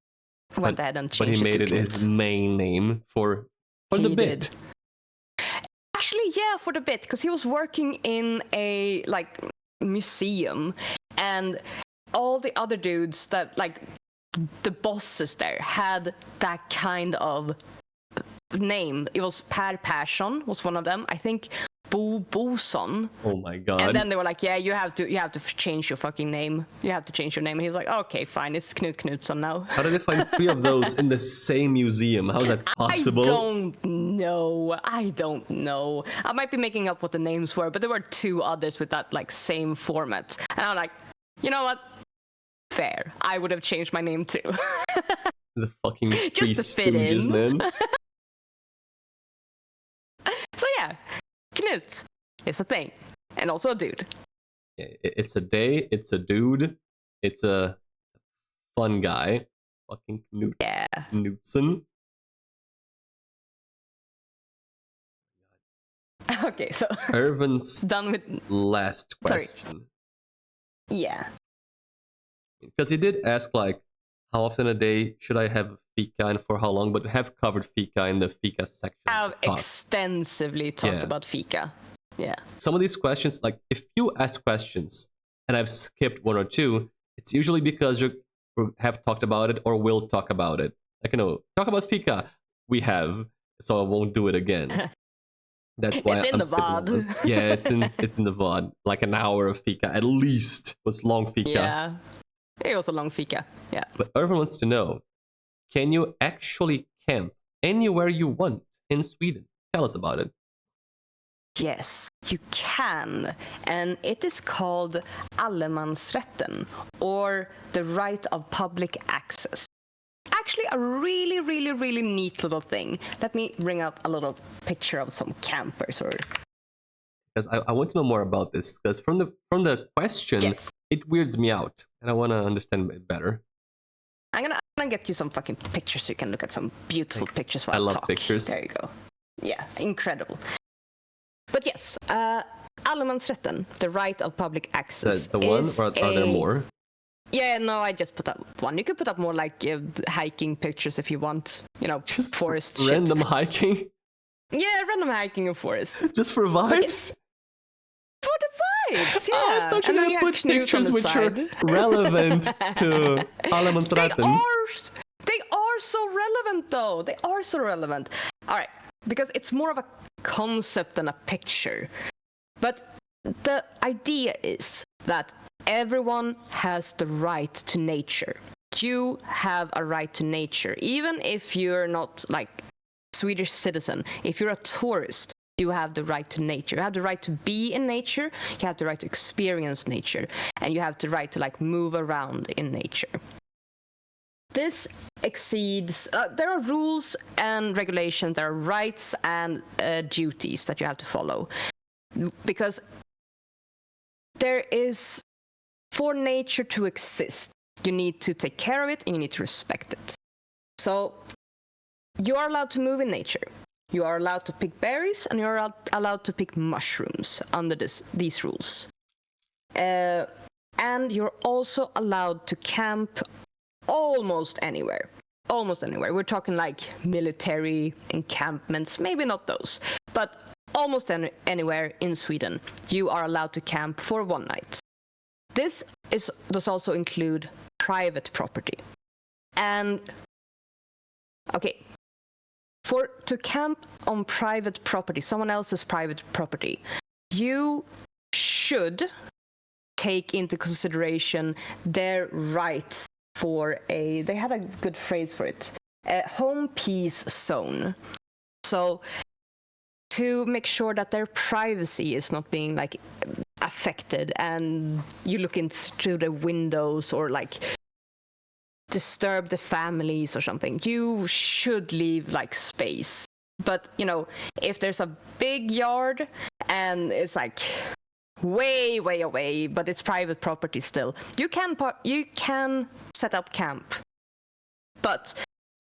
went ahead and changed it. But he made it Knut. his main name for the bit. Did. Actually, yeah, for the bit, because he was working in a like museum, and all the other dudes that like the bosses there had that kind of name. It was Per Persson was one of them. I think Bo Boson. Oh my god. And then they were like, yeah, you have to change your fucking name. You have to change your name. And he's like, okay, fine, it's Knut Knutsson now. How did they find 3 of those in the same museum? How is that possible? I don't know. I might be making up what the names were, but there were 2 others with that like same format. And I'm like, you know what? Fair. I would have changed my name too. The fucking just to fit Stooges, in. Man. So yeah, Knut is a thing, and also a dude. It's a day. It's a dude. It's a fun guy. Fucking Knut. Yeah. Knutsson. Okay, so Irvin's done with last question. Sorry. Yeah. Because he did ask, like, how often a day should I have fika and for how long, but we have covered fika in the fika section. I've extensively talked about fika. Yeah. Some of these questions, like, if you ask questions and I've skipped 1 or 2, it's usually because you have talked about it or will talk about it. Like, talk about fika. We have, so I won't do it again. That's why it's in I'm the VOD. Yeah, it's in the VOD. Like an hour of fika at least was long fika. Yeah. It was a long fika, yeah. But Irvin wants to know, can you actually camp anywhere you want in Sweden? Tell us about it. Yes, you can. And it is called allemansrätten, or the right of public access. Actually a really, really, really neat little thing. Let me bring up a little picture of some campers. Because I want to know more about this, because from the question, it weirds me out, and I want to understand it better. I'm gonna get you some fucking pictures so you can look at some beautiful pictures while I love talk. pictures. There you go. Yeah, incredible. But yes, allemansrätten, the right of public access. The one, or are there more? Yeah, no, I just put up one. You could put up more like hiking pictures if you want. Just forest random shit. Hiking? Yeah, random hiking in forest. Just for vibes? For the vibes, yeah. I thought you were gonna put pictures which are relevant to allemansrätten. They are so relevant, though. They are so relevant. All right, because it's more of a concept than a picture. But the idea is that everyone has the right to nature. You have a right to nature, even if you're not like Swedish citizen. If you're a tourist, you have the right to nature. You have the right to be in nature. You have the right to experience nature, and you have the right to like move around in nature. This exceeds. There are rules and regulations. There are rights and duties that you have to follow, because there is. For nature to exist, you need to take care of it and you need to respect it. So you are allowed to move in nature. You are allowed to pick berries and you are allowed to pick mushrooms under these rules. And you're also allowed to camp almost anywhere. Almost anywhere. We're talking like military encampments, maybe not those, but almost anywhere in Sweden, you are allowed to camp for 1 night. This does also include private property. And, okay, to camp on private property, someone else's private property, you should take into consideration their right for they had a good phrase for it, a home peace zone. So, to make sure that their privacy is not being like affected and you look in through the windows or like disturb the families or something, you should leave like space. But if there's a big yard and it's like way away, but it's private property still, you can set up camp But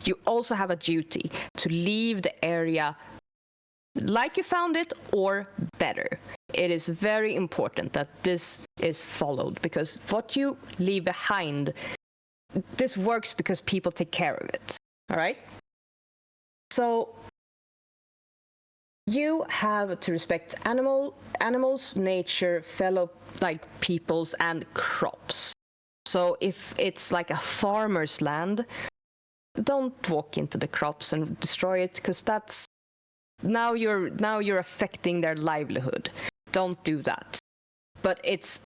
you also have a duty to leave the area like you found it or better. It is very important that this is followed, because what you leave behind, this works because people take care of it. All right? So you have to respect animals, nature, fellow peoples, and crops. So if it's like a farmer's land, don't walk into the crops and destroy it, because that's now you're affecting their livelihood. Don't do that. But it's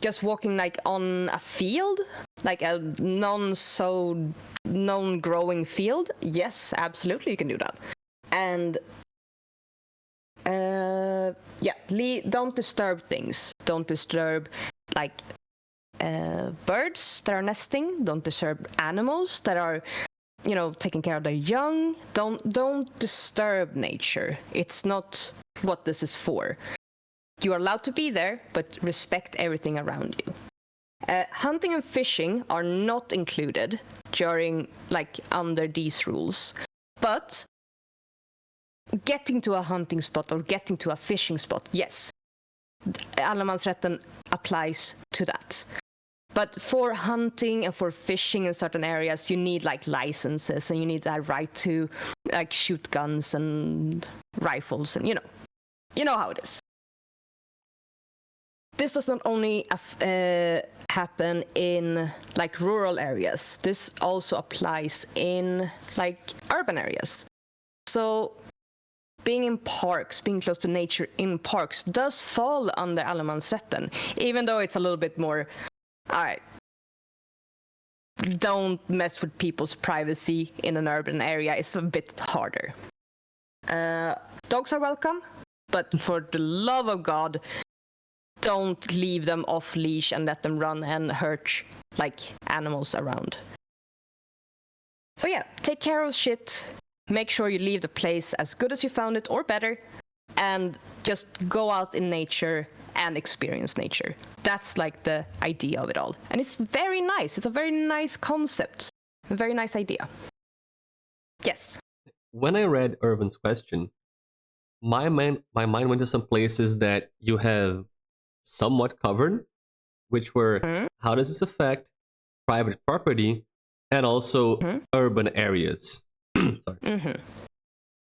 just walking like on a field, like a non-sowed, non-growing field. Yes, absolutely, you can do that. And don't disturb things. Don't disturb birds that are nesting. Don't disturb animals that are, taking care of their young. Don't disturb nature. It's not what this is for. You are allowed to be there, but respect everything around you. Hunting and fishing are not included under these rules, but getting to a hunting spot or getting to a fishing spot, yes, allemansrätten applies to that. But for hunting and for fishing in certain areas, you need licenses, and you need that right to shoot guns and rifles, and you know how it is. This does not only happen in rural areas. This also applies in urban areas. So being in parks, being close to nature in parks does fall under allemansrätten, even though it's a little bit more, all right, don't mess with people's privacy in an urban area. It's a bit harder. Dogs are welcome, but for the love of God, don't leave them off leash and let them run and hurt animals around. So yeah, take care of shit. Make sure you leave the place as good as you found it or better, and just go out in nature and experience nature. That's the idea of it all. And it's very nice. It's a very nice concept. A very nice idea. Yes. When I read Irvin's question, my mind went to some places that you have somewhat covered, which were how does this affect private property and also urban areas. Sorry.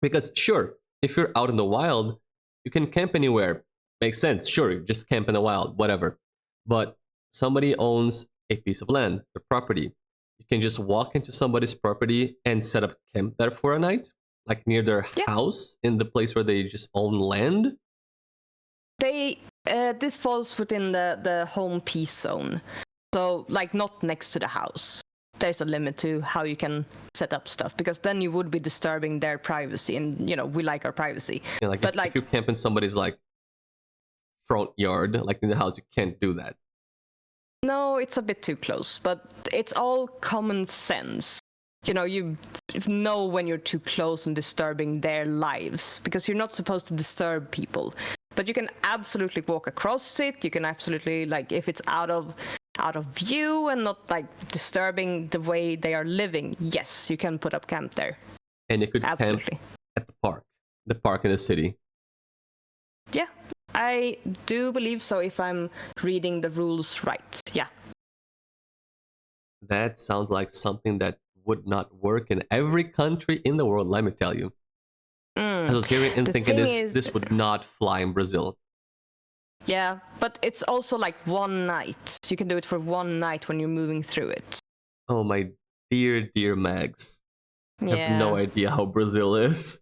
Because sure, if you're out in the wild, you can camp anywhere. Makes sense. Sure, just camp in the wild, whatever. But somebody owns a piece of land, the property. You can just walk into somebody's property and set up camp there for a night, near their house, in the place where they just own land. This falls within the home peace zone. So not next to the house. There's a limit to how you can set up stuff, because then you would be disturbing their privacy, and we like our privacy. Yeah, but if you camp in somebody's front yard, in the house, you can't do that. No, it's a bit too close, but it's all common sense. You know when you're too close and disturbing their lives, because you're not supposed to disturb people. But you can absolutely walk across it. You can absolutely if it's out of view and not disturbing the way they are living, yes, you can put up camp there. And you could camp at the park in the city. Yeah, I do believe so, if I'm reading the rules right. Yeah. That sounds like something that would not work in every country in the world, let me tell you. I was hearing and thinking this would not fly in Brazil. Yeah, but it's also 1 night. You can do it for 1 night when you're moving through it. Oh, my dear Mags. I have no idea how Brazil is.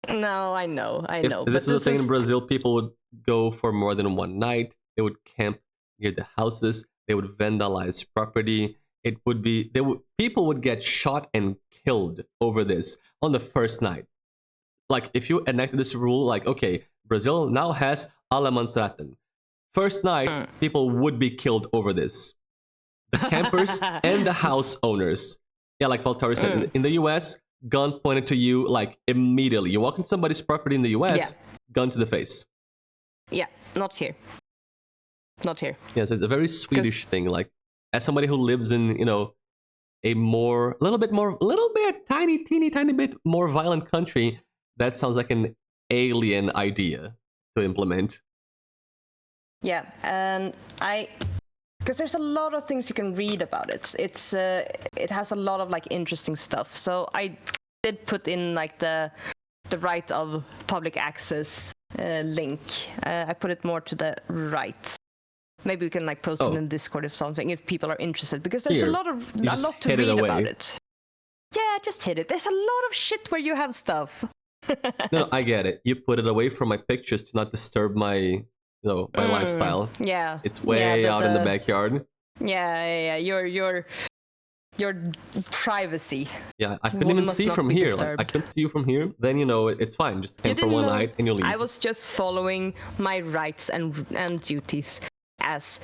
No, I know. If this was a thing in Brazil, people would go for more than 1 night. They would camp near the houses. They would vandalize property. People would get shot and killed over this on the first night. If you enacted this rule, okay, Brazil now has allemansrätten. First night, people would be killed over this. The campers and the house owners. Yeah, like Valtari said, in the US, gun pointed to you immediately. You walk into somebody's property in the US, gun to the face. Yeah, not here. Not here. Yeah, so it's a very Swedish thing. As somebody who lives in, a little bit, tiny bit more violent country, that sounds like an alien idea to implement. Yeah, and because there's a lot of things you can read about it. It has a lot of like interesting stuff. So I did put in like the right of public access link. I put it more to the right. Maybe we can like post it in Discord if something, if people are interested, because there's a lot to read about it. Yeah, just hit it. There's a lot of shit where you have stuff. No, I get it. You put it away from my pictures to not disturb my my lifestyle. Yeah. It's way out in the backyard. Yeah. Your privacy. Yeah, I couldn't even see from here. Like, I couldn't see you from here. Then it's fine. Just came for one night and you leave. I was just following my rights and duties as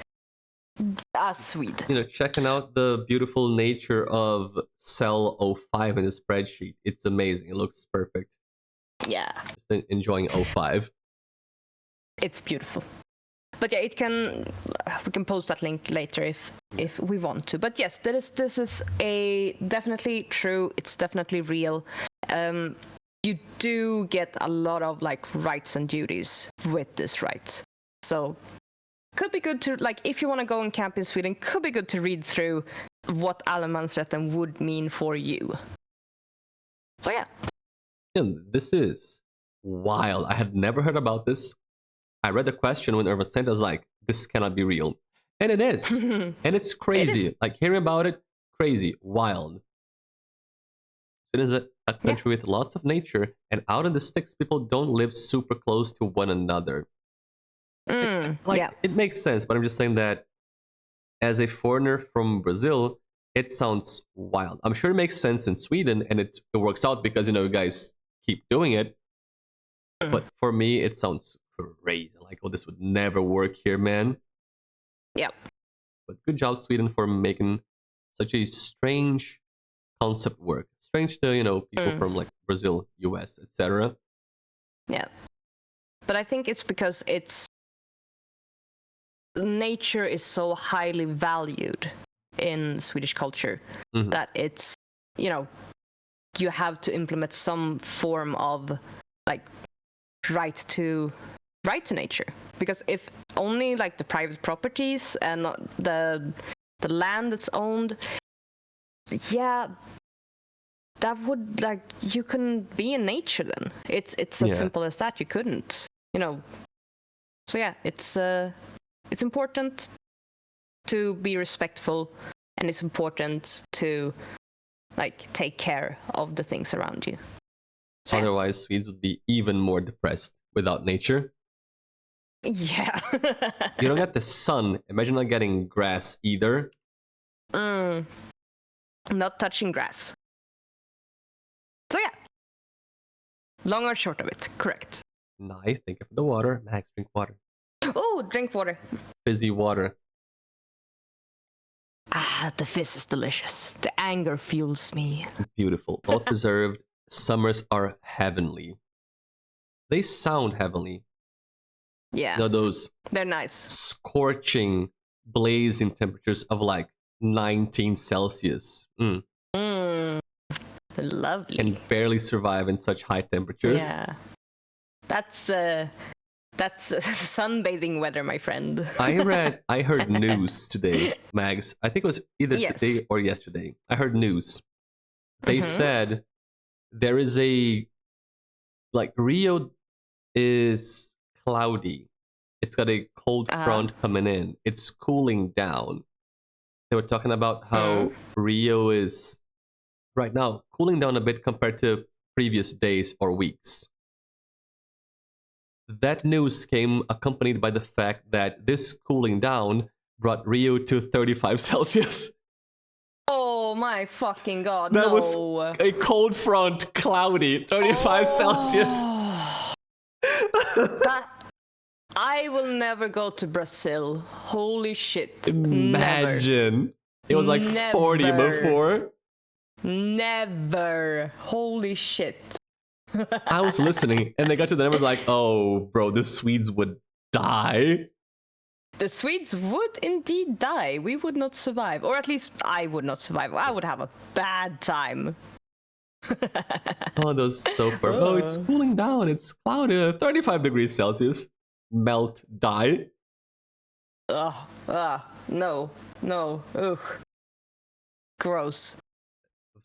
Swede. Checking out the beautiful nature of cell 05 in the spreadsheet. It's amazing. It looks perfect. Yeah. Just enjoying 05. It's beautiful. But yeah, we can post that link later if we want to. But yes, this is definitely true. It's definitely real. You do get a lot of like rights and duties with this right. So could be good to, like, if you want to go and camp in Sweden, could be good to read through what allemansrätten would mean for you. So yeah. This is wild. I had never heard about this. I read the question when it was sent. I was like, this cannot be real. And it is. And it's crazy. It is. Like, hearing about it, crazy, wild. It is a country with lots of nature, and out in the sticks, people don't live super close to one another. It makes sense, but I'm just saying that as a foreigner from Brazil, it sounds wild. I'm sure it makes sense in Sweden, and it works out because, you guys keep doing it. But for me, it sounds crazy. Like, this would never work here, man. Yep. But good job, Sweden, for making such a strange concept work. Strange to, people from, like, Brazil, US, etc. Yeah. But I think it's because nature is so highly valued in Swedish culture that it's, you have to implement some form of like right to nature, because if only like the private properties and the land that's owned, that would, like, you couldn't be in nature then. It's as simple as that. You couldn't, so yeah, it's important to be respectful, and it's important to like take care of the things around you. So, otherwise, Swedes would be even more depressed without nature. Yeah. You don't get the sun. Imagine not getting grass either. Not touching grass. So yeah. Long or short of it, correct. Nice. Thank you for the water. Max, drink water. Oh, drink water. Fizzy water. The fizz is delicious. The anger fuels me. Beautiful. Well preserved. Summers are heavenly. They sound heavenly. Yeah. Those they're nice. Scorching, blazing temperatures of like 19 Celsius. Lovely. And barely survive in such high temperatures. Yeah. That's sunbathing weather, my friend. I heard news today, Mags. I think it was either today or yesterday. I heard news. They said there is Rio is cloudy. It's got a cold front coming in. It's cooling down. They were talking about how Rio is right now cooling down a bit compared to previous days or weeks. That news came accompanied by the fact that this cooling down brought Rio to 35 Celsius. Oh my fucking god, that no. was a cold front, cloudy, 35 Celsius. I will never go to Brazil. Holy shit. Imagine. Never. It was like 40 before. Never. Holy shit. I was listening, and they got to the numbers like, oh, bro, the Swedes would die. The Swedes would indeed die. We would not survive. Or at least I would not survive. I would have a bad time. Oh, those soap. Oh, it's cooling down. It's cloudy. 35 degrees Celsius. Melt, die. No. Ugh. Gross.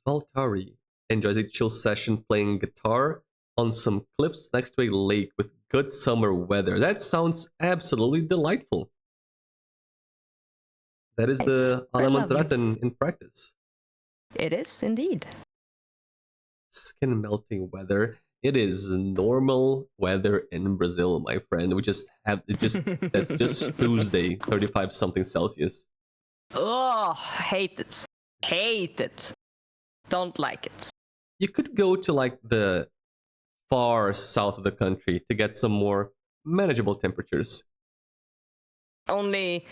Valtari enjoys a chill session playing guitar on some cliffs next to a lake with good summer weather. That sounds absolutely delightful. That is the very Allemansrätten in practice. It is indeed. Skin melting weather. It is normal weather in Brazil, my friend. We just have that's just Tuesday, 35 something Celsius. Oh, hate it. Hate it. Don't like it. You could go to like the far south of the country to get some more manageable temperatures. Only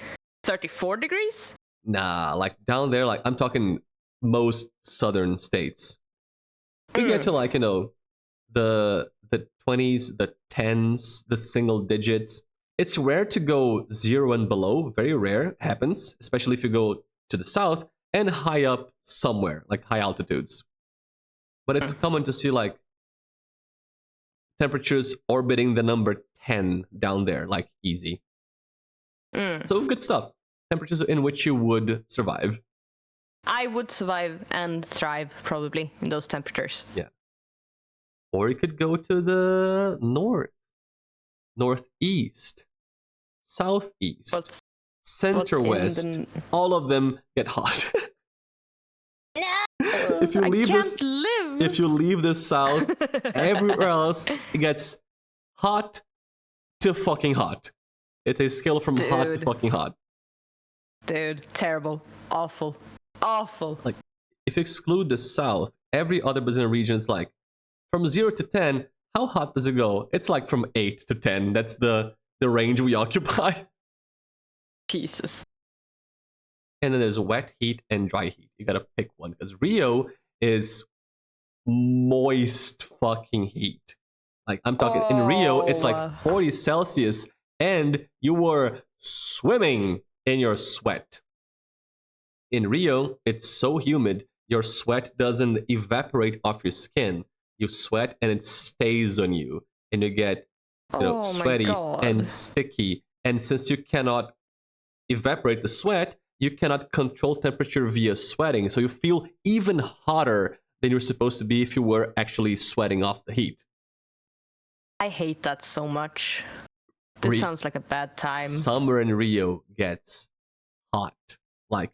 34 degrees? Nah, like down there, like I'm talking most southern states. You get to like, you know, the 20s, the 10s, the single digits. It's rare to go 0 and below. Very rare. Happens, especially if you go to the south and high up somewhere, like high altitudes. But it's common to see like temperatures orbiting the number 10 down there, like easy. So good stuff. Temperatures in which you would survive. I would survive and thrive probably in those temperatures. Yeah. Or you could go to the north, northeast, southeast, center west. All of them get hot. If you leave if you leave the south, everywhere else it gets hot to fucking hot. It's a scale from hot to fucking hot. Dude, terrible, awful. Like, if you exclude the south, every other Brazilian region is like from 0 to 10. How hot does it go? It's like from 8 to 10. That's the range we occupy. Jesus. And then there's wet heat and dry heat. You gotta pick one because Rio is moist fucking heat. Like I'm talking in Rio, it's like 40 Celsius, and you were swimming in your sweat. In Rio, it's so humid, your sweat doesn't evaporate off your skin. You sweat and it stays on you. And you get sweaty and sticky. And since you cannot evaporate the sweat, you cannot control temperature via sweating. So you feel even hotter than you're supposed to be if you were actually sweating off the heat. I hate that so much. This sounds like a bad time. Summer in Rio gets hot. Like,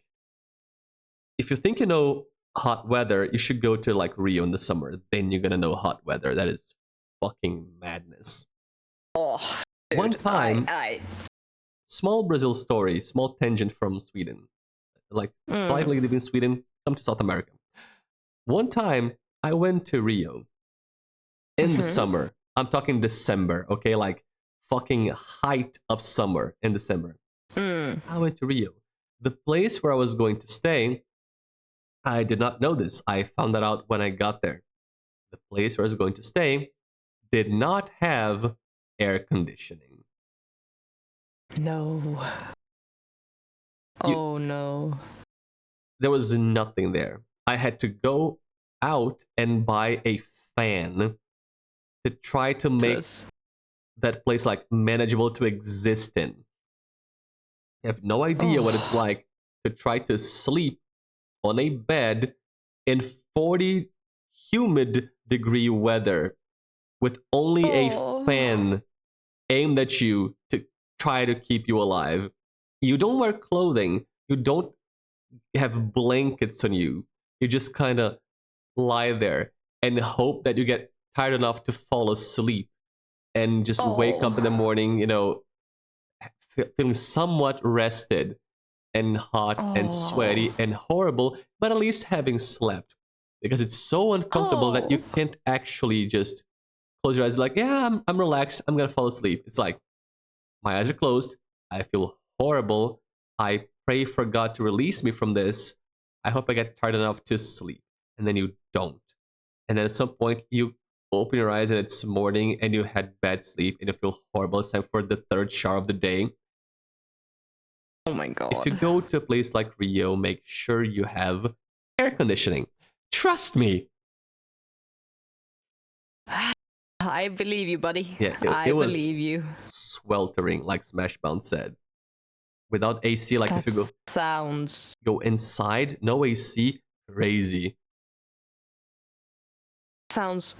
if you think you know hot weather, you should go to like Rio in the summer. Then you're gonna know hot weather. That is fucking madness. Oh, dude, one time, small Brazil story, small tangent from Sweden. Like slightly leaving Sweden, come to South America. One time, I went to Rio in the summer. I'm talking December, okay? Like fucking height of summer in December. I went to Rio. The place where I was going to stay, I did not know this. I found that out when I got there. The place where I was going to stay did not have air conditioning. No. No. There was nothing there. I had to go out and buy a fan to try to make that place like manageable to exist in. I have no idea what it's like to try to sleep on a bed in 40 humid degree weather with only a fan aimed at you to try to keep you alive. You don't wear clothing. You don't have blankets on you. You just kind of lie there and hope that you get tired enough to fall asleep and just wake up in the morning, you know, feeling somewhat rested and hot and sweaty and horrible, but at least having slept. Because it's so uncomfortable that you can't actually just close your eyes like, yeah, I'm relaxed, I'm gonna fall asleep. It's like, my eyes are closed, I feel horrible, I pray for God to release me from this, I hope I get tired enough to sleep. And then you don't. And then at some point, you open your eyes and it's morning and you had bad sleep and you feel horrible. It's time for the third shower of the day. Oh my god. If you go to a place like Rio, make sure you have air conditioning. Trust me. I believe you, buddy. Yeah, I it was believe you. sweltering, like Smashbound said. Without AC, like if you go inside, no AC, crazy. Sounds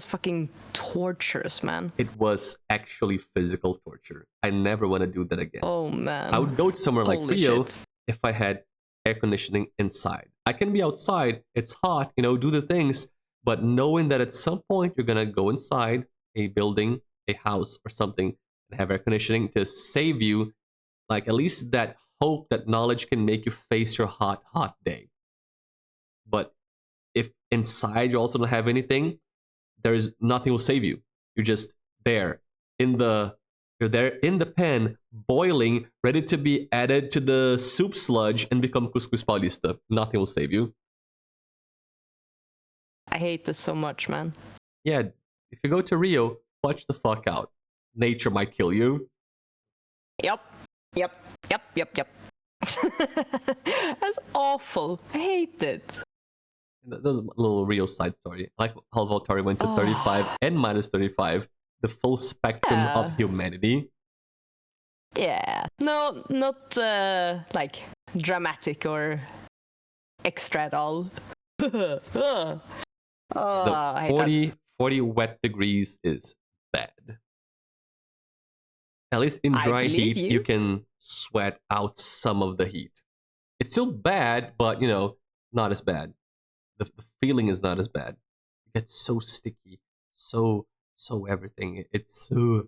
fucking torturous, man. It was actually physical torture. I never want to do that again. Oh man. I would go to somewhere like Holy Rio shit. if I had air conditioning inside. I can be outside, it's hot, do the things, but knowing that at some point you're gonna go inside a building, a house, or something, and have air conditioning to save you, like at least that hope, that knowledge can make you face your hot day. But if inside you also don't have anything, there's nothing will save you. You're just there you're there in the pan, boiling, ready to be added to the soup sludge and become couscous paulista. Nothing will save you. I hate this so much, man. Yeah, if you go to Rio, watch the fuck out. Nature might kill you. Yep. That's awful. I hate it. That was a little Rio side story. Like how Valtteri went to 35 and minus 35. The full spectrum of humanity. Yeah. No, not like dramatic or extra at all. The I hate 40 wet degrees is bad. At least in I dry believe heat, you. you can sweat out some of the heat. It's still bad, but not as bad. The feeling is not as bad. It gets so sticky, so everything. It's Rio.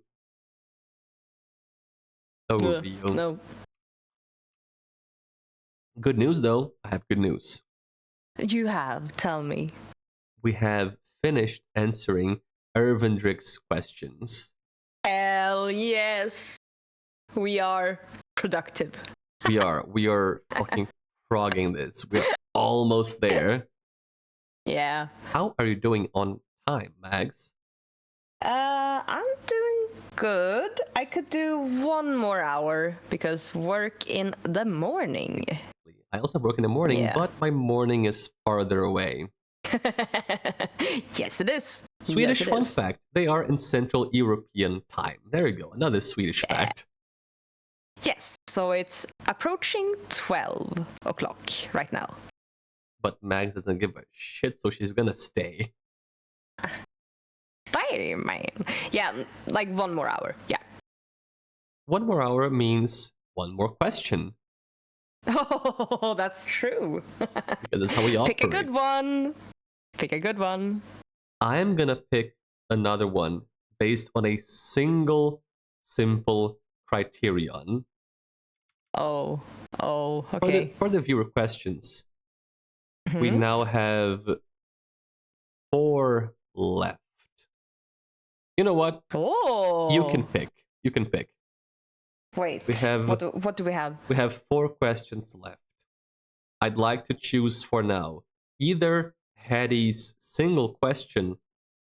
No. Good news though. I have good news. You have. Tell me. We have finished answering Ervindrick's questions. Hell yes. We are productive. We are fucking frogging this. We're almost there. Yeah. How are you doing on time, Mags? I'm doing good. I could do 1 more hour because work in the morning. I also work in the morning, Yeah. but my morning is farther away. Yes, it is. Swedish Yes, it fun is. fact, they are in Central European time. There you go, another Swedish fact. Yes. So it's approaching 12 o'clock right now. But Mags doesn't give a shit, so she's gonna stay. Spider-Man. Yeah, like 1 more hour. Yeah. 1 more hour means 1 more question. Oh, that's true. Because that's how we operate. Pick a good one. Pick a good one. I'm gonna pick another one based on a single, simple criterion. Oh, okay. For the viewer questions, we Mhm. now have 4 left. You know what? Oh. You can pick. Wait. We have What do we have? We have 4 questions left. I'd like to choose for now either Hattie's single question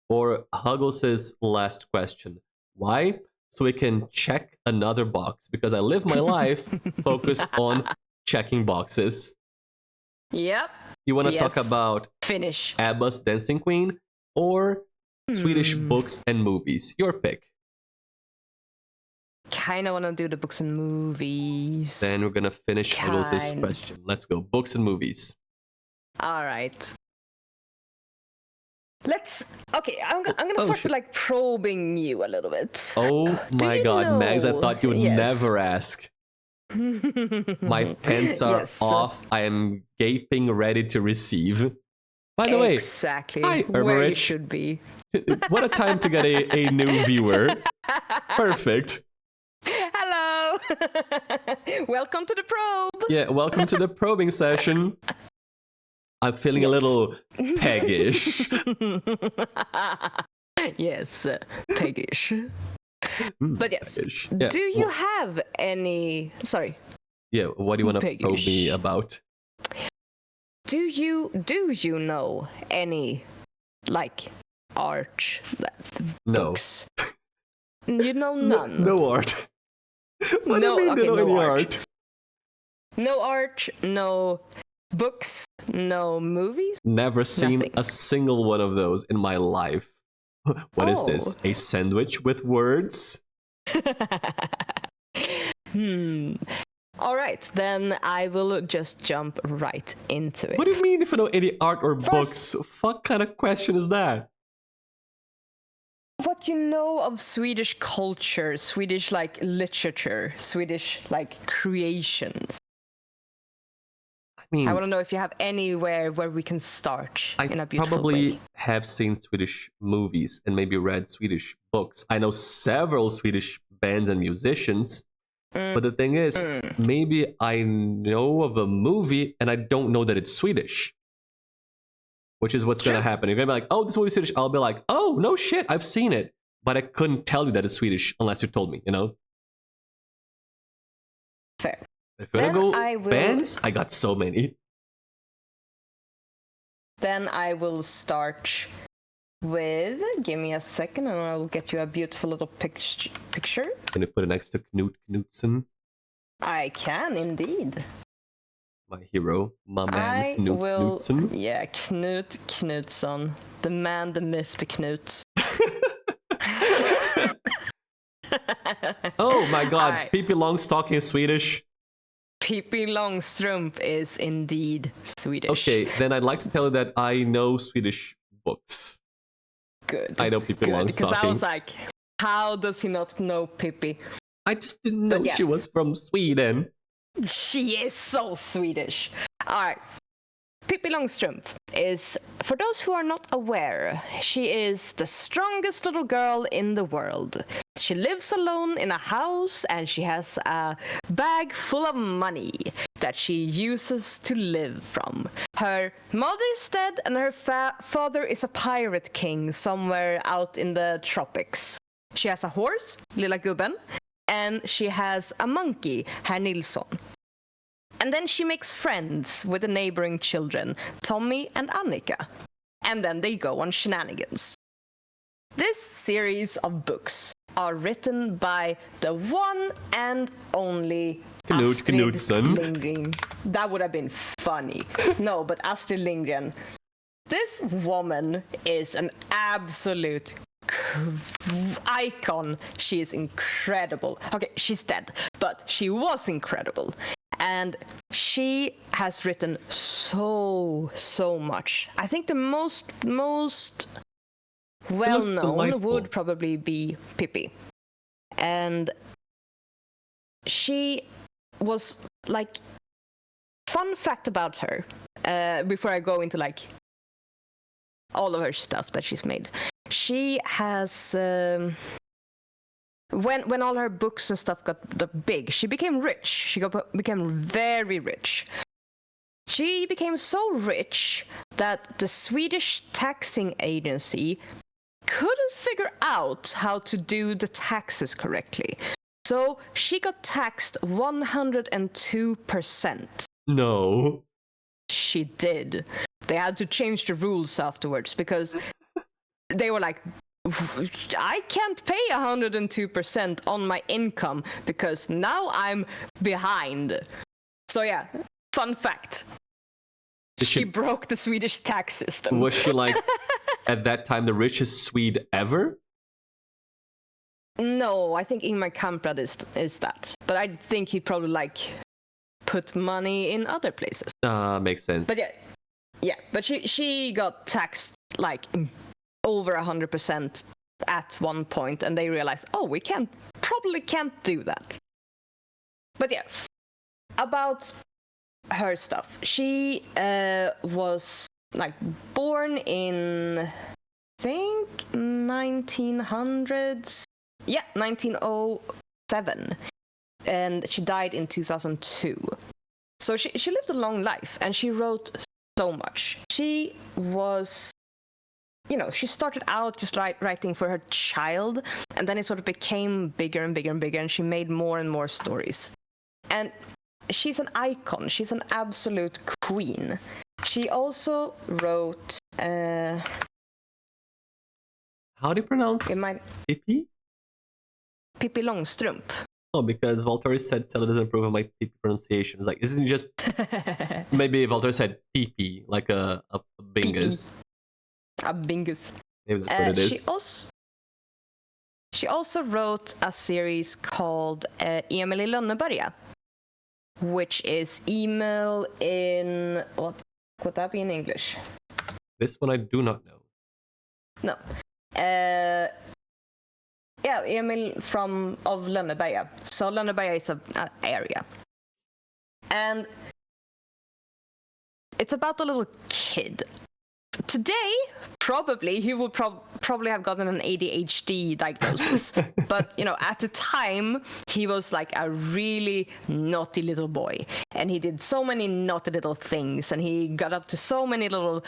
or Huggles' last question. Why? So we can check another box, because I live my life focused on checking boxes. Yep. You want to talk Yes. about Finish. ABBA's Dancing Queen or Swedish books and movies? Your pick. Kind of want to do the books and movies. Then we're gonna finish Huggles' Kind. question. Let's go. Books and movies. All right. Okay, I'm gonna Oh, start shit. with like probing you a little bit. Oh my you god, Mags, I know- thought you would Yes. never ask. My pants are Yes. off. I am gaping, ready to receive. By the way, Exactly. hi, Where you Ermerich. should be. What a time to get a new viewer. Perfect. Hello. Welcome to the probe. Yeah, welcome to the probing session. I'm feeling a little peggish. Yes, peggish. But yes, Peggish. Yeah, do you have any? Sorry. Yeah, what do you want to probe Peggish. me about? Do you know any like art No. books? You know none. No art. What No, do you mean okay, they don't no any art. art? No art, no books, no movies. Never seen Nothing. a single one of those in my life. What is this? A sandwich with words? All right, then I will just jump right into it. What do you mean if you know any art or books? What kind of question is that? What you know of Swedish culture, Swedish like literature, Swedish like creations. I mean, I want to know if you have anywhere where we can start in a beautiful probably way. have seen Swedish movies and maybe read Swedish books. I know several Swedish bands and musicians. But the thing is, maybe I know of a movie and I don't know that it's Swedish. Which is what's going to happen. You're going to be like, oh, this movie's Swedish. I'll be like, oh, no shit, I've seen it. But I couldn't tell you that it's Swedish unless you told me, you know? Fair. If you're going to go bands, I got so many. Then I will start with, give me a second and I'll get you a beautiful little picture. Can you put it next to Knut Knutsen? I can indeed. My hero, my man, Knut Knutsen. Yeah, Knut Knutsson. The man, the myth, the Knut. Oh my god, Right. Pippi Longstocking is Swedish. Pippi Longstrump is indeed Swedish. Okay, then I'd like to tell you that I know Swedish books. Good. I know Pippi Good, because I Longstocking. was like, how does he not know Pippi? I just didn't know yeah. she was from Sweden. She is so Swedish. All right. Pippi Longstrump is, for those who are not aware, she is the strongest little girl in the world. She lives alone in a house and she has a bag full of money that she uses to live from. Her mother's dead and her father is a pirate king somewhere out in the tropics. She has a horse, Lilla Gubben, and she has a monkey, Herr Nilsson. And then she makes friends with the neighboring children, Tommy and Annika. And then they go on shenanigans. This series of books are written by the one and only Knut Astrid Knudsen. Lindgren. That would have been funny. No, but Astrid Lindgren. This woman is an absolute icon. She is incredible. Okay, she's dead, but she was incredible. And she has written so much. I think the most well-known delightful. would probably be Pippi. And she was like, fun fact about her, before I go into like all of her stuff that she's made. She has when all her books and stuff got big, she became rich. She became very rich. She became so rich that the Swedish taxing agency couldn't figure out how to do the taxes correctly. So she got taxed 102%. No. She did. They had to change the rules afterwards because they were like, I can't pay 102% on my income because now I'm behind. So yeah, fun fact. She broke the Swedish tax system. Was she like, at that time, the richest Swede ever? No, I think Ingmar Kamprad is that. But I think he probably like put money in other places. Makes sense. But yeah, but she got taxed like over 100% at one point, and they realized, oh, we probably can't do that. But yeah, about her stuff. She was like born in, I think, 1900s. Yeah, 1907. And she died in 2002. So she lived a long life, and she wrote so much. She was, she started out just writing for her child, and then it sort of became bigger and bigger and bigger, and she made more and more stories. And she's an icon. She's an absolute queen. She also wrote... How do you pronounce Pippi? Pippi Longstrump. Oh, because Valtteri said Stella doesn't improve on my PP pronunciation. It's like, isn't it just... Maybe Valtteri said PP, like a bingus. A bingus. Maybe that's what it is. She also wrote a series called Emil I Lönneberga, which is email in... What could that be in English? This one I do not know. No. Yeah, Emil of Lönneberga. So Lönneberga is an area. And it's about a little kid. Today, probably, he would probably have gotten an ADHD diagnosis. But, at the time, he was like a really naughty little boy. And he did so many naughty little things. And he got up to so many little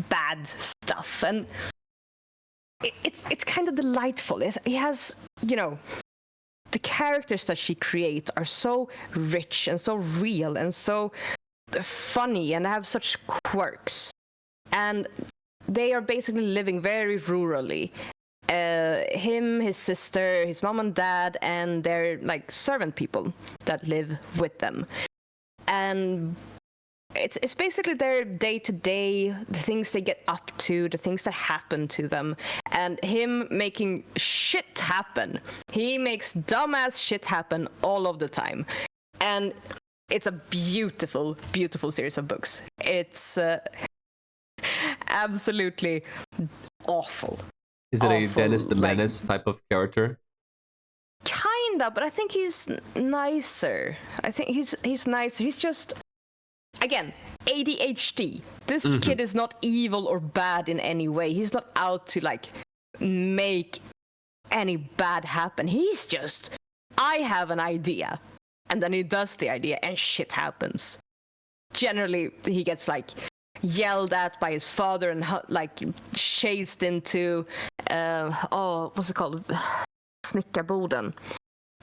bad stuff. And it's kind of delightful. He has, the characters that she creates are so rich and so real and so funny and have such quirks. And they are basically living very rurally. Him, his sister, his mom and dad, and their servant people that live with them. And it's basically their day-to-day, the things they get up to, the things that happen to them, and him making shit happen. He makes dumbass shit happen all of the time. And it's a beautiful, beautiful series of books. It's absolutely awful. Is it a Dennis the Menace type of character? Kinda, but I think he's nicer. I think he's nicer. He's just... Again, ADHD. This kid is not evil or bad in any way. He's not out to make any bad happen. He's just, I have an idea. And then he does the idea and shit happens. Generally, he gets yelled at by his father and chased into, what's it called? Snickarboden.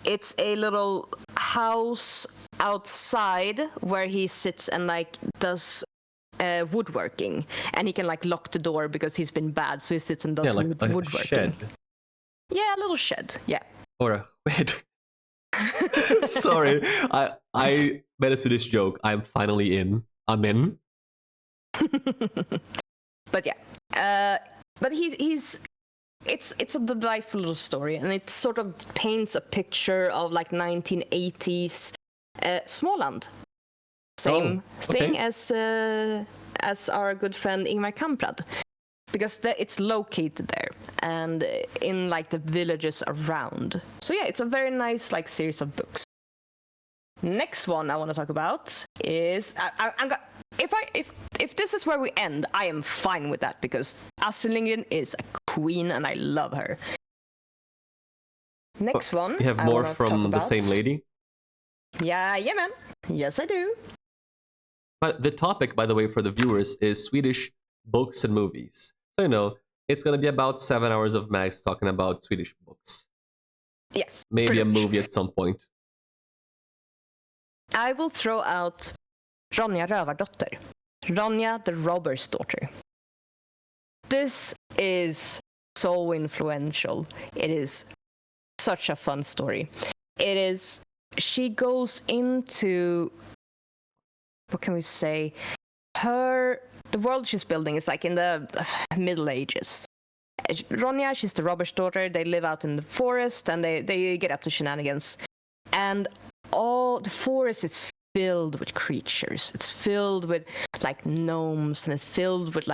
It's a little house outside where he sits and does woodworking, and he can lock the door because he's been bad, so he sits and does woodworking. Shed. Yeah, a little shed. Yeah. Or a wait. Sorry, I made a Swedish joke. I'm finally in. I'm in. But yeah, but he's. It's a delightful little story, and it sort of paints a picture of 1980s Småland. Same thing as our good friend Ingvar Kamprad, because it's located there and in the villages around. So yeah, it's a very nice series of books. Next one I want to talk about is if this is where we end, I am fine with that, because Astrid Lindgren is a queen and I love her. Next one. You have more from the same lady? Yeah, man. Yes, I do. But the topic, by the way, for the viewers is Swedish books and movies. So, it's going to be about 7 hours of Max talking about Swedish books. Yes. Maybe a movie at some point. I will throw out Ronja Rövardotter. Ronja the Robber's Daughter. This is so influential. It is such a fun story. It is... She goes into... What can we say? The world she's building is in the Middle Ages. Ronja, she's the robber's daughter. They live out in the forest and they get up to shenanigans. And all the forest is filled with creatures. It's filled with gnomes, and it's filled with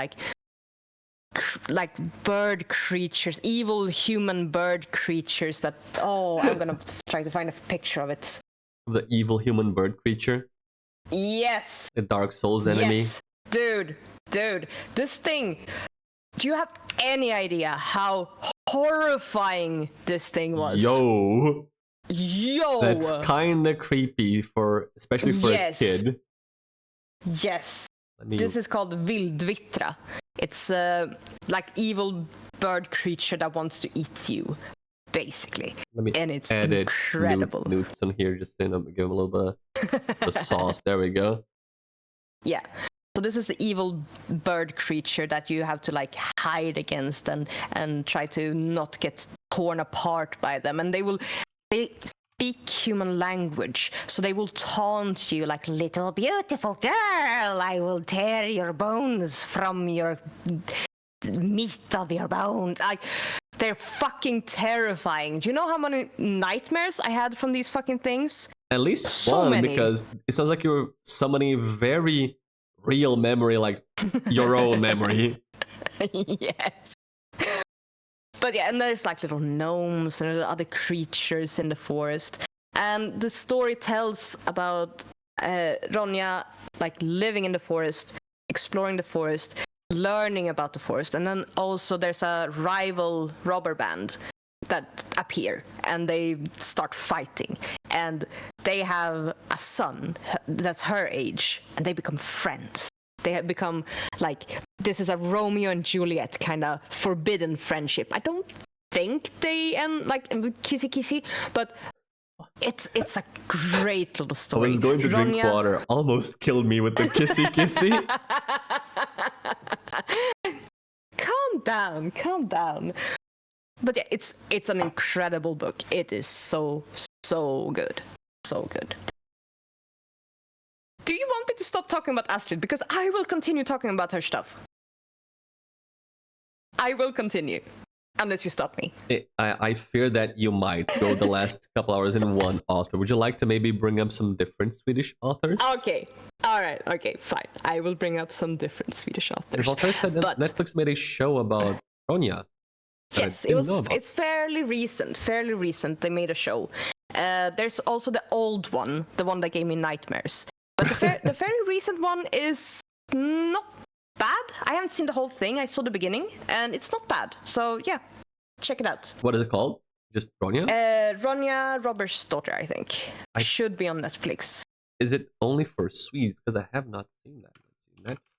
bird creatures, evil human bird creatures that... Oh, I'm gonna try to find a picture of it. The evil human bird creature? Yes! The Dark Souls enemy? Yes! Dude, this thing... Do you have any idea how horrifying this thing was? Yo! That's kinda creepy, especially for a kid. Yes. This is called Vildvittra. It's evil bird creature that wants to eat you, basically. And it's incredible. Newts on here, just give him a little bit of sauce. There we go. Yeah. So this is the evil bird creature that you have to hide against and try to not get torn apart by them. And they speak human language, so they will taunt you like, little beautiful girl, I will tear your bones from your meat of your bones. They're fucking terrifying. Do you know how many nightmares I had from these fucking things? At least So one, many. because it sounds like you're summoning a very real memory, like your own memory. Yes. But yeah, and there's like little gnomes and other creatures in the forest. And the story tells about Ronja like living in the forest, exploring the forest, learning about the forest. And then also there's a rival robber band that appear and they start fighting. And they have a son that's her age and they become friends. They have become like, this is a Romeo and Juliet kind of forbidden friendship. I don't think they end like kissy, but it's a great little I story. was going to drink water, almost killed me with the kissy. Calm down. But yeah, it's an incredible book. It is so good. So good. Do you want me to stop talking about Astrid? Because I will continue talking about her stuff. I will continue. Unless you stop me. I fear that you might go the last couple hours in one author. Would you like to maybe bring up some different Swedish authors? Okay. Alright, okay, fine. I will bring up some different Swedish authors. Authors said that Netflix made a show about Ronja. Yes, it's fairly recent. They made a show. There's also the old one, the one that gave me nightmares. But the fairly recent one is not bad. I haven't seen the whole thing. I saw the beginning, and it's not bad. So yeah, check it out. What is it called? Just Ronja? Ronja Roberts' daughter, I think. Should be on Netflix. Is it only for Swedes? Because I have not seen that.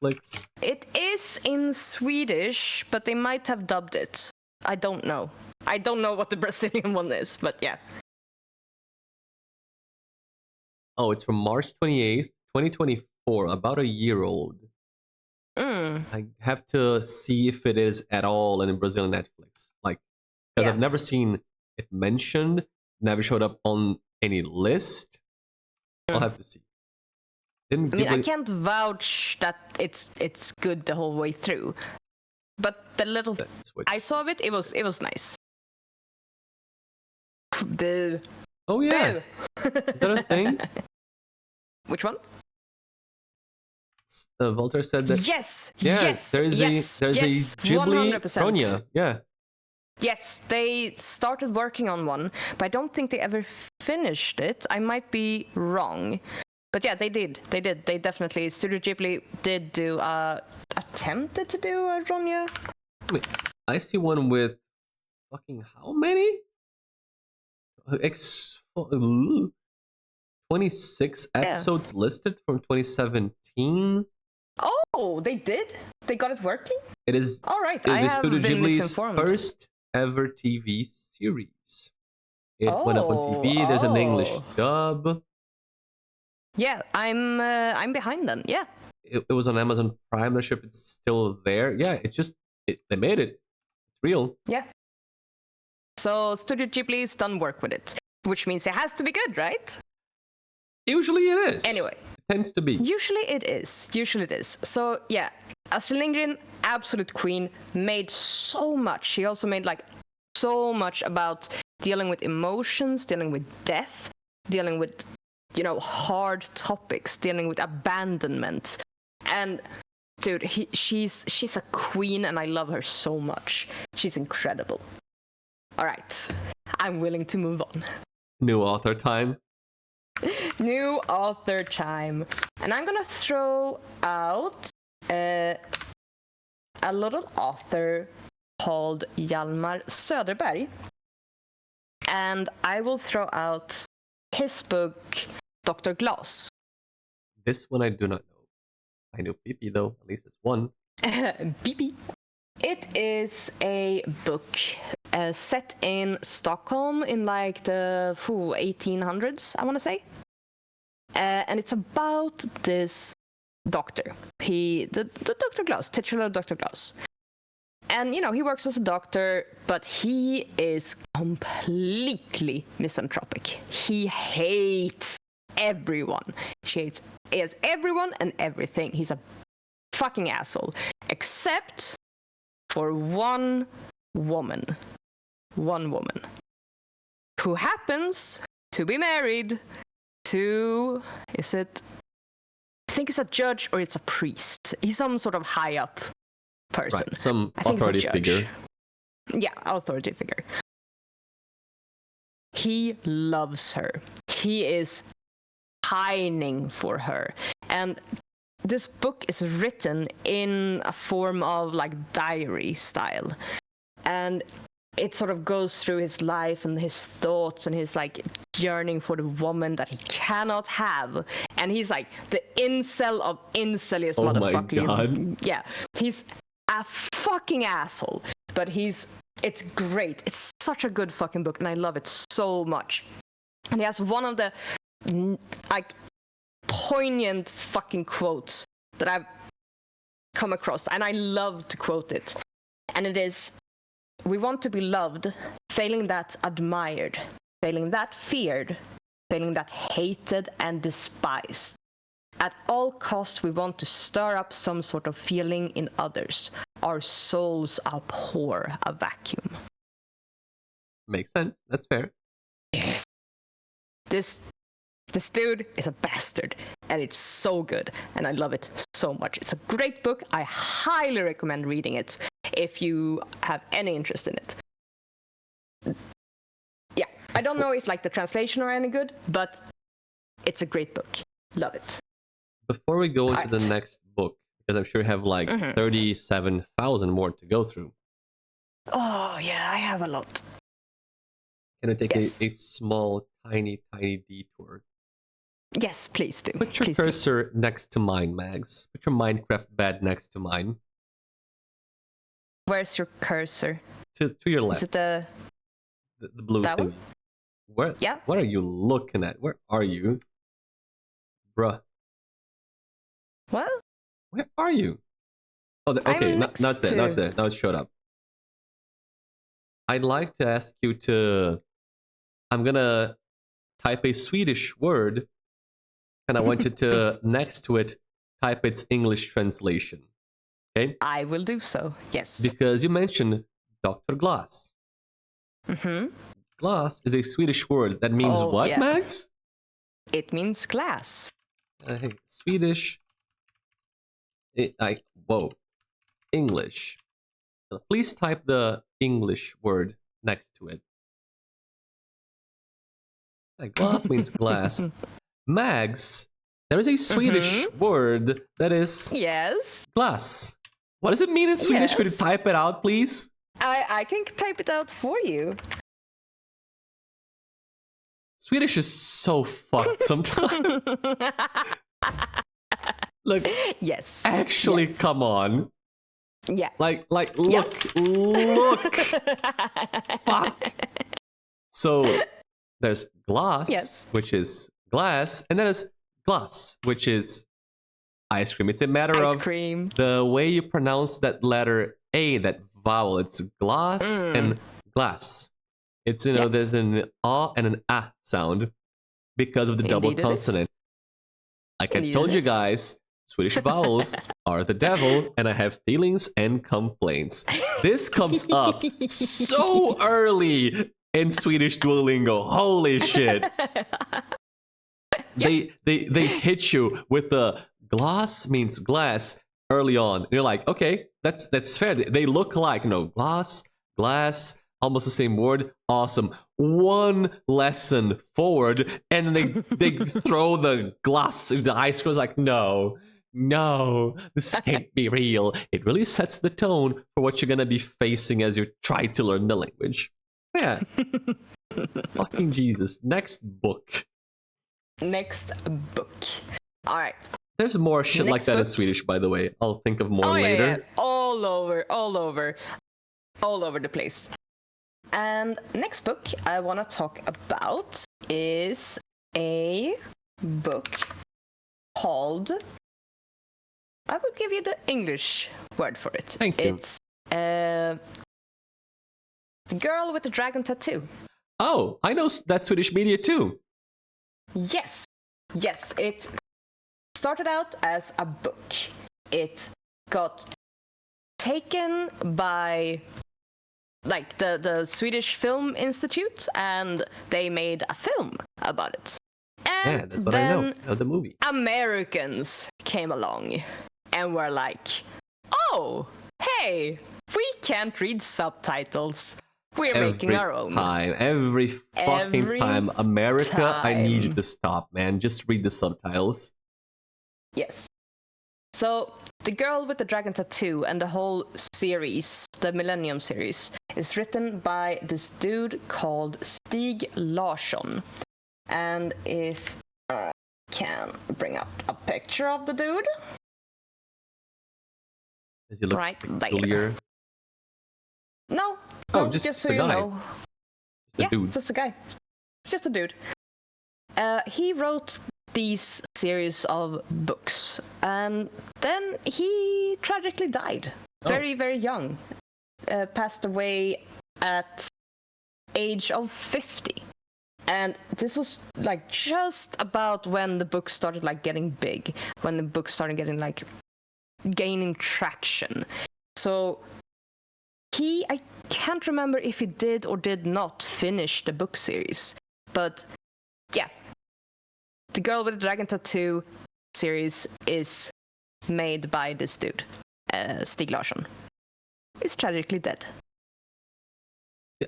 Let's see. Netflix. It is in Swedish, but they might have dubbed it. I don't know. I don't know what the Brazilian one is, but yeah. Oh, it's from March 28th, 2024, about a year old. I have to see if it is at all in Brazilian Netflix. Like, because I've never seen it mentioned, never showed up on any list. I'll have to see. I can't vouch that it's good the whole way through. But the little I saw of it, it was nice. Boo. Oh yeah. Boo. Is that a thing? Which one? Walter said that. Yes. Yeah, yes. There's a Ghibli 100%. Ronja. Yeah. Yes, they started working on one, but I don't think they ever finished it. I might be wrong. But yeah, they did. They definitely. Studio Ghibli did do attempted to do a Ronja. Wait, I see one with fucking how many? 26 episodes listed from 2017. Oh, they did? They got it working? It is. All right, It I is have Studio been Ghibli's misinformed. first ever TV series. It went up on TV. There's an English dub. Yeah, I'm behind them. Yeah. It was on Amazon Prime. I'm not sure if it's still there. Yeah, they made it. It's real. Yeah. So Studio Ghibli's done work with it, which means it has to be good, right? Usually it is. Anyway. It tends to be. Usually it is. So yeah, Astrid Lindgren, absolute queen, made so much. She also made like so much about dealing with emotions, dealing with death, dealing with, hard topics, dealing with abandonment. And dude, she's a queen and I love her so much. She's incredible. All right, I'm willing to move on. New author time. New author time. And I'm gonna throw out a little author called Hjalmar Söderberg. And I will throw out his book, Dr. Glass. This one I do not know. I know Pippi though, at least it's one. Pippi. It is a book set in Stockholm in like the 1800s, I want to say. And it's about this doctor. The Dr. Glass, titular Dr. Glass. And, he works as a doctor, but he is completely misanthropic. He hates everyone. He hates everyone and everything. He's a fucking asshole. Except for one woman. One woman. Who happens to be married to... I think it's a judge or it's a priest. He's some sort of high up person. Right, some I think authority it's a judge. figure. Yeah, authority figure. He loves her. He is pining for her. And this book is written in a form of like diary style. And it sort of goes through his life and his thoughts and his like yearning for the woman that he cannot have. And he's like the incel of inceliest motherfucker. Oh my god. Yeah. He's a fucking asshole. But it's great. It's such a good fucking book and I love it so much. And he has one of the like poignant fucking quotes that I've come across, and I love to quote it. And it is, "We want to be loved, failing that admired, failing that feared, failing that hated and despised. At all costs, we want to stir up some sort of feeling in others. Our souls abhor a vacuum." Makes sense. That's fair. Yes. This dude is a bastard, and it's so good, and I love it so much. It's a great book. I highly recommend reading it if you have any interest in it. Yeah, I don't know if like the translation are any good, but it's a great book. Love it. Before we go into the next book, because I'm sure you have like 37,000 more to go through. Oh, yeah, I have a lot. Can I take a small, tiny detour? Yes, please do. Put your cursor next to mine, Mags. Put your Minecraft bed next to mine. Where's your cursor? To your left. Is it the blue that thing? one? Where? Yeah. What are you looking at? Where are you, bruh? What? Where are you? Oh, okay. Now it's there. Now it's there. Now it showed up. I'd like to ask you to. I'm gonna type a Swedish word, and I want you to next to it type its English translation. Okay? I will do so. Yes. Because you mentioned Dr. Glass. Mm-hmm. Glass is a Swedish word that means what, yeah. Max? It means glass. Swedish. English. Please type the English word next to it. Glass means glass. Mags, there is a Swedish word that is glass. What does it mean in Swedish? Yes. Could you type it out, please? I can type it out for you. Swedish is so fucked sometimes. Look. Yes. Actually, come on. Yeah. Like, look. Fuck. So, there's glass, which is glass, and then there's glass, which is ice cream. It's a matter of the way you pronounce that letter A, that vowel. It's glass and glass. It's, there's an A and an A sound because of the double consonant. Like I told you guys, Swedish vowels are the devil, and I have feelings and complaints. This comes up so early in Swedish Duolingo. Holy shit. They hit you with the glass means glass early on. And you're like, okay, that's fair. They look like, glass, glass, almost the same word. Awesome. One lesson forward, and they throw the glass in the ice cream. It's like, no, this can't be real. It really sets the tone for what you're gonna be facing as you try to learn the language. Yeah. Fucking Jesus. Next book. All right. There's more shit like that in Swedish, by the way. I'll think of more later. Yeah. All over the place. And next book I want to talk about is a book called... I will give you the English word for it. Thank you. It's The Girl with the Dragon Tattoo. Oh, I know that Swedish media too. Yes. Yes, it started out as a book. It got taken by like the Swedish Film Institute, and they made a film about it. And Yeah, that's what I know. I know the movie. Americans came along and were like, oh, hey, we can't read subtitles. We're making our own. Every fucking time. America, I need you time. to stop, man. Just read the subtitles. Yes. So, The Girl with the Dragon Tattoo and the whole series, the Millennium series, is written by this dude called Stig Larsson. And if I can bring up a picture of the dude. Does he look right peculiar? there. No, Oh, no, just so the you guy. know. Just a dude. It's just a guy. It's just a dude. He wrote these series of books, and then he tragically died. Very, very young. Passed away at age of 50. And this was like just about when the book started like getting big, when the book started getting like gaining traction. So I can't remember if he did or did not finish the book series, but yeah, The Girl with the Dragon Tattoo series is made by this dude, Stig Larsson. He's tragically dead.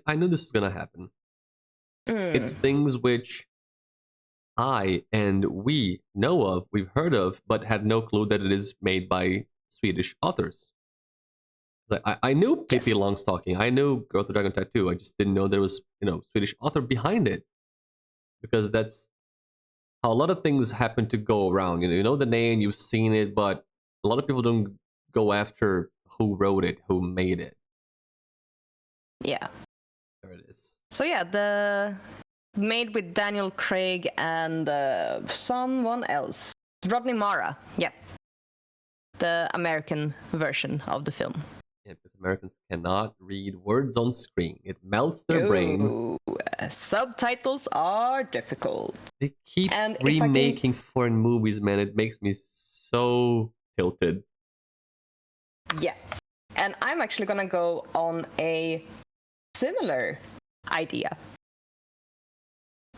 I knew this was gonna happen. It's things which I and we know of, we've heard of, but had no clue that it is made by Swedish authors. I knew Pippi Longstocking, I knew Girl with the Dragon Tattoo, I just didn't know there was, Swedish author behind it. Because that's how a lot of things happen to go around. You know the name, you've seen it, but a lot of people don't go after who wrote it, who made it. Yeah. There it is. So yeah, the made with Daniel Craig and someone else. Rodney Mara, yeah. The American version of the film. Yeah, because Americans cannot read words on screen. It melts their brain. Subtitles are difficult. They keep and remaking foreign movies, man. It makes me so tilted. Yeah. And I'm actually gonna go on a similar idea.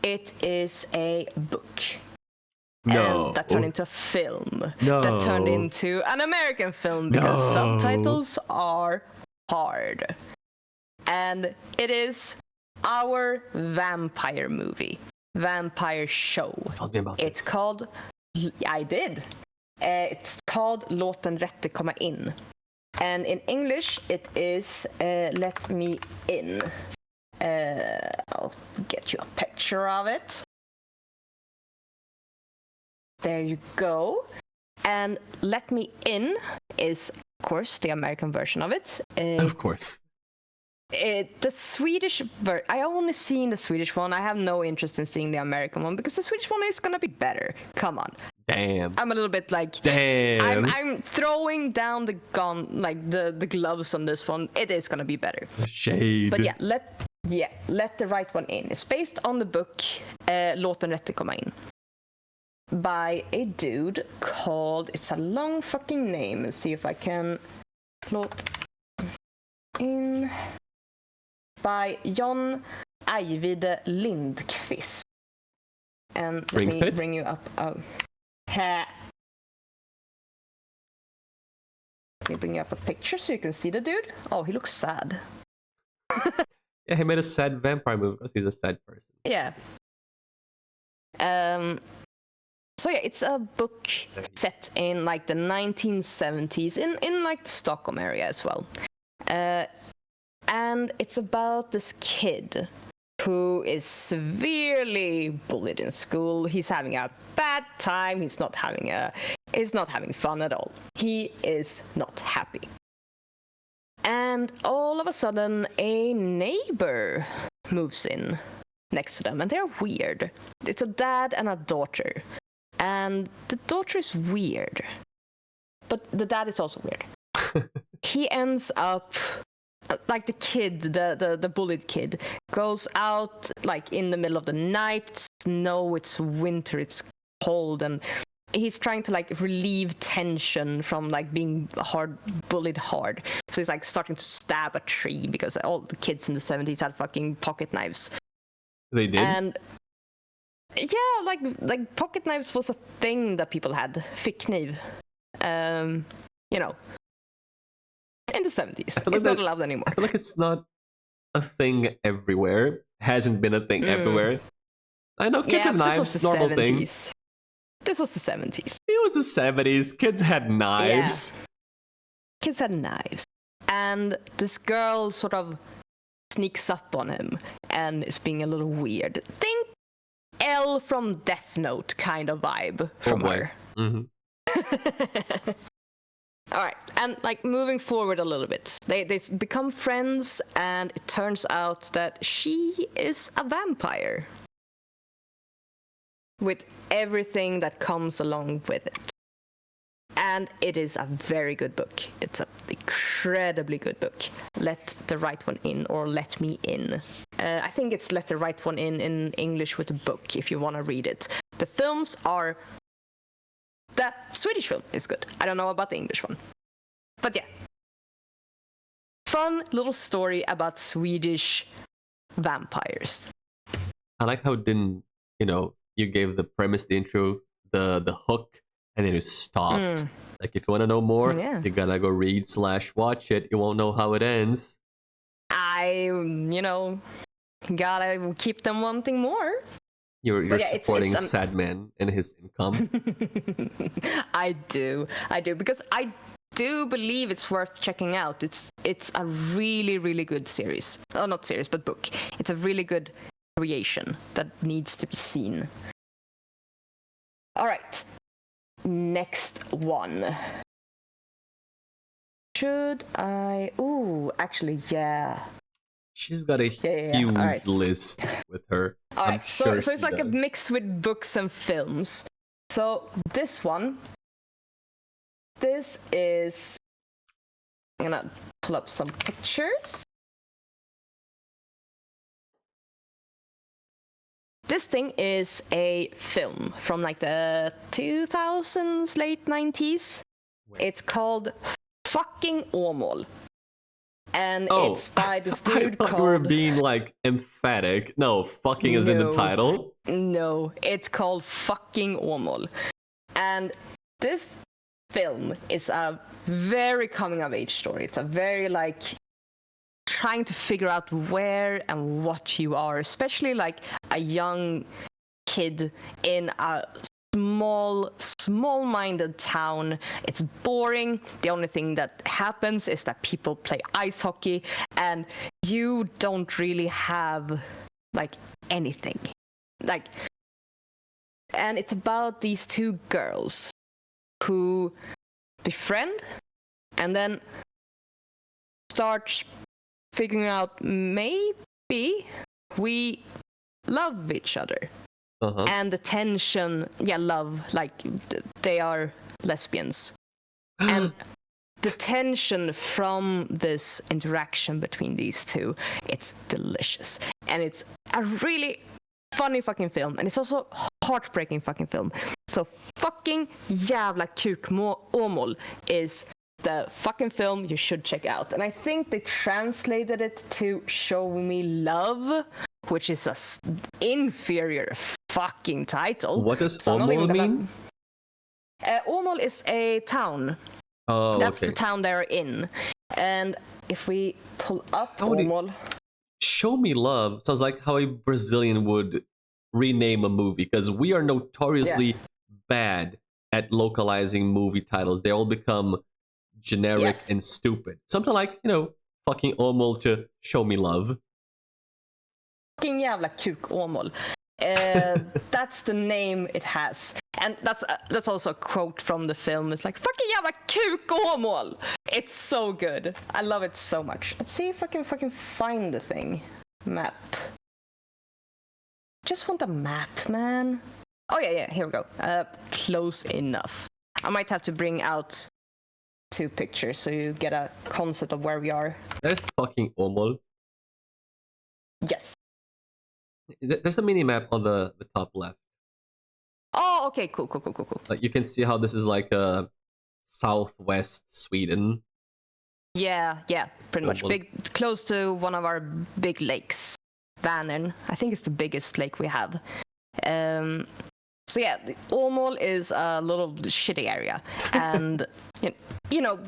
It is a book. No. And that turned into a film. No. That turned into an American film because subtitles are hard. And it is our vampire movie. Vampire show. Tell me about It's this. called... I did. It's called Låt den rätte komma in. And in English, it is Let Me In. I'll get you a picture of it. There you go. And Let Me In is, of course, the American version of it. Of course. The Swedish I only seen the Swedish one. I have no interest in seeing the American one because the Swedish one is gonna be better. Come on. Damn. I'm a little bit like, damn. I'm throwing down the gun, like the gloves on this one. It is gonna be better. Shade. But let the right one in. It's based on the book Låt den rätte komma in by a dude called, it's a long fucking name. Let's see if I can Låt in by John Ajvide Lindqvist. And let me bring you up. Let me bring you up a picture so you can see the dude. Oh, he looks sad. Yeah, he made a sad vampire movie because he's a sad person. Yeah. So yeah, it's a book set in like the 1970s in like the Stockholm area as well. And it's about this kid who is severely bullied in school. He's having a bad time. He's not having fun at all. He is not happy. And all of a sudden, a neighbor moves in next to them, and they're weird. It's a dad and a daughter. And the daughter is weird. But the dad is also weird. he ends up like the kid, the bullied kid, goes out like in the middle of the night. Snow, it's winter, it's cold, and he's trying to like relieve tension from like being bullied hard. So he's like starting to stab a tree because all the kids in the 70s had fucking pocket knives. They did? And yeah, like pocket knives was a thing that people had. Fickkniv. You know, in the 70s. It's not allowed anymore. I feel like it's not a thing everywhere. Hasn't been a thing everywhere. I know kids have knives, normal 70s. thing. This was the 70s. It was the 70s. Kids had knives. Yeah. Kids had knives. And this girl sort of sneaks up on him and is being a little weird. Think Elle from Death Note kind of vibe from her. Mm-hmm. All right, and like moving forward a little bit, they become friends, and it turns out that she is a vampire with everything that comes along with it. And it is a very good book. It's an incredibly good book. Let the Right One In, or Let Me In. I think it's Let the Right One in English with a book if you want to read it. The films are... The Swedish film is good. I don't know about the English one. But yeah. Fun little story about Swedish vampires. I like how you gave the premise, the intro, the hook, and then you stopped. Like, if you want to know more, you gotta go read/watch it. You won't know how it ends. Gotta keep them wanting more. You're supporting a sad man and his income. I do, because I do believe it's worth checking out. It's a really, really good series. Oh, not series, but book. It's a really good creation that needs to be seen. All right, next one. Should I? Ooh, actually, yeah. She's got a huge list with her. All right, so it's like does. a mix with books and films. So this one, this is... I'm gonna pull up some pictures. This thing is a film from like the 2000s, late 90s. It's called Fucking Åmål. And it's by this dude I thought called... you were being like emphatic. No, fucking is in the title. No, it's called Fucking Åmål. And this film is a very coming of age story. It's a very like trying to figure out where and what you are, especially like a young kid in a small-minded town. It's boring. The only thing that happens is that people play ice hockey, and you don't really have like anything. And it's about these two girls who befriend and then start figuring out maybe we love each other. And the tension, love, like they are lesbians. And the tension from this interaction between these two, it's delicious. And it's a really funny fucking film. And it's also heartbreaking fucking film. So fucking jävla kukåmål is the fucking film you should check out. And I think they translated it to Show Me Love, which is a inferior fucking title. What does Åmål mean? Åmål is a town. Oh, That's the town they're in. And if we pull up Åmål... Show Me Love sounds like how a Brazilian would rename a movie, because we are notoriously bad at localizing movie titles. They all become generic and stupid. Something like, fucking Åmål to Show Me Love. Fucking jävla kukåmål. That's the name it has. And that's also a quote from the film. It's like, fucking jävla kukåmål! It's so good. I love it so much. Let's see if I can fucking find the thing. Map. Just want a map, man. Oh yeah, here we go. Close enough. I might have to bring out two pictures so you get a concept of where we are. There's fucking Åmål. Yes. There's a mini map on the top left. Oh, okay, cool. Like you can see how this is like a southwest Sweden. Yeah, pretty much. Åmål. Big, close to one of our big lakes, Vänern. I think it's the biggest lake we have. So yeah, Åmål is a little shitty area, and you know,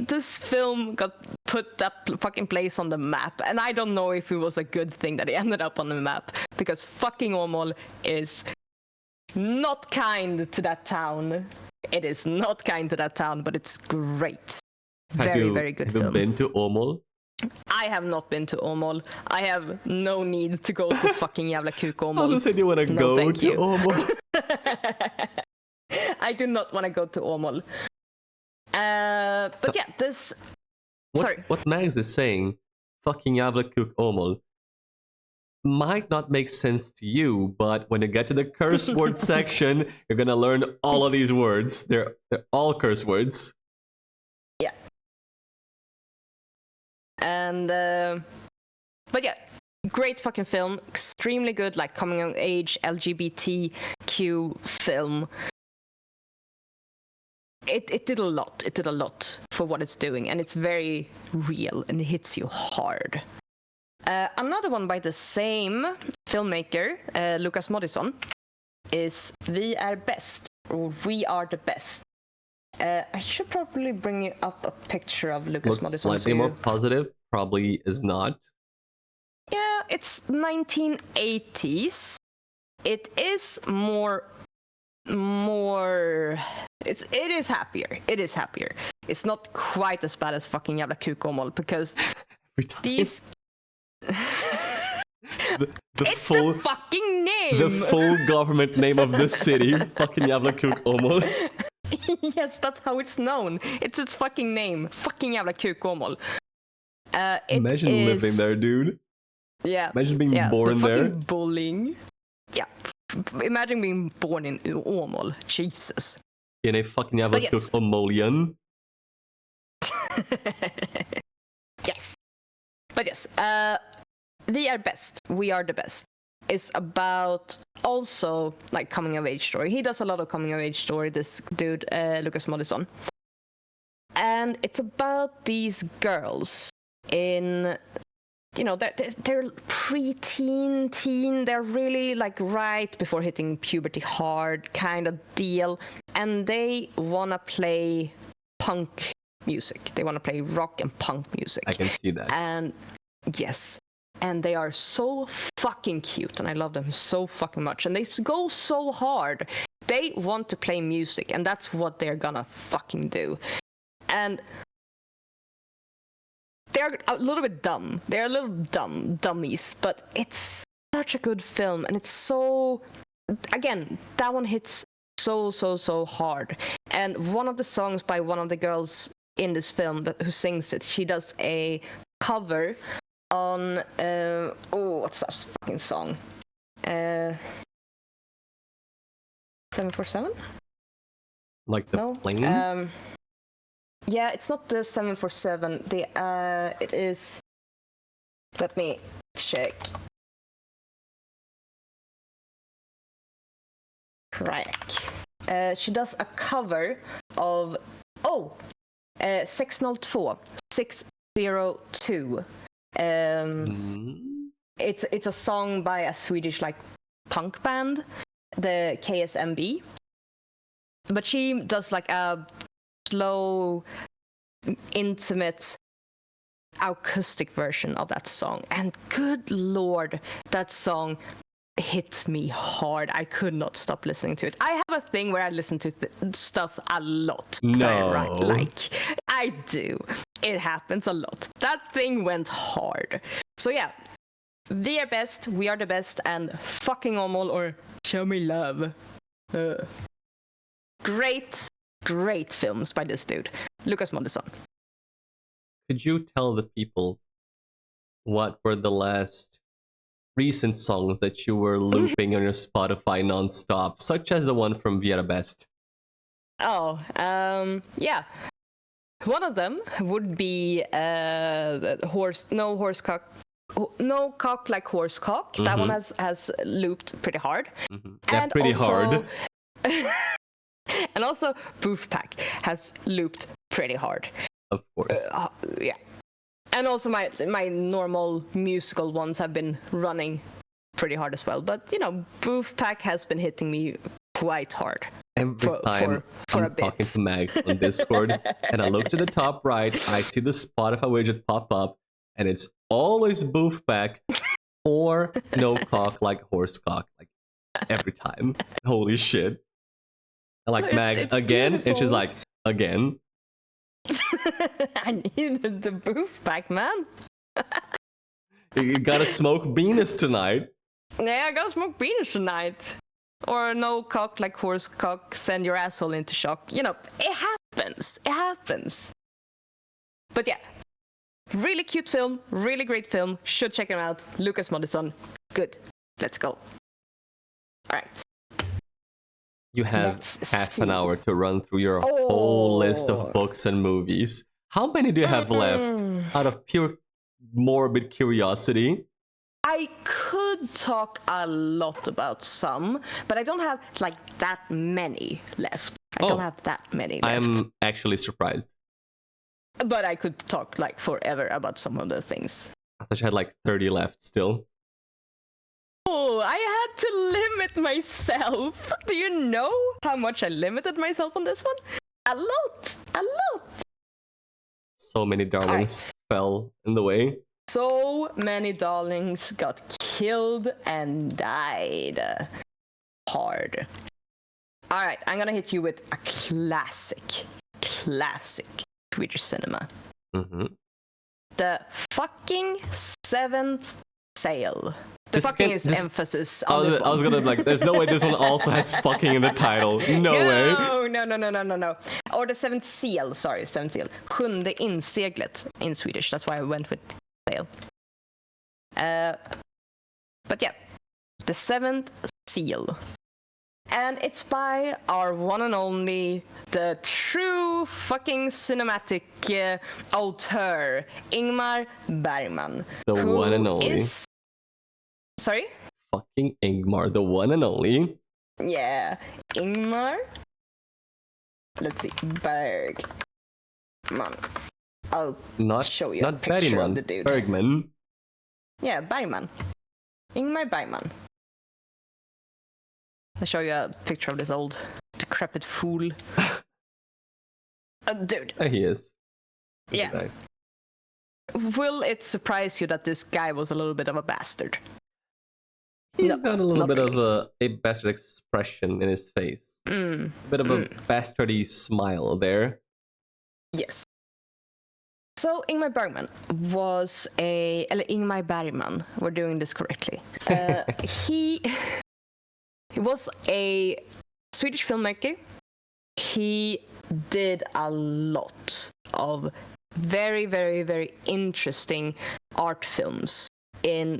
this film got put that fucking place on the map, and I don't know if it was a good thing that it ended up on the map, because fucking Åmål is not kind to that town. It is not kind to that town, but it's great. Very good film. Have you been to Åmål? I have not been to Åmål. I have no need to go to fucking jävla kuk Åmål. I was gonna say, do you want to go thank to you. Åmål? I do not want to go to Åmål. But yeah, this... Sorry. What Mags is saying, fucking jävla kuk Åmål, might not make sense to you, but when you get to the curse word section, you're gonna learn all of these words. They're all curse words. Yeah. And but yeah, great fucking film, extremely good, like coming of age LGBTQ film. It did a lot for what it's doing, and it's very real and it hits you hard. Another one by the same filmmaker, Lukas Moodysson, is Vi är bäst, or We Are the Best. I should probably bring you up a picture of Lukas Looks Moodysson. slightly more positive, probably is not. Yeah, it's 1980s. It is more. It is happier. It is happier. It's not quite as bad as fucking jävla kuk Åmål, because these. It's full, the fucking name. The full government name of the city, fucking jävla kuk Åmål. Yes, that's how it's known. It's its fucking name, fucking jävla kuk Åmål. Imagine living there, dude. Yeah. Imagine being born the there. Fucking bullying. Yeah. Imagine being born in Åmål. Jesus. In a fucking jävla kuk Åmålian. Yes. But yes, We Are Best, We Are the Best is about also like coming of age story. He does a lot of coming of age story, this dude, Lukas Moodysson. And it's about these girls in, you know, they're pre-teen, teen, they're really like right before hitting puberty hard kind of deal. And they want to play punk music. They want to play rock and punk music. I can see that. And yes. And they are so fucking cute, and I love them so fucking much. And they go so hard. They want to play music, and that's what they're gonna fucking do. And they're a little bit dumb. They're a little dummies, but it's such a good film, and it's so... Again, that one hits so hard. And one of the songs by one of the girls in this film who sings it, she does a cover on what's that fucking song? 747? Like the plane? Yeah, it's not the 747. It is. Let me check. Crack. She does a cover of 602. 602. It's a song by a Swedish like punk band, the KSMB. But she does like a slow, intimate, acoustic version of that song. And good lord, that song hit me hard. I could not stop listening to it. I have a thing where I listen to stuff a lot. No. Like, I do. It happens a lot. That thing went hard. So yeah, We Are Best, We Are the Best, and fucking Åmål or Show Me Love. Great films by this dude, Lukas Moodysson. Could you tell the people what were the last recent songs that you were looping on your Spotify non-stop, such as the one from Vi Är Best? Yeah. One of them would be no cock like horse cock. That one has looped pretty hard. Yeah, And pretty also, hard. and also Boof Pack has looped pretty hard. Of course. Yeah. And also my normal musical ones have been running pretty hard as well. But Boof Pack has been hitting me quite hard. Every time for a I'm bit. talking to Mags on Discord, and I look to the top right, I see the Spotify widget pop up, and it's always Boof Pack or no cock like horse cock, like every time. Holy shit! I like Mags it's again, beautiful. and she's like again. I needed the Boof Pack, man. You gotta smoke Venus tonight. Yeah, I gotta smoke beans tonight. Or no cock like horse cock, send your asshole into shock. It happens. It happens. But yeah, really cute film, really great film. Should check him out. Lucas Moodysson. Good. Let's go. All right. You have Let's half an see. hour to run through your whole list of books and movies. How many do you have left? Out of pure morbid curiosity. I could talk a lot about some, but I don't have like that many left. I don't have that many left. I'm actually surprised. But I could talk like forever about some of the things. I thought you had like 30 left still. Oh, I had to limit myself. Do you know how much I limited myself on this one? A lot. A lot. So many darlings fell in the way. So many darlings got killed and died. Hard. All right, I'm gonna hit you with a classic Swedish cinema. The fucking Seventh Sail. The fucking is emphasis on this one. I was gonna like, there's no way this one also has fucking in the title. No way. No. Or the Seventh Seal, sorry, Seventh Seal. Sjunde inseglet in Swedish. That's why I went with sail. But yeah, the Seventh Seal. And it's by our one and only, the true fucking cinematic auteur, Ingmar Bergman. The one and only. Sorry? Fucking Ingmar, the one and only. Yeah, Ingmar. Let's see, Bergman. I'll show you a picture Bergman, of the dude. Bergman. Yeah, Bergman. Ingmar Bergman. I'll show you a picture of this old, decrepit fool. Dude. There he is. Yeah. Will it surprise you that this guy was a little bit of a bastard? He's got a little bit of a bastard expression in his face. A bit of a bastardy smile there. Yes. So Ingmar Bergman was Ingmar Bergman, we're doing this correctly. He was a Swedish filmmaker. He did a lot of very, very, very interesting art films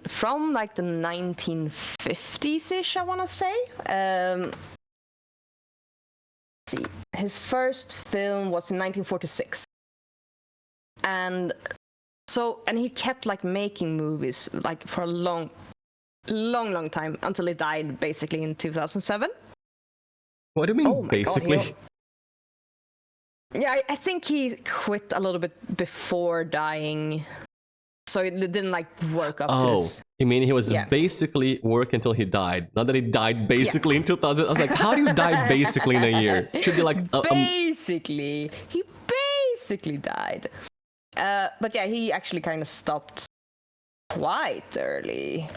from like the 1950s-ish, I want to say. Let's see. His first film was in 1946. And he kept like making movies like for a long time until he died basically in 2007. What do you mean basically? God, I think he quit a little bit before dying, so it didn't like work up to his... You mean he was basically working until he died? Not that he died basically in 2000. I was like, how do you die basically in a year? It should be like he basically died. But yeah, he actually kind of stopped quite early.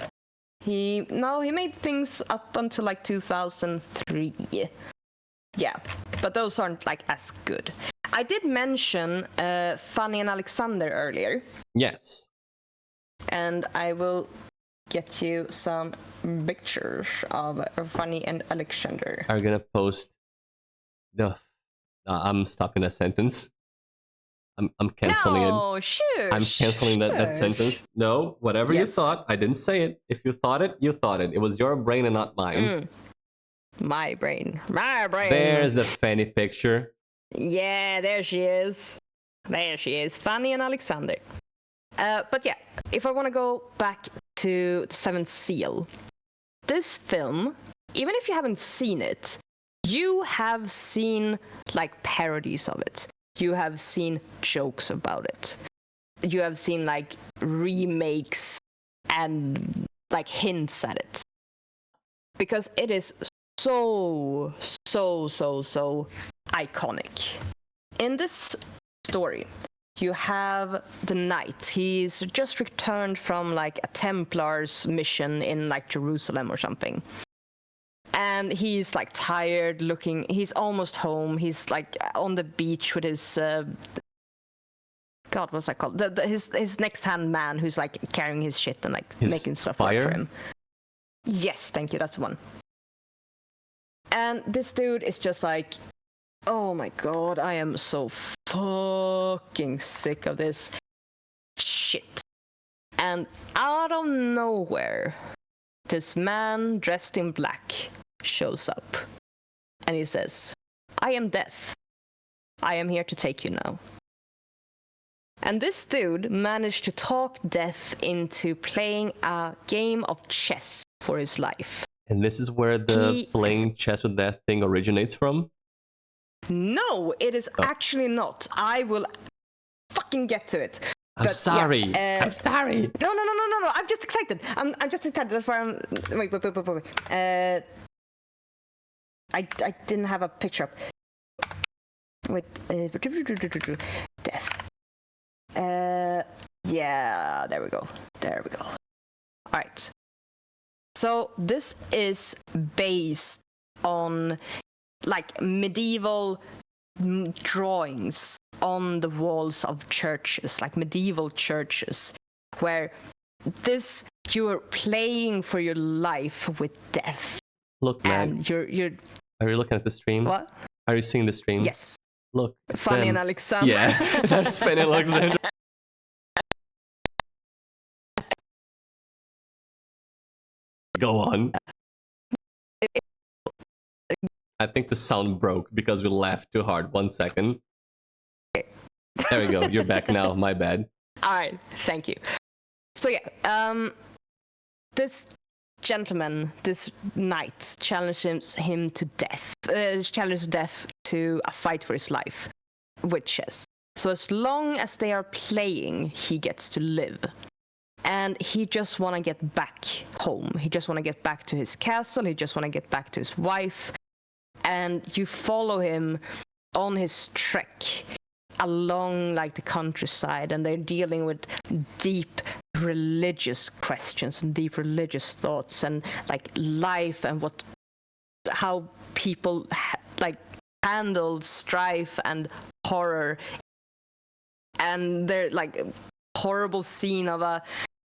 He made things up until like 2003. Yeah, but those aren't like as good. I did mention Fanny and Alexander earlier. Yes. And I will get you some pictures of Fanny and Alexander. Are you gonna post I'm stuck in a sentence. I'm canceling it. No, sure. I'm canceling that sentence. No, whatever you thought, I didn't say it. If you thought it, you thought it. It was your brain and not mine. My brain. My brain. There's the Fanny picture. Yeah, there she is. There she is. Fanny and Alexander. But yeah, if I want to go back to The Seventh Seal, this film, even if you haven't seen it, you have seen like parodies of it. You have seen jokes about it. You have seen like remakes and like hints at it. Because it is so iconic. In this story, you have the knight. He's just returned from like a Templar's mission in like Jerusalem or something. And he's like tired looking, he's almost home. He's like on the beach with his, God, what's that called? His next hand man who's like carrying his shit and like His making stuff spire? for him. Yes, thank you, that's the one. And this dude is just like, oh my god, I am so fucking sick of this shit. And out of nowhere, this man dressed in black shows up. And he says, I am death. I am here to take you now. And this dude managed to talk Death into playing a game of chess for his life. And this is where the playing chess with death thing originates from? No, it is actually not. I will fucking get to it. I'm But, sorry. yeah, I'm sorry. No. I'm just excited. I'm just excited. That's why I'm. Wait. I didn't have a picture up. Wait. Death. Yeah. There we go. All right. So this is based on like medieval drawings on the walls of churches, like medieval churches, where you're playing for your life with death. Look, man. And you're. Are you looking at the stream? What? Are you seeing the stream? Yes. Look. Fanny and Alexander. Yeah, that's Fanny and Alexander. Go on. I think the sound broke because we laughed too hard. 1 second. There we go. You're back now. My bad. All right. Thank you. So yeah, this gentleman, this knight, challenges him to death. Challenges Death to a fight for his life with chess. So as long as they are playing, he gets to live. And he just want to get back home. He just want to get back to his castle. He just want to get back to his wife. And you follow him on his trek along like the countryside, and they're dealing with deep religious questions and deep religious thoughts and like life and how people like handle strife and horror. And they're like horrible scene of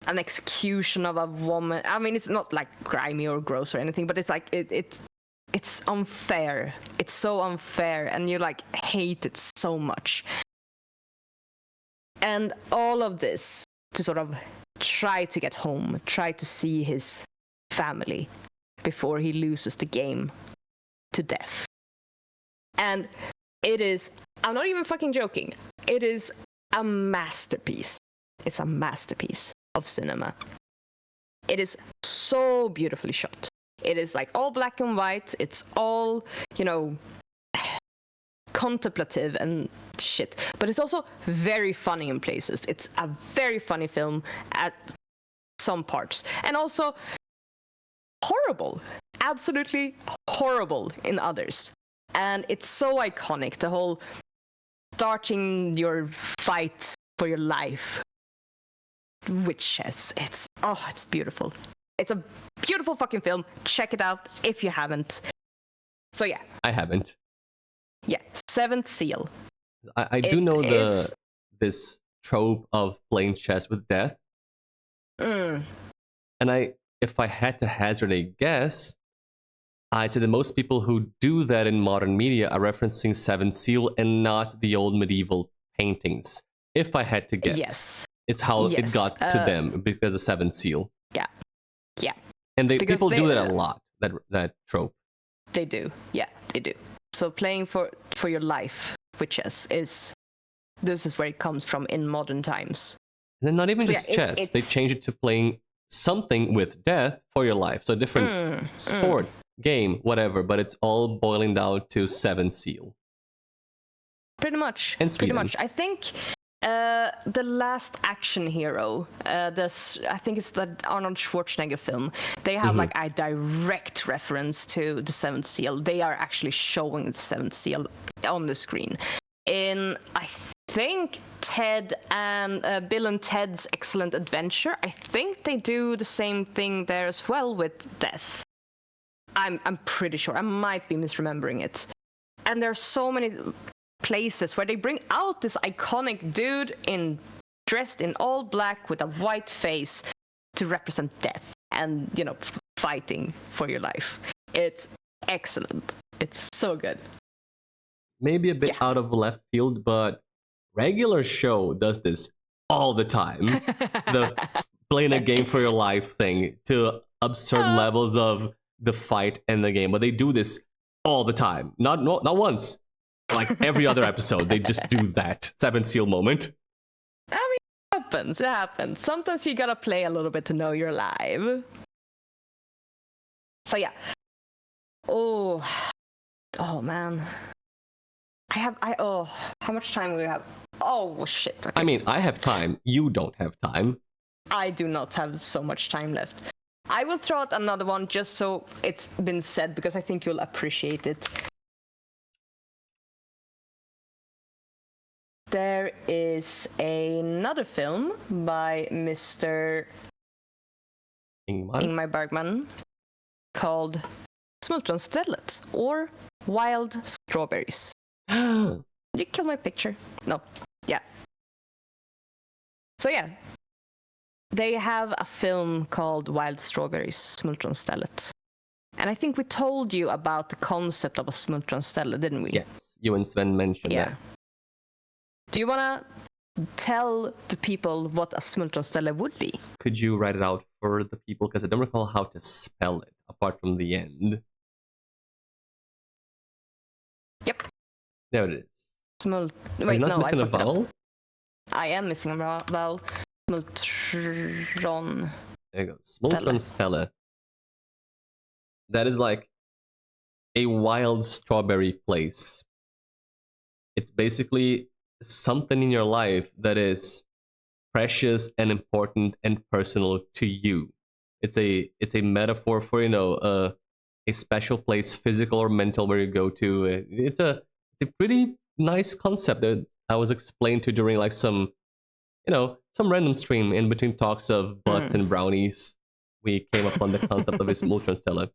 an execution of a woman. I mean, it's not like grimy or gross or anything, but it's like it's unfair. It's so unfair, and you like hate it so much. And all of this to sort of try to get home, try to see his family before he loses the game to death. And it is, I'm not even fucking joking, it is a masterpiece. It's a masterpiece of cinema. It is so beautifully shot. It is like all black and white. It's all, contemplative and shit. But it's also very funny in places. It's a very funny film at some parts. And also horrible. Absolutely horrible in others. And it's so iconic, the whole starting your fight for your life with chess. It's beautiful. It's a beautiful fucking film. Check it out if you haven't. So yeah. I haven't. Yeah, Seventh Seal. I do know this trope of playing chess with death. And if I had to hazard a guess, I'd say that most people who do that in modern media are referencing Seventh Seal and not the old medieval paintings. If I had to guess. Yes. It's how it got to them because of Seventh Seal. Yeah. And people do that a lot, that trope. They do. Yeah, they do. So playing for your life with chess this is where it comes from in modern times. And then not even So, just yeah, chess. They change it to playing something with death for your life. So different sport, game, whatever, but it's all boiling down to Seventh Seal. Pretty much. In Pretty Sweden. much. I think the last action hero, I think it's the Arnold Schwarzenegger film. They have like a direct reference to the Seventh Seal. They are actually showing the Seventh Seal on the screen. I think Bill and Ted's Excellent Adventure. I think they do the same thing there as well with death. I'm pretty sure. I might be misremembering it. And there are so many places where they bring out this iconic dude dressed in all black with a white face to represent death and, you know, fighting for your life. It's excellent. It's so good. Maybe a bit out of left field, but regular show does this all the time. The playing a game for your life thing to absurd levels of the fight and the game. But they do this all the time. Not once. Like every other episode, they just do that Seventh Seal moment. I mean, it happens. Sometimes you gotta play a little bit to know you're alive. So yeah. Oh man. How much time do we have? Oh shit. Okay. I mean, I have time. You don't have time. I do not have so much time left. I will throw out another one just so it's been said because I think you'll appreciate it. There is another film by Mr. Ingmar Bergman called Smultronstället or Wild Strawberries. Did you kill my picture? No. Yeah. So yeah. They have a film called Wild Strawberries, Smultronstället. And I think we told you about the concept of a smultronställe, didn't we? Yes, you and Sven mentioned that. Do you want to tell the people what a smultronställe would be? Could you write it out for the people? Because I don't recall how to spell it, apart from the end. Yep. There it is. Wait, Are you not no, missing I a fucked it up. vowel? I am missing a vowel. Smultron. There you go. Smultronställe. That is like a wild strawberry place. It's basically something in your life that is precious and important and personal to you. It's a metaphor for, you know, a special place, physical or mental, where you go to. It's a pretty nice concept that I was explained to during like some random stream in between talks of butts and brownies. We came upon the concept of a smultronställe.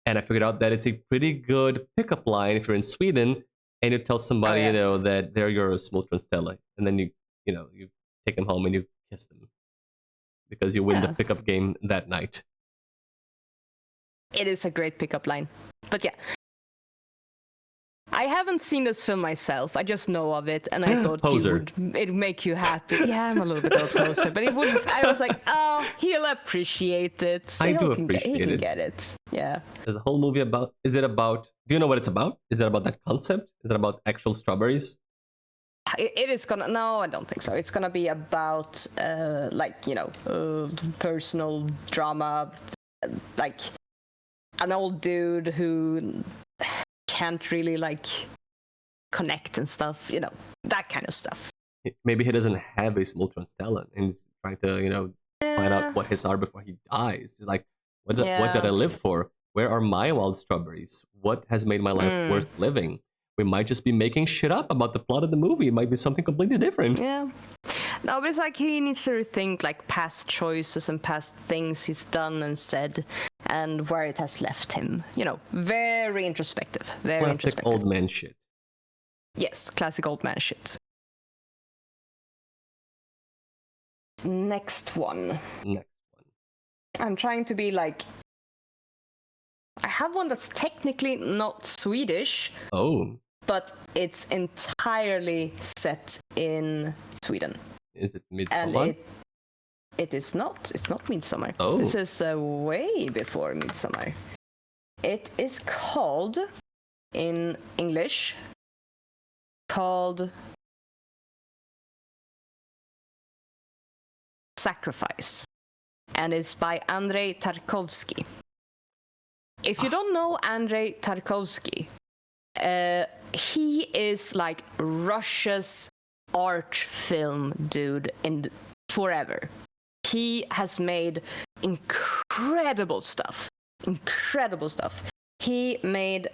And I figured out that it's a pretty good pickup line if you're in Sweden and you tell somebody, you know, that they're your smultronställe, and then you take them home and you kiss them because you win the pickup game that night. It is a great pickup line. But yeah. I haven't seen this film myself. I just know of it, and I thought it'd make you happy. Yeah, I'm a little bit of a poser, but I was like, oh, he'll appreciate it. So I do he appreciate can it. get it. Yeah. There's a whole movie about. Is it about? Do you know what it's about? Is it about that concept? Is it about actual strawberries? It is gonna. No, I don't think so. It's gonna be about personal drama, like an old dude who can't really like connect and stuff, you know, that kind of stuff. Maybe he doesn't have a smultronställe and he's trying to, find out what his are before he dies. He's like, what did I live for? Where are my wild strawberries? What has made my life worth living? We might just be making shit up about the plot of the movie. It might be something completely different. Yeah. No, but it's like he needs to rethink like past choices and past things he's done and said and where it has left him. You know, very introspective. Very classic introspective. Old man shit. Yes, classic old man shit. Next one. I'm trying to be like... I have one that's technically not Swedish. Oh. But it's entirely set in Sweden. Is it Midsummer? And it is not. It's not Midsummer. Oh. This is way before Midsummer. it is called, in English, called Sacrifice, and it's by Andrei Tarkovsky. If you don't know Andrei Tarkovsky, he is like Russia's art film dude forever. He has made incredible stuff. He made,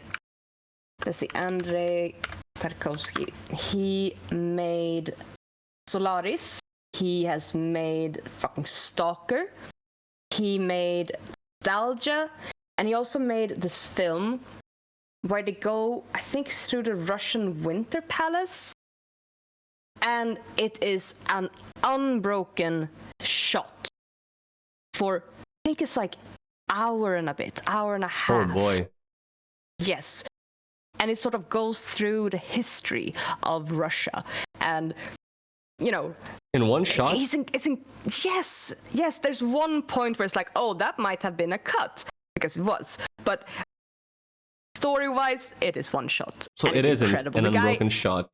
let's see, Andrei Tarkovsky. He made Solaris. He has made fucking Stalker. He made Nostalgia. And he also made this film where they go, I think, through the Russian Winter Palace. And it is an unbroken shot for, I think it's like hour and a half. Oh boy. Yes. And it sort of goes through the history of Russia. And, you know, in one shot? Yes, there's one point where it's like, oh, that might have been a cut. Because it was. But story-wise, it is one shot. So and it isn't incredible. an unbroken shot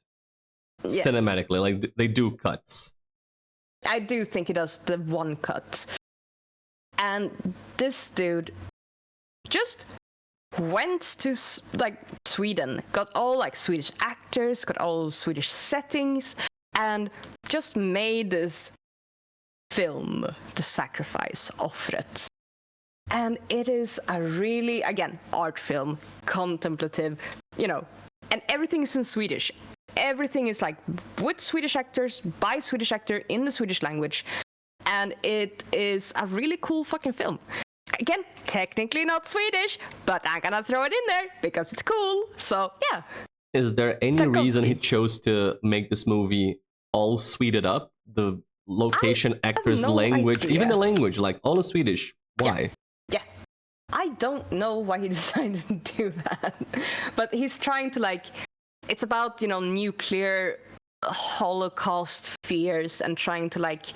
cinematically. Like, they do cuts. I do think it does the one cut. And this dude just went to like Sweden, got all like Swedish actors, got all Swedish settings, and just made this film, The Sacrifice, Offret. And it is a really, again, art film, contemplative, you know, and everything is in Swedish. Everything is like with Swedish actors, by Swedish actor, in the Swedish language. And it is a really cool fucking film. Again, technically not Swedish, but I'm gonna throw it in there because it's cool. So, yeah. Is there any reason he chose to make this movie all Sweded up? The location, actors, language, even the language, like all in Swedish. Why? Yeah. I don't know why he decided to do that. But he's trying to like, it's about, you know, nuclear Holocaust fears and trying to like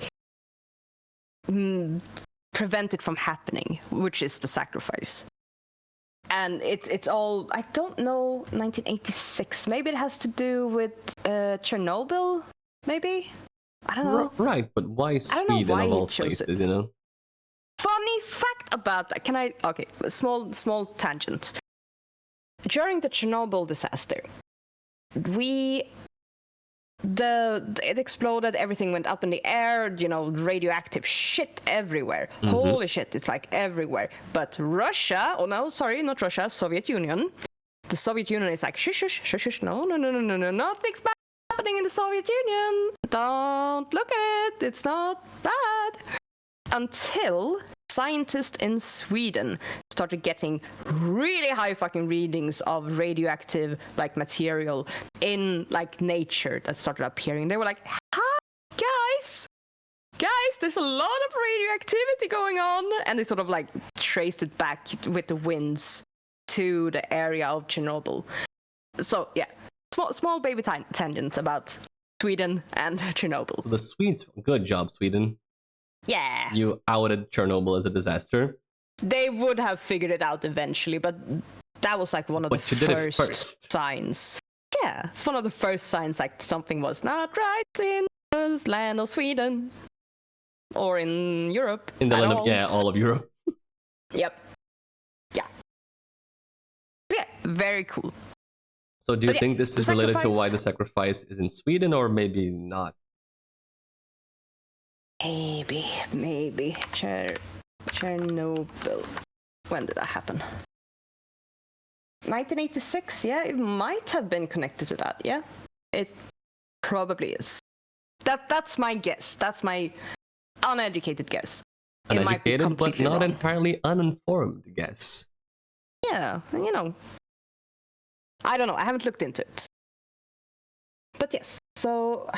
prevent it from happening, which is The Sacrifice. And it's all, I don't know, 1986. Maybe it has to do with Chernobyl, maybe? I don't know. Right, but why Sweden of all places, you know? Funny fact about that. Okay, a small tangent. During the Chernobyl disaster, it exploded, everything went up in the air, you know, radioactive shit everywhere. Mm-hmm. Holy shit, it's like everywhere. But Russia, not Russia, Soviet Union. The Soviet Union is like, shush, no, nothing's bad happening in the Soviet Union. Don't look at it, it's not bad. Until scientists in Sweden started getting really high fucking readings of radioactive like material in like nature that started appearing. They were like, hi guys, there's a lot of radioactivity going on, and they sort of like traced it back with the winds to the area of Chernobyl. So yeah, small baby tangent about Sweden and Chernobyl. So the Swedes, good job, Sweden. Yeah. You outed Chernobyl as a disaster. They would have figured it out eventually, but that was like one of the first signs. Yeah, it's one of the first signs like something was not right in the land of Sweden. Or in Europe. In the land of, all of Europe. Yep. Yeah. Yeah, very cool. So do you think this is related to why The Sacrifice is in Sweden, or maybe not? Maybe. Chernobyl. When did that happen? 1986, yeah, it might have been connected to that, yeah? It probably is. That's my guess. That's my uneducated guess. Uneducated, but not entirely uninformed guess. Yeah, you know. I don't know, I haven't looked into it. But yes, so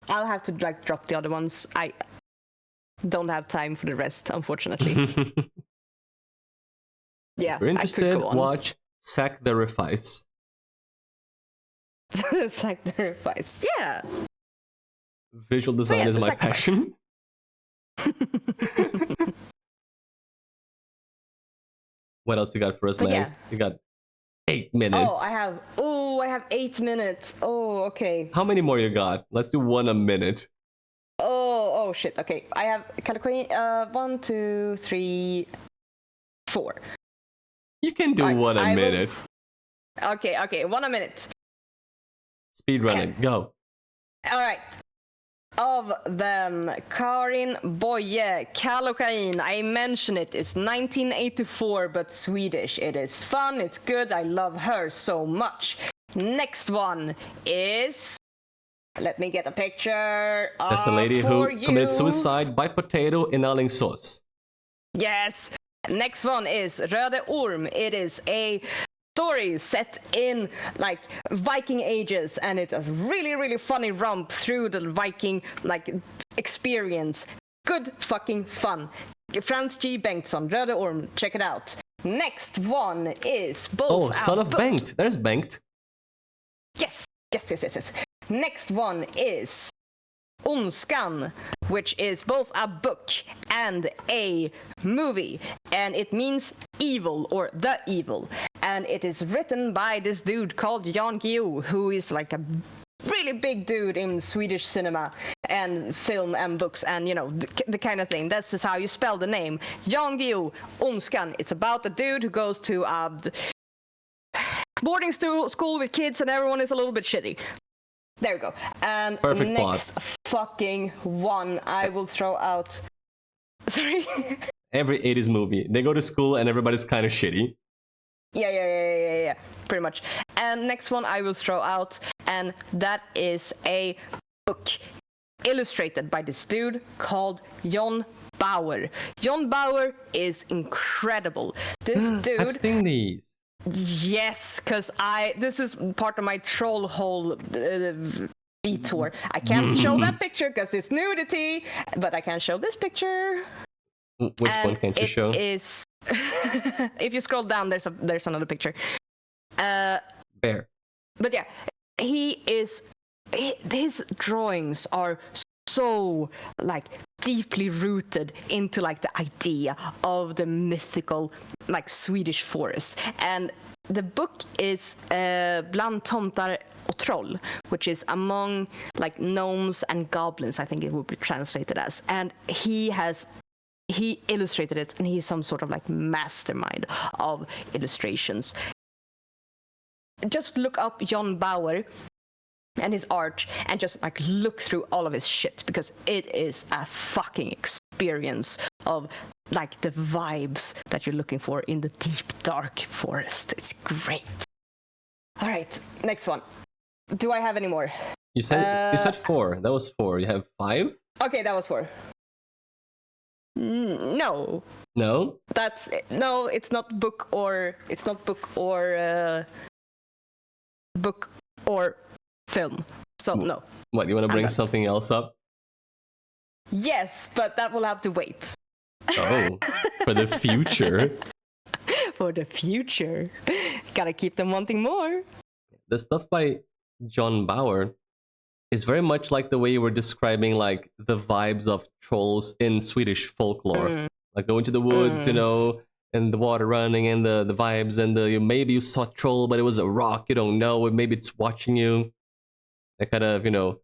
I'll have to like drop the other ones. I don't have time for the rest, unfortunately. Yeah, if you're interested, watch Sacrifice. Sacrifice, yeah. Visual design is my passion. What else you got for us, But Mags? You got 8 minutes. I have 8 minutes. Oh, okay. How many more you got? Let's do one a minute. Oh shit. Okay, I have Caliqueen. 1, 2, 3, 4. You can do one a minute. Okay, 1 a minute. Speed running, go. All right. Of them, Karin Boye, Kallocain. I mentioned it. It's 1984, but Swedish. It is fun. It's good. I love her so much. Next one is. Let me get a picture. That's the lady who committed suicide by potato inhalingssås. Yes. Next one is Röde Orm. It is a story set in like Viking ages, and it's a really, really funny romp through the Viking like experience. Good fucking fun. Frans G. Bengtsson, Röde Orm. Check it out. Next one is both. Son of Bengt. There's Bengt. Yes. Next one is Ondskan, which is both a book and a movie, and it means evil or the evil, and it is written by this dude called Jan Guillou, who is like a really big dude in Swedish cinema and film and books and the kind of thing. That's just how you spell the name. Jan Guillou, Ondskan. It's about a dude who goes to a boarding school with kids and everyone is a little bit shitty. There we go. And perfect next plot. Fucking one I will throw out. Sorry. Every 80s movie. They go to school and everybody's kind of shitty. Yeah. Pretty much. And next one I will throw out, and that is a book illustrated by this dude called John Bauer. John Bauer is incredible. This dude. I've seen these. Yes, because this is part of my troll hole detour. I can't show that picture because it's nudity, but I can show this picture. Which one can't you show? It is. If you scroll down, there's another picture. Bear. But yeah, his drawings are so like deeply rooted into like the idea of the mythical like Swedish forest, and the book is Bland tomtar och troll, which is among like gnomes and goblins, I think it would be translated as, and he illustrated it, and he's some sort of like mastermind of illustrations. Just look up John Bauer and his art and just like look through all of his shit, because it is a fucking experience of like the vibes that you're looking for in the deep dark forest. It's great. All right, next one. Do I have any more? You said 4. That was 4. You have 5? Okay, that was 4. No. That's it. No, it's not book or film. So no. What, you want to bring something else up? Yes, but that will have to wait. Oh, for the future. For the future. Gotta keep them wanting more. The stuff by John Bauer is very much like the way you were describing like the vibes of trolls in Swedish folklore. Like going to the woods, and the water running and the vibes, and maybe you saw a troll, but it was a rock, you don't know, maybe it's watching you. That kind of,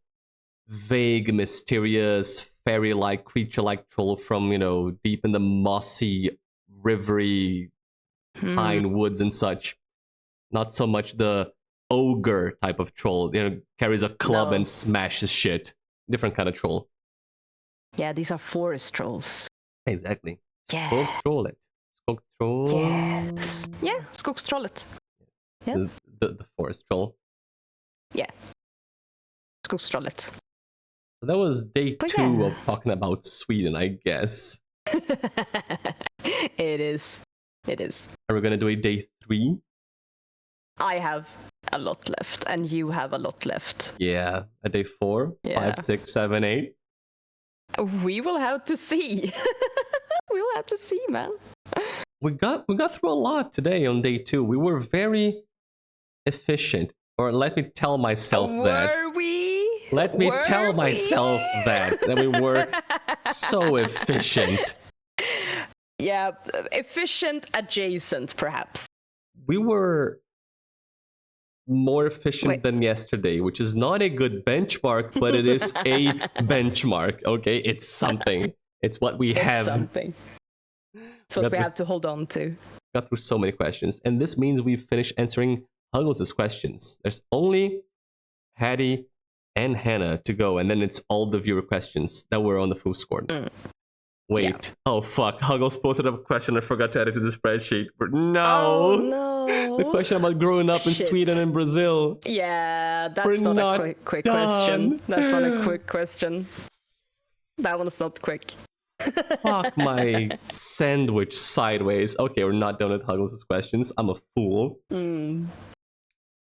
vague, mysterious, fairy-like, creature-like troll from, deep in the mossy, rivery, pine woods and such. Not so much the ogre type of troll, carries a club and smashes shit. Different kind of troll. Yeah, these are forest trolls. Exactly. Yeah. Skogtrollet. Yes. Yeah, skogstrollet. Yeah. The forest troll. Yeah. Skogstrollet. So that was day 2 of talking about Sweden, I guess. It is. Are we gonna do a day 3? I have a lot left, and you have a lot left. Yeah, a day 4, 5, 6, 7, 8. We will have to see. We'll have to see, man. We got through a lot today on day 2. We were very efficient, or let me tell myself that. Were we? Let me tell myself that we were so efficient. Yeah, efficient adjacent, perhaps. We were more efficient Wait. than yesterday, which is not a good benchmark, but it is a benchmark. Okay, it's something. It's what we It's have. something. It's what we have to hold on to. Got through so many questions, and this means we've finished answering Huggles' questions. There's only Hattie and Hannah to go, and then it's all the viewer questions that were on the foofs scored. Wait. Yeah. Oh, fuck. Huggles posted up a question I forgot to add it to the spreadsheet. No! Oh, no. The question about growing up in Sweden and Brazil. Yeah, that's not a quick question. That's not a quick question. That one's not quick. Fuck my sandwich sideways. Okay, we're not done with Huggles' questions. I'm a fool.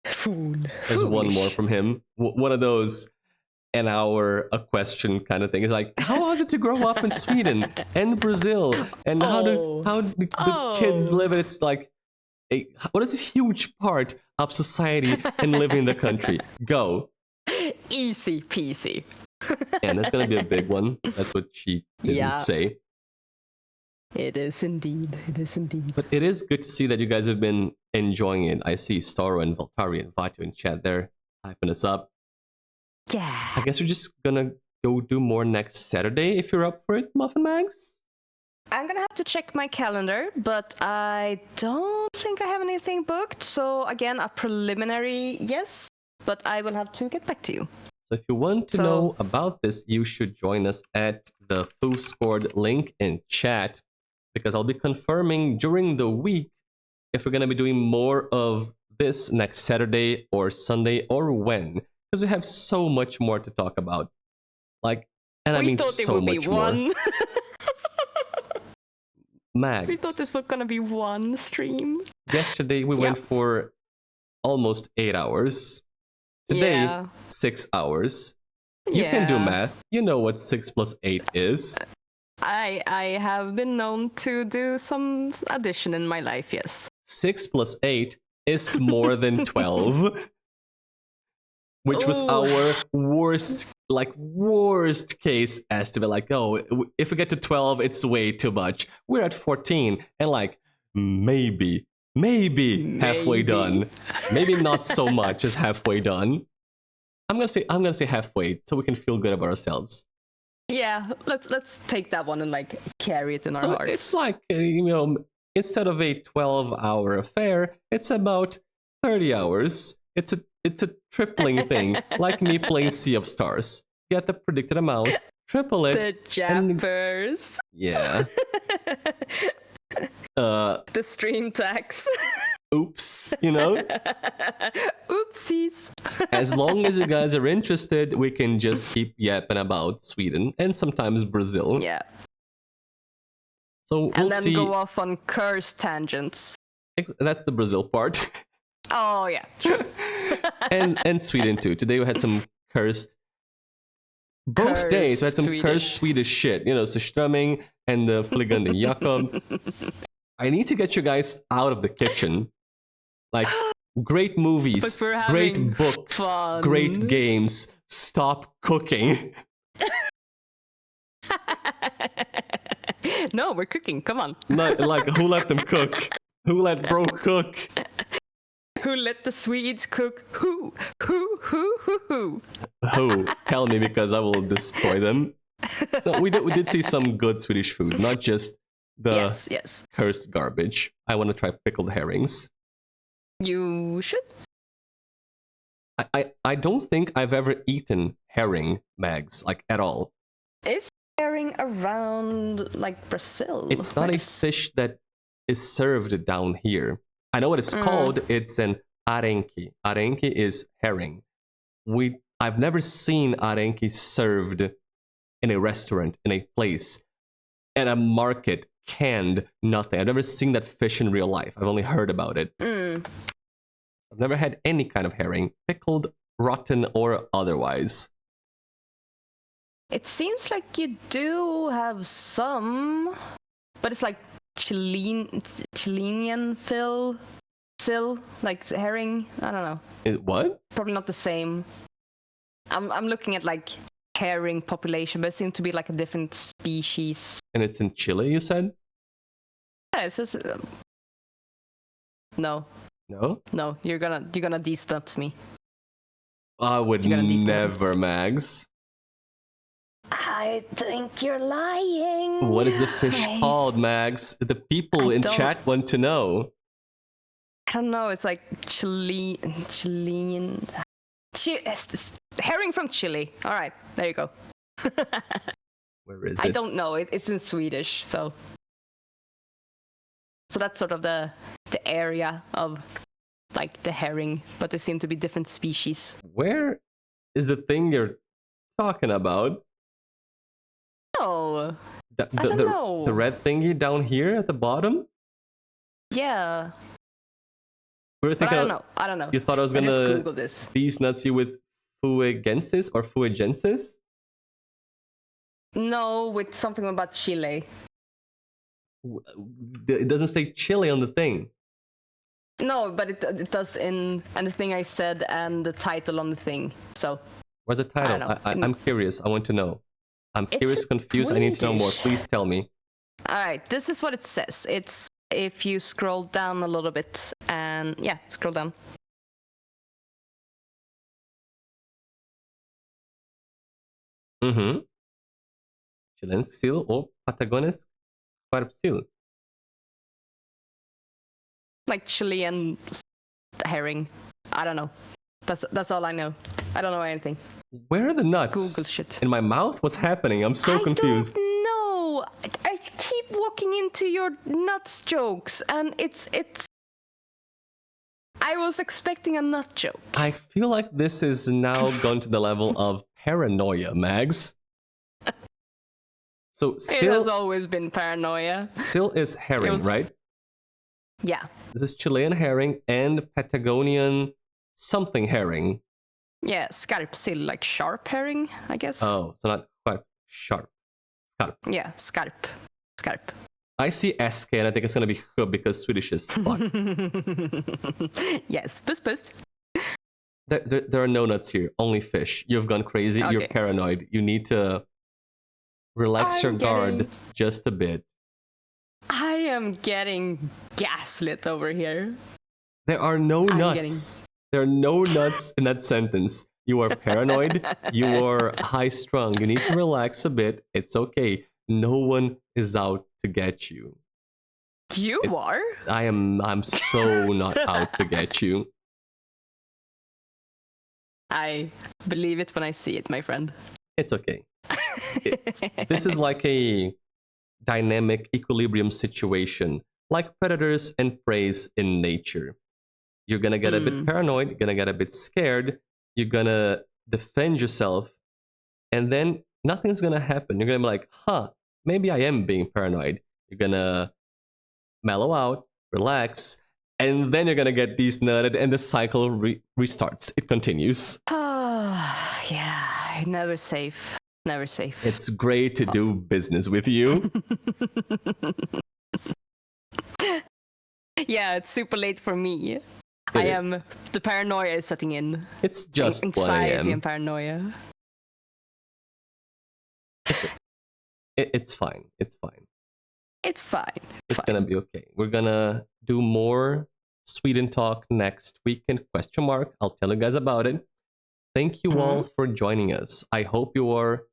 Fool. There's one more from him. One of those an hour a question kind of thing. It's like, how was it to grow up in Sweden and Brazil? And how do the kids live? And it's like, what is this huge part of society and living in the country? Go. Easy peasy. And that's going to be a big one. That's what she didn't say. It is indeed. It is indeed. But it is good to see that you guys have been enjoying it. I see Staro and Valtari and Vatu in chat there, hyping us up. Yeah. I guess we're just gonna go do more next Saturday if you're up for it, MuffinMags? I'm gonna have to check my calendar, but I don't think I have anything booked. So again, a preliminary yes, but I will have to get back to you. So if you want to know about this, you should join us at the foofs scored link in chat, because I'll be confirming during the week if we're gonna be doing more of this next Saturday or Sunday or when. Because we have so much more to talk about. Like, and I mean so much more. Mags. We thought this was gonna be one stream. Yesterday we went for almost 8 hours. Today, 6 hours. You can do math. You know what 6 plus 8 is. I have been known to do some addition in my life, yes. 6 plus 8 is more than 12. Which was our worst case estimate. Like, oh, if we get to 12, it's way too much. We're at 14, and like, maybe halfway done. Maybe not so much as halfway done. I'm gonna say halfway, so we can feel good about ourselves. Yeah, let's take that one and like carry it in our hearts. It's like, instead of a 12-hour affair, it's about 30 hours. It's a tripling thing, like me playing Sea of Stars. Get the predicted amount, triple it. The jappers. Yeah. The stream tax. Oops, you know? Oopsies. As long as you guys are interested, we can just keep yapping about Sweden and sometimes Brazil. Yeah. So and we'll then see. Go off on cursed tangents. That's the Brazil part. Oh yeah, true. and Sweden too. Today we had some cursed. Both days we had some cursed Swedish shit. You know, Surströmming and the Fliegende Jakob. I need to get you guys out of the kitchen. Like, great movies, great books, great games. Stop cooking. No, we're cooking. Come on. No, like, who let them cook? Who let bro cook? Who let the Swedes cook? Who? Who? Who? Tell me, because I will destroy them. No, we did see some good Swedish food, not just the cursed garbage. I want to try pickled herrings. You should. I don't think I've ever eaten herring, Mags, like at all. Is herring around like Brazil? It's not a fish that is served down here. I know what it's called. It's an arenque. Arenque is herring. I've never seen arenque served in a restaurant, in a place, at a market, canned, nothing. I've never seen that fish in real life. I've only heard about it. I've never had any kind of herring, pickled, rotten, or otherwise. It seems like you do have some, but it's like Chilean sill, like herring. I don't know. What? Probably not the same. I'm looking at like herring population, but it seems to be like a different species. And it's in Chile, you said? Yeah, it's just no, No? you're gonna de-stunt me. I would You're gonna never, Mags. I think you're lying. What is the fish called, Mags? The people in chat want to know. I don't know. It's like herring from Chile. All right, there you go. Where is it? I don't know. It's in Swedish, so that's sort of the area of like the herring, but there seem to be different species. Where is the thing you're talking about? Oh, I don't know. The red thingy down here at the bottom? Yeah. We were thinking I don't know. You thought I was Just gonna Google this. these nuts you with fuegensis or fuegensis? No, with something about Chile. It doesn't say Chile on the thing. No, but it does in the thing I said and the title on the thing. So. Where's the title? I'm curious. I want to know. I'm curious, confused. I need to know more. Please tell me. All right, this is what it says. It's if you scroll down a little bit and yeah, scroll down. Chilean seal or Patagones seal. Like Chilean herring. I don't know. That's all I know. I don't know anything. Where are the nuts? Google shit. In my mouth? What's happening? I'm so confused. I don't know. I keep walking into your nuts jokes, and it's. I was expecting a nut joke. I feel like this is now gone to the level of paranoia, Mags. So it has always been paranoia. Seal is herring, right? Yeah. This is Chilean herring and Patagonian something herring. Yeah, skarpsill, like sharp herring, I guess. Oh, so not quite sharp. Skarp. Yeah, skarp. I see SK and I think it's gonna be H because Swedish is fuck. Yes, puss. There are no nuts here, only fish. You've gone crazy, You're paranoid. You need to relax your guard just a bit. I am getting gaslit over here. There are no nuts. There are no nuts in that sentence. You are paranoid. You are high strung. You need to relax a bit. It's okay. No one is out to get you. You are? I'm so not out to get you. I believe it when I see it, my friend. It's okay. This is like a dynamic equilibrium situation, like predators and preys in nature. You're gonna get a bit paranoid, you're gonna get a bit scared, you're gonna defend yourself, and then nothing's gonna happen. You're gonna be like, maybe I am being paranoid. You're gonna mellow out, relax, and then you're gonna get denutted, and the cycle restarts. It continues. Yeah, never safe. Never safe. It's great to do business with you. Yeah, it's super late for me. The paranoia is setting in. It's just anxiety and paranoia. It's fine. It's fine. It's fine. It's gonna be okay. We're gonna do more Sweden talk next weekend, ? I'll tell you guys about it. Thank you all for joining us. I hope you are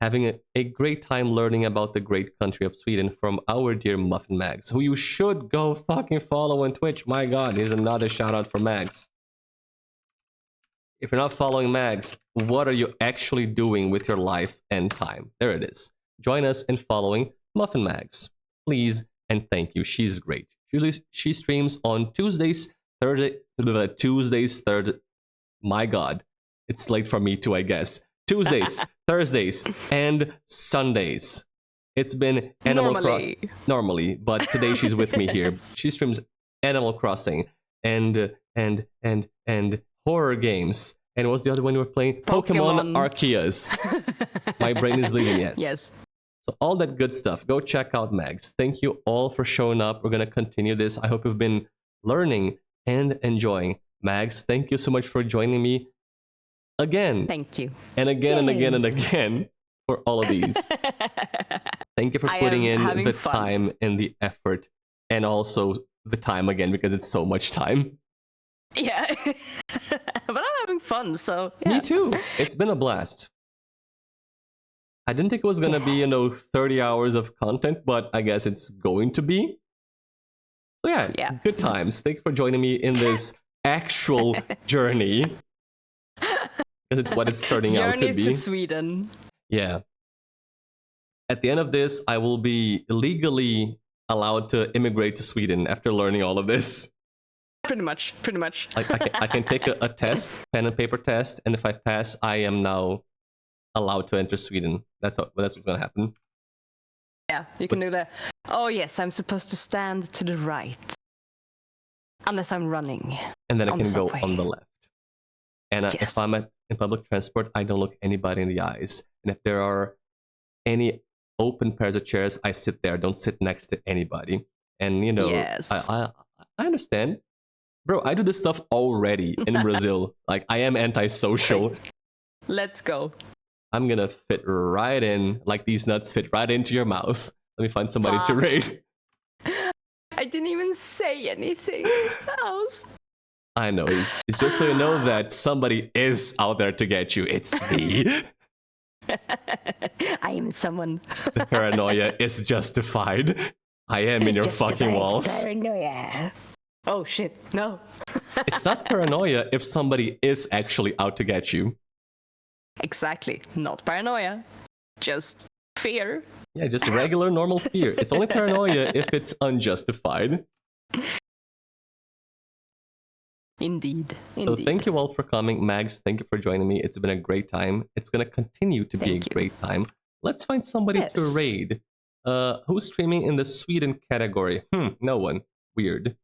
having a great time learning about the great country of Sweden from our dear MuffinMags, who you should go fucking follow on Twitch. My god, here's another shout out for Mags. If you're not following Mags, what are you actually doing with your life and time? There it is. Join us in following MuffinMags. Please and thank you. She's great. She streams on Tuesdays, my god. It's late for me too, I guess. Tuesdays, Thursdays, and Sundays. It's been Animal Crossing. Normally, but today she's with me here. She streams Animal Crossing and horror games. And what's the other one you were playing? Pokemon Arceus. My brain is leaving it. Yes. So all that good stuff. Go check out Mags. Thank you all for showing up. We're going to continue this. I hope you've been learning and enjoying. Mags, thank you so much for joining me again. Thank you. And again and again and again for all of these. Thank you for putting in the time and the effort and also the time again because it's so much time. Yeah. But I'm having fun, so yeah. Me too. It's been a blast. I didn't think it was gonna be 30 hours of content, but I guess it's going to be. So yeah, good times. Thank you for joining me in this actual journey. Because it's what it's turning out to be. Journey to Sweden. Yeah. At the end of this, I will be legally allowed to immigrate to Sweden after learning all of this. Pretty much. I can take a test, pen and paper test, and if I pass, I am now allowed to enter Sweden. That's what's gonna happen. Yeah, you can do that. Oh yes, I'm supposed to stand to the right. Unless I'm running. And then I can subway. go on the left. And Yes. if I'm in public transport, I don't look anybody in the eyes. And if there are any open pairs of chairs, I sit there. I don't sit next to anybody. And Yes. I understand. Bro, I do this stuff already in Brazil. Like, I am antisocial. Let's go. I'm gonna fit right in, like these nuts fit right into your mouth. Let me find somebody to raid. I didn't even say anything else. I know. It's just so you know that somebody is out there to get you. It's me. I am someone. The paranoia is justified. I am in your fucking walls. Paranoia. Oh shit, no. It's not paranoia if somebody is actually out to get you. Exactly. Not paranoia. Just fear. Yeah, just regular, normal fear. It's only paranoia if it's unjustified. Indeed. So thank you all for coming. Mags, thank you for joining me. It's been a great time. It's going to continue to be a great time. Let's find somebody to raid. Who's streaming in the Sweden category? No one. Weird.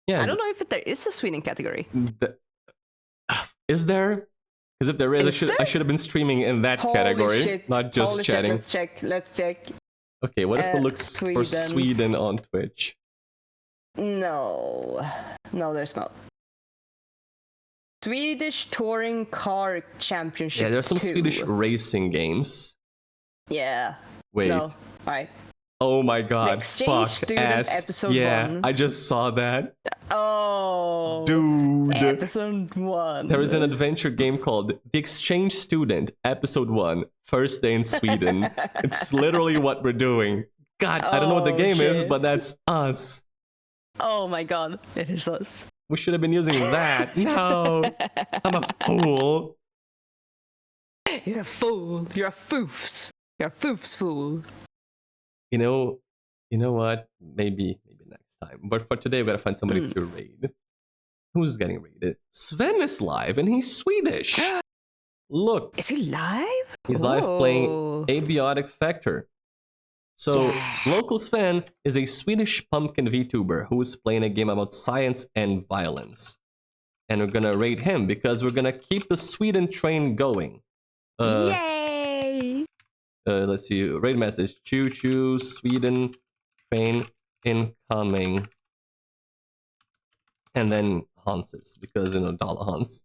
Yeah, I don't know if there is a Sweden category. Is there? Because if there is, I should have been streaming in that category, shit. not just Holy chatting. Shit, let's check. Okay, what if we look for Sweden on Twitch? No, there's not. Swedish Touring Car Championship. Yeah, there's some 2. Swedish racing games. Yeah. Wait. No. Alright. Oh my god. The Exchange Fuck Student ass. Episode yeah, 1. I just saw that. Oh. Dude. Episode 1. There is an adventure game called The Exchange Student Episode 1, First Day in Sweden. It's literally what we're doing. God, I don't know what the game is, but that's us. Oh my god, it is us. We should have been using that. No, I'm a fool. You're a fool. You're a foofs. You're a foofs fool. You know what? Maybe next time. But for today, we gotta find somebody to raid. Who's getting raided? Sven is live, and he's Swedish. Look. Is he live? He's live playing Abiotic Factor. So, local Sven is a Swedish pumpkin VTuber who is playing a game about science and violence. And we're gonna raid him because we're gonna keep the Sweden train going. Yay! Let's see, raid message. Choo choo, Sweden train incoming. And then Hanses, because Dala Hans.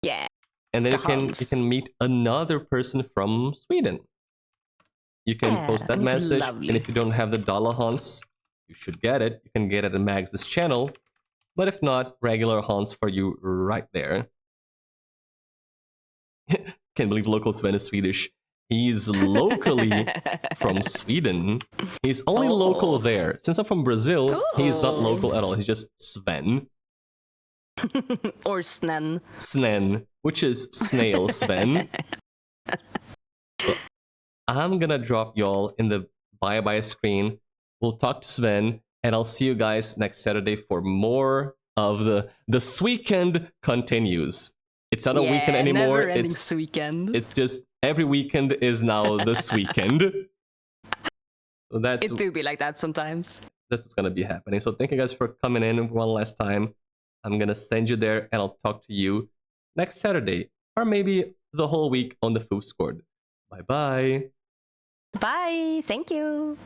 Yeah. And then you can meet another person from Sweden. You can post that message, lovely. and if you don't have the Dala Hans, you should get it. You can get it at Mags' channel. But if not, regular Hans for you right there. Can't believe local Sven is Swedish. He's locally from Sweden. He's only local there. Since I'm from Brazil, he's not local at all. He's just Sven. Or Snen. Snen, which is snail Sven. So I'm gonna drop y'all in the bye-bye screen. We'll talk to Sven, and I'll see you guys next Saturday for more of the Sweekend continues. It's not a weekend anymore. It's weekend. It's just every weekend is now the Sweekend. So It do be like that sometimes. That's what's gonna be happening. So thank you guys for coming in one last time. I'm gonna send you there, and I'll talk to you next Saturday, or maybe the whole week on the Foofs Squad. Bye bye. Bye. Thank you.